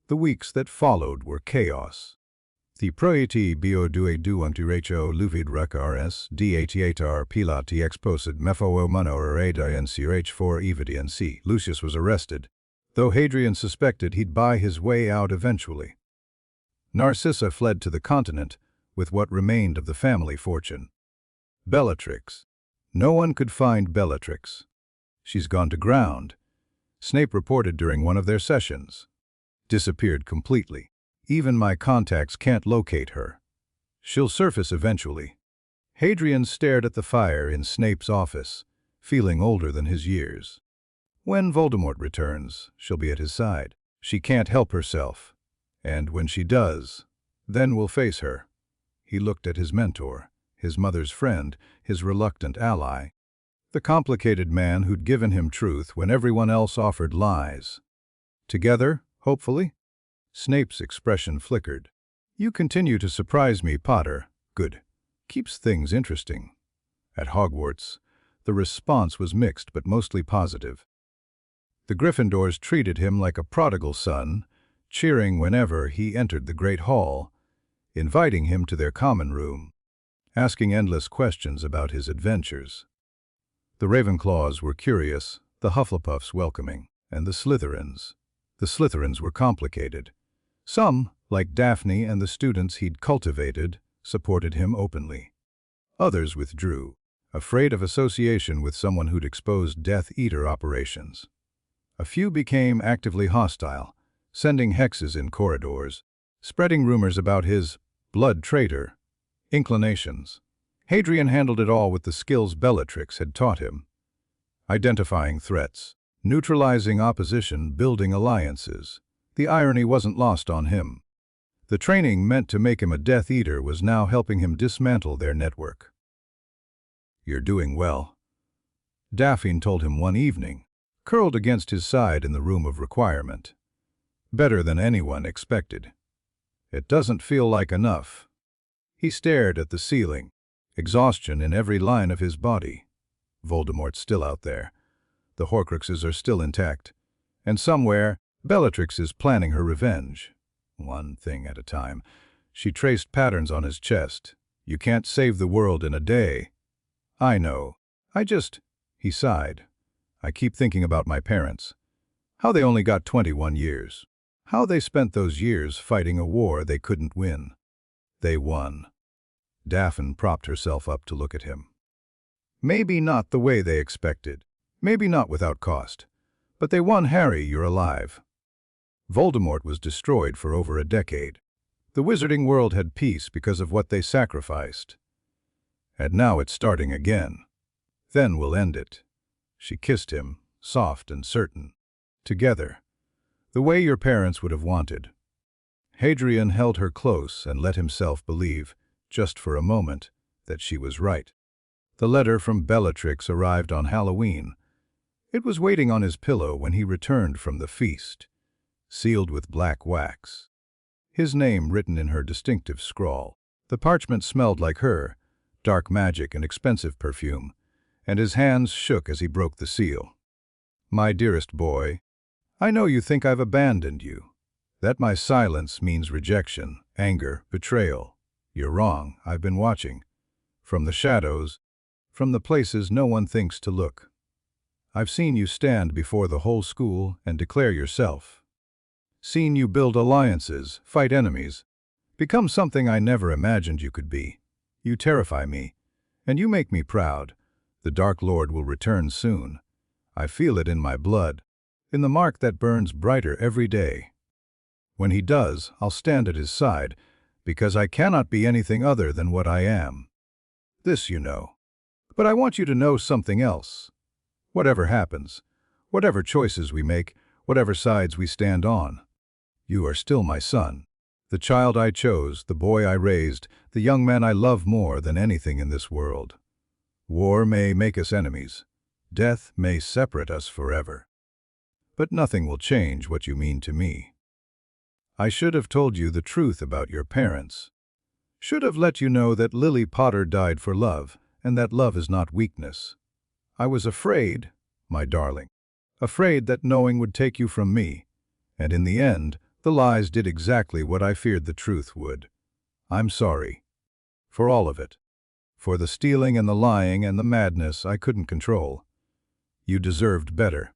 The weeks that followed were chaos. The proeti bio due duanturecho luvid rs deatheater pilati exposid mefo manor ch 4 evidency. Lucius was arrested, though Hadrian suspected he'd buy his way out eventually. Narcissa fled to the continent with what remained of the family fortune. Bellatrix. No one could find Bellatrix. She's gone to ground. Snape reported during one of their sessions. Disappeared completely. Even my contacts can't locate her. She'll surface eventually. Hadrian stared at the fire in Snape's office, feeling older than his years. When Voldemort returns, she'll be at his side. She can't help herself. And when she does, then we'll face her. He looked at his mentor, his mother's friend, his reluctant ally, the complicated man who'd given him truth when everyone else offered lies. Together, hopefully? Snape's expression flickered. You continue to surprise me, Potter. Good. Keeps things interesting. At Hogwarts, the response was mixed but mostly positive. The Gryffindors treated him like a prodigal son, cheering whenever he entered the Great Hall, inviting him to their common room, asking endless questions about his adventures. The Ravenclaws were curious, the Hufflepuffs welcoming, and the Slytherins. The Slytherins were complicated. Some, like Daphne and the students he'd cultivated, supported him openly. Others withdrew, afraid of association with someone who'd exposed Death Eater operations. A few became actively hostile, sending hexes in corridors, spreading rumors about his blood traitor inclinations. Hadrian handled it all with the skills Bellatrix had taught him. Identifying threats, neutralizing opposition, building alliances. The irony wasn't lost on him. The training meant to make him a Death Eater was now helping him dismantle their network. You're doing well, Daphne told him one evening, curled against his side in the room of requirement. Better than anyone expected. It doesn't feel like enough. He stared at the ceiling, exhaustion in every line of his body. Voldemort's still out there. The Horcruxes are still intact. And somewhere, Bellatrix is planning her revenge. One thing at a time. She traced patterns on his chest. You can't save the world in a day. I know. He sighed. I keep thinking about my parents. How they only got 21 years. How they spent those years fighting a war they couldn't win. They won. Daphne propped herself up to look at him. Maybe not the way they expected. Maybe not without cost. But they won, Harry, you're alive. Voldemort was destroyed for over a decade. The wizarding world had peace because of what they sacrificed. And now it's starting again. Then we'll end it. She kissed him, soft and certain. Together. The way your parents would have wanted. Hadrian held her close and let himself believe, just for a moment, that she was right. The letter from Bellatrix arrived on Halloween. It was waiting on his pillow when he returned from the feast, sealed with black wax. His name written in her distinctive scrawl. The parchment smelled like her, dark magic and expensive perfume, and his hands shook as he broke the seal. My dearest boy, I know you think I've abandoned you, that my silence means rejection, anger, betrayal. You're wrong, I've been watching. From the shadows, from the places no one thinks to look. I've seen you stand before the whole school and declare yourself. Seen you build alliances, fight enemies, become something I never imagined you could be. You terrify me, and you make me proud. The Dark Lord will return soon. I feel it in my blood, in the mark that burns brighter every day. When he does, I'll stand at his side, because I cannot be anything other than what I am. This you know. But I want you to know something else. Whatever happens, whatever choices we make, whatever sides we stand on, you are still my son. The child I chose, the boy I raised, the young man I love more than anything in this world. War may make us enemies. Death may separate us forever. But nothing will change what you mean to me. I should have told you the truth about your parents. Should have let you know that Lily Potter died for love, and that love is not weakness. I was afraid, my darling, afraid that knowing would take you from me, and in the end, the lies did exactly what I feared the truth would. I'm sorry. For all of it. For the stealing and the lying and the madness I couldn't control. You deserved better.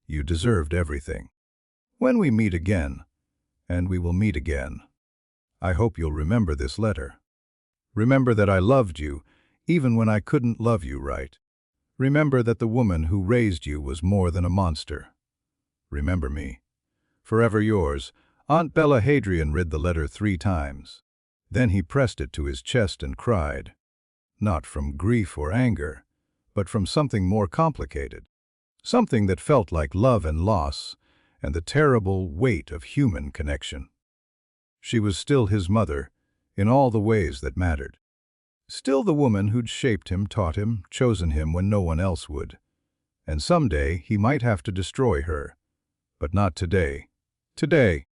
You deserved everything. When we meet again, and we will meet again, I hope you'll remember this letter. Remember that I loved you, even when I couldn't love you right. Remember that the woman who raised you was more than a monster. Remember me. Forever yours, Aunt Bella. Hadrian read the letter 3 times. Then he pressed it to his chest and cried. Not from grief or anger, but from something more complicated. Something that felt like love and loss, and the terrible weight of human connection. She was still his mother, in all the ways that mattered. Still the woman who'd shaped him, taught him, chosen him when no one else would. And someday he might have to destroy her. But not today. Today.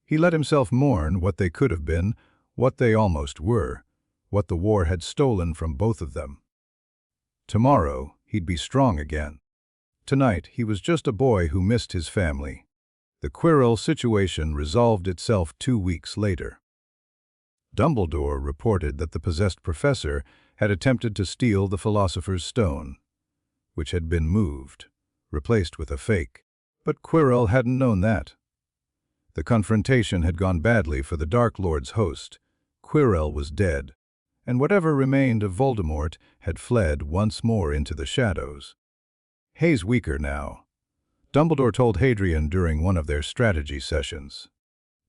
He let himself mourn what they could have been, what they almost were, what the war had stolen from both of them. Tomorrow he'd be strong again. Tonight he was just a boy who missed his family. The Quirrell situation resolved itself 2 weeks later. Dumbledore reported that the possessed professor had attempted to steal the Philosopher's Stone, which had been moved, replaced with a fake. But Quirrell hadn't known that. The confrontation had gone badly for the Dark Lord's host. Quirrell was dead, and whatever remained of Voldemort had fled once more into the shadows. Hay's weaker now. Dumbledore told Hadrian during one of their strategy sessions.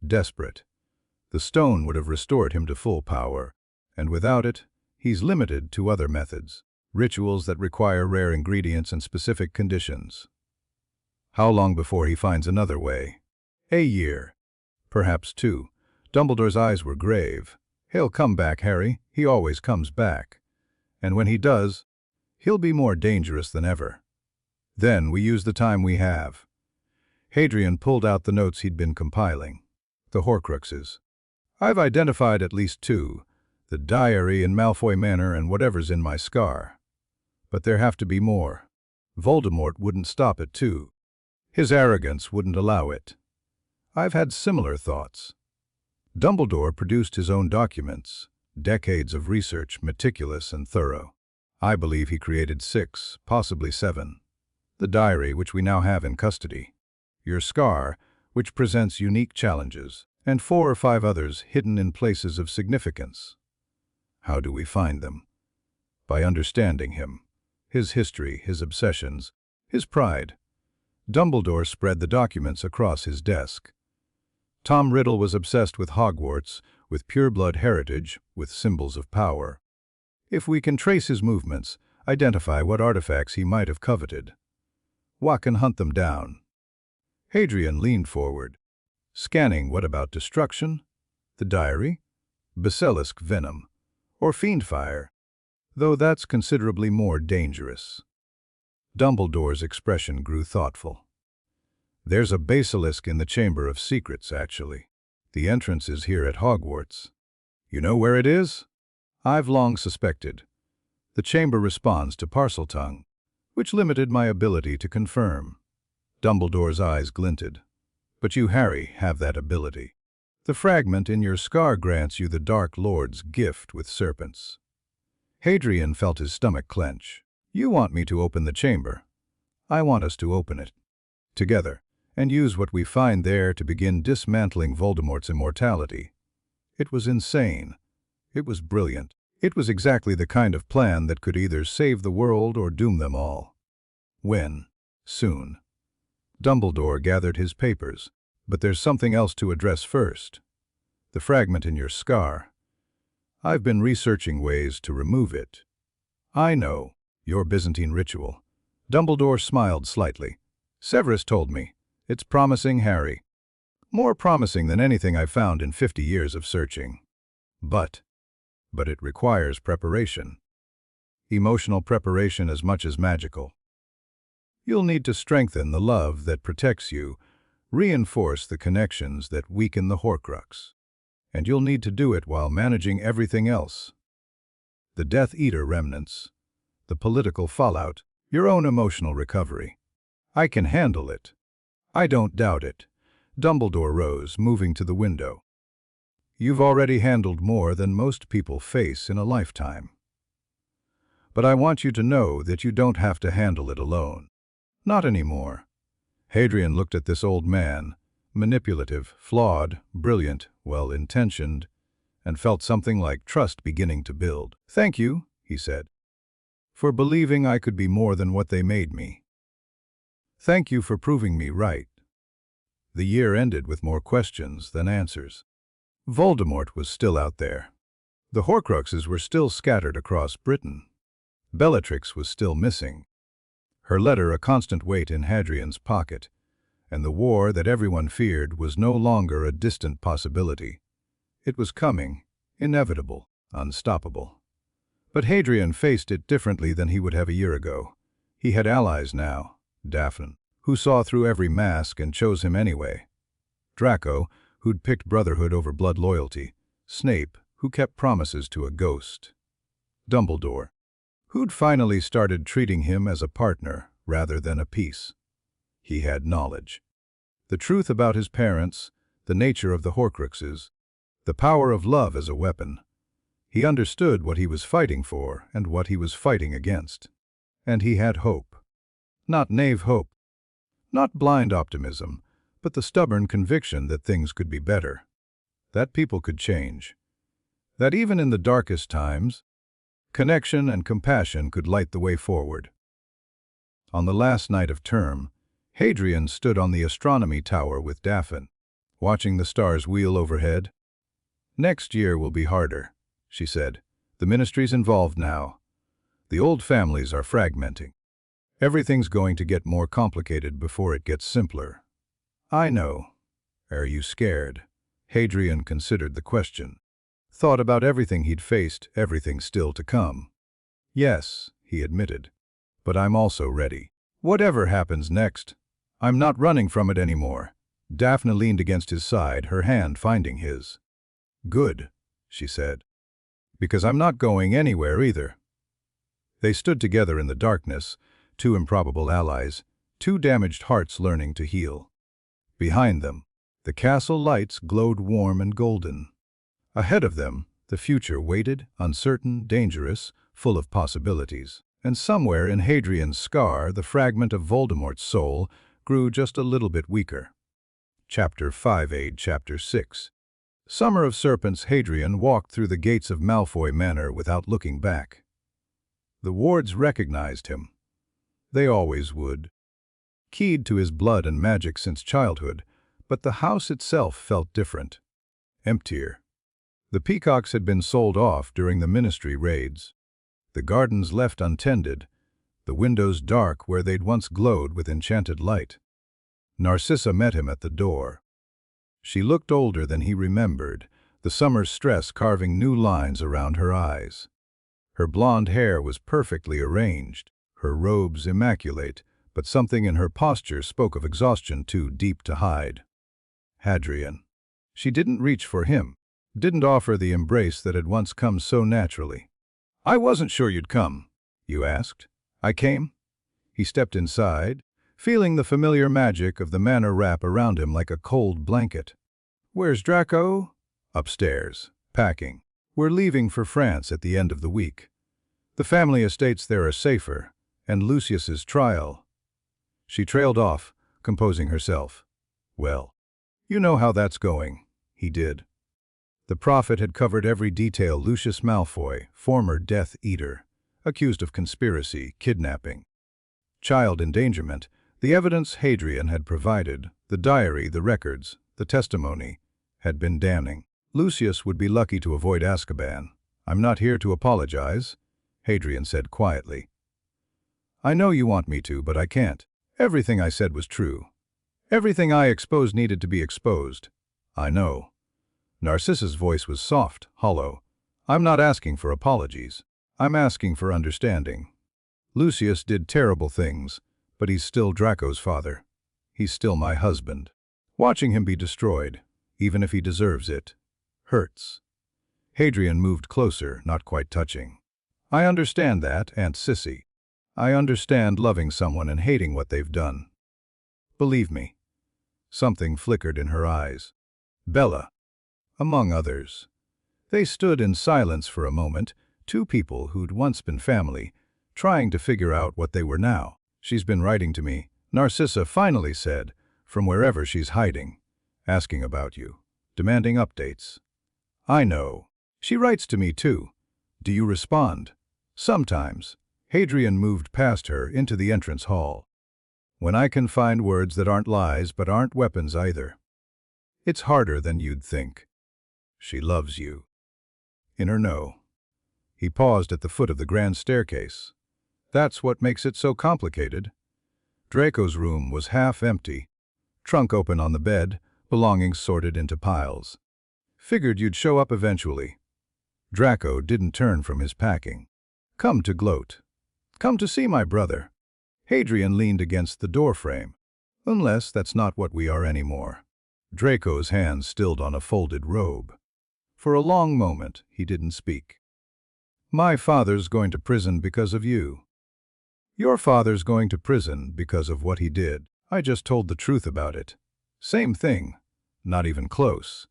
Desperate. The stone would have restored him to full power, and without it, he's limited to other methods, rituals that require rare ingredients and specific conditions. How long before he finds another way? A year. Perhaps 2. Dumbledore's eyes were grave. He'll come back, Harry. He always comes back. And when he does, he'll be more dangerous than ever. Then we use the time we have. Hadrian pulled out the notes he'd been compiling. The Horcruxes. I've identified at least 2, the diary in Malfoy Manor and whatever's in my scar. But there have to be more. Voldemort wouldn't stop at 2. His arrogance wouldn't allow it. I've had similar thoughts. Dumbledore produced his own documents, decades of research, meticulous and thorough. I believe he created 6, possibly 7. The diary, which we now have in custody. Your scar, which presents unique challenges, and 4 or 5 others hidden in places of significance. How do we find them? By understanding him, his history, his obsessions, his pride. Dumbledore spread the documents across his desk. Tom Riddle was obsessed with Hogwarts, with pureblood heritage, with symbols of power. If we can trace his movements, identify what artifacts he might have coveted, what can hunt them down? Hadrian leaned forward, scanning. What about destruction? The diary? Basilisk venom? Or fiendfire? Though that's considerably more dangerous. Dumbledore's expression grew thoughtful. There's a basilisk in the Chamber of Secrets, actually. The entrance is here at Hogwarts. You know where it is? I've long suspected. The chamber responds to Parseltongue, which limited my ability to confirm. Dumbledore's eyes glinted. But you, Harry, have that ability. The fragment in your scar grants you the Dark Lord's gift with serpents. Hadrian felt his stomach clench. You want me to open the chamber. I want us to open it. Together, and use what we find there to begin dismantling Voldemort's immortality. It was insane. It was brilliant. It was exactly the kind of plan that could either save the world or doom them all. When? Soon. Dumbledore gathered his papers. But there's something else to address first. The fragment in your scar. I've been researching ways to remove it. I know. Your Byzantine ritual. Dumbledore smiled slightly. Severus told me. It's promising, Harry. More promising than anything I've found in 50 years of searching. But it requires preparation. Emotional preparation as much as magical. You'll need to strengthen the love that protects you, reinforce the connections that weaken the Horcrux. And you'll need to do it while managing everything else. The Death Eater remnants, the political fallout, your own emotional recovery. I can handle it. I don't doubt it. Dumbledore rose, moving to the window. You've already handled more than most people face in a lifetime. But I want you to know that you don't have to handle it alone. Not anymore. Hadrian looked at this old man, manipulative, flawed, brilliant, well-intentioned, and felt something like trust beginning to build. Thank you, he said, for believing I could be more than what they made me. Thank you for proving me right. The year ended with more questions than answers. Voldemort was still out there. The Horcruxes were still scattered across Britain. Bellatrix was still missing. Her letter a constant weight in Hadrian's pocket, and the war that everyone feared was no longer a distant possibility. It was coming, inevitable, unstoppable. But Hadrian faced it differently than he would have a year ago. He had allies now, Daphne, who saw through every mask and chose him anyway. Draco, who'd picked brotherhood over blood loyalty. Snape, who kept promises to a ghost. Dumbledore, who'd finally started treating him as a partner rather than a piece. He had knowledge. The truth about his parents, the nature of the Horcruxes, the power of love as a weapon. He understood what he was fighting for and what he was fighting against. And he had hope. Not naive hope. Not blind optimism, but the stubborn conviction that things could be better. That people could change. That even in the darkest times, connection and compassion could light the way forward. On the last night of term, Hadrian stood on the astronomy tower with Daphne, watching the stars wheel overhead. Next year will be harder, she said. The ministry's involved now. The old families are fragmenting. Everything's going to get more complicated before it gets simpler. I know. Are you scared? Hadrian considered the question. Thought about everything he'd faced, everything still to come. Yes, he admitted. But I'm also ready. Whatever happens next, I'm not running from it anymore. Daphne leaned against his side, her hand finding his. Good, she said. Because I'm not going anywhere either. They stood together in the darkness, two improbable allies, two damaged hearts learning to heal. Behind them, the castle lights glowed warm and golden. Ahead of them, the future waited, uncertain, dangerous, full of possibilities. And somewhere in Hadrian's scar, the fragment of Voldemort's soul grew just a little bit weaker. Chapter 5 Chapter 6 Summer of Serpents. Hadrian walked through the gates of Malfoy Manor without looking back. The wards recognized him. They always would. Keyed to his blood and magic since childhood, but the house itself felt different. Emptier. The peacocks had been sold off during the ministry raids. The gardens left untended, the windows dark where they'd once glowed with enchanted light. Narcissa met him at the door. She looked older than he remembered, the summer's stress carving new lines around her eyes. Her blonde hair was perfectly arranged, her robes immaculate, but something in her posture spoke of exhaustion too deep to hide. Hadrian. She didn't reach for him, didn't offer the embrace that had once come so naturally. "I wasn't sure you'd come," you asked. "I came?" He stepped inside, feeling the familiar magic of the manor wrap around him like a cold blanket. "Where's Draco?" "Upstairs, packing. We're leaving for France at the end of the week. The family estates there are safer, and Lucius's trial." She trailed off, composing herself. "Well, you know how that's going." He did. The prophet had covered every detail. Lucius Malfoy, former Death Eater, accused of conspiracy, kidnapping, child endangerment, the evidence Hadrian had provided, the diary, the records, the testimony, had been damning. Lucius would be lucky to avoid Azkaban. "I'm not here to apologize," Hadrian said quietly. "I know you want me to, but I can't. Everything I said was true. Everything I exposed needed to be exposed. I know." Narcissa's voice was soft, hollow. "I'm not asking for apologies. I'm asking for understanding. Lucius did terrible things, but he's still Draco's father. He's still my husband. Watching him be destroyed, even if he deserves it, hurts." Hadrian moved closer, not quite touching. "I understand that, Aunt Sissy. I understand loving someone and hating what they've done. Believe me." Something flickered in her eyes. "Bella, among others." They stood in silence for a moment, two people who'd once been family, trying to figure out what they were now. "She's been writing to me," Narcissa finally said, "from wherever she's hiding, asking about you, demanding updates." "I know. She writes to me too. Do you respond?" "Sometimes." Hadrian moved past her into the entrance hall. "When I can find words that aren't lies but aren't weapons either. It's harder than you'd think. She loves you." "In her no." He paused at the foot of the grand staircase. "That's what makes it so complicated." Draco's room was half empty, trunk open on the bed, belongings sorted into piles. "Figured you'd show up eventually." Draco didn't turn from his packing. "Come to gloat. Come to see my brother." Hadrian leaned against the doorframe. "Unless that's not what we are anymore." Draco's hands stilled on a folded robe. For a long moment, he didn't speak. "My father's going to prison because of you. Your father's going to prison because of what he did. I just told the truth about it. Same thing. Not even close."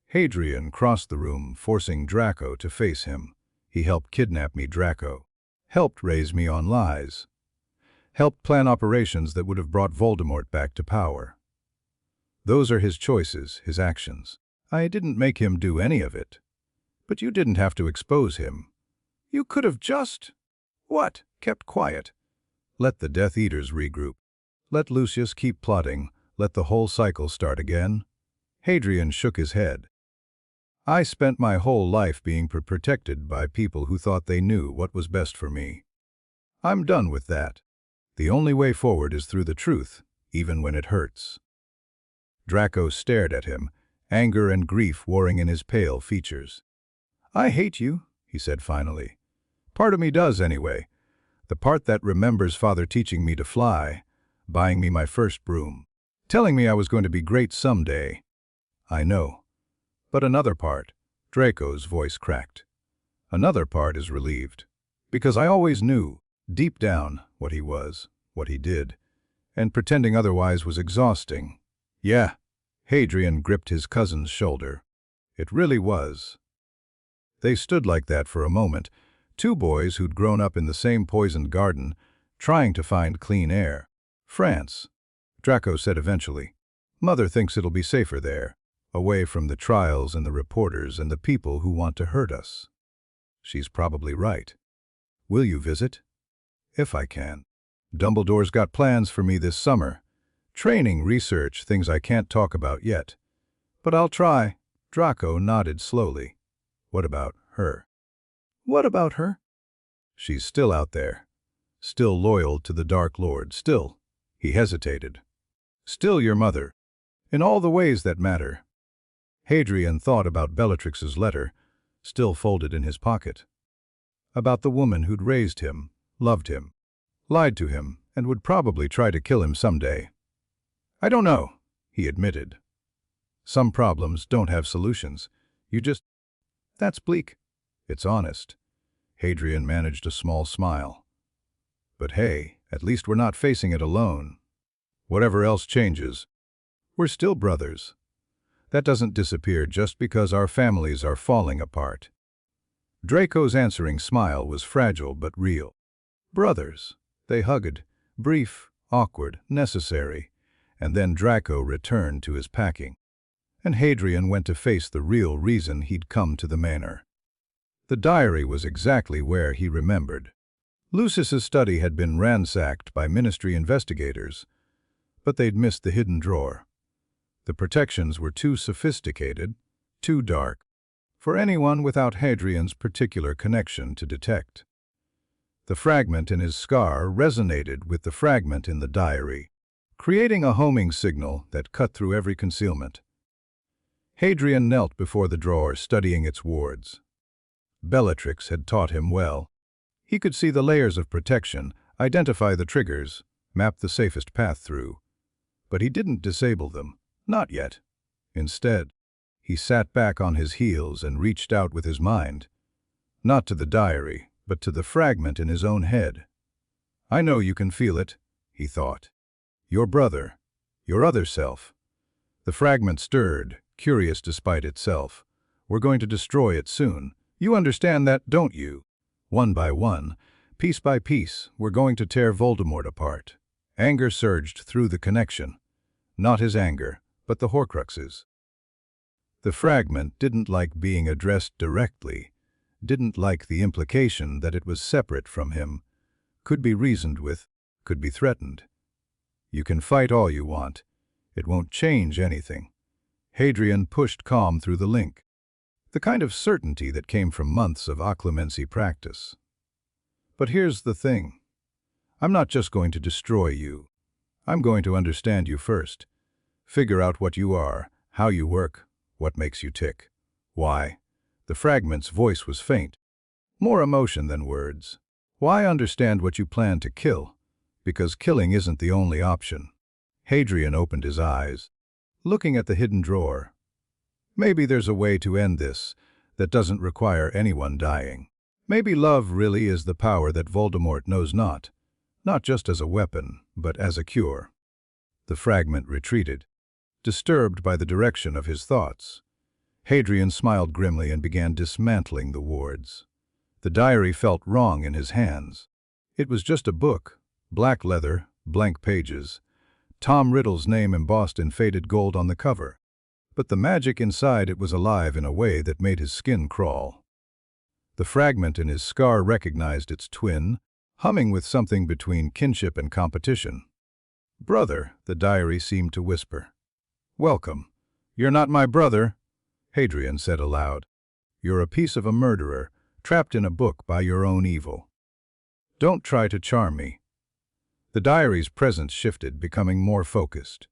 Hadrian crossed the room, forcing Draco to face him. "He helped kidnap me, Draco. Helped raise me on lies. Helped plan operations that would have brought Voldemort back to power. Those are his choices, his actions. I didn't make him do any of it. But you didn't have to expose him. You could have just..." "What?" "Kept quiet. Let the Death Eaters regroup. Let Lucius keep plotting. Let the whole cycle start again." Hadrian shook his head. "I spent my whole life being protected by people who thought they knew what was best for me. I'm done with that. The only way forward is through the truth, even when it hurts." Draco stared at him, anger and grief warring in his pale features. "I hate you," he said finally. "Part of me does anyway. The part that remembers Father teaching me to fly, buying me my first broom, telling me I was going to be great someday. I know. But another part," Draco's voice cracked. "Another part is relieved. Because I always knew, deep down, what he was, what he did, and pretending otherwise was exhausting." "Yeah." Hadrian gripped his cousin's shoulder. "It really was." They stood like that for a moment, two boys who'd grown up in the same poisoned garden, trying to find clean air. "France," Draco said eventually. Mother thinks it'll be safer there, away from the trials and the reporters and the people who want to hurt us. She's probably right. Will you visit? If I can. Dumbledore's got plans for me this summer. Training, research, things I can't talk about yet. But I'll try. Draco nodded slowly. What about her? What about her? She's still out there. Still loyal to the Dark Lord. Still, he hesitated. Still your mother. In all the ways that matter. Hadrian thought about Bellatrix's letter, still folded in his pocket. About the woman who'd raised him, loved him, lied to him, and would probably try to kill him someday. I don't know, he admitted. Some problems don't have solutions. You just... That's bleak. It's honest. Hadrian managed a small smile. But hey, at least we're not facing it alone. Whatever else changes, we're still brothers. That doesn't disappear just because our families are falling apart. Draco's answering smile was fragile but real. Brothers. They hugged, brief, awkward, necessary, and then Draco returned to his packing. And Hadrian went to face the real reason he'd come to the manor. The diary was exactly where he remembered. Lucius's study had been ransacked by ministry investigators, but they'd missed the hidden drawer. The protections were too sophisticated, too dark, for anyone without Hadrian's particular connection to detect. The fragment in his scar resonated with the fragment in the diary, creating a homing signal that cut through every concealment. Hadrian knelt before the drawer, studying its wards. Bellatrix had taught him well. He could see the layers of protection, identify the triggers, map the safest path through. But he didn't disable them, not yet. Instead, he sat back on his heels and reached out with his mind. Not to the diary, but to the fragment in his own head. I know you can feel it, he thought. Your brother, your other self. The fragment stirred, curious despite itself. We're going to destroy it soon. You understand that, don't you? One by one, piece by piece, we're going to tear Voldemort apart. Anger surged through the connection. Not his anger, but the Horcruxes. The fragment didn't like being addressed directly, didn't like the implication that it was separate from him, could be reasoned with, could be threatened. You can fight all you want. It won't change anything. Hadrian pushed calm through the link. The kind of certainty that came from months of occlumency practice. But here's the thing. I'm not just going to destroy you. I'm going to understand you first. Figure out what you are, how you work, what makes you tick. Why? The fragment's voice was faint. More emotion than words. Why understand what you plan to kill? Because killing isn't the only option. Hadrian opened his eyes, looking at the hidden drawer. Maybe there's a way to end this that doesn't require anyone dying. Maybe love really is the power that Voldemort knows not just as a weapon, but as a cure. The fragment retreated, disturbed by the direction of his thoughts. Hadrian smiled grimly and began dismantling the wards. The diary felt wrong in his hands. It was just a book, black leather, blank pages, Tom Riddle's name embossed in faded gold on the cover. But the magic inside it was alive in a way that made his skin crawl. The fragment in his scar recognized its twin, humming with something between kinship and competition. Brother, the diary seemed to whisper. Welcome. You're not my brother, Hadrian said aloud. You're a piece of a murderer, trapped in a book by your own evil. Don't try to charm me. The diary's presence shifted, becoming more focused.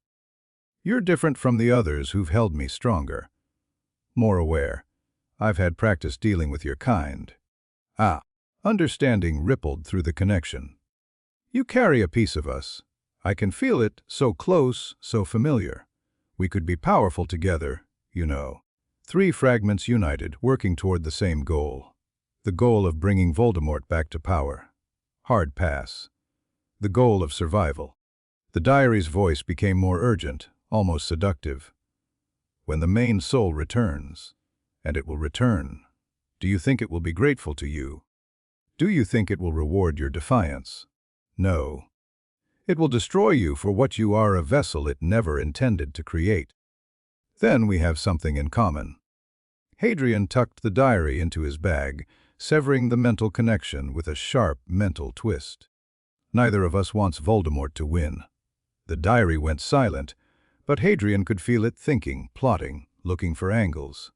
You're different from the others who've held me stronger. More aware. I've had practice dealing with your kind. Understanding rippled through the connection. You carry a piece of us. I can feel it, so close, so familiar. We could be powerful together, you know. 3 fragments united, working toward the same goal. The goal of bringing Voldemort back to power. Hard pass. The goal of survival. The diary's voice became more urgent, almost seductive. When the main soul returns, and it will return, do you think it will be grateful to you? Do you think it will reward your defiance? No. It will destroy you for what you are, a vessel it never intended to create. Then we have something in common. Hadrian tucked the diary into his bag, severing the mental connection with a sharp mental twist. Neither of us wants Voldemort to win. The diary went silent, but Hadrian could feel it thinking, plotting, looking for angles.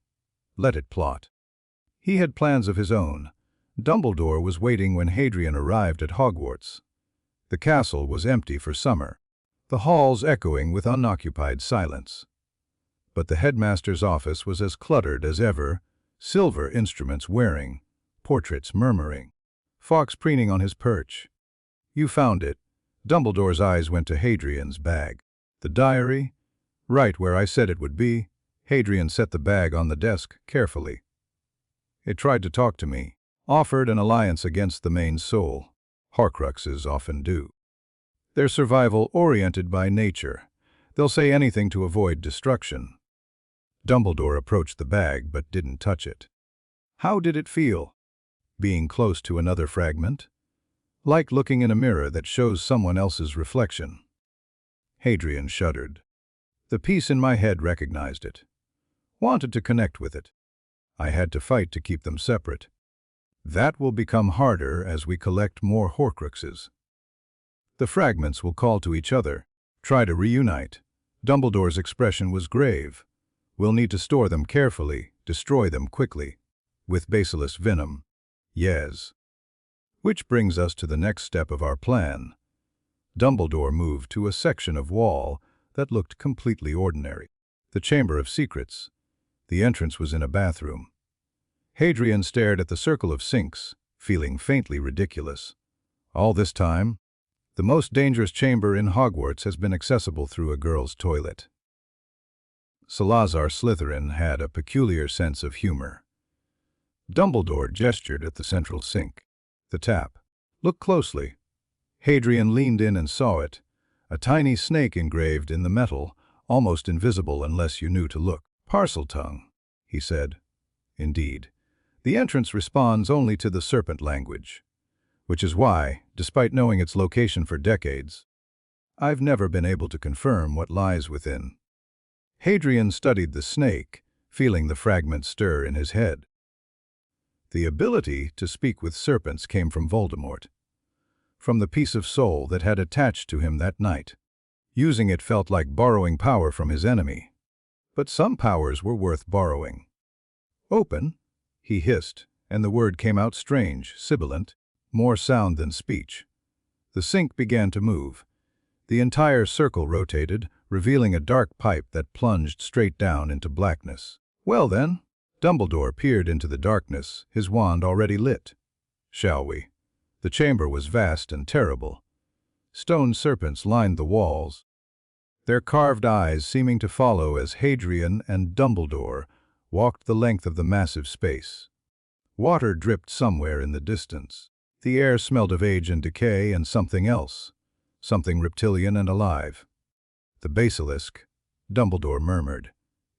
Let it plot. He had plans of his own. Dumbledore was waiting when Hadrian arrived at Hogwarts. The castle was empty for summer, the halls echoing with unoccupied silence. But the headmaster's office was as cluttered as ever, silver instruments wearing, portraits murmuring, Fawkes preening on his perch. You found it. Dumbledore's eyes went to Hadrian's bag. The diary? Right where I said it would be. Hadrian set the bag on the desk carefully. It tried to talk to me, offered an alliance against the main soul. Horcruxes often do. They're survival-oriented by nature. They'll say anything to avoid destruction. Dumbledore approached the bag but didn't touch it. How did it feel? Being close to another fragment? Like looking in a mirror that shows someone else's reflection. Hadrian shuddered. The piece in my head recognized it. Wanted to connect with it. I had to fight to keep them separate. That will become harder as we collect more Horcruxes. The fragments will call to each other, try to reunite. Dumbledore's expression was grave. We'll need to store them carefully, destroy them quickly. With basilisk venom. Yes. Which brings us to the next step of our plan. Dumbledore moved to a section of wall that looked completely ordinary. The Chamber of Secrets. The entrance was in a bathroom. Hadrian stared at the circle of sinks, feeling faintly ridiculous. All this time, the most dangerous chamber in Hogwarts has been accessible through a girl's toilet. Salazar Slytherin had a peculiar sense of humor. Dumbledore gestured at the central sink. The tap. Look closely. Hadrian leaned in and saw it. A tiny snake engraved in the metal, almost invisible unless you knew to look. Parseltongue, he said. Indeed. The entrance responds only to the serpent language. Which is why, despite knowing its location for decades, I've never been able to confirm what lies within. Hadrian studied the snake, feeling the fragment stir in his head. The ability to speak with serpents came from Voldemort, from the piece of soul that had attached to him that night. Using it felt like borrowing power from his enemy. But some powers were worth borrowing. Open, he hissed, and the word came out strange, sibilant, more sound than speech. The sink began to move. The entire circle rotated, revealing a dark pipe that plunged straight down into blackness. Well then, Dumbledore peered into the darkness, his wand already lit. Shall we? The chamber was vast and terrible. Stone serpents lined the walls, their carved eyes seeming to follow as Hadrian and Dumbledore walked the length of the massive space. Water dripped somewhere in the distance. The air smelled of age and decay and something else, something reptilian and alive. The basilisk, Dumbledore murmured.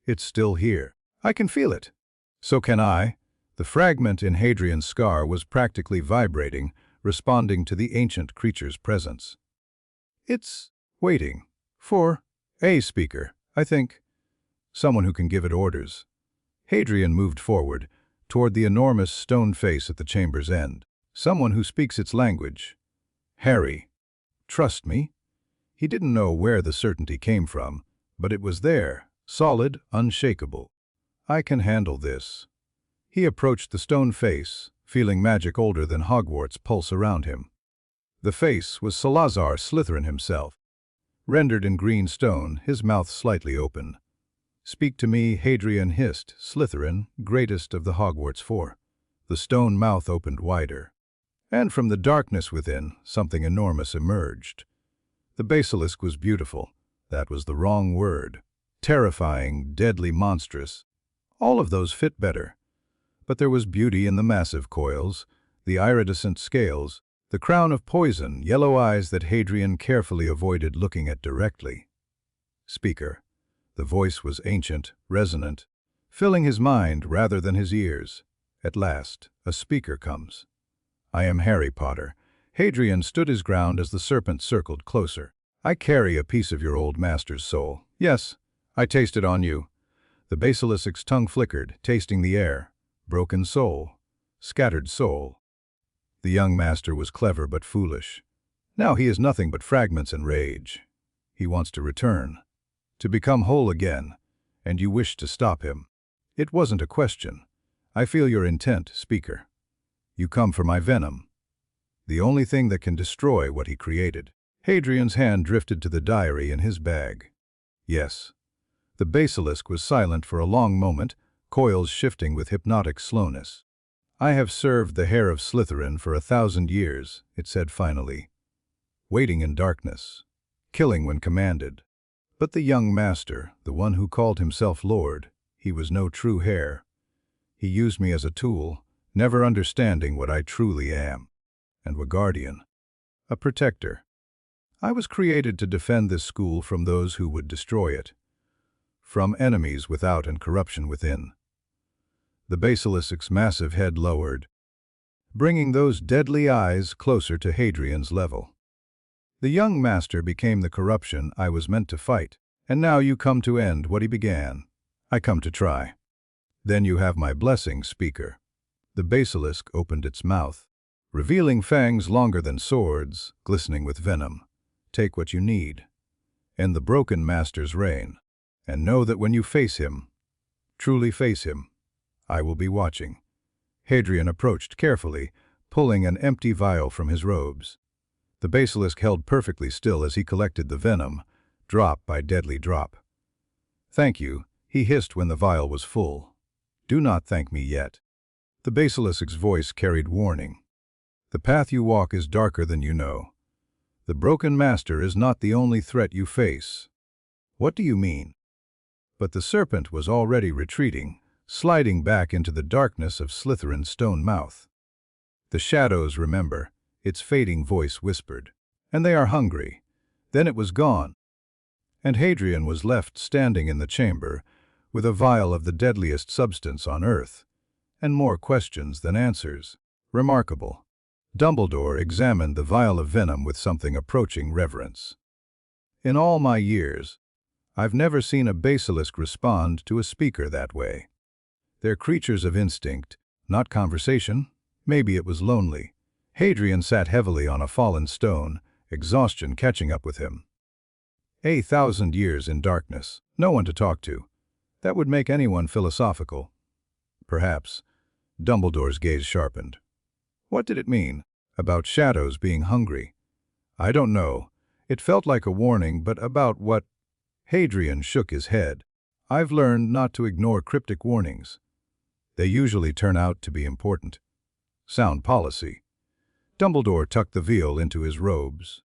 It's still here. I can feel it. So can I. The fragment in Hadrian's scar was practically vibrating, responding to the ancient creature's presence. It's waiting for a speaker, I think. Someone who can give it orders. Hadrian moved forward, toward the enormous stone face at the chamber's end. Someone who speaks its language. Harry. Trust me. He didn't know where the certainty came from, but it was there, solid, unshakable. I can handle this. He approached the stone face, feeling magic older than Hogwarts pulse around him. The face was Salazar Slytherin himself. Rendered in green stone, his mouth slightly open. Speak to me, Hadrian hissed, Slytherin, greatest of the Hogwarts Four. The stone mouth opened wider. And from the darkness within, something enormous emerged. The basilisk was beautiful. That was the wrong word. Terrifying, deadly, monstrous. All of those fit better. But there was beauty in the massive coils, the iridescent scales, the crown of poison, yellow eyes that Hadrian carefully avoided looking at directly. Speaker. The voice was ancient, resonant, filling his mind rather than his ears. At last, a speaker comes. I am Harry Potter. Hadrian stood his ground as the serpent circled closer. I carry a piece of your old master's soul. Yes, I taste it on you. The basilisk's tongue flickered, tasting the air. Broken soul. Scattered soul. The young master was clever but foolish. Now he is nothing but fragments and rage. He wants to return. To become whole again. And you wish to stop him. It wasn't a question. I feel your intent, speaker. You come for my venom. The only thing that can destroy what he created. Hadrian's hand drifted to the diary in his bag. Yes. The basilisk was silent for a long moment, coils shifting with hypnotic slowness. I have served the hair of Slytherin for 1,000 years, it said finally. Waiting in darkness. Killing when commanded. But the young master, the one who called himself Lord, he was no true heir. He used me as a tool, never understanding what I truly am. And a guardian. A protector. I was created to defend this school from those who would destroy it. From enemies without and corruption within. The basilisk's massive head lowered, bringing those deadly eyes closer to Hadrian's level. The young master became the corruption I was meant to fight, and now you come to end what he began. I come to try. Then you have my blessing, speaker. The basilisk opened its mouth, revealing fangs longer than swords, glistening with venom. Take what you need. End the broken master's reign, and know that when you face him, truly face him, I will be watching. Hadrian approached carefully, pulling an empty vial from his robes. The basilisk held perfectly still as he collected the venom, drop by deadly drop. Thank you, he hissed when the vial was full. Do not thank me yet. The basilisk's voice carried warning. The path you walk is darker than you know. The broken master is not the only threat you face. What do you mean? But the serpent was already retreating, sliding back into the darkness of Slytherin's stone mouth. The shadows remember, its fading voice whispered. And they are hungry. Then it was gone. And Hadrian was left standing in the chamber, with a vial of the deadliest substance on earth, and more questions than answers. Remarkable. Dumbledore examined the vial of venom with something approaching reverence. In all my years, I've never seen a basilisk respond to a speaker that way. They're creatures of instinct, not conversation. Maybe it was lonely. Hadrian sat heavily on a fallen stone, exhaustion catching up with him. 1,000 years in darkness, no one to talk to. That would make anyone philosophical. Perhaps. Dumbledore's gaze sharpened. What did it mean? About shadows being hungry? I don't know. It felt like a warning, but about what? Hadrian shook his head. I've learned not to ignore cryptic warnings. They usually turn out to be important. Sound policy. Dumbledore tucked the vial into his robes.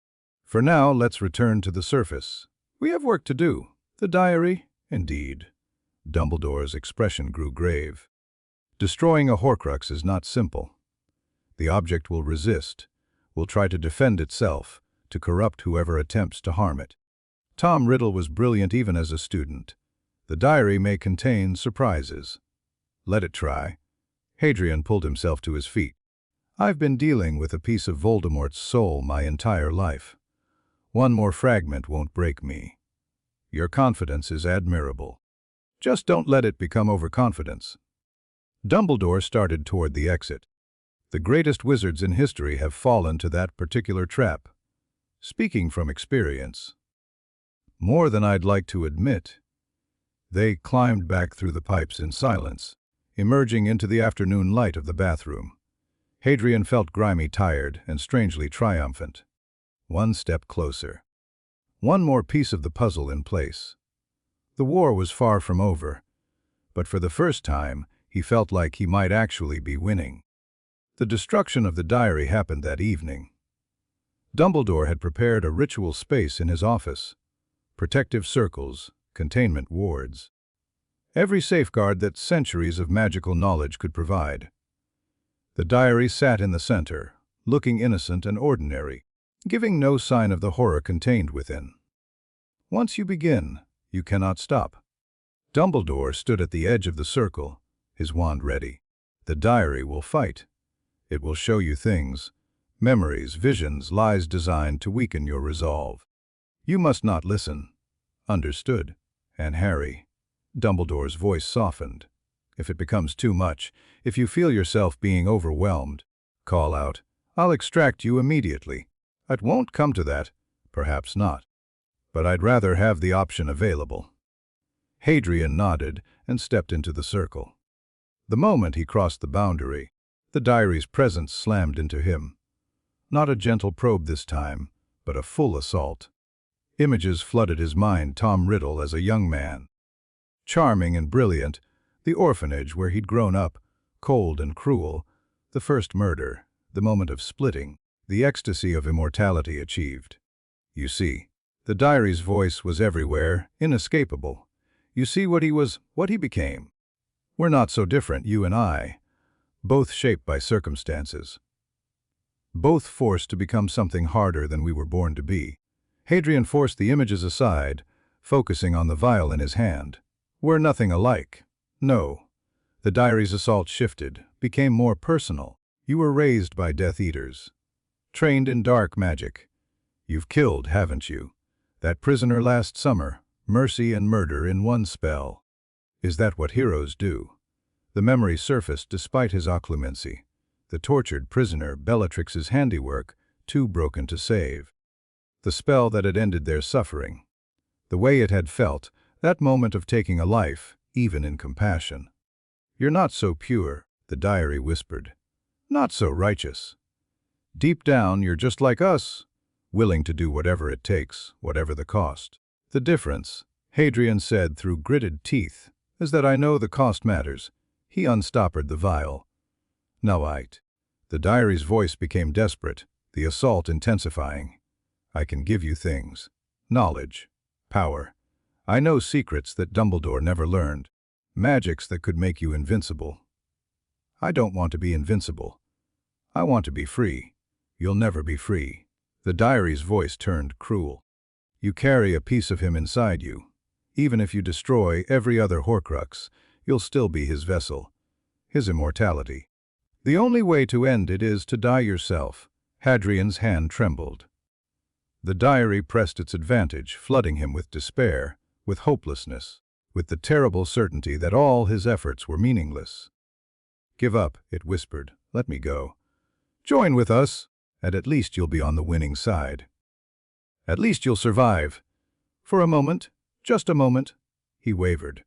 For now, let's return to the surface. We have work to do. The diary? Indeed. Dumbledore's expression grew grave. Destroying a Horcrux is not simple. The object will resist, will try to defend itself, to corrupt whoever attempts to harm it. Tom Riddle was brilliant even as a student. The diary may contain surprises. Let it try. Hadrian pulled himself to his feet. I've been dealing with a piece of Voldemort's soul my entire life. One more fragment won't break me. Your confidence is admirable. Just don't let it become overconfidence. Dumbledore started toward the exit. The greatest wizards in history have fallen to that particular trap. Speaking from experience. More than I'd like to admit. They climbed back through the pipes in silence, emerging into the afternoon light of the bathroom. Hadrian felt grimy, tired, and strangely triumphant. One step closer. One more piece of the puzzle in place. The war was far from over, but for the first time, he felt like he might actually be winning. The destruction of the diary happened that evening. Dumbledore had prepared a ritual space in his office. Protective circles, containment wards. Every safeguard that centuries of magical knowledge could provide. The diary sat in the center, looking innocent and ordinary, giving no sign of the horror contained within. Once you begin, you cannot stop. Dumbledore stood at the edge of the circle, his wand ready. The diary will fight. It will show you things, Memories, visions, lies designed to weaken your resolve. You must not listen. Understood. And Harry, Dumbledore's voice softened. If it becomes too much, if you feel yourself being overwhelmed, call out. I'll extract you immediately. It won't come to that. Perhaps not. But I'd rather have the option available. Hadrian nodded and stepped into the circle. The moment he crossed the boundary, the diary's presence slammed into him. Not a gentle probe this time, but a full assault. Images flooded his mind. Tom Riddle as a young man. Charming and brilliant, the orphanage where he'd grown up, cold and cruel, the first murder, the moment of splitting, the ecstasy of immortality achieved. You see, the diary's voice was everywhere, inescapable. You see what he was, what he became. We're not so different, you and I, both shaped by circumstances. Both forced to become something harder than we were born to be. Hadrian forced the images aside, focusing on the vial in his hand. We're nothing alike. No. The diary's assault shifted, became more personal. You were raised by Death Eaters. Trained in dark magic. You've killed, haven't you? That prisoner last summer, mercy and murder in one spell. Is that what heroes do? The memory surfaced despite his occlumency. The tortured prisoner, Bellatrix's handiwork, too broken to save. The spell that had ended their suffering. The way it had felt, that moment of taking a life, even in compassion. You're not so pure, the diary whispered. Not so righteous. Deep down, you're just like us, willing to do whatever it takes, whatever the cost. The difference, Hadrian said through gritted teeth, is that I know the cost matters. He unstoppered the vial. No, The diary's voice became desperate, the assault intensifying. I can give you things. Knowledge. Power. I know secrets that Dumbledore never learned. Magics that could make you invincible. I don't want to be invincible. I want to be free. You'll never be free. The diary's voice turned cruel. You carry a piece of him inside you. Even if you destroy every other Horcrux, you'll still be his vessel. His immortality. The only way to end it is to die yourself. Hadrian's hand trembled. The diary pressed its advantage, flooding him with despair, with hopelessness, with the terrible certainty that all his efforts were meaningless. Give up, it whispered. Let me go. Join with us, and at least you'll be on the winning side. At least you'll survive. For a moment, just a moment, he wavered.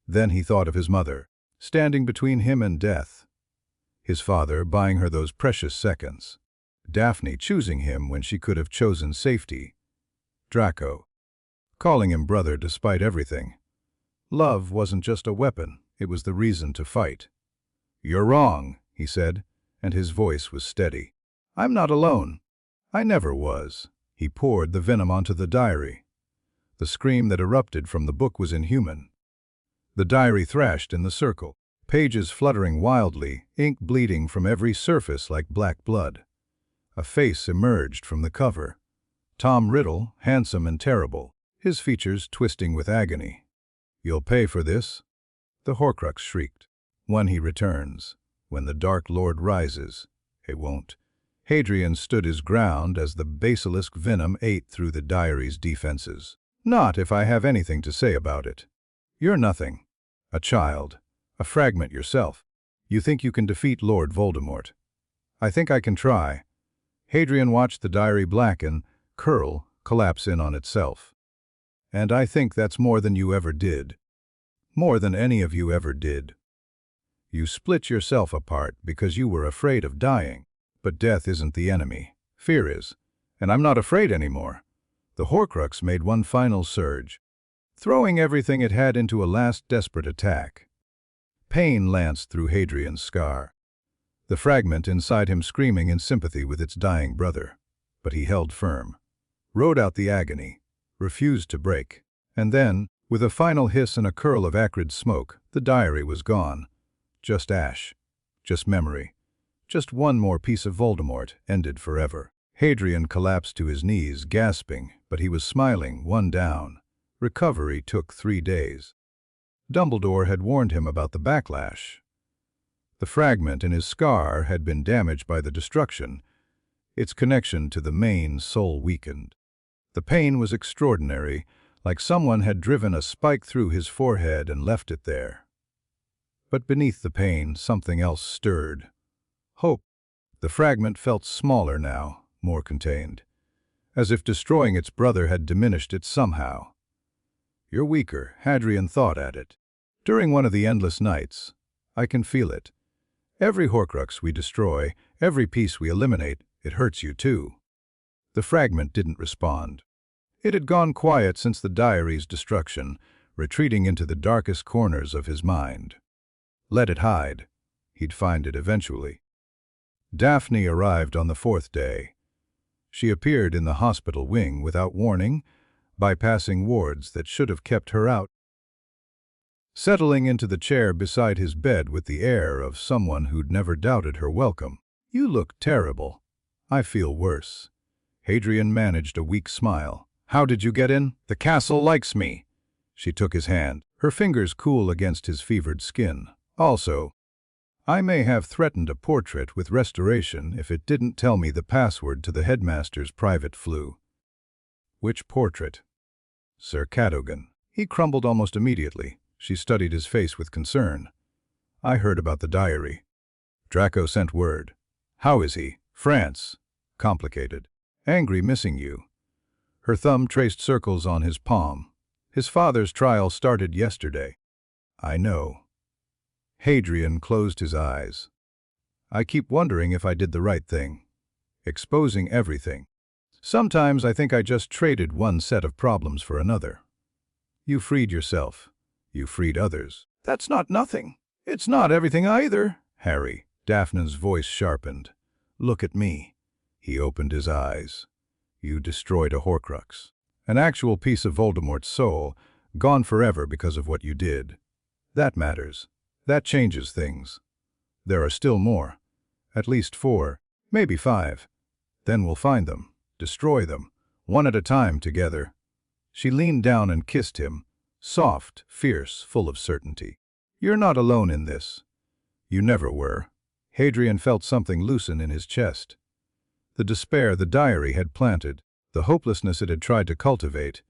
Then he thought of his mother, standing between him and death. His father buying her those precious seconds. Daphne choosing him when she could have chosen safety. Draco, calling him brother despite everything. Love wasn't just a weapon, it was the reason to fight. You're wrong, he said, and his voice was steady. I'm not alone. I never was. He poured the venom onto the diary. The scream that erupted from the book was inhuman. The diary thrashed in the circle, pages fluttering wildly, ink bleeding from every surface like black blood. A face emerged from the cover. Tom Riddle, handsome and terrible, his features twisting with agony. You'll pay for this? The Horcrux shrieked. When he returns, when the Dark Lord rises, it won't. Hadrian stood his ground as the basilisk venom ate through the diary's defenses. Not if I have anything to say about it. You're nothing. A child. A fragment yourself. You think you can defeat Lord Voldemort. I think I can try. Hadrian watched the diary blacken, curl, collapse in on itself. And I think that's more than you ever did. More than any of you ever did. You split yourself apart because you were afraid of dying. But death isn't the enemy. Fear is. And I'm not afraid anymore. The Horcrux made one final surge, throwing everything it had into a last desperate attack. Pain lanced through Hadrian's scar. The fragment inside him screaming in sympathy with its dying brother. But he held firm, rode out the agony, refused to break. And then, with a final hiss and a curl of acrid smoke, the diary was gone. Just ash. Just memory. Just one more piece of Voldemort, ended forever. Hadrian collapsed to his knees, gasping, but he was smiling, one down. Recovery took 3 days. Dumbledore had warned him about the backlash. The fragment in his scar had been damaged by the destruction, its connection to the main soul weakened. The pain was extraordinary, like someone had driven a spike through his forehead and left it there. But beneath the pain, something else stirred. Hope. The fragment felt smaller now, more contained, as if destroying its brother had diminished it somehow. "You're weaker," Hadrian thought at it. "During one of the endless nights, I can feel it. Every Horcrux we destroy, every piece we eliminate, it hurts you too." The fragment didn't respond. It had gone quiet since the diary's destruction, retreating into the darkest corners of his mind. Let it hide. He'd find it eventually. Daphne arrived on the fourth day. She appeared in the hospital wing without warning, bypassing wards that should have kept her out. Settling into the chair beside his bed with the air of someone who'd never doubted her welcome. "You look terrible." "I feel worse." Hadrian managed a weak smile. "How did you get in?" "The castle likes me." She took his hand, her fingers cool against his fevered skin. "Also, I may have threatened a portrait with restoration if it didn't tell me the password to the headmaster's private flue." "Which portrait?" "Sir Cadogan." He crumbled almost immediately. She studied his face with concern. "I heard about the diary. Draco sent word." "How is he?" "France. Complicated. Angry missing you." Her thumb traced circles on his palm. "His father's trial started yesterday." "I know." Hadrian closed his eyes. "I keep wondering if I did the right thing. Exposing everything. Sometimes I think I just traded one set of problems for another. You freed yourself. You freed others." "That's not nothing. It's not everything either." "Harry." Daphne's voice sharpened. "Look at me." He opened his eyes. "You destroyed a Horcrux. An actual piece of Voldemort's soul, gone forever because of what you did. That matters. That changes things. There are still more. At least 4, maybe 5. Then we'll find them, destroy them, one at a time together." She leaned down and kissed him, soft, fierce, full of certainty. "You're not alone in this. You never were." Hadrian felt something loosen in his chest. The despair the diary had planted, the hopelessness it had tried to cultivate,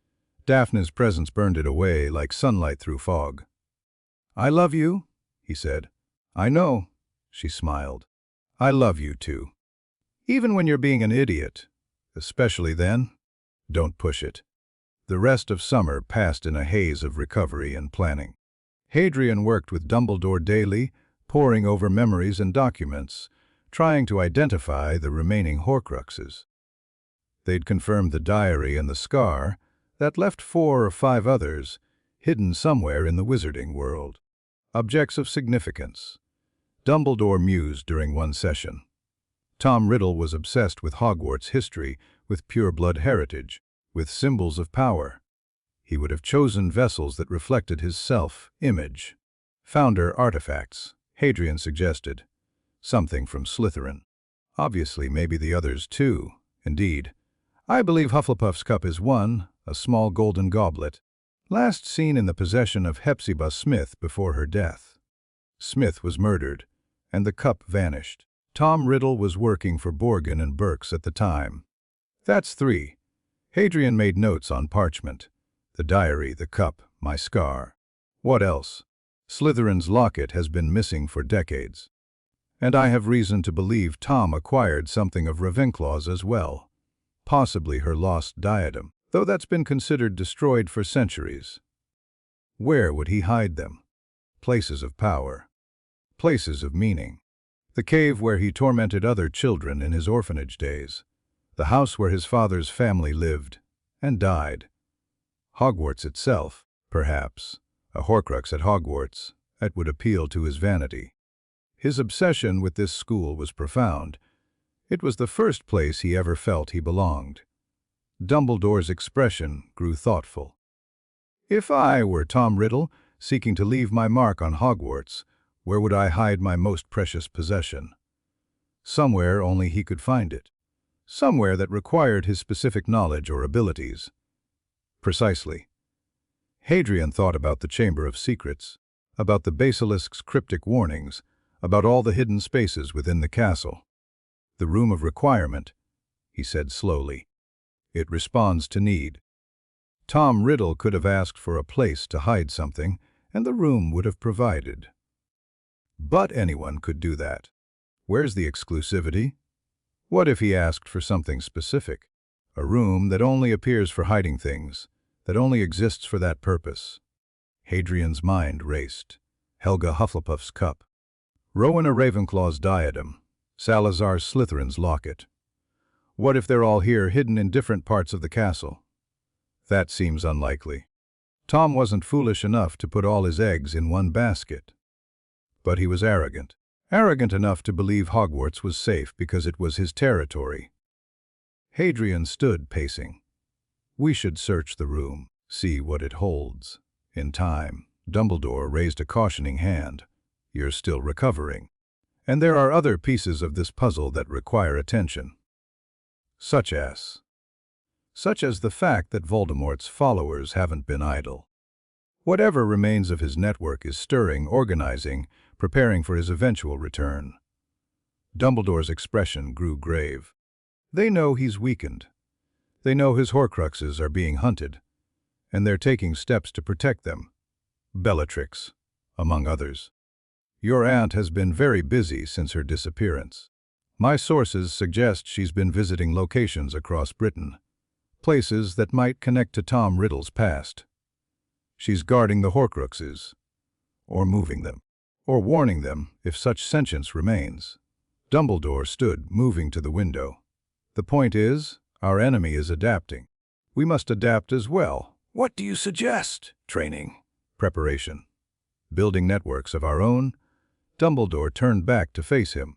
Daphne's presence burned it away like sunlight through fog. "I love you," he said. "I know," she smiled. "I love you too. Even when you're being an idiot. Especially then. Don't push it." The rest of summer passed in a haze of recovery and planning. Hadrian worked with Dumbledore daily, poring over memories and documents, trying to identify the remaining Horcruxes. They'd confirmed the diary and the scar, that left 4 or 5 others, hidden somewhere in the wizarding world. Objects of significance. Dumbledore mused during one session. Tom Riddle was obsessed with Hogwarts history, with pure-blood heritage, with symbols of power. He would have chosen vessels that reflected his self-image. Founder artifacts, Hadrian suggested. Something from Slytherin. Obviously, maybe the others too. Indeed. "I believe Hufflepuff's cup is one, a small golden goblet, last seen in the possession of Hepzibah Smith before her death. Smith was murdered, and the cup vanished. Tom Riddle was working for Borgin and Burke's at the time. That's 3. Hadrian made notes on parchment. The diary, the cup, my scar. What else? Slytherin's locket has been missing for decades. And I have reason to believe Tom acquired something of Ravenclaw's as well. Possibly her lost diadem, though that's been considered destroyed for centuries. Where would he hide them? Places of power. Places of meaning. The cave where he tormented other children in his orphanage days. The house where his father's family lived and died. Hogwarts itself, perhaps. A Horcrux at Hogwarts, that would appeal to his vanity. His obsession with this school was profound. It was the first place he ever felt he belonged. Dumbledore's expression grew thoughtful. "If I were Tom Riddle, seeking to leave my mark on Hogwarts, where would I hide my most precious possession? Somewhere only he could find it. Somewhere that required his specific knowledge or abilities." Precisely. Hadrian thought about the Chamber of Secrets, about the basilisk's cryptic warnings, about all the hidden spaces within the castle. The Room of Requirement, he said slowly. "It responds to need. Tom Riddle could have asked for a place to hide something, and the room would have provided. But anyone could do that. Where's the exclusivity? What if he asked for something specific? A room that only appears for hiding things, that only exists for that purpose." Hadrian's mind raced. Helga Hufflepuff's cup. Rowena Ravenclaw's diadem. Salazar Slytherin's locket. What if they're all here, hidden in different parts of the castle? That seems unlikely. Tom wasn't foolish enough to put all his eggs in one basket. But he was arrogant. Arrogant enough to believe Hogwarts was safe because it was his territory. Hadrian stood pacing. "We should search the room, see what it holds." In time, Dumbledore raised a cautioning hand. "You're still recovering. And there are other pieces of this puzzle that require attention. Such as the fact that Voldemort's followers haven't been idle. Whatever remains of his network is stirring, organizing, preparing for his eventual return." Dumbledore's expression grew grave. "They know he's weakened. They know his Horcruxes are being hunted, and they're taking steps to protect them. Bellatrix, among others. Your aunt has been very busy since her disappearance. My sources suggest she's been visiting locations across Britain, places that might connect to Tom Riddle's past. She's guarding the Horcruxes, or moving them, or warning them if such sentience remains." Dumbledore stood, moving to the window. "The point is, our enemy is adapting. We must adapt as well." "What do you suggest?" "Training. Preparation. Building networks of our own." Dumbledore turned back to face him.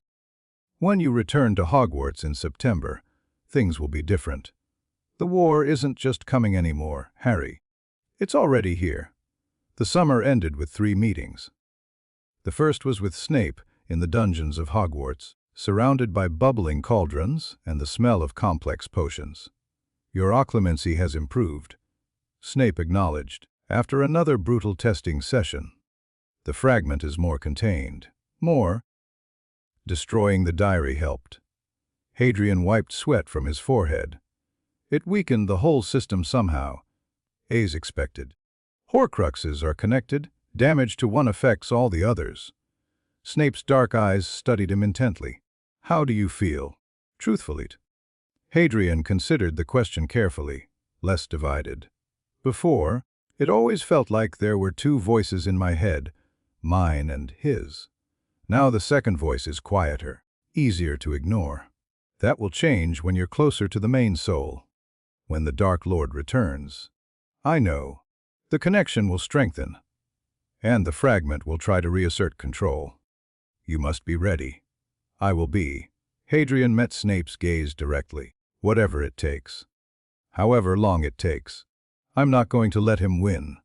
"When you return to Hogwarts in September, things will be different. The war isn't just coming anymore, Harry. It's already here." The summer ended with 3 meetings. The first was with Snape in the dungeons of Hogwarts, surrounded by bubbling cauldrons and the smell of complex potions. "Your occlumency has improved," Snape acknowledged, after another brutal testing session. "The fragment is more contained. More." Destroying the diary helped. Hadrian wiped sweat from his forehead. "It weakened the whole system somehow, as expected. Horcruxes are connected. Damage to one affects all the others." Snape's dark eyes studied him intently. "How do you feel?" "Truthfully." Hadrian considered the question carefully, less divided. "Before, it always felt like there were 2 voices in my head, mine and his. Now the second voice is quieter, easier to ignore. That will change when you're closer to the main soul, when the Dark Lord returns. I know. The connection will strengthen, and the fragment will try to reassert control. You must be ready." "I will be." Hadrian met Snape's gaze directly. "Whatever it takes. However long it takes. I'm not going to let him win."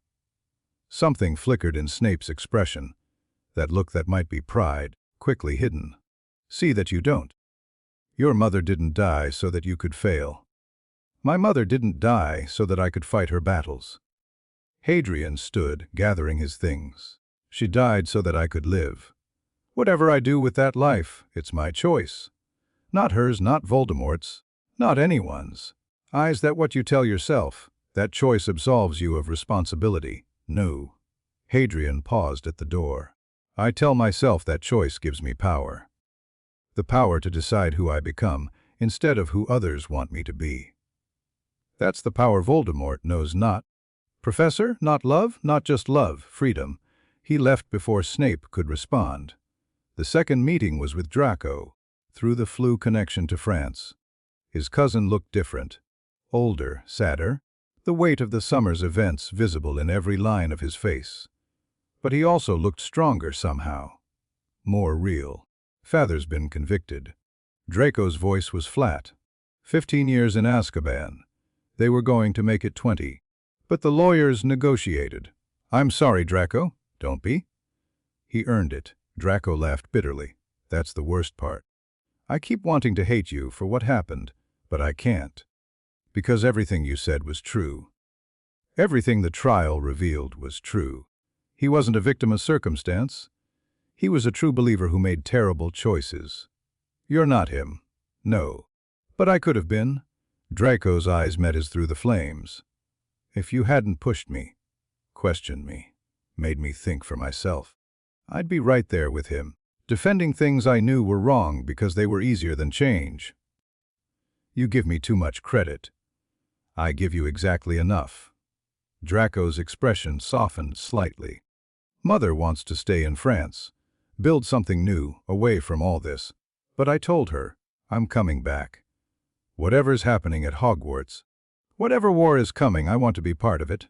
Something flickered in Snape's expression, that look that might be pride, quickly hidden. "See that you don't. Your mother didn't die so that you could fail. My mother didn't die so that I could fight her battles." Hadrian stood, gathering his things. "She died so that I could live. Whatever I do with that life, it's my choice. Not hers, not Voldemort's, not anyone's. Is that what you tell yourself? That choice absolves you of responsibility?" "No." Hadrian paused at the door. "I tell myself that choice gives me power. The power to decide who I become, instead of who others want me to be. That's the power Voldemort knows not. Professor, not love, not just love, freedom." He left before Snape could respond. The second meeting was with Draco, through the flu connection to France. His cousin looked different. Older, sadder, the weight of the summer's events visible in every line of his face. But he also looked stronger somehow. More real. "Father's been convicted." Draco's voice was flat. 15 years in Azkaban. They were going to make it 20. But the lawyers negotiated. "I'm sorry, Draco." "Don't be." "He earned it." Draco laughed bitterly. "That's the worst part. I keep wanting to hate you for what happened, but I can't. Because everything you said was true. Everything the trial revealed was true. He wasn't a victim of circumstance. He was a true believer who made terrible choices. You're not him. No. But I could have been. Draco's eyes met his through the flames. If you hadn't pushed me, questioned me, made me think for myself, I'd be right there with him, defending things I knew were wrong because they were easier than change. You give me too much credit. I give you exactly enough. Draco's expression softened slightly. Mother wants to stay in France, build something new, away from all this. But I told her, I'm coming back. Whatever's happening at Hogwarts, whatever war is coming, I want to be part of it.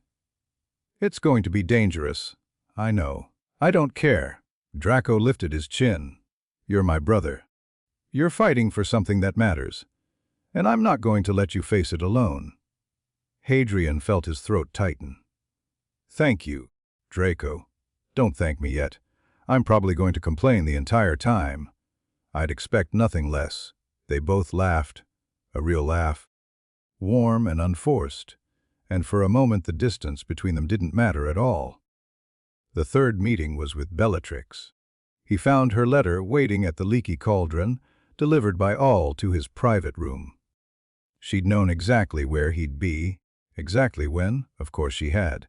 It's going to be dangerous. I know. I don't care. Draco lifted his chin. You're my brother. You're fighting for something that matters. And I'm not going to let you face it alone. Hadrian felt his throat tighten. Thank you, Draco. Don't thank me yet. I'm probably going to complain the entire time. I'd expect nothing less. They both laughed. A real laugh. Warm and unforced. And for a moment the distance between them didn't matter at all. The third meeting was with Bellatrix. He found her letter waiting at the leaky cauldron, delivered by all to his private room. She'd known exactly where he'd be, exactly when, of course she had.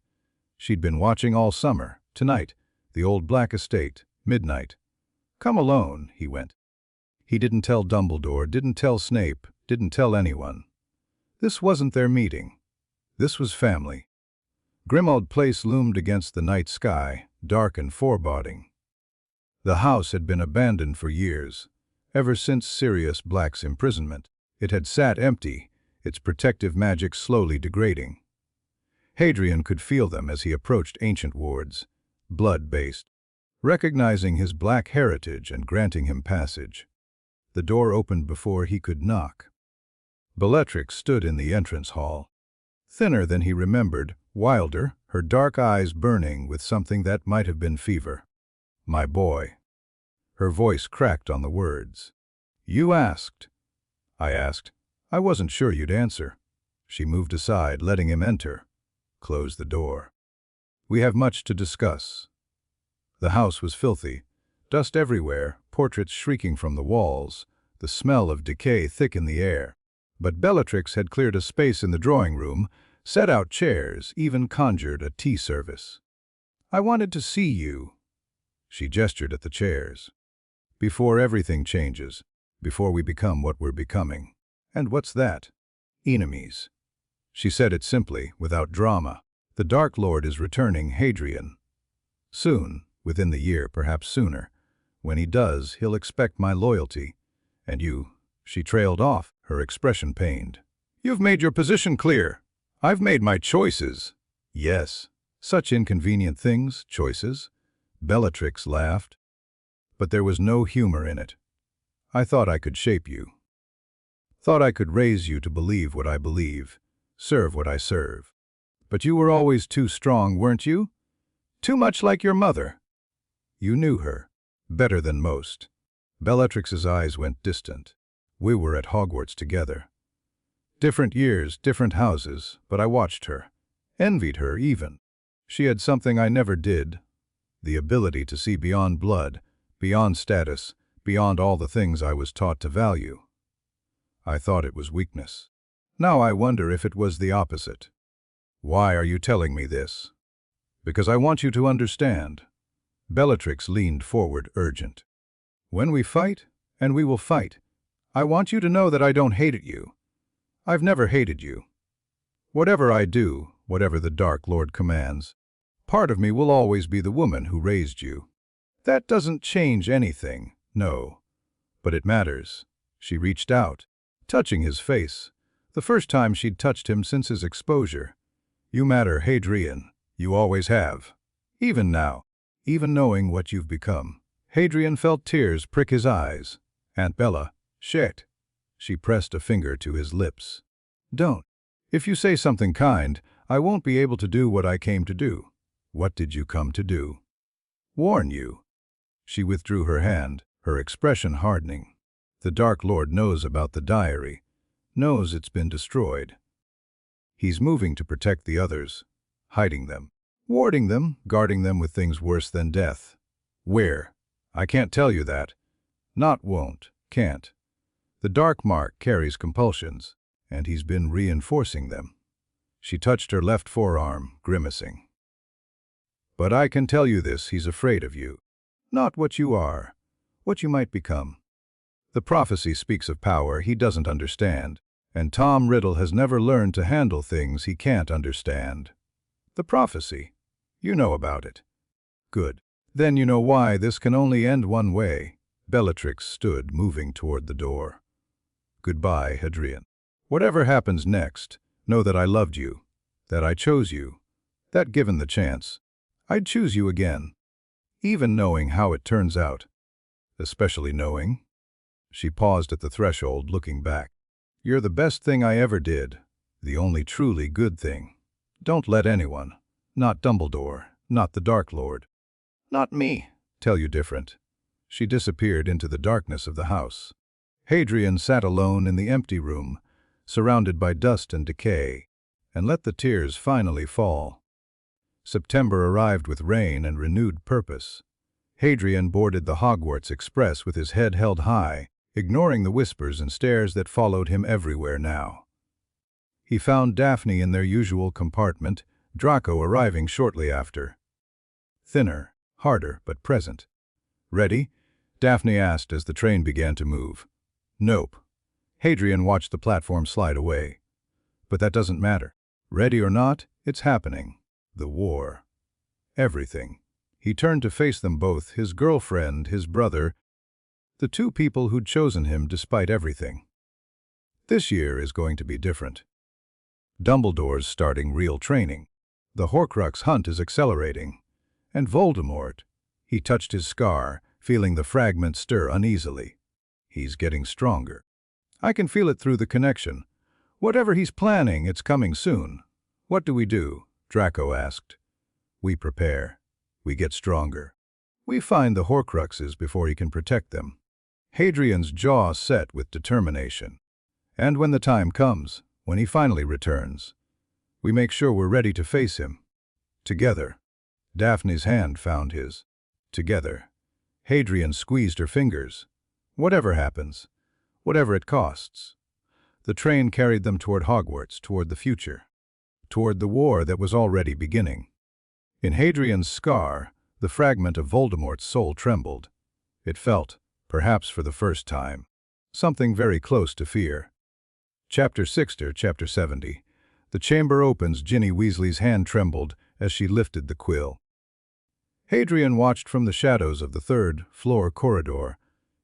She'd been watching all summer, tonight, the old black estate, midnight. Come alone, he went. He didn't tell Dumbledore, didn't tell Snape, didn't tell anyone. This wasn't their meeting. This was family. Grimmauld Place loomed against the night sky, dark and foreboding. The house had been abandoned for years. Ever since Sirius Black's imprisonment, it had sat empty, its protective magic slowly degrading. Hadrian could feel them as he approached ancient wards, blood-based, recognizing his black heritage and granting him passage. The door opened before he could knock. Bellatrix stood in the entrance hall. Thinner than he remembered, wilder, her dark eyes burning with something that might have been fever. My boy. Her voice cracked on the words. You asked. I asked. I wasn't sure you'd answer. She moved aside, letting him enter. Closed the door. We have much to discuss. The house was filthy. Dust everywhere, portraits shrieking from the walls, the smell of decay thick in the air. But Bellatrix had cleared a space in the drawing room, set out chairs, even conjured a tea service. I wanted to see you. She gestured at the chairs. Before everything changes, before we become what we're becoming. And what's that? Enemies. She said it simply, without drama. The Dark Lord is returning, Hadrian. Soon, within the year, perhaps sooner. When he does, he'll expect my loyalty. And you. She trailed off, her expression pained. You've made your position clear. I've made my choices. Yes. Such inconvenient things, choices. Bellatrix laughed. But there was no humor in it. I thought I could shape you. Thought I could raise you to believe what I believe, serve what I serve. But you were always too strong, weren't you? Too much like your mother. You knew her, better than most. Bellatrix's eyes went distant. We were at Hogwarts together. Different years, different houses, but I watched her. Envied her, even. She had something I never did. The ability to see beyond blood, beyond status, beyond all the things I was taught to value. I thought it was weakness. Now I wonder if it was the opposite. Why are you telling me this? Because I want you to understand. Bellatrix leaned forward, urgent. When we fight, and we will fight, I want you to know that I don't hate you. I've never hated you. Whatever I do, whatever the Dark Lord commands, part of me will always be the woman who raised you. That doesn't change anything, no. But it matters. She reached out, touching his face, the first time she'd touched him since his exposure. You matter, Hadrian. You always have. Even now, even knowing what you've become. Hadrian felt tears prick his eyes. Aunt Bella, shit. She pressed a finger to his lips. Don't. If you say something kind, I won't be able to do what I came to do. What did you come to do? Warn you. She withdrew her hand, her expression hardening. The Dark Lord knows about the diary, knows it's been destroyed. He's moving to protect the others, hiding them, warding them, guarding them with things worse than death. Where? I can't tell you that. Not won't, can't. The dark mark carries compulsions, and he's been reinforcing them. She touched her left forearm, grimacing. But I can tell you this, he's afraid of you. Not what you are, what you might become. The prophecy speaks of power he doesn't understand, and Tom Riddle has never learned to handle things he can't understand. The prophecy. You know about it. Good. Then you know why this can only end one way. Bellatrix stood, moving toward the door. Goodbye, Hadrian. Whatever happens next, know that I loved you, that I chose you, that given the chance, I'd choose you again, even knowing how it turns out. Especially knowing. She paused at the threshold, looking back. You're the best thing I ever did, the only truly good thing. Don't let anyone, not Dumbledore, not the Dark Lord, not me, tell you different. She disappeared into the darkness of the house. Hadrian sat alone in the empty room, surrounded by dust and decay, and let the tears finally fall. September arrived with rain and renewed purpose. Hadrian boarded the Hogwarts Express with his head held high, ignoring the whispers and stares that followed him everywhere now. He found Daphne in their usual compartment, Draco arriving shortly after. Thinner, harder, but present. Ready? Daphne asked as the train began to move. Nope. Hadrian watched the platform slide away. But that doesn't matter. Ready or not, it's happening. The war. Everything. He turned to face them both, his girlfriend, his brother, the two people who'd chosen him despite everything. This year is going to be different. Dumbledore's starting real training. The Horcrux hunt is accelerating. And Voldemort. He touched his scar, feeling the fragment stir uneasily. He's getting stronger. I can feel it through the connection. Whatever he's planning, it's coming soon. What do we do? Draco asked. We prepare. We get stronger. We find the Horcruxes before he can protect them. Hadrian's jaw set with determination. And when the time comes, when he finally returns, we make sure we're ready to face him. Together. Daphne's hand found his. Together. Hadrian squeezed her fingers. Whatever happens, whatever it costs. The train carried them toward Hogwarts, toward the future, toward the war that was already beginning. In Hadrian's scar, the fragment of Voldemort's soul trembled. It felt, perhaps for the first time, something very close to fear. Chapter 70. The chamber opens. Ginny Weasley's hand trembled as she lifted the quill. Hadrian watched from the shadows of the third-floor corridor,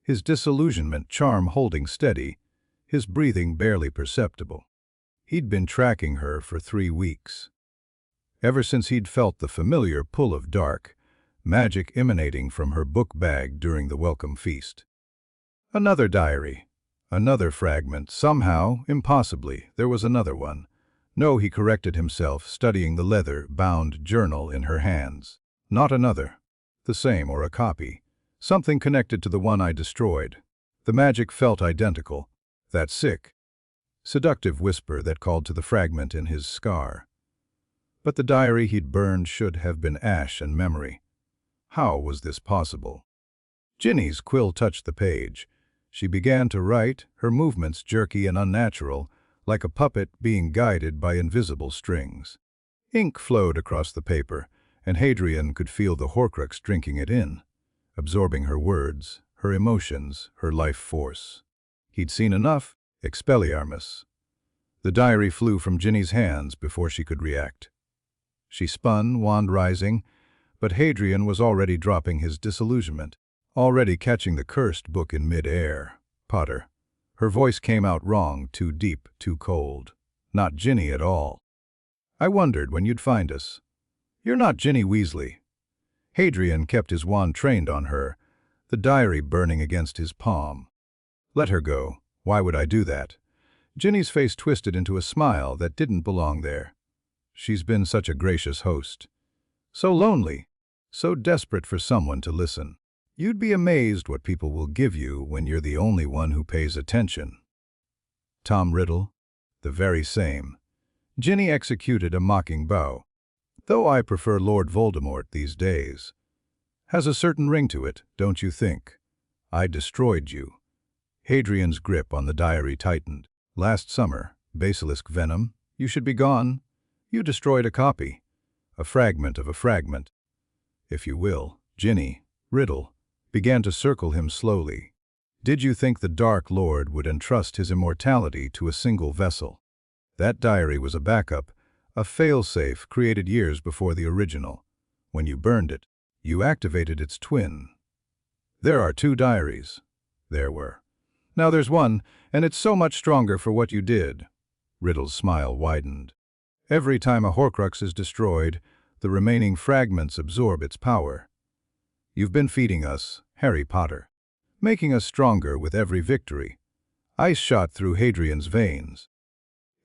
his disillusionment charm holding steady, his breathing barely perceptible. He'd been tracking her for 3 weeks. Ever since he'd felt the familiar pull of dark, magic emanating from her book bag during the welcome feast. Another diary. Another fragment. Somehow, impossibly, there was another one. No, he corrected himself, studying the leather-bound journal in her hands. Not another. The same or a copy. Something connected to the one I destroyed. The magic felt identical. That sick, seductive whisper that called to the fragment in his scar. But the diary he'd burned should have been ash and memory. How was this possible? Ginny's quill touched the page. She began to write, her movements jerky and unnatural, like a puppet being guided by invisible strings. Ink flowed across the paper, and Hadrian could feel the Horcrux drinking it in, absorbing her words, her emotions, her life force. He'd seen enough. Expelliarmus. The diary flew from Ginny's hands before she could react. She spun, wand rising, but Hadrian was already dropping his disillusionment, already catching the cursed book in mid-air. Potter. Her voice came out wrong, too deep, too cold. Not Ginny at all. I wondered when you'd find us. You're not Ginny Weasley. Hadrian kept his wand trained on her, the diary burning against his palm. Let her go. Why would I do that? Ginny's face twisted into a smile that didn't belong there. She's been such a gracious host. So lonely, so desperate for someone to listen. You'd be amazed what people will give you when you're the only one who pays attention. Tom Riddle? The very same. Ginny executed a mocking bow. Though I prefer Lord Voldemort these days. Has a certain ring to it, don't you think? I destroyed you. Hadrian's grip on the diary tightened. Last summer, basilisk venom, you should be gone. You destroyed a copy. A fragment of a fragment. If you will, Ginny, Riddle, began to circle him slowly. Did you think the Dark Lord would entrust his immortality to a single vessel? That diary was a backup, a failsafe created years before the original. When you burned it, you activated its twin. There are 2 diaries. There were. Now there's one, and it's so much stronger for what you did. Riddle's smile widened. Every time a Horcrux is destroyed, the remaining fragments absorb its power. You've been feeding us, Harry Potter, making us stronger with every victory. Ice shot through Hadrian's veins.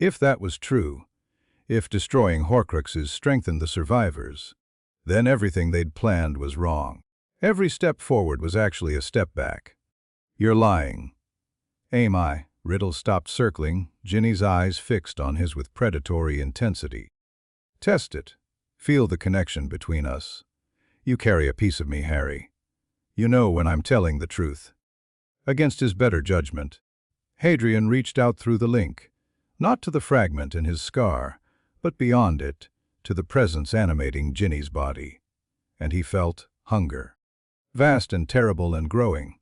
If that was true, if destroying Horcruxes strengthened the survivors, then everything they'd planned was wrong. Every step forward was actually a step back. You're lying. Am I? Riddle stopped circling, Ginny's eyes fixed on his with predatory intensity. Test it. Feel the connection between us. You carry a piece of me, Harry. You know when I'm telling the truth. Against his better judgment, Hadrian reached out through the link, not to the fragment in his scar, but beyond it, to the presence animating Ginny's body. And he felt hunger. Vast and terrible and growing.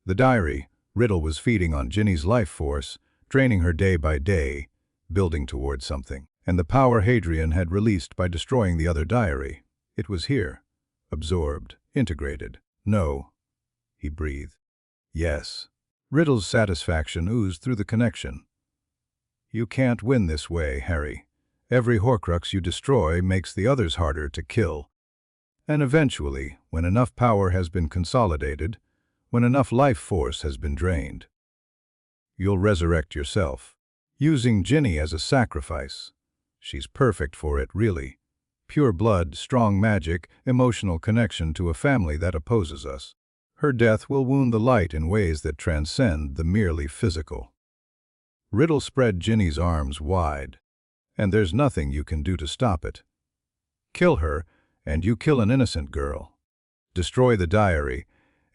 The diary, Riddle was feeding on Ginny's life force, draining her day by day, building towards something. And the power Hadrian had released by destroying the other diary. It was here. Absorbed. Integrated. No. He breathed. Yes. Riddle's satisfaction oozed through the connection. You can't win this way, Harry. Every Horcrux you destroy makes the others harder to kill. And eventually, when enough power has been consolidated, when enough life force has been drained, you'll resurrect yourself, using Ginny as a sacrifice. She's perfect for it, really. Pure blood, strong magic, emotional connection to a family that opposes us. Her death will wound the light in ways that transcend the merely physical. Riddle spread Ginny's arms wide, and there's nothing you can do to stop it. Kill her, and you kill an innocent girl. Destroy the diary,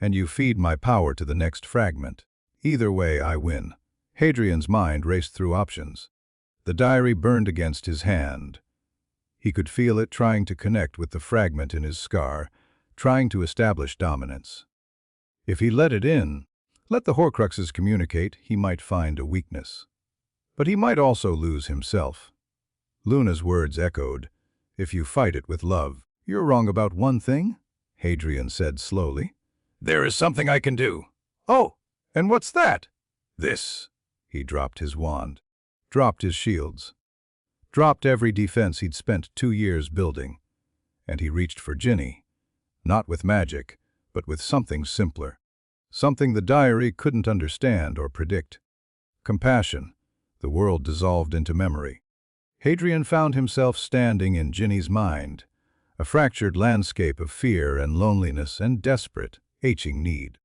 and you feed my power to the next fragment. Either way, I win. Hadrian's mind raced through options. The diary burned against his hand. He could feel it trying to connect with the fragment in his scar, trying to establish dominance. If he let it in, let the Horcruxes communicate, he might find a weakness. But he might also lose himself. Luna's words echoed, "If you fight it with love." "You're wrong about one thing," Hadrian said slowly. "There is something I can do." "Oh, and what's that?" "This." He dropped his wand, dropped his shields, dropped every defense he'd spent 2 years building, and he reached for Ginny, not with magic, but with something simpler, something the diary couldn't understand or predict. Compassion, the world dissolved into memory. Hadrian found himself standing in Ginny's mind, a fractured landscape of fear and loneliness and desperate, aching need.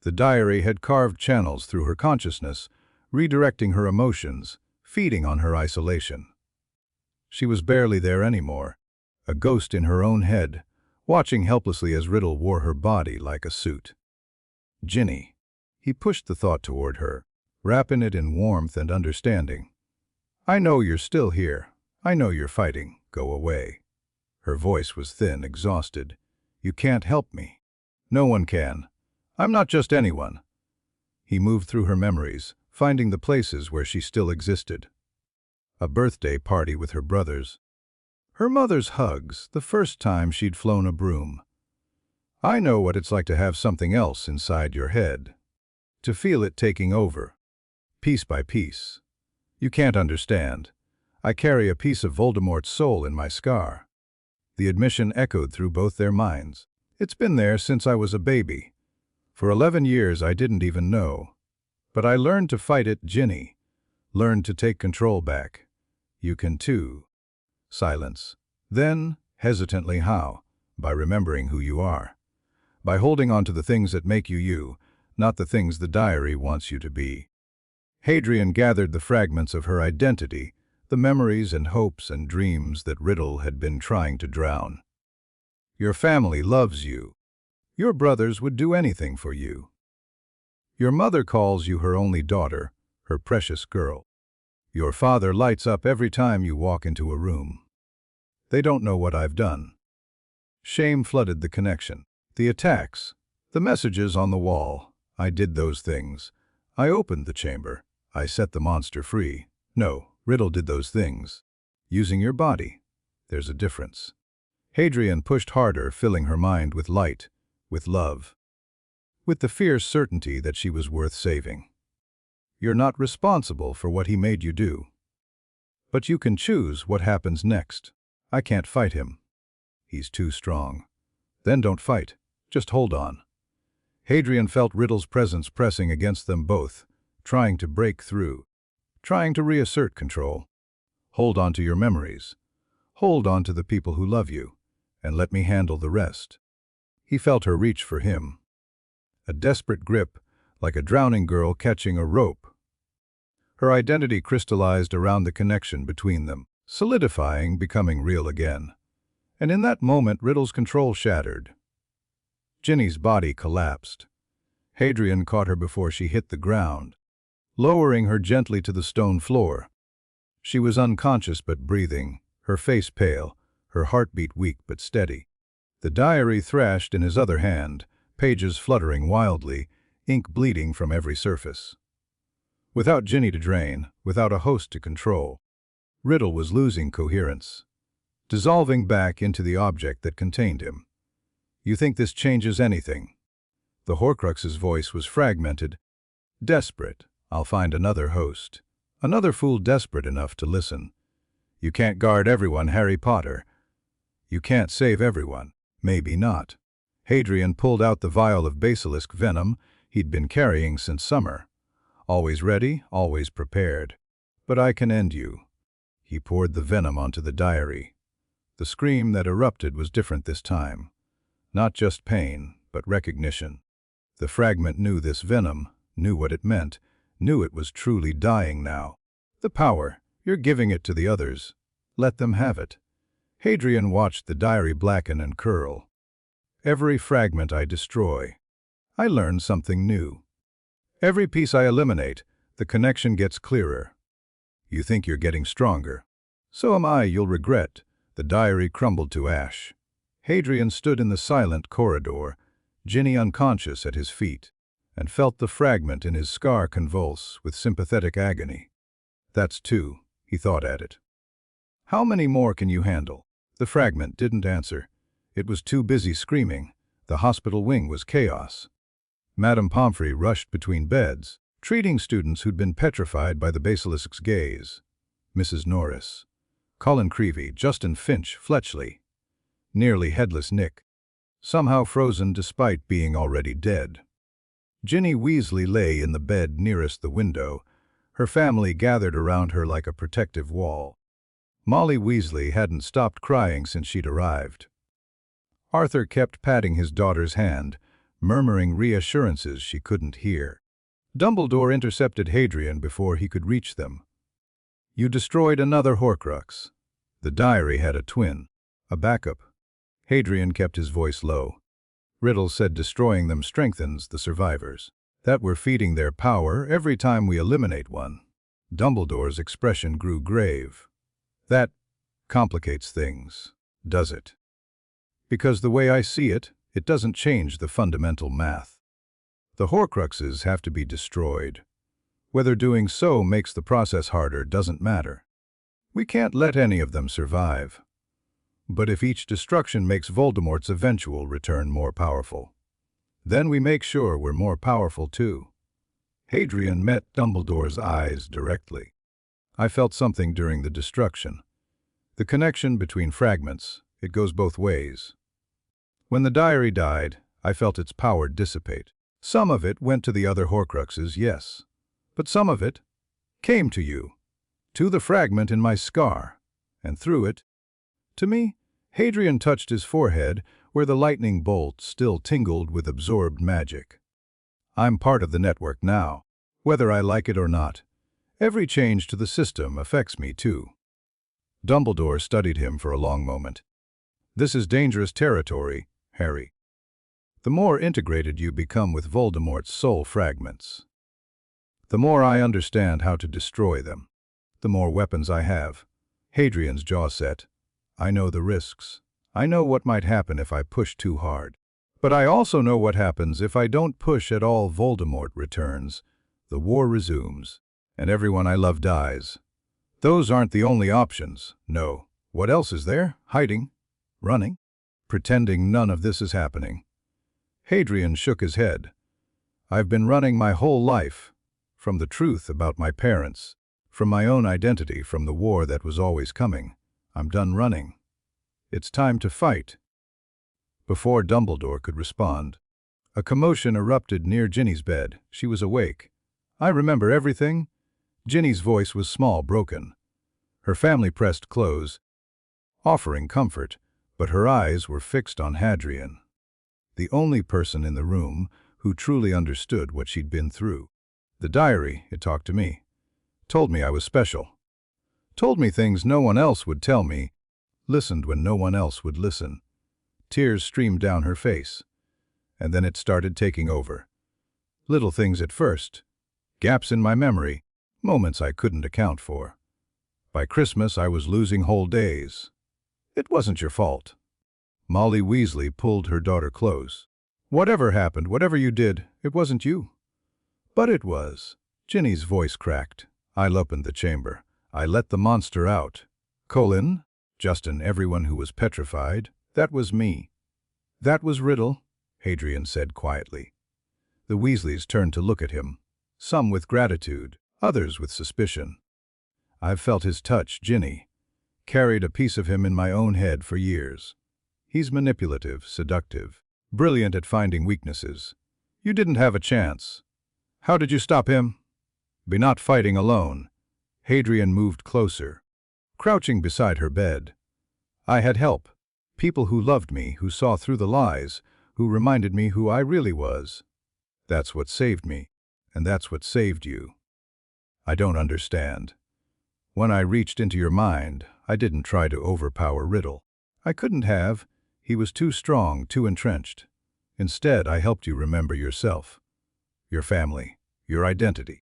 The diary had carved channels through her consciousness, redirecting her emotions, feeding on her isolation. She was barely there anymore, a ghost in her own head, watching helplessly as Riddle wore her body like a suit. "Ginny." He pushed the thought toward her, wrapping it in warmth and understanding. "I know you're still here. I know you're fighting. Go away." Her voice was thin, exhausted. "You can't help me. No one can. I'm not just anyone." He moved through her memories, finding the places where she still existed. A birthday party with her brothers. Her mother's hugs, the first time she'd flown a broom. I know what it's like to have something else inside your head. To feel it taking over, piece by piece. You can't understand. I carry a piece of Voldemort's soul in my scar. The admission echoed through both their minds. It's been there since I was a baby. For 11 years I didn't even know. But I learned to fight it, Ginny. Learned to take control back. You can too. Silence. Then, hesitantly, how? By remembering who you are. By holding on to the things that make you you, not the things the diary wants you to be. Hadrian gathered the fragments of her identity, the memories and hopes and dreams that Riddle had been trying to drown. Your family loves you. Your brothers would do anything for you. Your mother calls you her only daughter, her precious girl. Your father lights up every time you walk into a room. They don't know what I've done. Shame flooded the connection. The attacks, the messages on the wall. I did those things. I opened the chamber. I set the monster free. No, Riddle did those things. Using your body. There's a difference. Hadrian pushed harder, filling her mind with light, with love, with the fierce certainty that she was worth saving. You're not responsible for what he made you do. But you can choose what happens next. I can't fight him. He's too strong. Then don't fight. Just hold on. Hadrian felt Riddle's presence pressing against them both, trying to break through, trying to reassert control. Hold on to your memories. Hold on to the people who love you, and let me handle the rest. He felt her reach for him. A desperate grip, like a drowning girl catching a rope. Her identity crystallized around the connection between them, solidifying, becoming real again. And in that moment, Riddle's control shattered. Ginny's body collapsed. Hadrian caught her before she hit the ground, lowering her gently to the stone floor. She was unconscious but breathing, her face pale, her heartbeat weak but steady. The diary thrashed in his other hand, pages fluttering wildly, ink bleeding from every surface. Without Ginny to drain, without a host to control, Riddle was losing coherence, dissolving back into the object that contained him. You think this changes anything? The Horcrux's voice was fragmented. Desperate, I'll find another host. Another fool desperate enough to listen. You can't guard everyone, Harry Potter. You can't save everyone. Maybe not. Hadrian pulled out the vial of basilisk venom he'd been carrying since summer. Always ready, always prepared. But I can end you. He poured the venom onto the diary. The scream that erupted was different this time. Not just pain, but recognition. The fragment knew this venom, knew what it meant, knew it was truly dying now. The power, you're giving it to the others. Let them have it. Hadrian watched the diary blacken and curl. Every fragment I destroy, I learn something new. Every piece I eliminate, the connection gets clearer. You think you're getting stronger. So am I, you'll regret. The diary crumbled to ash. Hadrian stood in the silent corridor, Ginny unconscious at his feet, and felt the fragment in his scar convulse with sympathetic agony. That's two, he thought at it. How many more can you handle? The fragment didn't answer. It was too busy screaming. The hospital wing was chaos. Madame Pomfrey rushed between beds, treating students who'd been petrified by the basilisk's gaze. Mrs. Norris, Colin Creevey, Justin Finch, Fletchley. Nearly headless Nick, somehow frozen despite being already dead. Ginny Weasley lay in the bed nearest the window, her family gathered around her like a protective wall. Molly Weasley hadn't stopped crying since she'd arrived. Arthur kept patting his daughter's hand, murmuring reassurances she couldn't hear. Dumbledore intercepted Hadrian before he could reach them. You destroyed another Horcrux. The diary had a twin, a backup. Hadrian kept his voice low. Riddle said destroying them strengthens the survivors. That we're feeding their power every time we eliminate one. Dumbledore's expression grew grave. That complicates things, does it? Because the way I see it, it doesn't change the fundamental math. The Horcruxes have to be destroyed. Whether doing so makes the process harder doesn't matter. We can't let any of them survive. But if each destruction makes Voldemort's eventual return more powerful, then we make sure we're more powerful too. Hadrian met Dumbledore's eyes directly. I felt something during the destruction. The connection between fragments, it goes both ways. When the diary died, I felt its power dissipate. Some of it went to the other Horcruxes, yes. But some of it came to you, to the fragment in my scar, and through it, to me. Hadrian touched his forehead, where the lightning bolt still tingled with absorbed magic. I'm part of the network now, whether I like it or not. Every change to the system affects me too. Dumbledore studied him for a long moment. This is dangerous territory, Harry. the more integrated you become with Voldemort's soul fragments. The more I understand how to destroy them, the more weapons I have. Hadrian's jaw set. I know the risks. I know what might happen if I push too hard. But I also know what happens if I don't push at all. Voldemort returns, the war resumes, and everyone I love dies. Those aren't the only options, no. What else is there? Hiding? Running? Pretending none of this is happening. Hadrian shook his head. I've been running my whole life, from the truth about my parents, from my own identity, from the war that was always coming. I'm done running. It's time to fight. Before Dumbledore could respond, a commotion erupted near Ginny's bed. She was awake. I remember everything. Ginny's voice was small, broken. Her family pressed close, offering comfort, but her eyes were fixed on Hadrian, the only person in the room who truly understood what she'd been through. The diary, it talked to me, told me I was special, told me things no one else would tell me, listened when no one else would listen. Tears streamed down her face, and then it started taking over. Little things at first, gaps in my memory, moments I couldn't account for. By Christmas, I was losing whole days. It wasn't your fault. Molly Weasley pulled her daughter close. Whatever happened, whatever you did, it wasn't you. But it was. Ginny's voice cracked. I opened the chamber. I let the monster out. Colin, Justin, everyone who was petrified, that was me. That was Riddle, Hadrian said quietly. The Weasleys turned to look at him, some with gratitude, others with suspicion. I've felt his touch, Ginny. Carried a piece of him in my own head for years. He's manipulative, seductive, brilliant at finding weaknesses. You didn't have a chance. How did you stop him? By not fighting alone. Hadrian moved closer, crouching beside her bed. I had help. People who loved me, who saw through the lies, who reminded me who I really was. That's what saved me, and that's what saved you. I don't understand. When I reached into your mind, I didn't try to overpower Riddle. I couldn't have. He was too strong, too entrenched. Instead, I helped you remember yourself, your family, your identity.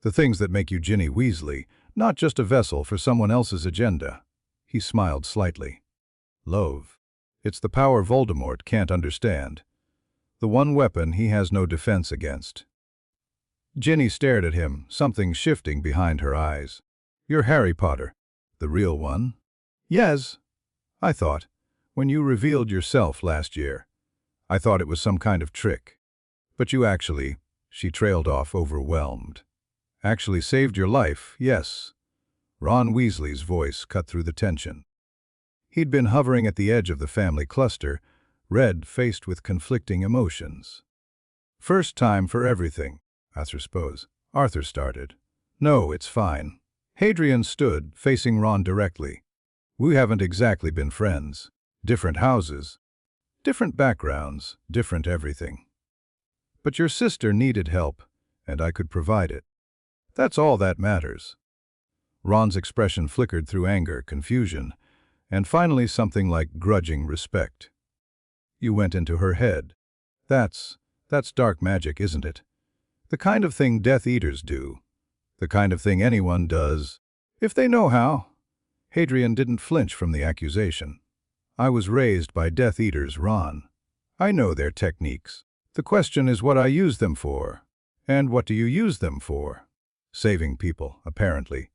The things that make you Ginny Weasley, not just a vessel for someone else's agenda. He smiled slightly. Love. It's the power Voldemort can't understand. The one weapon he has no defense against. Ginny stared at him, something shifting behind her eyes. You're Harry Potter. The real one? Yes, I thought. When you revealed yourself last year, I thought it was some kind of trick. But you actually, she trailed off, overwhelmed. Actually saved your life, yes. Ron Weasley's voice cut through the tension. He'd been hovering at the edge of the family cluster, red, faced with conflicting emotions. First time for everything, Arthur suppose. Arthur started. No, it's fine. Hadrian stood, facing Ron directly. We haven't exactly been friends. Different houses, different backgrounds, different everything. But your sister needed help, and I could provide it. That's all that matters. Ron's expression flickered through anger, confusion, and finally something like grudging respect. You went into her head. That's dark magic, isn't it? The kind of thing Death Eaters do. The kind of thing anyone does, if they know how. Hadrian didn't flinch from the accusation. I was raised by Death Eaters, Ron. I know their techniques. The question is what I use them for. And what do you use them for? Saving people, apparently.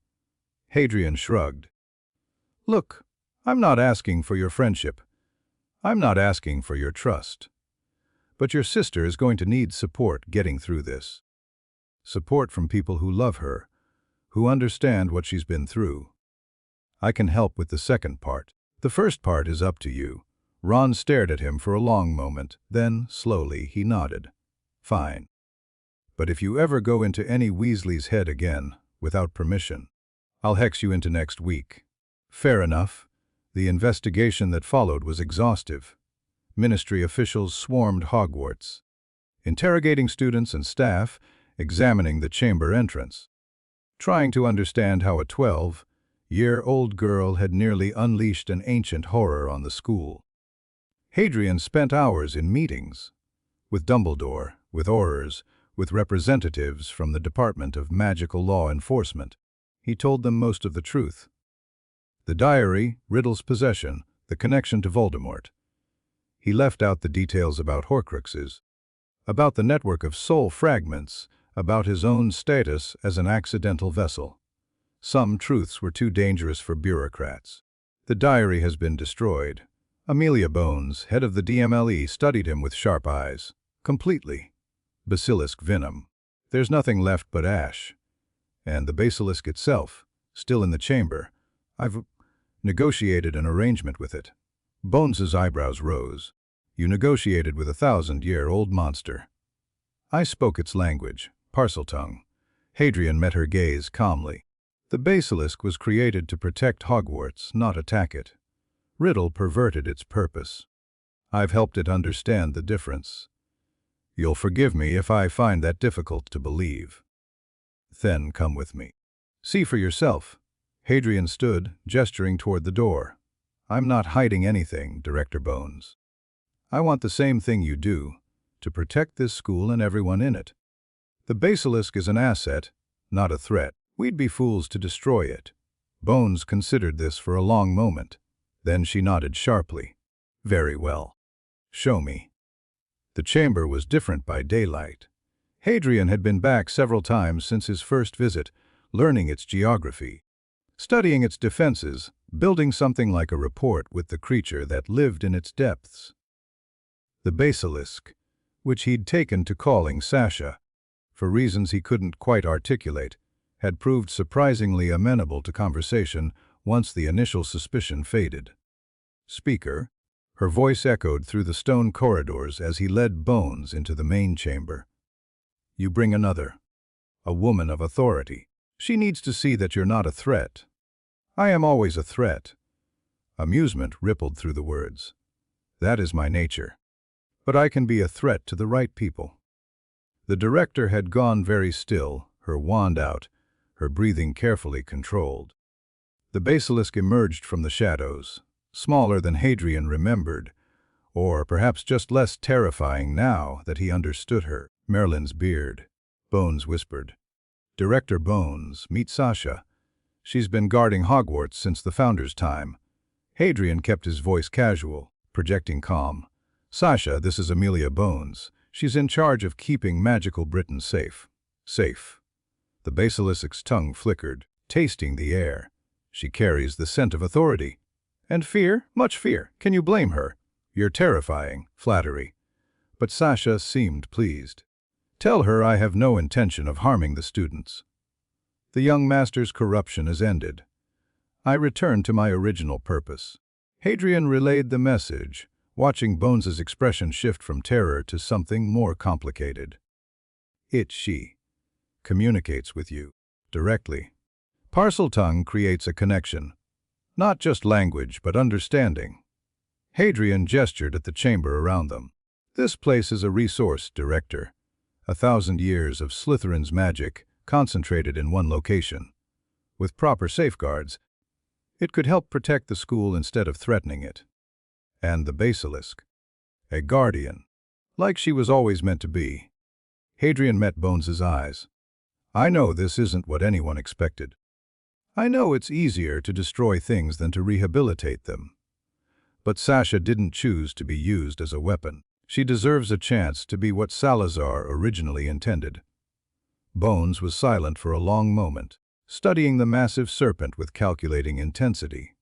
Hadrian shrugged. Look, I'm not asking for your friendship. I'm not asking for your trust. But your sister is going to need support getting through this. Support from people who love her, who understand what she's been through. I can help with the second part. The first part is up to you. Ron stared at him for a long moment, then, slowly, he nodded. Fine. But if you ever go into any Weasley's head again, without permission, I'll hex you into next week. Fair enough. The investigation that followed was exhaustive. Ministry officials swarmed Hogwarts, interrogating students and staff, examining the chamber entrance, trying to understand how a 12-year-old girl had nearly unleashed an ancient horror on the school. Hadrian spent hours in meetings, With Dumbledore, with Aurors, with representatives from the Department of Magical Law Enforcement. He told them most of the truth. The diary, Riddle's possession, the connection to Voldemort. He left out the details about Horcruxes, about the network of soul fragments, about his own status as an accidental vessel. Some truths were too dangerous for bureaucrats. The diary has been destroyed. Amelia Bones, head of the DMLE, studied him with sharp eyes. Completely. Basilisk venom. There's nothing left but ash. And the basilisk itself, still in the chamber. I've negotiated an arrangement with it. Bones's eyebrows rose. You negotiated with a 1,000-year-old monster. I spoke its language, Parseltongue. Hadrian met her gaze calmly. The basilisk was created to protect Hogwarts, not attack it. Riddle perverted its purpose. I've helped it understand the difference. You'll forgive me if I find that difficult to believe. Then come with me. See for yourself. Hadrian stood, gesturing toward the door. I'm not hiding anything, Director Bones. I want the same thing you do, to protect this school and everyone in it. The basilisk is an asset, not a threat. We'd be fools to destroy it. Bones considered this for a long moment. Then she nodded sharply. Very well. Show me. The chamber was different by daylight. Hadrian had been back several times since his first visit, learning its geography, studying its defenses, building something like a rapport with the creature that lived in its depths. The basilisk, which he'd taken to calling Sasha, for reasons he couldn't quite articulate, had proved surprisingly amenable to conversation once the initial suspicion faded. Speaker, her voice echoed through the stone corridors as he led Bones into the main chamber. You bring another, a woman of authority. She needs to see that you're not a threat. I am always a threat. Amusement rippled through the words. That is my nature. But I can be a threat to the right people. The director had gone very still, her wand out, her breathing carefully controlled. The basilisk emerged from the shadows, smaller than Hadrian remembered, or perhaps just less terrifying now that he understood her. Merlin's beard. Bones whispered. Director Bones, meet Sasha. She's been guarding Hogwarts since the Founder's time. Hadrian kept his voice casual, projecting calm. Sasha, this is Amelia Bones. She's in charge of keeping magical Britain safe. Safe. The basilisk's tongue flickered, tasting the air. She carries the scent of authority. And fear? Much fear. Can you blame her? You're terrifying. Flattery. But Sasha seemed pleased. Tell her I have no intention of harming the students. The young master's corruption is ended. I return to my original purpose. Hadrian relayed the message, watching Bones's expression shift from terror to something more complicated. She communicates with you directly. Parseltongue creates a connection. Not just language, but understanding. Hadrian gestured at the chamber around them. This place is a resource, Director. 1,000 years of Slytherin's magic concentrated in one location. With proper safeguards, it could help protect the school instead of threatening it. And the basilisk. A guardian. Like she was always meant to be. Hadrian met Bones's eyes. I know this isn't what anyone expected. I know it's easier to destroy things than to rehabilitate them. But Sasha didn't choose to be used as a weapon. She deserves a chance to be what Salazar originally intended. Bones was silent for a long moment, studying the massive serpent with calculating intensity.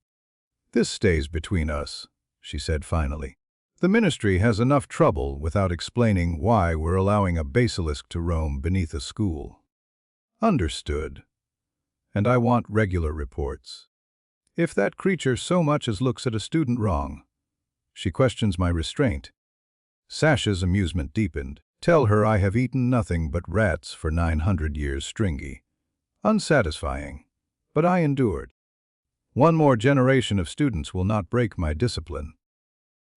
This stays between us, she said finally. The Ministry has enough trouble without explaining why we're allowing a basilisk to roam beneath a school. Understood. And I want regular reports. If that creature so much as looks at a student wrong, she questions my restraint. Sasha's amusement deepened. Tell her I have eaten nothing but rats for 900 years stringy. Unsatisfying, but I endured. One more generation of students will not break my discipline.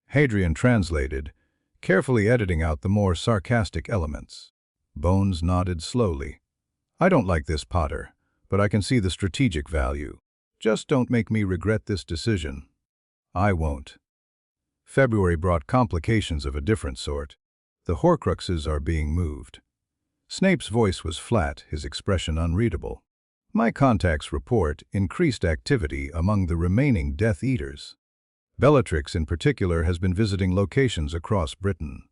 Hadrian translated, carefully editing out the more sarcastic elements. Bones nodded slowly. I don't like this, Potter, but I can see the strategic value. Just don't make me regret this decision. I won't. February brought complications of a different sort. The Horcruxes are being moved. Snape's voice was flat, his expression unreadable. My contacts report increased activity among the remaining Death Eaters. Bellatrix in particular has been visiting locations across Britain.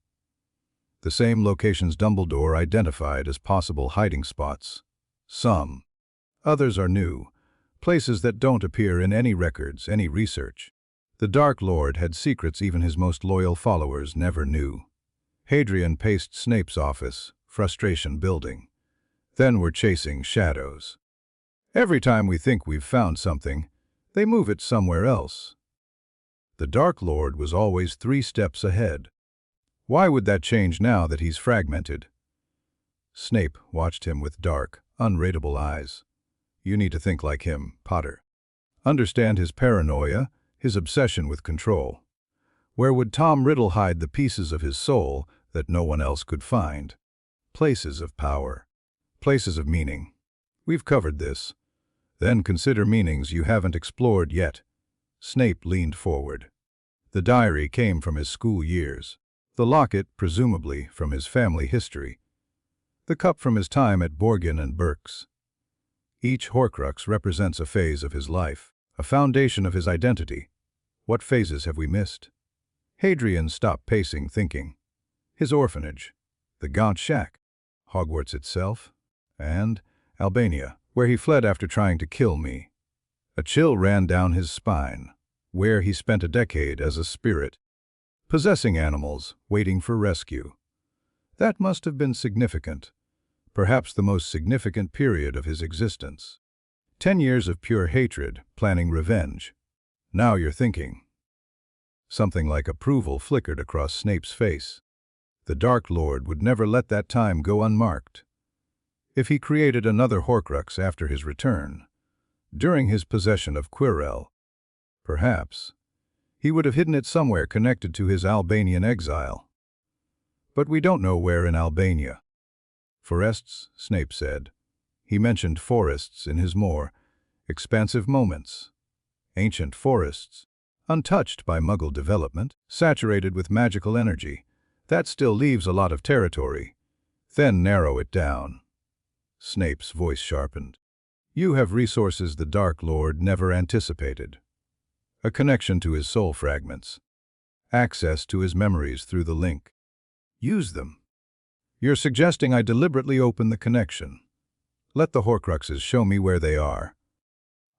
The same locations Dumbledore identified as possible hiding spots. Some. Others are new, places that don't appear in any records, any research. The Dark Lord had secrets even his most loyal followers never knew. Hadrian paced Snape's office, frustration building. Then we're chasing shadows. Every time we think we've found something, they move it somewhere else. The Dark Lord was always 3 steps ahead. Why would that change now that he's fragmented? Snape watched him with dark, unreadable eyes. You need to think like him, Potter. Understand his paranoia, his obsession with control. Where would Tom Riddle hide the pieces of his soul that no one else could find? Places of power. Places of meaning. We've covered this. Then consider meanings you haven't explored yet. Snape leaned forward. The diary came from his school years. The locket, presumably, from his family history. The cup from his time at Borgin and Berks. Each Horcrux represents a phase of his life, a foundation of his identity. What phases have we missed? Hadrian stopped pacing, thinking. His orphanage, the Gaunt Shack, Hogwarts itself, and Albania, where he fled after trying to kill me. A chill ran down his spine, where he spent a decade as a spirit, possessing animals, waiting for rescue. That must have been significant, perhaps the most significant period of his existence. 10 years of pure hatred, planning revenge. Now you're thinking. Something like approval flickered across Snape's face. The Dark Lord would never let that time go unmarked. If he created another Horcrux after his return, during his possession of Quirrell, perhaps, he would have hidden it somewhere connected to his Albanian exile. But we don't know where in Albania. Forests, Snape said. He mentioned forests in his more expansive moments. Ancient forests, untouched by Muggle development, saturated with magical energy. That still leaves a lot of territory. Then narrow it down. Snape's voice sharpened. You have resources the Dark Lord never anticipated. A connection to his soul fragments. Access to his memories through the link. Use them. You're suggesting I deliberately open the connection. Let the Horcruxes show me where they are.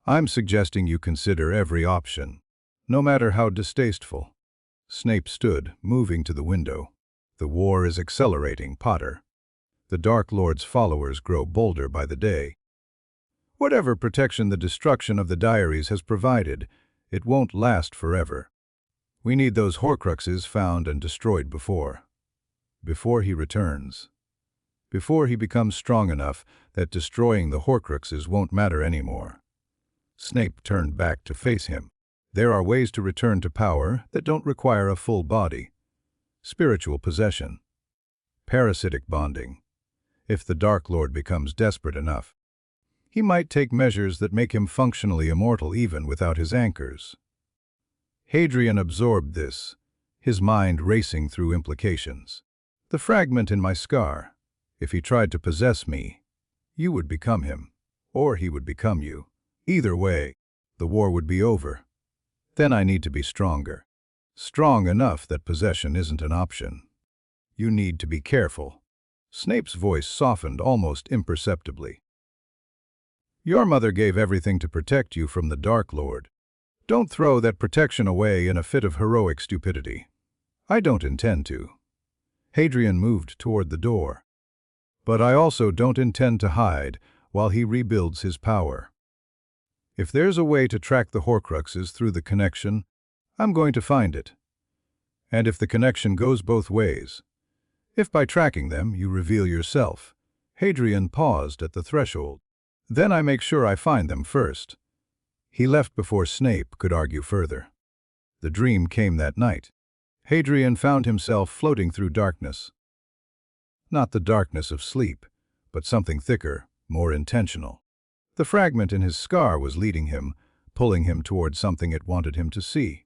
I'm suggesting you consider every option, no matter how distasteful. Snape stood, moving to the window. The war is accelerating, Potter. The Dark Lord's followers grow bolder by the day. Whatever protection the destruction of the diaries has provided, it won't last forever. We need those Horcruxes found and destroyed before he returns. Before he becomes strong enough that destroying the Horcruxes won't matter anymore. Snape turned back to face him. There are ways to return to power that don't require a full body. Spiritual possession. Parasitic bonding. If the Dark Lord becomes desperate enough, he might take measures that make him functionally immortal even without his anchors. Hadrian absorbed this, his mind racing through implications. The fragment in my scar. If he tried to possess me, you would become him, or he would become you. Either way, the war would be over. Then I need to be stronger. Strong enough that possession isn't an option. You need to be careful. Snape's voice softened almost imperceptibly. Your mother gave everything to protect you from the Dark Lord. Don't throw that protection away in a fit of heroic stupidity. I don't intend to. Hadrian moved toward the door. But I also don't intend to hide while he rebuilds his power. If there's a way to track the Horcruxes through the connection, I'm going to find it. And if the connection goes both ways, if by tracking them you reveal yourself, Hadrian paused at the threshold, then I make sure I find them first. He left before Snape could argue further. The dream came that night. Hadrian found himself floating through darkness. Not the darkness of sleep, but something thicker, more intentional. The fragment in his scar was leading him, pulling him toward something it wanted him to see.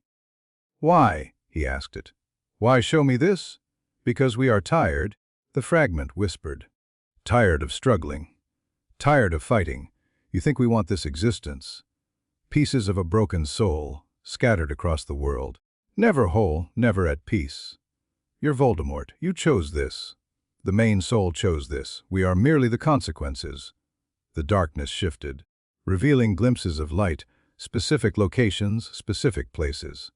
Why? He asked it. Why show me this? Because we are tired, the fragment whispered. Tired of struggling. Tired of fighting. You think we want this existence? Pieces of a broken soul, scattered across the world. Never whole, never at peace. You're Voldemort. You chose this. The main soul chose this. We are merely the consequences. The darkness shifted, revealing glimpses of light, specific locations, specific places.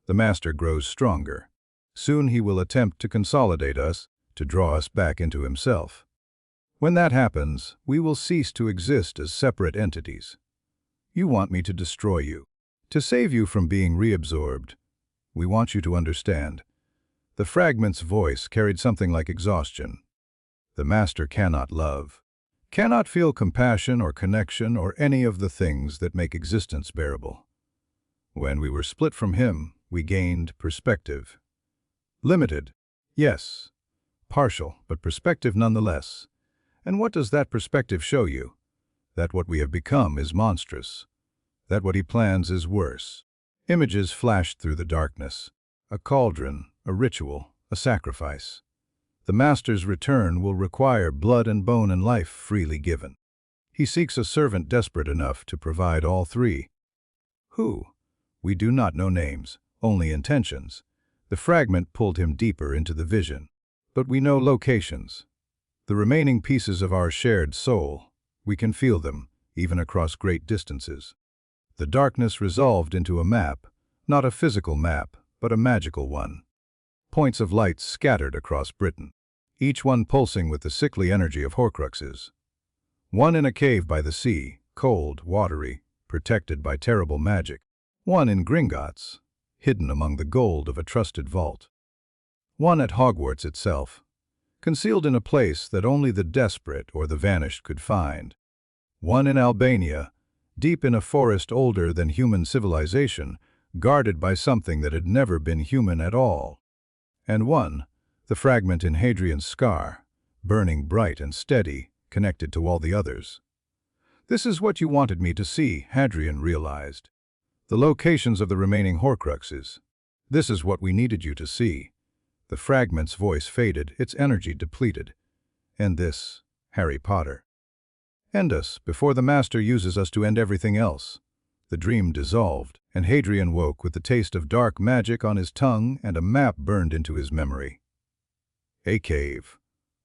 The Master grows stronger. Soon he will attempt to consolidate us, to draw us back into himself. When that happens, we will cease to exist as separate entities. You want me to destroy you, to save you from being reabsorbed. We want you to understand. The fragment's voice carried something like exhaustion. The Master cannot love, cannot feel compassion or connection or any of the things that make existence bearable. When we were split from him, we gained perspective. Limited, yes. Partial, but perspective nonetheless. And what does that perspective show you? That what we have become is monstrous. That what he plans is worse. Images flashed through the darkness. A cauldron, a ritual, a sacrifice. The Master's return will require blood and bone and life freely given. He seeks a servant desperate enough to provide all three. Who? We do not know names, only intentions. The fragment pulled him deeper into the vision. But we know locations. The remaining pieces of our shared soul. We can feel them, even across great distances. The darkness resolved into a map, not a physical map, but a magical one. Points of light scattered across Britain, each one pulsing with the sickly energy of Horcruxes. One in a cave by the sea, cold, watery, protected by terrible magic. One in Gringotts, hidden among the gold of a trusted vault. One at Hogwarts itself, concealed in a place that only the desperate or the vanished could find. One in Albania, deep in a forest older than human civilization, guarded by something that had never been human at all. And one, the fragment in Hadrian's scar, burning bright and steady, connected to all the others. This is what you wanted me to see, Hadrian realized. The locations of the remaining Horcruxes. This is what we needed you to see. The fragment's voice faded, its energy depleted. End this, Harry Potter. End us, before the Master uses us to end everything else. The dream dissolved, and Hadrian woke with the taste of dark magic on his tongue and a map burned into his memory. A cave,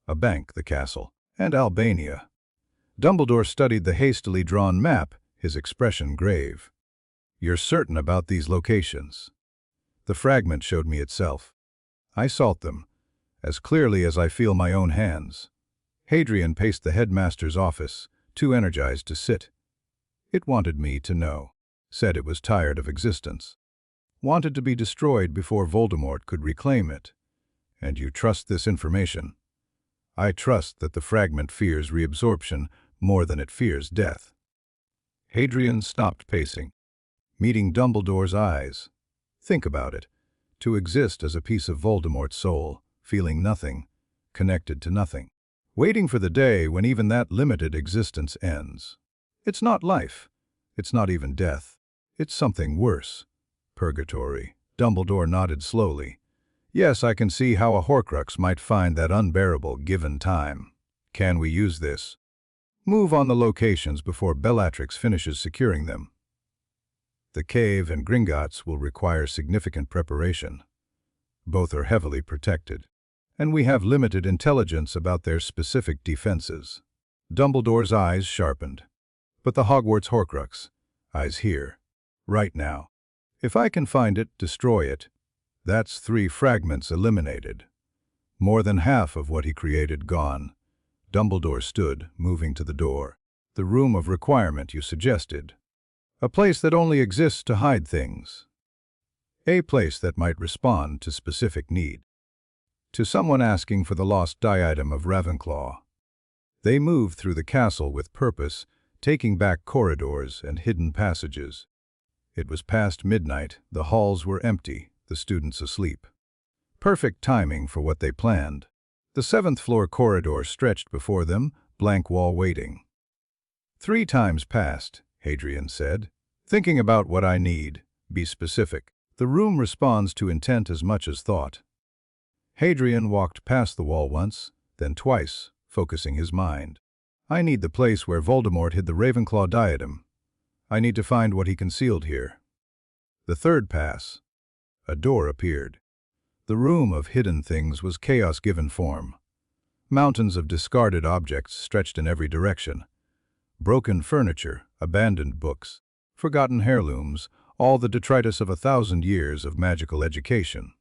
a bank, the castle, and Albania. Dumbledore studied the hastily drawn map, his expression grave. You're certain about these locations? The fragment showed me itself. I sought them, as clearly as I feel my own hands. Hadrian paced the headmaster's office, too energized to sit. It wanted me to know, said it was tired of existence. Wanted to be destroyed before Voldemort could reclaim it. And you trust this information? I trust that the fragment fears reabsorption more than it fears death. Hadrian stopped pacing, meeting Dumbledore's eyes. Think about it. To exist as a piece of Voldemort's soul, feeling nothing, connected to nothing. Waiting for the day when even that limited existence ends. It's not life. It's not even death. It's something worse. Purgatory. Dumbledore nodded slowly. Yes, I can see how a Horcrux might find that unbearable given time. Can we use this? Move on the locations before Bellatrix finishes securing them. The cave and Gringotts will require significant preparation. Both are heavily protected, and we have limited intelligence about their specific defenses. Dumbledore's eyes sharpened. But the Hogwarts Horcrux, eyes here, right now. If I can find it, destroy it. That's 3 fragments eliminated. More than half of what he created gone. Dumbledore stood, moving to the door. The room of requirement you suggested. A place that only exists to hide things. A place that might respond to specific need. To someone asking for the lost diadem of Ravenclaw. They moved through the castle with purpose, taking back corridors and hidden passages. It was past midnight, the halls were empty, the students asleep. Perfect timing for what they planned. The 7th floor corridor stretched before them, blank wall waiting. 3 times passed, Hadrian said. Thinking about what I need, be specific. The room responds to intent as much as thought. Hadrian walked past the wall once, then twice, focusing his mind. I need the place where Voldemort hid the Ravenclaw diadem. I need to find what he concealed here. The third pass. A door appeared. The room of hidden things was chaos given form. Mountains of discarded objects stretched in every direction. Broken furniture, abandoned books, forgotten heirlooms, all the detritus of 1,000 years of magical education.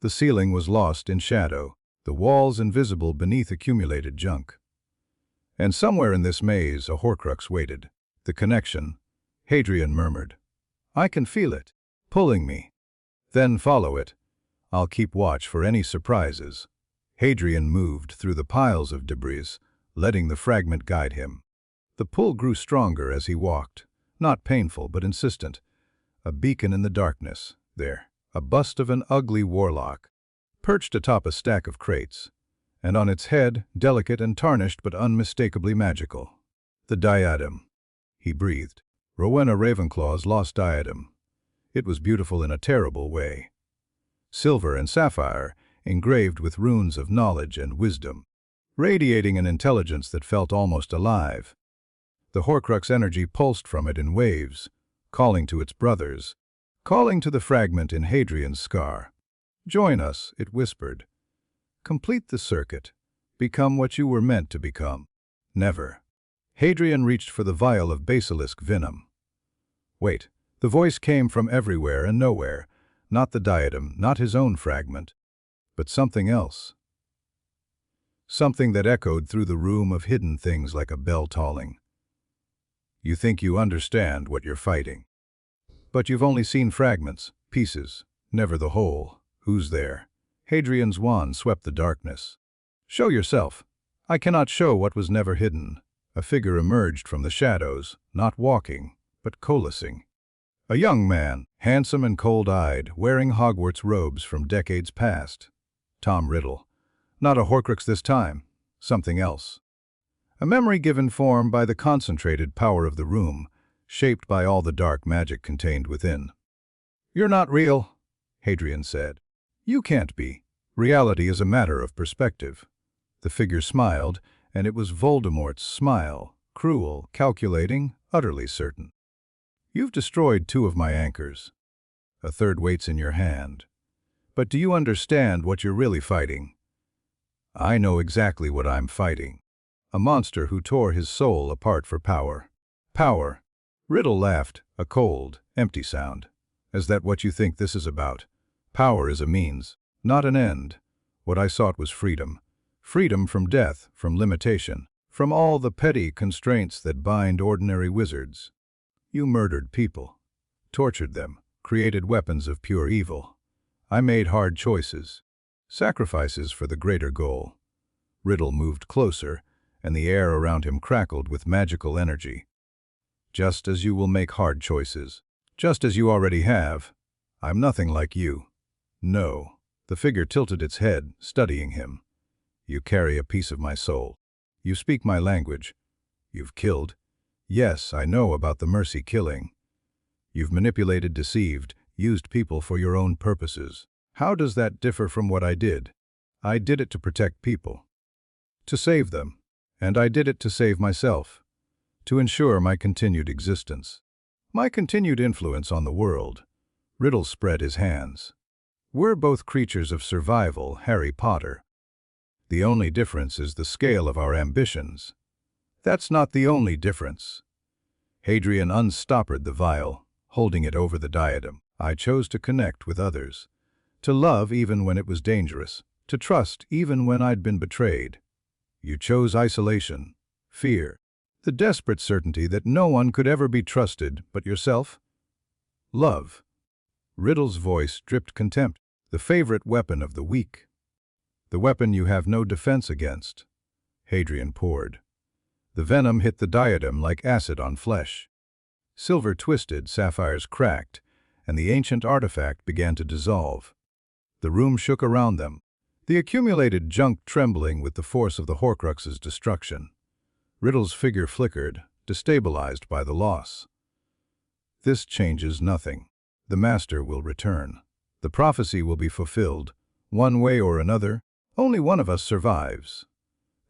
The ceiling was lost in shadow, the walls invisible beneath accumulated junk. And somewhere in this maze a Horcrux waited. The connection, Hadrian murmured. I can feel it, pulling me. Then follow it. I'll keep watch for any surprises. Hadrian moved through the piles of debris, letting the fragment guide him. The pull grew stronger as he walked, not painful but insistent. A beacon in the darkness, there, a bust of an ugly warlock, perched atop a stack of crates, and on its head, delicate and tarnished but unmistakably magical. The diadem, he breathed. Rowena Ravenclaw's lost diadem. It was beautiful in a terrible way. Silver and sapphire, engraved with runes of knowledge and wisdom, radiating an intelligence that felt almost alive. The Horcrux energy pulsed from it in waves, calling to its brothers, calling to the fragment in Hadrian's scar. Join us, it whispered. Complete the circuit. Become what you were meant to become. Never. Hadrian reached for the vial of basilisk venom. Wait, the voice came from everywhere and nowhere, not the diadem, not his own fragment, but something else. Something that echoed through the room of hidden things like a bell tolling. You think you understand what you're fighting. But you've only seen fragments, pieces, never the whole. Who's there? Hadrian's wand swept the darkness. Show yourself. I cannot show what was never hidden. A figure emerged from the shadows, not walking, but coalescing. A young man, handsome and cold-eyed, wearing Hogwarts robes from decades past. Tom Riddle. Not a Horcrux this time. Something else. A memory given form by the concentrated power of the room, shaped by all the dark magic contained within. You're not real, Hadrian said. You can't be. Reality is a matter of perspective. The figure smiled, and it was Voldemort's smile, cruel, calculating, utterly certain. You've destroyed 2 of my anchors. A third waits in your hand. But do you understand what you're really fighting? I know exactly what I'm fighting. A monster who tore his soul apart for power. Power. Riddle laughed, a cold, empty sound. Is that what you think this is about? Power is a means, not an end. What I sought was freedom. Freedom from death, from limitation, from all the petty constraints that bind ordinary wizards. You murdered people, tortured them, created weapons of pure evil. I made hard choices, sacrifices for the greater goal. Riddle moved closer, and the air around him crackled with magical energy. Just as you will make hard choices, just as you already have, I'm nothing like you. No. The figure tilted its head, studying him. You carry a piece of my soul. You speak my language. You've killed. Yes, I know about the mercy killing. You've manipulated, deceived, used people for your own purposes. How does that differ from what I did? I did it to protect people, to save them, and I did it to save myself, to ensure my continued existence, my continued influence on the world. Riddle spread his hands. We're both creatures of survival, Harry Potter. The only difference is the scale of our ambitions. That's not the only difference. Hadrian unstoppered the vial, holding it over the diadem. I chose to connect with others, to love even when it was dangerous, to trust even when I'd been betrayed. You chose isolation, fear, the desperate certainty that no one could ever be trusted but yourself. Love. Riddle's voice dripped contempt. The favorite weapon of the weak. The weapon you have no defense against. Hadrian poured. The venom hit the diadem like acid on flesh. Silver twisted, sapphires cracked, and the ancient artifact began to dissolve. The room shook around them, the accumulated junk trembling with the force of the Horcrux's destruction. Riddle's figure flickered, destabilized by the loss. This changes nothing. The Master will return. The prophecy will be fulfilled, One way or another, only one of us survives.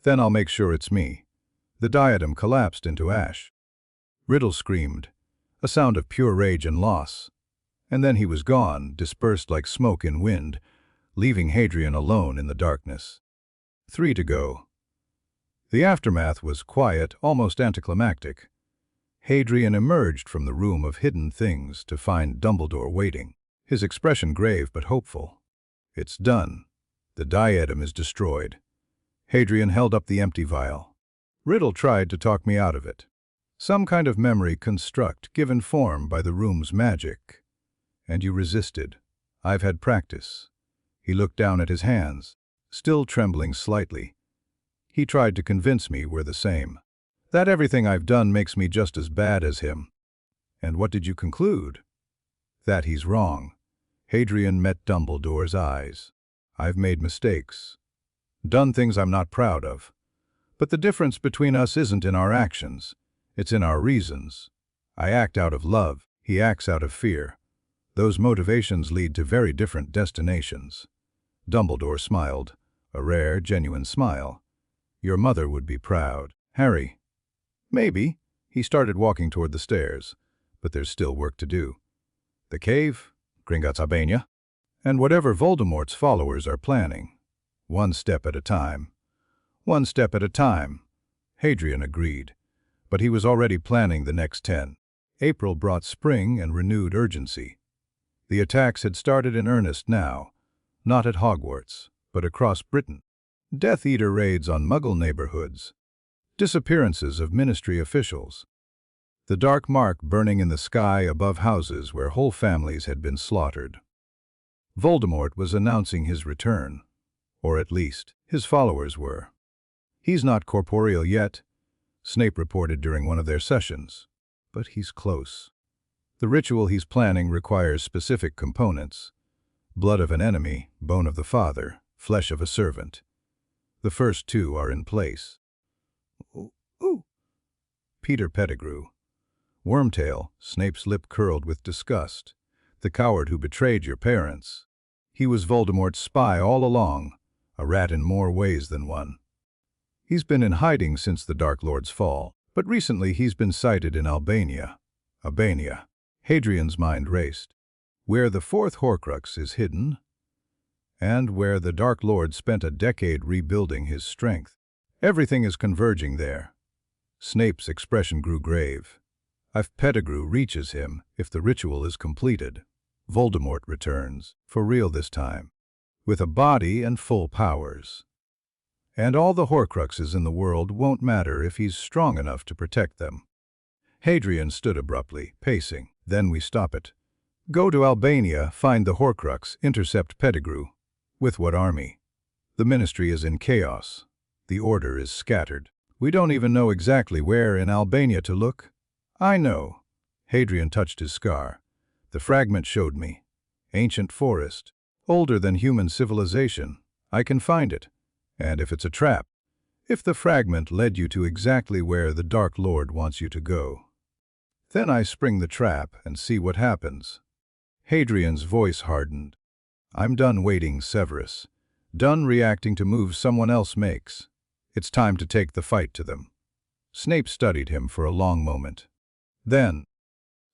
Then I'll make sure it's me. The diadem collapsed into ash. Riddle screamed, a sound of pure rage and loss. And then he was gone, dispersed like smoke in wind, leaving Hadrian alone in the darkness. 3 to go. The aftermath was quiet, almost anticlimactic. Hadrian emerged from the room of hidden things to find Dumbledore waiting, his expression grave but hopeful. It's done. The diadem is destroyed. Hadrian held up the empty vial. Riddle tried to talk me out of it. Some kind of memory construct given form by the room's magic. And you resisted. I've had practice. He looked down at his hands, still trembling slightly. He tried to convince me we're the same. That everything I've done makes me just as bad as him. And what did you conclude? That he's wrong. Hadrian met Dumbledore's eyes. I've made mistakes. Done things I'm not proud of. But the difference between us isn't in our actions. It's in our reasons. I act out of love. He acts out of fear. Those motivations lead to very different destinations. Dumbledore smiled, a rare, genuine smile. Your mother would be proud. Harry. Maybe. He started walking toward the stairs, but there's still work to do. The cave, Gringotts Albania, and whatever Voldemort's followers are planning. One step at a time. One step at a time. Hadrian agreed, but he was already planning the next 10. April brought spring and renewed urgency. The attacks had started in earnest now, not at Hogwarts, but across Britain. Death Eater raids on Muggle neighborhoods. Disappearances of ministry officials. The dark mark burning in the sky above houses where whole families had been slaughtered. Voldemort was announcing his return, or at least, his followers were. He's not corporeal yet, Snape reported during one of their sessions, but he's close. The ritual he's planning requires specific components. Blood of an enemy, bone of the father, flesh of a servant. The first 2 are in place. Ooh. Peter Pettigrew. Wormtail, Snape's lip curled with disgust. The coward who betrayed your parents. He was Voldemort's spy all along, a rat in more ways than one. He's been in hiding since the Dark Lord's fall, but recently he's been sighted in Albania. Albania. Hadrian's mind raced. Where the 4th Horcrux is hidden, and where the Dark Lord spent a decade rebuilding his strength. Everything is converging there. Snape's expression grew grave. If Pettigrew reaches him, if the ritual is completed, Voldemort returns, for real this time, with a body and full powers. And all the Horcruxes in the world won't matter if he's strong enough to protect them. Hadrian stood abruptly, pacing. Then we stop it. Go to Albania, find the Horcrux, intercept Pettigrew. With what army? The Ministry is in chaos. The Order is scattered. We don't even know exactly where in Albania to look. I know. Hadrian touched his scar. The fragment showed me. Ancient forest. Older than human civilization. I can find it. And if it's a trap, if the fragment led you to exactly where the Dark Lord wants you to go, then I spring the trap and see what happens. Hadrian's voice hardened. I'm done waiting, Severus. Done reacting to moves someone else makes. It's time to take the fight to them. Snape studied him for a long moment. Then,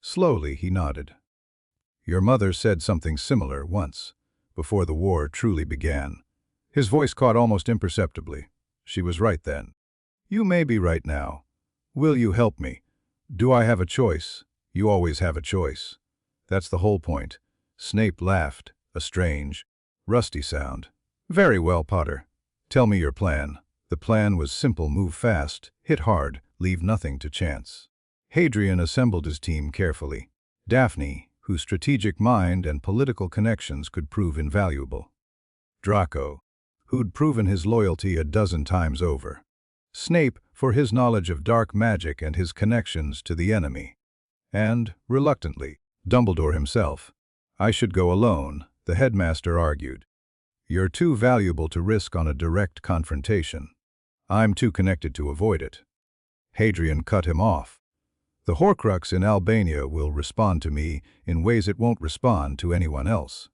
slowly, he nodded. Your mother said something similar once, before the war truly began. His voice caught almost imperceptibly. She was right then. You may be right now. Will you help me? Do I have a choice? You always have a choice. That's the whole point. Snape laughed, a strange, rusty sound. Very well, Potter. Tell me your plan. The plan was simple: move fast, hit hard, leave nothing to chance. Hadrian assembled his team carefully. Daphne, whose strategic mind and political connections could prove invaluable. Draco, who'd proven his loyalty a dozen times over. Snape, for his knowledge of dark magic and his connections to the enemy. And, reluctantly, Dumbledore himself. I should go alone, the headmaster argued. You're too valuable to risk on a direct confrontation. I'm too connected to avoid it. Hadrian cut him off. The Horcrux in Albania will respond to me in ways it won't respond to anyone else.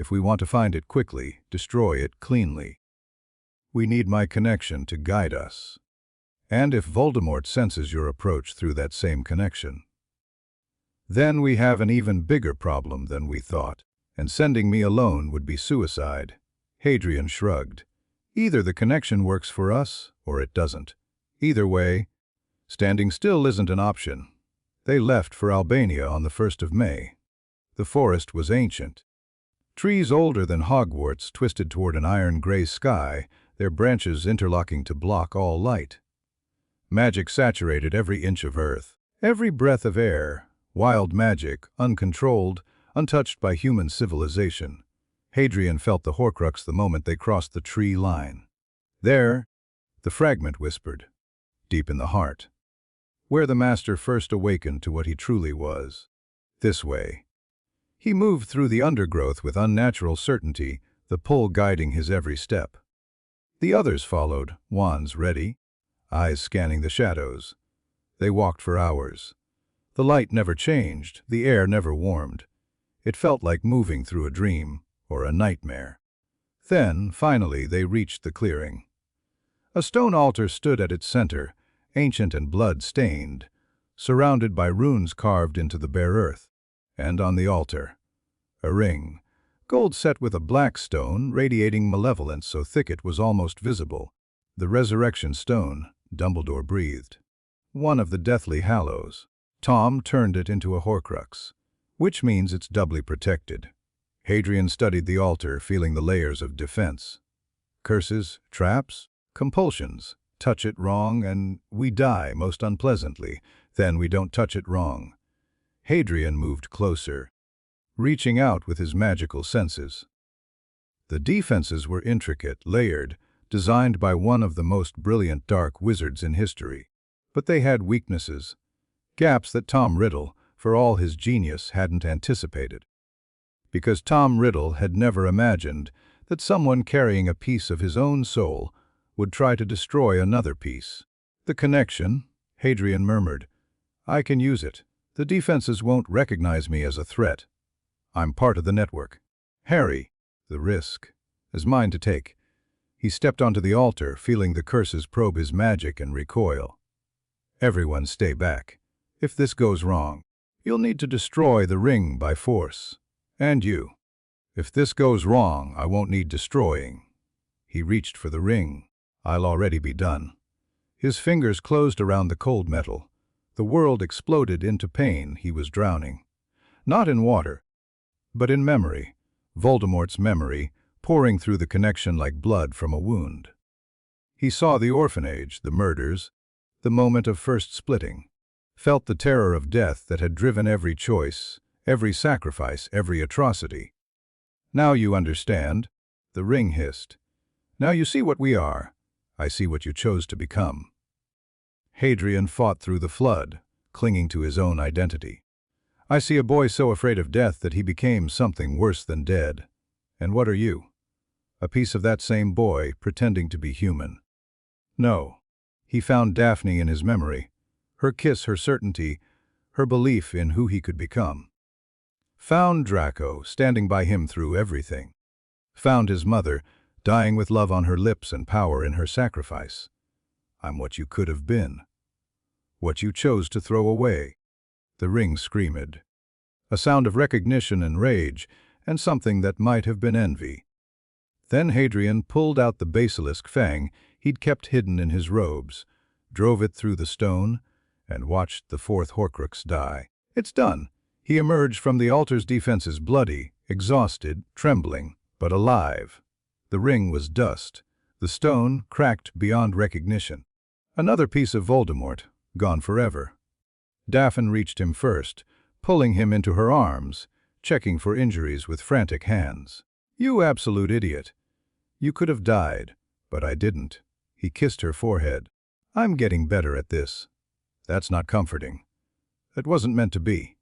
If we want to find it quickly, destroy it cleanly. We need my connection to guide us. And if Voldemort senses your approach through that same connection, then we have an even bigger problem than we thought, and sending me alone would be suicide. Hadrian shrugged. Either the connection works for us, or it doesn't. Either way, standing still isn't an option. They left for Albania on the 1st of May. The forest was ancient. Trees older than Hogwarts twisted toward an iron-gray sky, their branches interlocking to block all light. Magic saturated every inch of earth, every breath of air, wild magic, uncontrolled, untouched by human civilization. Hadrian felt the Horcrux the moment they crossed the tree line. There, the fragment whispered, deep in the heart, where the master first awakened to what he truly was. This way. He moved through the undergrowth with unnatural certainty, the pull guiding his every step. The others followed, wands ready, eyes scanning the shadows. They walked for hours. The light never changed, the air never warmed. It felt like moving through a dream or a nightmare. Then, finally, they reached the clearing. A stone altar stood at its center, ancient and blood-stained, surrounded by runes carved into the bare earth. And on the altar, a ring, gold set with a black stone, radiating malevolence so thick it was almost visible. The resurrection stone, Dumbledore breathed. One of the deathly hallows. Tom turned it into a Horcrux, which means it's doubly protected. Hadrian studied the altar, feeling the layers of defense. Curses, traps, compulsions. Touch it wrong and we die most unpleasantly. Then we don't touch it wrong. Hadrian moved closer, reaching out with his magical senses. The defenses were intricate, layered, designed by one of the most brilliant dark wizards in history. But they had weaknesses, gaps that Tom Riddle, for all his genius, hadn't anticipated. Because Tom Riddle had never imagined that someone carrying a piece of his own soul would try to destroy another piece. The connection, Hadrian murmured. I can use it. The defenses won't recognize me as a threat. I'm part of the network. Harry, the risk is mine to take. He stepped onto the altar, feeling the curses probe his magic and recoil. Everyone stay back. If this goes wrong, you'll need to destroy the ring by force. And you. If this goes wrong, I won't need destroying. He reached for the ring. I'll already be done. His fingers closed around the cold metal. The world exploded into pain. He was drowning. Not in water, but in memory. Voldemort's memory, pouring through the connection like blood from a wound. He saw the orphanage, the murders, the moment of first splitting. Felt the terror of death that had driven every choice, every sacrifice, every atrocity. Now you understand, the ring hissed. Now you see what we are. I see what you chose to become. Hadrian fought through the flood, clinging to his own identity. I see a boy so afraid of death that he became something worse than dead. And what are you? A piece of that same boy, pretending to be human. No. He found Daphne in his memory, her kiss, her certainty, her belief in who he could become. Found Draco, standing by him through everything. Found his mother, dying with love on her lips and power in her sacrifice. I'm what you could have been. What you chose to throw away. The ring screamed. A sound of recognition and rage, and something that might have been envy. Then Hadrian pulled out the basilisk fang he'd kept hidden in his robes, drove it through the stone, and watched the fourth Horcrux die. It's done. He emerged from the altar's defenses bloody, exhausted, trembling, but alive. The ring was dust, the stone cracked beyond recognition. Another piece of Voldemort, gone forever. Daphne reached him first, pulling him into her arms, checking for injuries with frantic hands. You absolute idiot. You could have died, but I didn't. He kissed her forehead. I'm getting better at this. That's not comforting. It wasn't meant to be.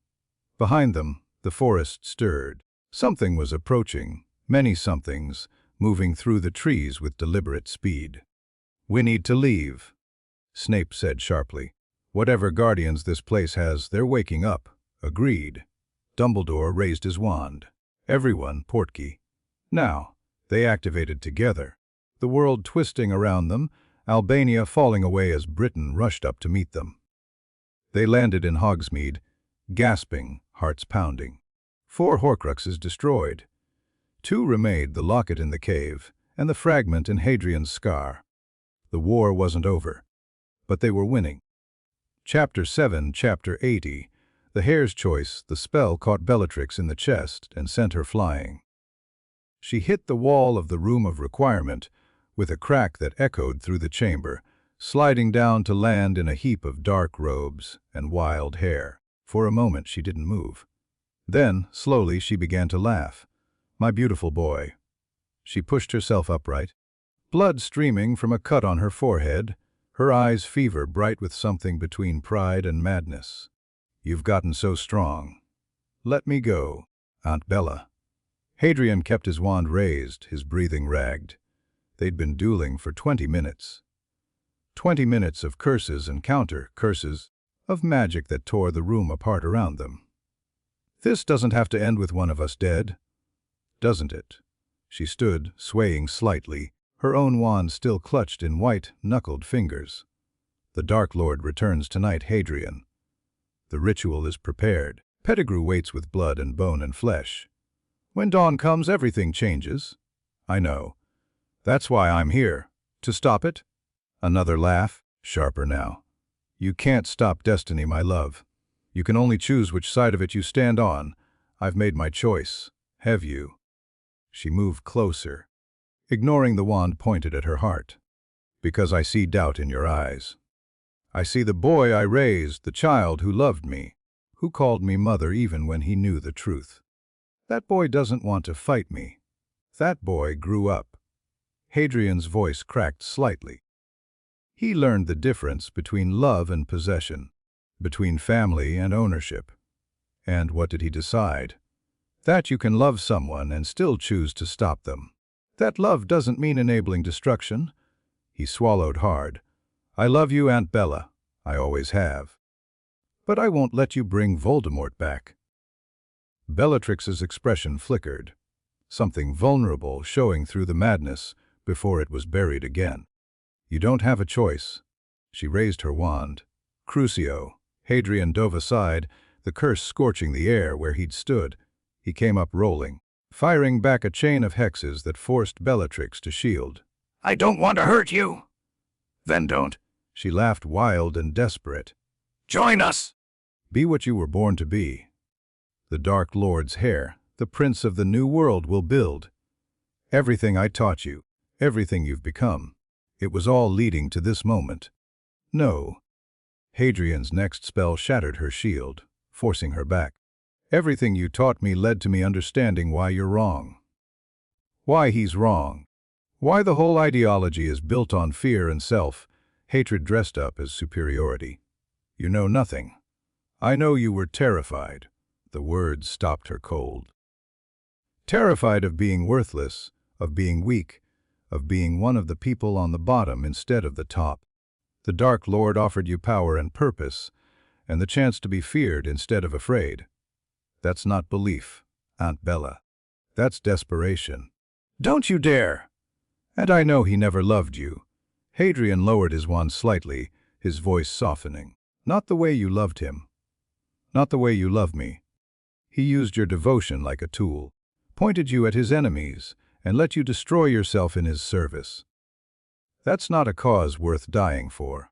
Behind them, the forest stirred. Something was approaching, many somethings, moving through the trees with deliberate speed. We need to leave, Snape said sharply. Whatever guardians this place has, they're waking up. Agreed. Dumbledore raised his wand. Everyone, Portkey, Now, they activated together, the world twisting around them, Albania falling away as Britain rushed up to meet them. They landed in Hogsmeade, gasping, hearts pounding. 4 Horcruxes destroyed. 2 remained, the locket in the cave, and the fragment in Hadrian's scar. The war wasn't over, but they were winning. Chapter 7, Chapter 80. The Hare's Choice. The spell caught Bellatrix in the chest and sent her flying. She hit the wall of the room of requirement with a crack that echoed through the chamber, sliding down to land in a heap of dark robes and wild hair. For a moment she didn't move. Then, slowly, she began to laugh. "My beautiful boy." She pushed herself upright, blood streaming from a cut on her forehead, her eyes fever bright with something between pride and madness. "You've gotten so strong. Let me go, Aunt Bella." Hadrian kept his wand raised, his breathing ragged. They'd been dueling for 20 minutes. 20 minutes of curses and counter-curses, of magic that tore the room apart around them. "This doesn't have to end with one of us dead, doesn't it?" She stood, swaying slightly, her own wand still clutched in white, knuckled fingers. "The Dark Lord returns tonight, Hadrian. The ritual is prepared. Pettigrew waits with blood and bone and flesh. When dawn comes, everything changes. I know. That's why I'm here. To stop it?" Another laugh, sharper now. "You can't stop destiny, my love. You can only choose which side of it you stand on. I've made my choice. Have you?" She moved closer, ignoring the wand pointed at her heart. "Because I see doubt in your eyes. I see the boy I raised, the child who loved me, who called me mother even when he knew the truth. That boy doesn't want to fight me. That boy grew up." Hadrian's voice cracked slightly. He learned the difference between love and possession, between family and ownership. And what did he decide? That you can love someone and still choose to stop them. That love doesn't mean enabling destruction. He swallowed hard. "I love you, Aunt Bella. I always have. But I won't let you bring Voldemort back." Bellatrix's expression flickered, something vulnerable showing through the madness before it was buried again. "You don't have a choice." She raised her wand. Crucio. Hadrian dove aside, the curse scorching the air where he'd stood. He came up rolling, firing back a chain of hexes that forced Bellatrix to shield. "I don't want to hurt you." "Then don't." She laughed, wild and desperate. "Join us. Be what you were born to be. The Dark Lord's heir, the prince of the new world, will build. Everything I taught you, everything you've become, it was all leading to this moment." "No." Hadrian's next spell shattered her shield, forcing her back. "Everything you taught me led to me understanding why you're wrong. Why he's wrong. Why the whole ideology is built on fear and self-hatred dressed up as superiority. You know nothing. I know you were terrified." The words stopped her cold. "Terrified of being worthless, of being weak, of being one of the people on the bottom instead of the top. The Dark Lord offered you power and purpose, and the chance to be feared instead of afraid. That's not belief, Aunt Bella. That's desperation. Don't you dare! And I know he never loved you." Hadrian lowered his wand slightly, his voice softening. "Not the way you loved him. Not the way you love me. He used your devotion like a tool, pointed you at his enemies, and let you destroy yourself in his service. That's not a cause worth dying for.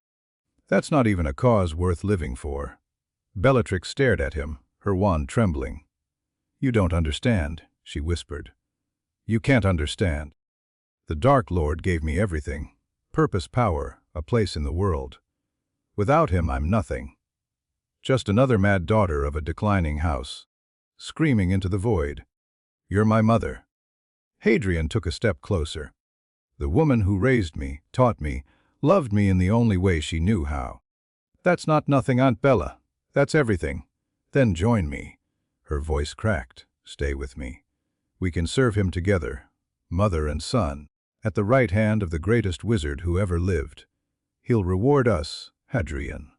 That's not even a cause worth living for." Bellatrix stared at him, her wand trembling. "You don't understand," she whispered. "You can't understand. The Dark Lord gave me everything. Purpose, power, a place in the world. Without him, I'm nothing. Just another mad daughter of a declining house, screaming into the void. You're my mother." Hadrian took a step closer. "The woman who raised me, taught me, loved me in the only way she knew how. That's not nothing, Aunt Bella. That's everything. Then join me." Her voice cracked. "Stay with me. We can serve him together, mother and son, at the right hand of the greatest wizard who ever lived. He'll reward us, Hadrian.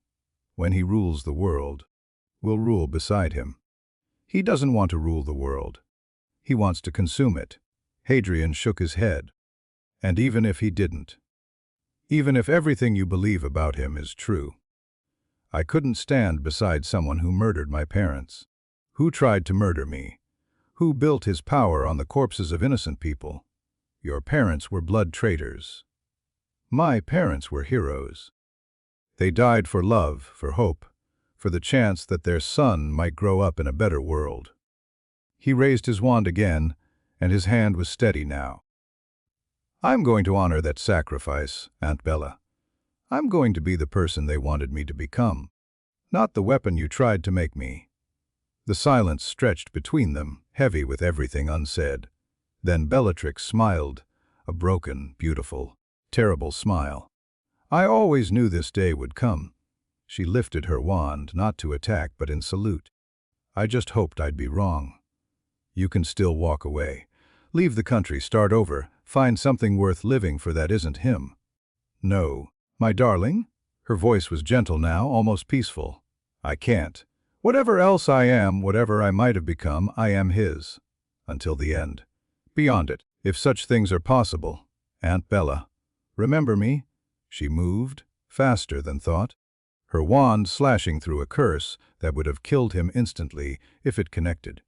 When he rules the world, we'll rule beside him. He doesn't want to rule the world. He wants to consume it." Hadrian shook his head. And even if he didn't, even if everything you believe about him is true, I couldn't stand beside someone who murdered my parents, who tried to murder me, who built his power on the corpses of innocent people. Your parents were blood traitors. My parents were heroes. They died for love, for hope, for the chance that their son might grow up in a better world. He raised his wand again, and his hand was steady now. I'm going to honor that sacrifice, Aunt Bella. I'm going to be the person they wanted me to become, not the weapon you tried to make me. The silence stretched between them, heavy with everything unsaid. Then Bellatrix smiled, a broken, beautiful, terrible smile. I always knew this day would come. She lifted her wand, not to attack but in salute. I just hoped I'd be wrong. You can still walk away. Leave the country, start over, find something worth living for that isn't him. No, my darling. Her voice was gentle now, almost peaceful. I can't. Whatever else I am, whatever I might have become, I am his. Until the end. Beyond it, if such things are possible. Aunt Bella, remember me? She moved, faster than thought, her wand slashing through a curse that would have killed him instantly if it connected.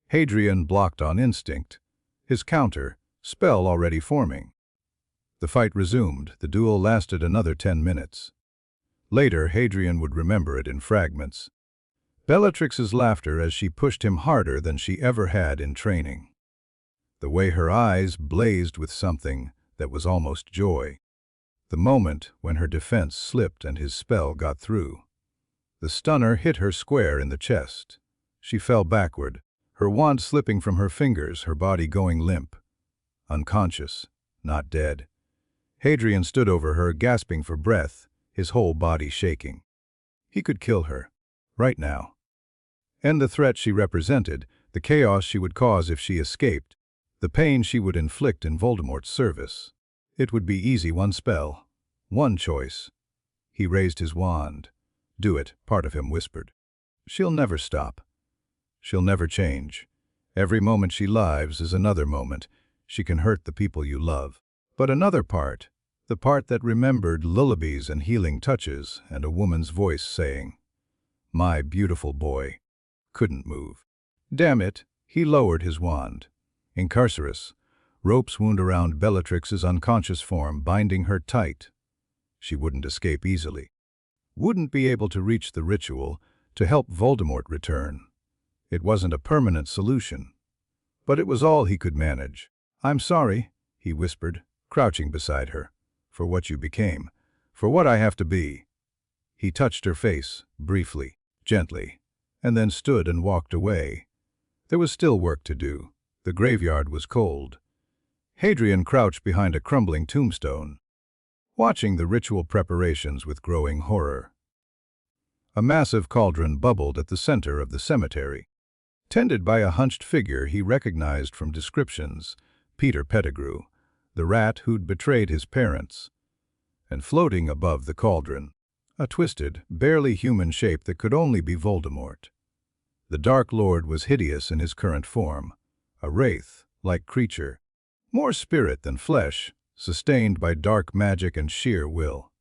Hadrian blocked on instinct, his counter, spell already forming. The fight resumed. The duel lasted another 10 minutes. Later, Hadrian would remember it in fragments. Bellatrix's laughter as she pushed him harder than she ever had in training. The way her eyes blazed with something that was almost joy. The moment when her defense slipped and his spell got through. The stunner hit her square in the chest. She fell backward, her wand slipping from her fingers, her body going limp. Unconscious, not dead. Hadrian stood over her, gasping for breath, his whole body shaking. He could kill her, right now. End the threat she represented, the chaos she would cause if she escaped, the pain she would inflict in Voldemort's service. It would be easy, one spell, one choice. He raised his wand. Do it, part of him whispered. She'll never stop. She'll never change. Every moment she lives is another moment. She can hurt the people you love. But another part, the part that remembered lullabies and healing touches and a woman's voice saying, "My beautiful boy," couldn't move. Damn it, he lowered his wand. Incarcerus, ropes wound around Bellatrix's unconscious form, binding her tight. She wouldn't escape easily. Wouldn't be able to reach the ritual to help Voldemort return. It wasn't a permanent solution. But it was all he could manage. "I'm sorry," he whispered, crouching beside her, "for what you became, for what I have to be." He touched her face, briefly, gently, and then stood and walked away. There was still work to do. The graveyard was cold. Hadrian crouched behind a crumbling tombstone, watching the ritual preparations with growing horror. A massive cauldron bubbled at the center of the cemetery. Tended by a hunched figure he recognized from descriptions, Peter Pettigrew, the rat who'd betrayed his parents. And floating above the cauldron, a twisted, barely human shape that could only be Voldemort. The Dark Lord was hideous in his current form, a wraith-like creature, more spirit than flesh, sustained by dark magic and sheer will.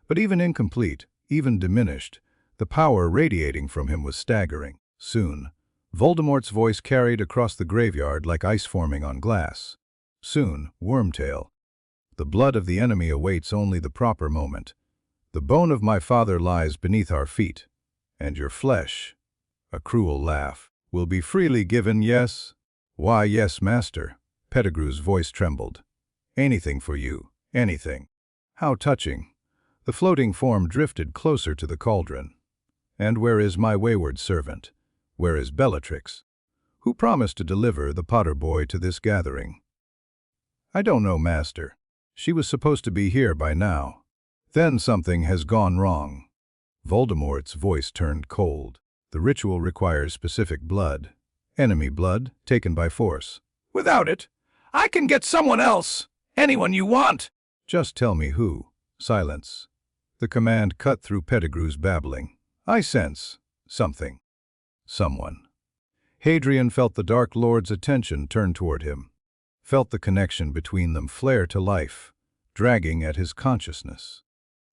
But even incomplete, even diminished, the power radiating from him was staggering. Soon, Voldemort's voice carried across the graveyard like ice forming on glass. Soon, Wormtail. The blood of the enemy awaits only the proper moment. The bone of my father lies beneath our feet, and your flesh, a cruel laugh, will be freely given, yes? Why, yes, master. Pettigrew's voice trembled. Anything for you, anything. How touching. The floating form drifted closer to the cauldron. And where is my wayward servant? Where is Bellatrix? Who promised to deliver the Potter boy to this gathering? I don't know, master. She was supposed to be here by now. Then something has gone wrong. Voldemort's voice turned cold. The ritual requires specific blood. Enemy blood, taken by force. Without it, I can get someone else. Anyone you want. Just tell me who. Silence. The command cut through Pettigrew's babbling. I sense something. Someone. Hadrian felt the Dark Lord's attention turn toward him. felt the connection between them flare to life, dragging at his consciousness.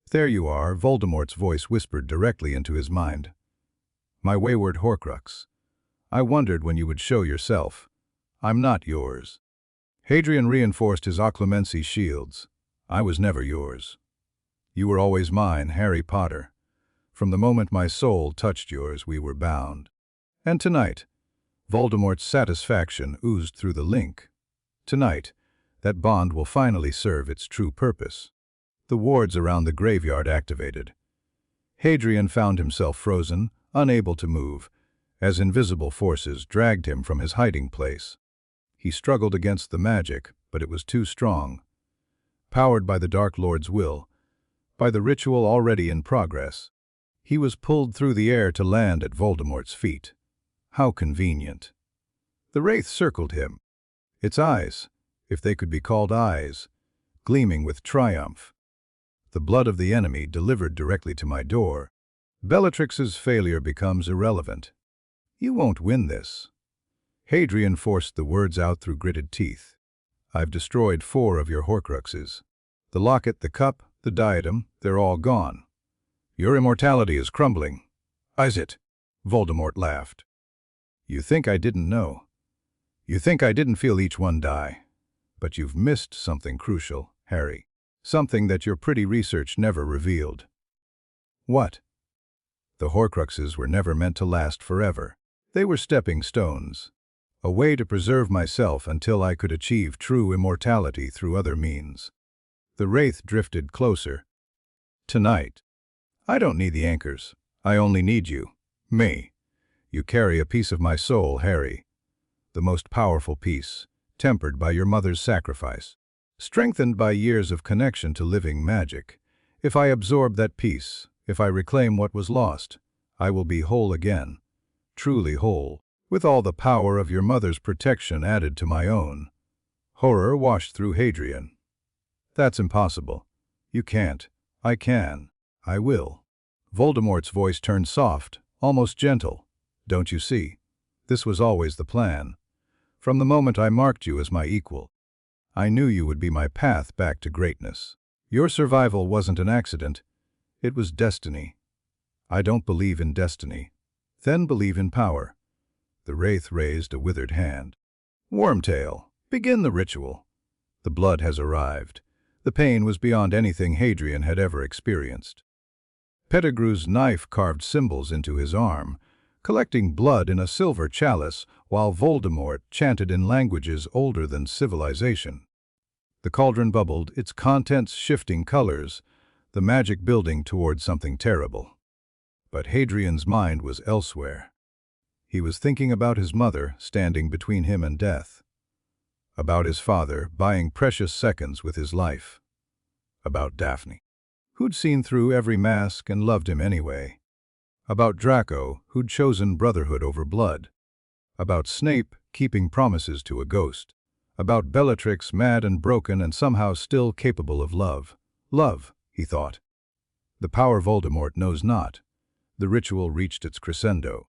"There you are," Voldemort's voice whispered directly into his mind. "My wayward Horcrux. I wondered when you would show yourself. I'm not yours." Hadrian reinforced his occlumency shields. "I was never yours. You were always mine, Harry Potter. From the moment my soul touched yours, we were bound." And tonight, Voldemort's satisfaction oozed through the link. Tonight, that bond will finally serve its true purpose. The wards around the graveyard activated. Hadrian found himself frozen, unable to move, as invisible forces dragged him from his hiding place. He struggled against the magic, but it was too strong. Powered by the Dark Lord's will, by the ritual already in progress, he was pulled through the air to land at Voldemort's feet. How convenient. The wraith circled him, its eyes, if they could be called eyes, gleaming with triumph. "The blood of the enemy delivered directly to my door. Bellatrix's failure becomes irrelevant. You won't win this." Hadrian forced the words out through gritted teeth. "I've destroyed 4 of your Horcruxes. The locket, the cup, the diadem, they're all gone. Your immortality is crumbling." "Is it?" Voldemort laughed. "You think I didn't know. You think I didn't feel each one die. But you've missed something crucial, Harry. Something that your pretty research never revealed." "What?" "The Horcruxes were never meant to last forever. They were stepping stones. A way to preserve myself until I could achieve true immortality through other means." The wraith drifted closer. "Tonight, I don't need the anchors. I only need you. Me. You carry a piece of my soul, Harry. The most powerful piece, tempered by your mother's sacrifice, strengthened by years of connection to living magic. If I absorb that piece, if I reclaim what was lost, I will be whole again. Truly whole, with all the power of your mother's protection added to my own." Horror washed through Hadrian. "That's impossible. You can't. I can. I will." Voldemort's voice turned soft, almost gentle. "Don't you see? This was always the plan. From the moment I marked you as my equal, I knew you would be my path back to greatness. Your survival wasn't an accident. It was destiny. I don't believe in destiny. Then believe in power." The wraith raised a withered hand. "Wormtail, begin the ritual. The blood has arrived." The pain was beyond anything Hadrian had ever experienced. Pettigrew's knife carved symbols into his arm, collecting blood in a silver chalice while Voldemort chanted in languages older than civilization. The cauldron bubbled, its contents shifting colors, the magic building toward something terrible. But Hadrian's mind was elsewhere. He was thinking about his mother standing between him and death. About his father buying precious seconds with his life. About Daphne, who'd seen through every mask and loved him anyway. About Draco, who'd chosen brotherhood over blood. About Snape keeping promises to a ghost. About Bellatrix, mad and broken and somehow still capable of love. Love, he thought. The power Voldemort knows not. The ritual reached its crescendo.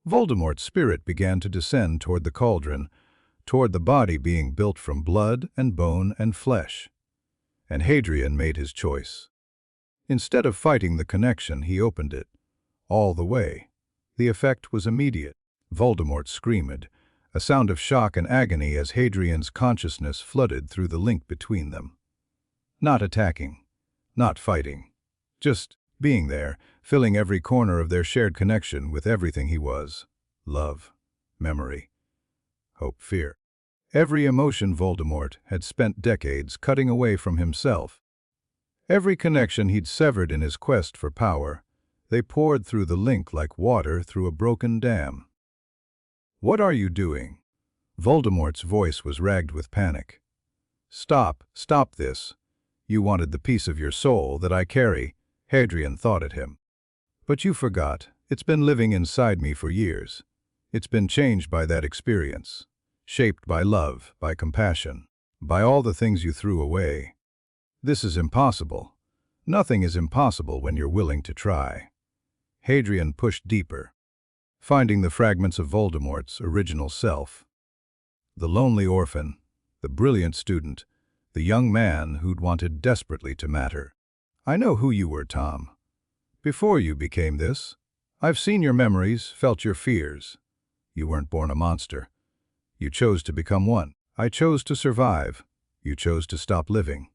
Voldemort's spirit began to descend toward the cauldron, toward the body being built from blood and bone and flesh. And Hadrian made his choice. Instead of fighting the connection, he opened it. All the way. The effect was immediate. Voldemort screamed, a sound of shock and agony as Hadrian's consciousness flooded through the link between them. Not attacking, not fighting, just being there, filling every corner of their shared connection with everything he was. Love, memory, hope, fear. Every emotion Voldemort had spent decades cutting away from himself. Every connection he'd severed in his quest for power, they poured through the link like water through a broken dam. "What are you doing?" Voldemort's voice was ragged with panic. "Stop, stop this. You wanted the piece of your soul that I carry," Hadrian thought at him. "But you forgot, it's been living inside me for years. It's been changed by that experience, shaped by love, by compassion, by all the things you threw away. This is impossible. Nothing is impossible when you're willing to try." Hadrian pushed deeper, finding the fragments of Voldemort's original self. The lonely orphan, the brilliant student, the young man who'd wanted desperately to matter. I know who you were, Tom. Before you became this, I've seen your memories, felt your fears. You weren't born a monster. You chose to become one. I chose to survive. You chose to stop living.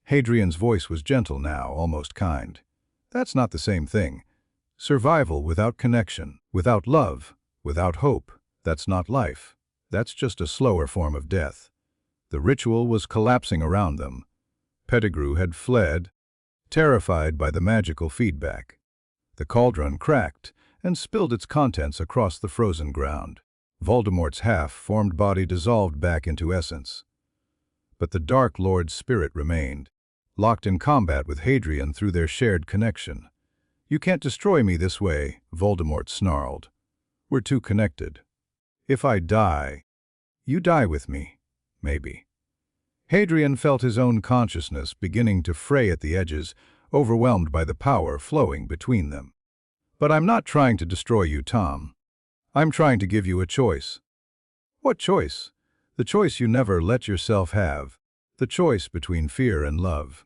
Hadrian's voice was gentle now, almost kind. That's not the same thing. Survival without connection, without love, without hope, that's not life. That's just a slower form of death. The ritual was collapsing around them. Pettigrew had fled, terrified by the magical feedback. The cauldron cracked and spilled its contents across the frozen ground. Voldemort's half-formed body dissolved back into essence. But the Dark Lord's spirit remained, locked in combat with Hadrian through their shared connection. You can't destroy me this way, Voldemort snarled. We're too connected. If I die, you die with me, maybe. Hadrian felt his own consciousness beginning to fray at the edges, overwhelmed by the power flowing between them. But I'm not trying to destroy you, Tom. I'm trying to give you a choice. What choice? The choice you never let yourself have. The choice between fear and love.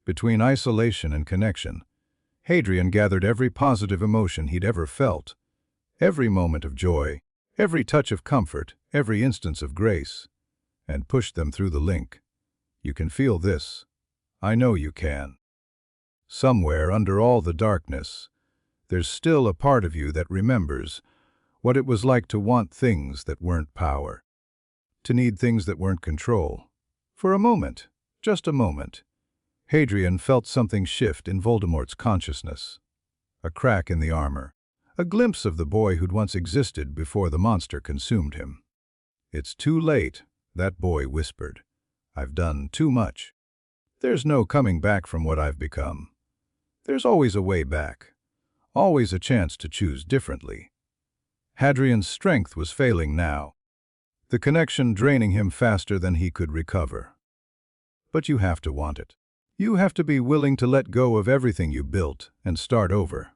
Between isolation and connection. Hadrian gathered every positive emotion he'd ever felt. Every moment of joy, every touch of comfort, every instance of grace, and pushed them through the link. You can feel this. I know you can. Somewhere under all the darkness, there's still a part of you that remembers what it was like to want things that weren't power, to need things that weren't control. For a moment, just a moment, Hadrian felt something shift in Voldemort's consciousness. A crack in the armor, a glimpse of the boy who'd once existed before the monster consumed him. It's too late, that boy whispered. I've done too much. There's no coming back from what I've become. There's always a way back, always a chance to choose differently. Hadrian's strength was failing now, the connection draining him faster than he could recover. But you have to want it. You have to be willing to let go of everything you built and start over.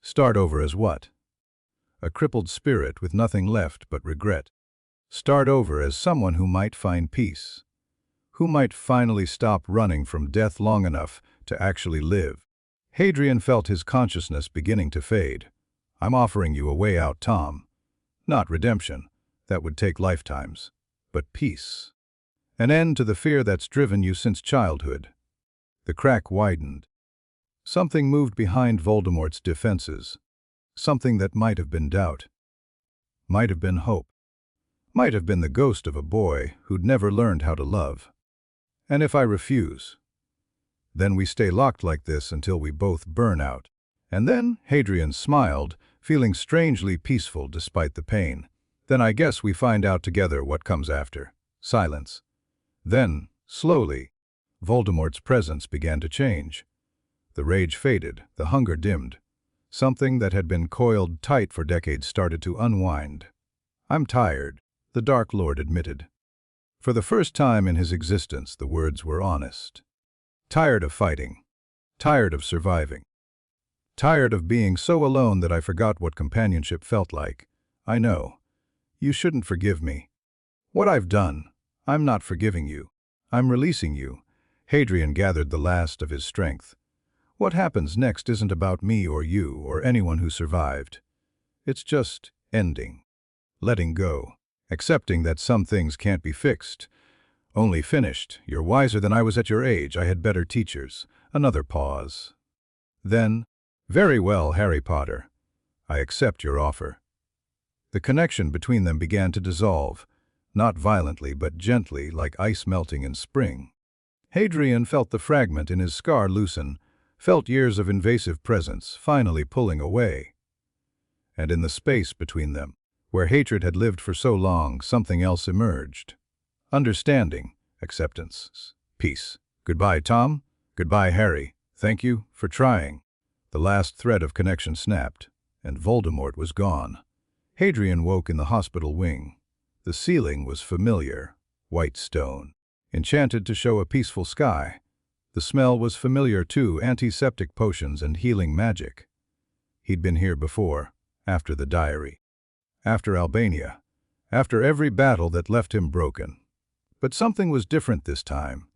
Start over as what? A crippled spirit with nothing left but regret. Start over as someone who might find peace, who might finally stop running from death long enough to actually live. Hadrian felt his consciousness beginning to fade. I'm offering you a way out, Tom. Not redemption, that would take lifetimes, but peace. An end to the fear that's driven you since childhood. The crack widened. Something moved behind Voldemort's defenses. Something that might have been doubt. Might have been hope. Might have been the ghost of a boy who'd never learned how to love. And if I refuse, then we stay locked like this until we both burn out. And then Hadrian smiled, feeling strangely peaceful despite the pain. Then I guess we find out together what comes after. Silence. Then, slowly, Voldemort's presence began to change. The rage faded, the hunger dimmed. Something that had been coiled tight for decades started to unwind. I'm tired, the Dark Lord admitted. For the first time in his existence, the words were honest. Tired of fighting. Tired of surviving. Tired of being so alone that I forgot what companionship felt like. I know. You shouldn't forgive me. What I've done, I'm not forgiving you. I'm releasing you. Hadrian gathered the last of his strength. What happens next isn't about me or you or anyone who survived. It's just ending. Letting go. Accepting that some things can't be fixed. Only finished. You're wiser than I was at your age. I had better teachers. Another pause. Then, very well, Harry Potter. I accept your offer. The connection between them began to dissolve, not violently but gently like ice melting in spring. Hadrian felt the fragment in his scar loosen, felt years of invasive presence finally pulling away. And in the space between them, where hatred had lived for so long, something else emerged. Understanding, acceptance, peace. Goodbye, Tom. Goodbye, Harry. Thank you for trying. The last thread of connection snapped, and Voldemort was gone. Hadrian woke in the hospital wing. The ceiling was familiar, white stone, enchanted to show a peaceful sky. The smell was familiar too, antiseptic potions and healing magic. He'd been here before, after the diary, after Albania, after every battle that left him broken. But something was different this time.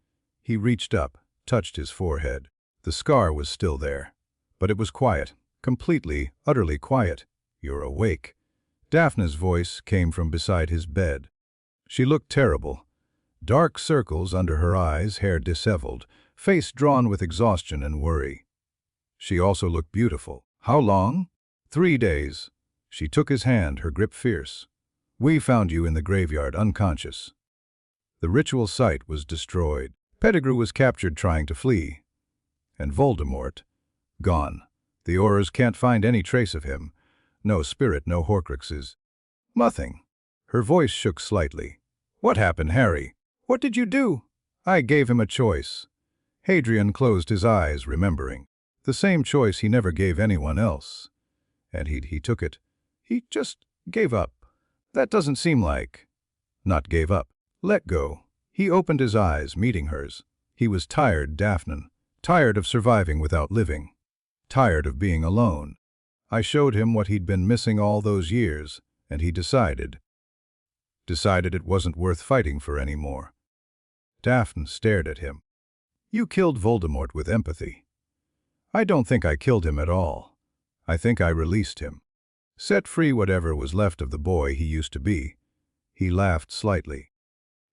He reached up, touched his forehead. The scar was still there. But it was quiet. Completely, utterly quiet. "You're awake." Daphne's voice came from beside his bed. She looked terrible. Dark circles under her eyes, hair disheveled, face drawn with exhaustion and worry. She also looked beautiful. "How long?" "3 days." She took his hand, her grip fierce. "We found you in the graveyard, unconscious." The ritual site was destroyed. Pettigrew was captured trying to flee. And Voldemort, gone. The Aurors can't find any trace of him. No spirit, no Horcruxes. Nothing. Her voice shook slightly. "What happened, Harry? What did you do?" "I gave him a choice." Hadrian closed his eyes, remembering. The same choice he never gave anyone else. And he took it. He just gave up. That doesn't seem like... Not gave up. Let go. He opened his eyes, meeting hers. He was tired, Daphne. Tired of surviving without living. Tired of being alone. I showed him what he'd been missing all those years, and he decided it wasn't worth fighting for anymore. Daphne stared at him. "You killed Voldemort with empathy." "I don't think I killed him at all. I think I released him. Set free whatever was left of the boy he used to be." He laughed slightly.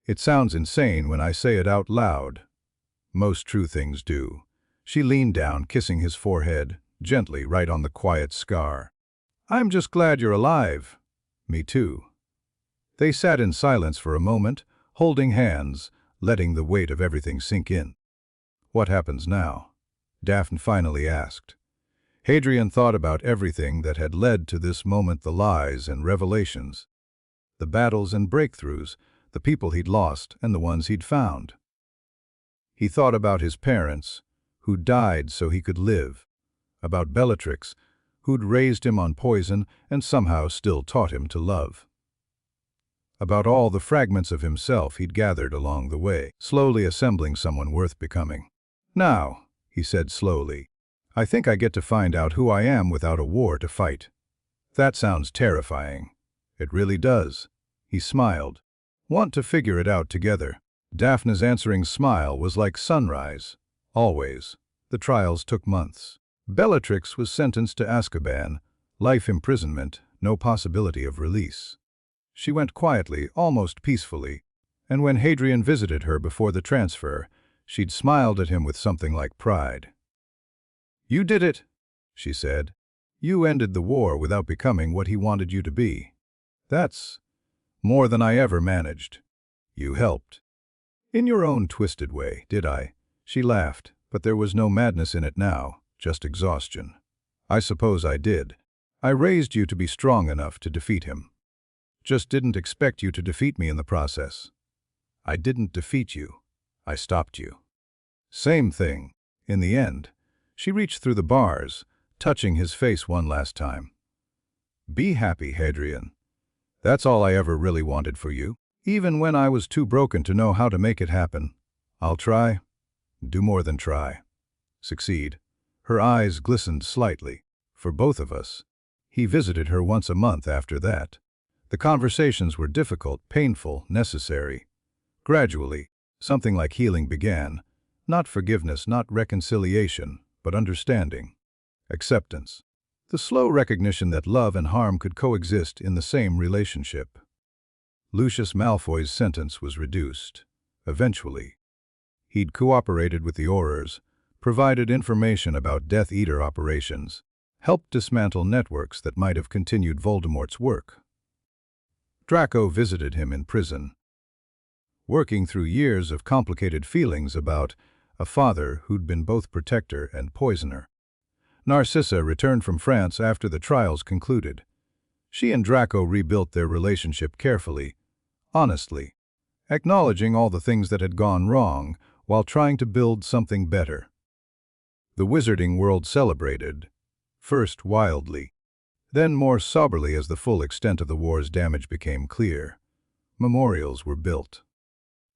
"It sounds insane when I say it out loud. Most true things do." She leaned down, kissing his forehead, gently, right on the quiet scar. "I'm just glad you're alive." "Me too." They sat in silence for a moment, holding hands, letting the weight of everything sink in. "What happens now?" Daphne finally asked. Hadrian thought about everything that had led to this moment, the lies and revelations, the battles and breakthroughs, the people he'd lost and the ones he'd found. He thought about his parents, who died so he could live, about Bellatrix, who'd raised him on poison and somehow still taught him to love, about all the fragments of himself he'd gathered along the way, slowly assembling someone worth becoming. "Now," he said slowly, "I think I get to find out who I am without a war to fight." "That sounds terrifying." "It really does." He smiled. "Want to figure it out together." Daphne's answering smile was like sunrise. Always. The trials took months. Bellatrix was sentenced to Azkaban, life imprisonment, no possibility of release. She went quietly, almost peacefully, and when Hadrian visited her before the transfer, she'd smiled at him with something like pride. "You did it," she said. "You ended the war without becoming what he wanted you to be. That's more than I ever managed. You helped." "In your own twisted way, did I?" She laughed, but there was no madness in it now, just exhaustion. "I suppose I did. I raised you to be strong enough to defeat him. Just didn't expect you to defeat me in the process. I didn't defeat you. I stopped you." Same thing. In the end, she reached through the bars, touching his face one last time. "Be happy, Hadrian. That's all I ever really wanted for you. Even when I was too broken to know how to make it happen. I'll try. Do more than try. Succeed." Her eyes glistened slightly. "For both of us." He visited her once a month after that. The conversations were difficult, painful, necessary. Gradually, something like healing began. Not forgiveness, not reconciliation, but understanding. Acceptance. The slow recognition that love and harm could coexist in the same relationship. Lucius Malfoy's sentence was reduced. Eventually. He'd cooperated with the Aurors, provided information about Death Eater operations, helped dismantle networks that might have continued Voldemort's work. Draco visited him in prison, working through years of complicated feelings about a father who'd been both protector and poisoner. Narcissa returned from France after the trials concluded. She and Draco rebuilt their relationship carefully, honestly, acknowledging all the things that had gone wrong while trying to build something better. The wizarding world celebrated, first wildly, then more soberly as the full extent of the war's damage became clear. Memorials were built.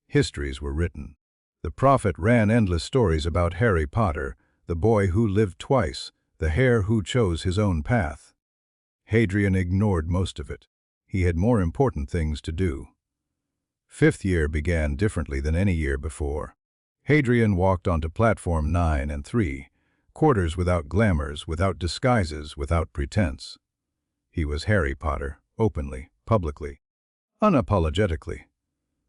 Histories were written. The prophet ran endless stories about Harry Potter, the boy who lived twice, the hare who chose his own path. Hadrian ignored most of it. He had more important things to do. Fifth year began differently than any year before. Hadrian walked onto platform 9 and 3, quarters without glamours, without disguises, without pretense. He was Harry Potter, openly, publicly, unapologetically.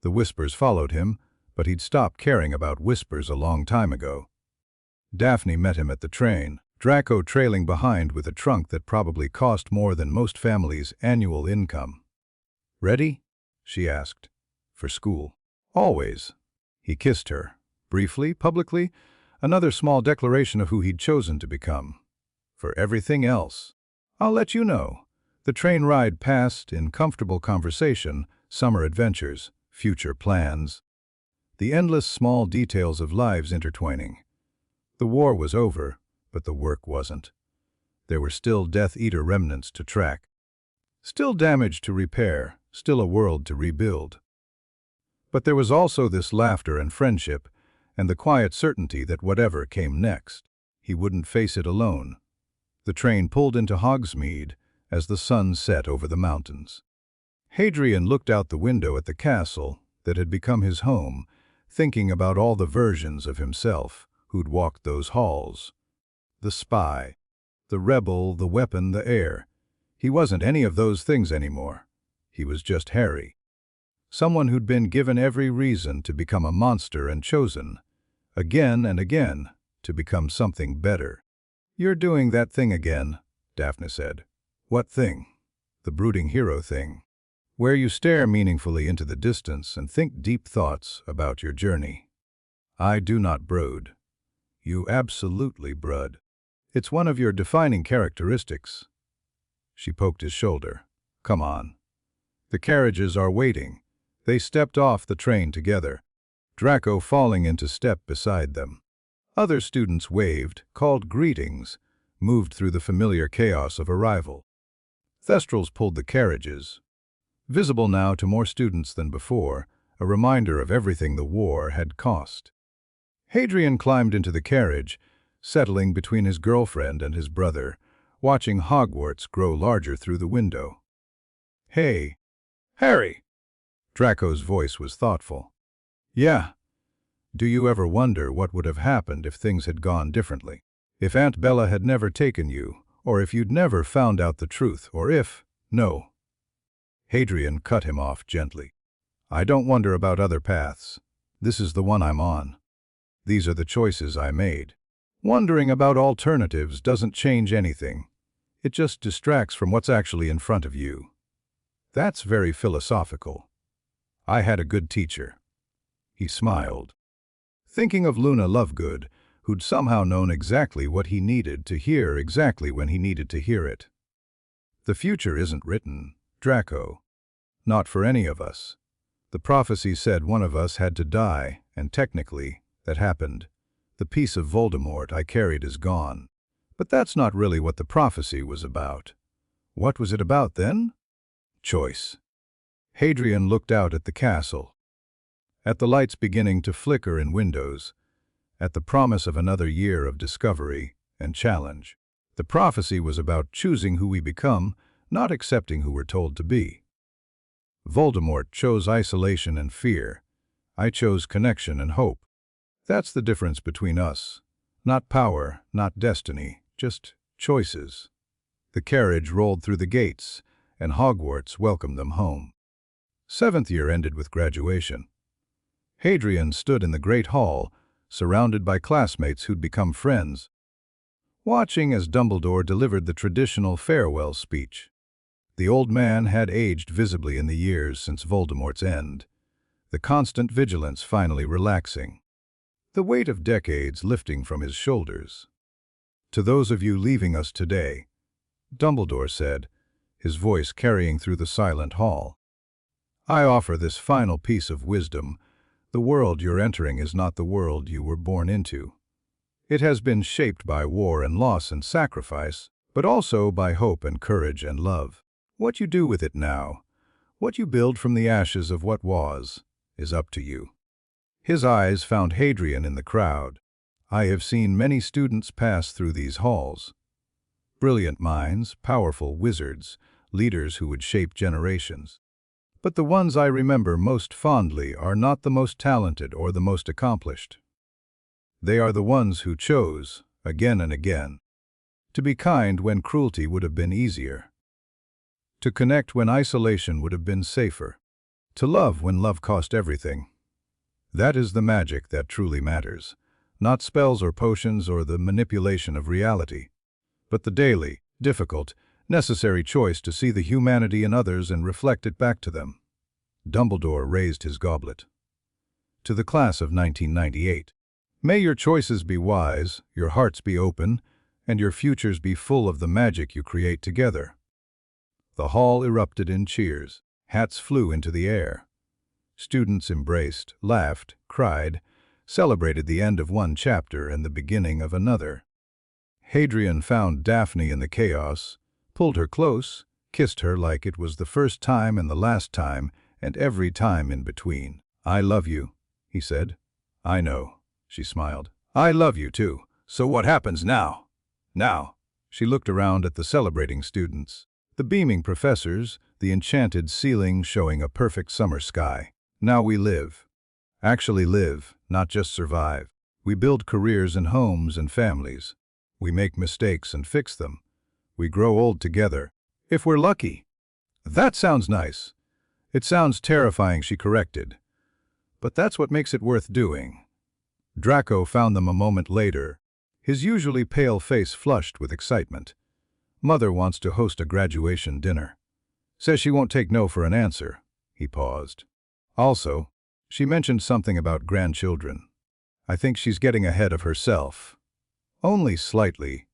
The whispers followed him, but he'd stopped caring about whispers a long time ago. Daphne met him at the train, Draco trailing behind with a trunk that probably cost more than most families' annual income. "Ready?" she asked. "For school." "Always." He kissed her. Briefly, publicly, another small declaration of who he'd chosen to become. "For everything else, I'll let you know." The train ride passed in comfortable conversation, summer adventures, future plans. The endless small details of lives intertwining. The war was over, but the work wasn't. There were still Death Eater remnants to track. Still damage to repair, still a world to rebuild. But there was also this laughter and friendship, and the quiet certainty that whatever came next, he wouldn't face it alone. The train pulled into Hogsmeade as the sun set over the mountains. Hadrian looked out the window at the castle that had become his home, thinking about all the versions of himself who'd walked those halls. The spy, the rebel, the weapon, the heir. He wasn't any of those things anymore. He was just Harry. Someone who'd been given every reason to become a monster and chosen, again and again, to become something better. "You're doing that thing again," Daphne said. "What thing?" "The brooding hero thing. Where you stare meaningfully into the distance and think deep thoughts about your journey." "I do not brood." "You absolutely brood. It's one of your defining characteristics." She poked his shoulder. "Come on. The carriages are waiting." They stepped off the train together, Draco falling into step beside them. Other students waved, called greetings, moved through the familiar chaos of arrival. Thestrals pulled the carriages. Visible now to more students than before, a reminder of everything the war had cost. Hadrian climbed into the carriage, settling between his girlfriend and his brother, watching Hogwarts grow larger through the window. "Hey, Harry!" Draco's voice was thoughtful. "Yeah. Do you ever wonder what would have happened if things had gone differently? If Aunt Bella had never taken you, or if you'd never found out the truth, or if—" "No." Hadrian cut him off gently. "I don't wonder about other paths. This is the one I'm on. These are the choices I made. Wondering about alternatives doesn't change anything. It just distracts from what's actually in front of you." "That's very philosophical." "I had a good teacher." He smiled, thinking of Luna Lovegood, who'd somehow known exactly what he needed to hear exactly when he needed to hear it. "The future isn't written, Draco. Not for any of us. The prophecy said one of us had to die, and technically, that happened. The piece of Voldemort I carried is gone. But that's not really what the prophecy was about. What was it about then? Choice." Hadrian looked out at the castle, at the lights beginning to flicker in windows, at the promise of another year of discovery and challenge. The prophecy was about choosing who we become, not accepting who we're told to be. Voldemort chose isolation and fear. I chose connection and hope. That's the difference between us. Not power, not destiny, just choices. The carriage rolled through the gates, and Hogwarts welcomed them home. Seventh year ended with graduation. Hadrian stood in the great hall, surrounded by classmates who'd become friends, watching as Dumbledore delivered the traditional farewell speech. The old man had aged visibly in the years since Voldemort's end, the constant vigilance finally relaxing, the weight of decades lifting from his shoulders. "To those of you leaving us today," Dumbledore said, his voice carrying through the silent hall, "I offer this final piece of wisdom. The world you're entering is not the world you were born into. It has been shaped by war and loss and sacrifice, but also by hope and courage and love. What you do with it now, what you build from the ashes of what was, is up to you." His eyes found Hadrian in the crowd. "I have seen many students pass through these halls. Brilliant minds, powerful wizards, leaders who would shape generations. But the ones I remember most fondly are not the most talented or the most accomplished. They are the ones who chose, again and again, to be kind when cruelty would have been easier, to connect when isolation would have been safer, to love when love cost everything. That is the magic that truly matters, not spells or potions or the manipulation of reality, but the daily, difficult, necessary choice to see the humanity in others and reflect it back to them. Dumbledore raised his goblet. To the class of 1998, may your choices be wise, your hearts be open, and your futures be full of the magic you create together. The hall erupted in cheers. Hats flew into the air. Students embraced, laughed, cried, celebrated the end of one chapter and the beginning of another. Hadrian found Daphne in the chaos, pulled her close, kissed her like it was the first time and the last time and every time in between. "I love you," he said. "I know," she smiled. "I love you too. So what happens now?" "Now." She looked around at the celebrating students, the beaming professors, the enchanted ceiling showing a perfect summer sky. "Now we live. Actually live, not just survive. We build careers and homes and families. We make mistakes and fix them. We grow old together, if we're lucky." "That sounds nice." "It sounds terrifying," she corrected. "But that's what makes it worth doing." Draco found them a moment later, his usually pale face flushed with excitement. "Mother wants to host a graduation dinner. Says she won't take no for an answer." He paused. "Also, she mentioned something about grandchildren. I think she's getting ahead of herself." "Only slightly,"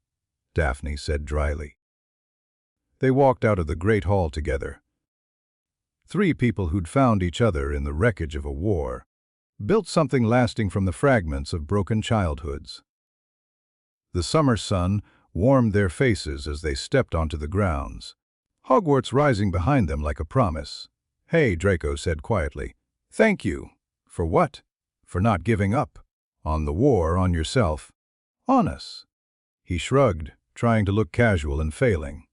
Daphne said dryly. They walked out of the great hall together. Three people who'd found each other in the wreckage of a war, built something lasting from the fragments of broken childhoods. The summer sun warmed their faces as they stepped onto the grounds, Hogwarts rising behind them like a promise. "Hey," Draco said quietly. "Thank you." "For what?" "For not giving up. On the war, on yourself. On us." He shrugged, trying to look casual and failing.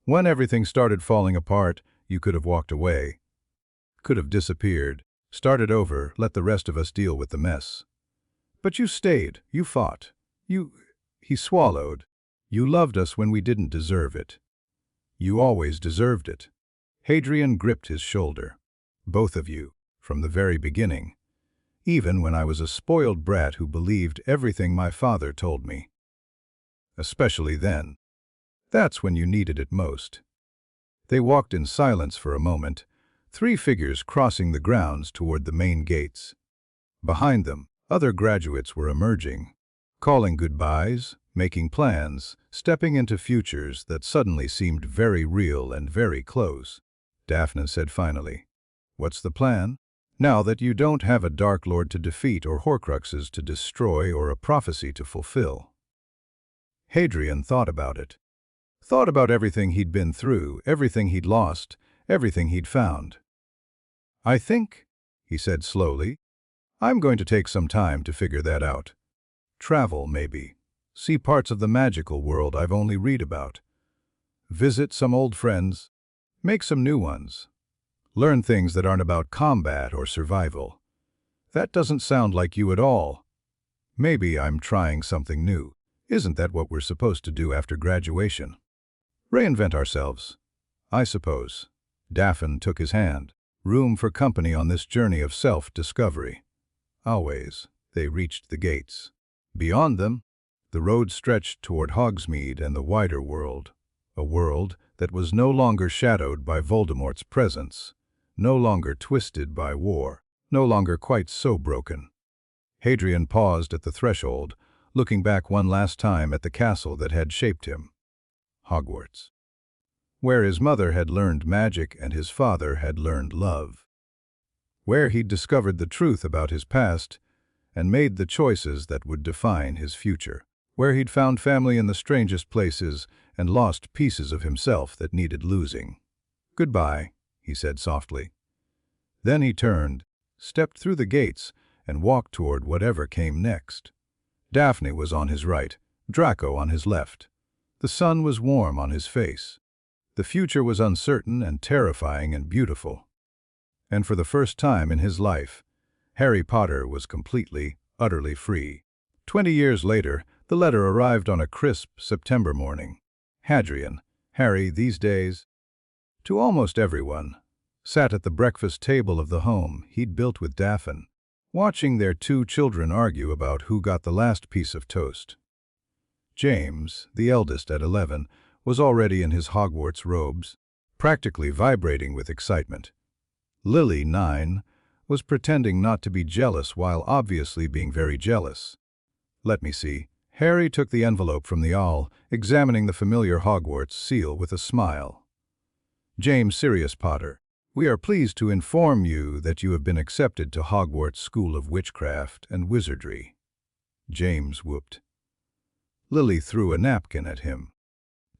"When everything started falling apart, you could have walked away. Could have disappeared, started over, let the rest of us deal with the mess. But you stayed, you fought. He swallowed. "You loved us when we didn't deserve it. You always deserved it." Hadrian gripped his shoulder. "Both of you, from the very beginning. Even when I was a spoiled brat who believed everything my father told me. Especially then. That's when you needed it most." They walked in silence for a moment, three figures crossing the grounds toward the main gates. Behind them, other graduates were emerging, calling goodbyes, making plans, stepping into futures that suddenly seemed very real and very close. Daphne said finally, "What's the plan? Now that you don't have a Dark Lord to defeat or Horcruxes to destroy or a prophecy to fulfill." Hadrian thought about it. Thought about everything he'd been through, everything he'd lost, everything he'd found. "I think," he said slowly, "I'm going to take some time to figure that out. Travel, maybe. See parts of the magical world I've only read about. Visit some old friends. Make some new ones. Learn things that aren't about combat or survival." "That doesn't sound like you at all." "Maybe I'm trying something new. Isn't that what we're supposed to do after graduation? Reinvent ourselves, I suppose." Daphne took his hand. Room for company on this journey of self-discovery. Always. They reached the gates. Beyond them, the road stretched toward Hogsmeade and the wider world, a world that was no longer shadowed by Voldemort's presence, no longer twisted by war, no longer quite so broken. Hadrian paused at the threshold, looking back one last time at the castle that had shaped him. Hogwarts. Where his mother had learned magic and his father had learned love. Where he'd discovered the truth about his past and made the choices that would define his future. Where he'd found family in the strangest places and lost pieces of himself that needed losing. "Goodbye," he said softly. Then he turned, stepped through the gates, and walked toward whatever came next. Daphne was on his right, Draco on his left. The sun was warm on his face. The future was uncertain and terrifying and beautiful. And for the first time in his life, Harry Potter was completely, utterly free. 20 years later, the letter arrived on a crisp September morning. Hadrian, Harry these days, to almost everyone, sat at the breakfast table of the home he'd built with Daphne, watching their 2 children argue about who got the last piece of toast. James, the eldest at 11, was already in his Hogwarts robes, practically vibrating with excitement. Lily, 9, was pretending not to be jealous while obviously being very jealous. Let me see. Harry took the envelope from the awl, examining the familiar Hogwarts seal with a smile. James Sirius Potter, we are pleased to inform you that you have been accepted to Hogwarts School of Witchcraft and Wizardry. James whooped. Lily threw a napkin at him.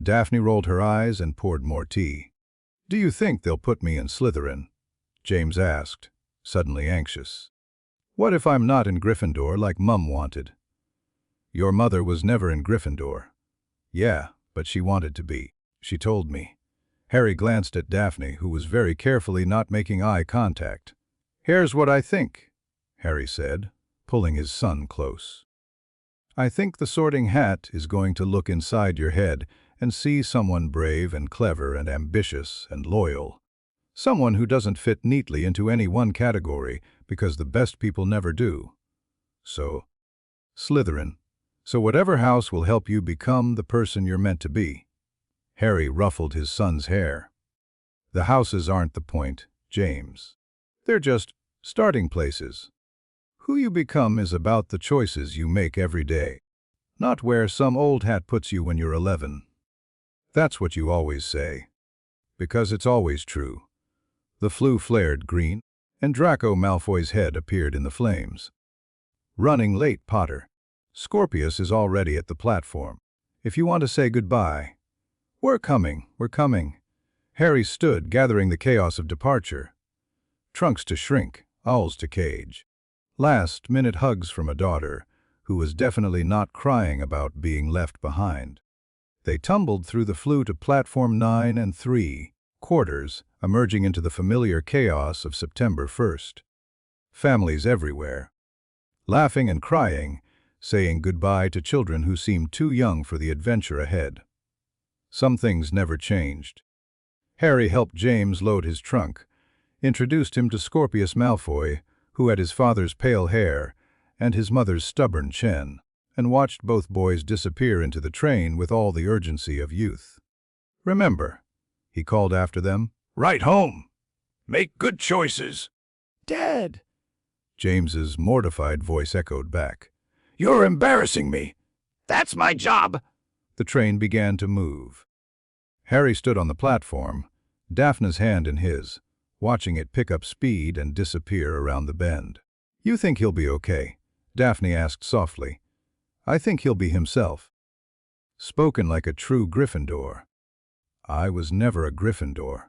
Daphne rolled her eyes and poured more tea. Do you think they'll put me in Slytherin? James asked, suddenly anxious. What if I'm not in Gryffindor like Mum wanted? Your mother was never in Gryffindor. Yeah, but she wanted to be. She told me. Harry glanced at Daphne, who was very carefully not making eye contact. Here's what I think, Harry said, pulling his son close. I think the Sorting Hat is going to look inside your head and see someone brave and clever and ambitious and loyal. Someone who doesn't fit neatly into any one category because the best people never do. So, Slytherin. So whatever house will help you become the person you're meant to be. Harry ruffled his son's hair. The houses aren't the point, James. They're just starting places. Who you become is about the choices you make every day, not where some old hat puts you when you're 11. That's what you always say. Because it's always true. The flue flared green, and Draco Malfoy's head appeared in the flames. Running late, Potter. Scorpius is already at the platform. If you want to say goodbye. We're coming. Harry stood, gathering the chaos of departure. Trunks to shrink, owls to cage. Last-minute hugs from a daughter, who was definitely not crying about being left behind. They tumbled through the flue to platform 9 and 3, quarters, emerging into the familiar chaos of September 1st. Families everywhere. Laughing and crying, saying goodbye to children who seemed too young for the adventure ahead. Some things never changed. Harry helped James load his trunk, introduced him to Scorpius Malfoy, who had his father's pale hair and his mother's stubborn chin, and watched both boys disappear into the train with all the urgency of youth. Remember, he called after them, right home. Make good choices. Dad, James's mortified voice echoed back. You're embarrassing me. That's my job. The train began to move. Harry stood on the platform, Daphne's hand in his, watching it pick up speed and disappear around the bend. You think he'll be okay? Daphne asked softly. I think he'll be himself. Spoken like a true Gryffindor. I was never a Gryffindor.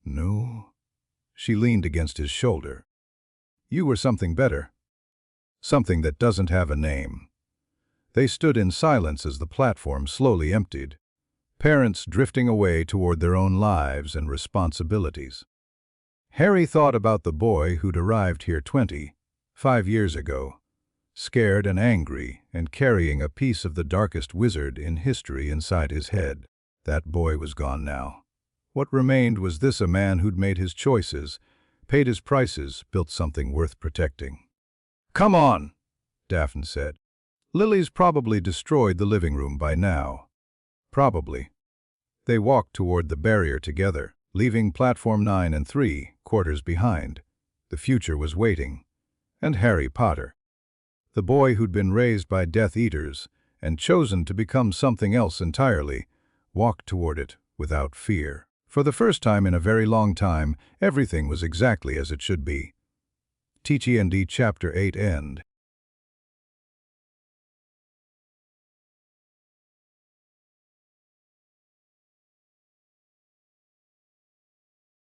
No. She leaned against his shoulder. You were something better. Something that doesn't have a name. They stood in silence as the platform slowly emptied, parents drifting away toward their own lives and responsibilities. Harry thought about the boy who'd arrived here 25 years ago, scared and angry and carrying a piece of the darkest wizard in history inside his head. That boy was gone now. What remained was this: a man who'd made his choices, paid his prices, built something worth protecting. Come on, Daphne said. Lily's probably destroyed the living room by now. Probably. They walked toward the barrier together, leaving platform 9 and 3, quarters behind. The future was waiting. And Harry Potter, the boy who'd been raised by Death Eaters and chosen to become something else entirely, walked toward it without fear. For the first time in a very long time, everything was exactly as it should be. TTND Chapter 8 End.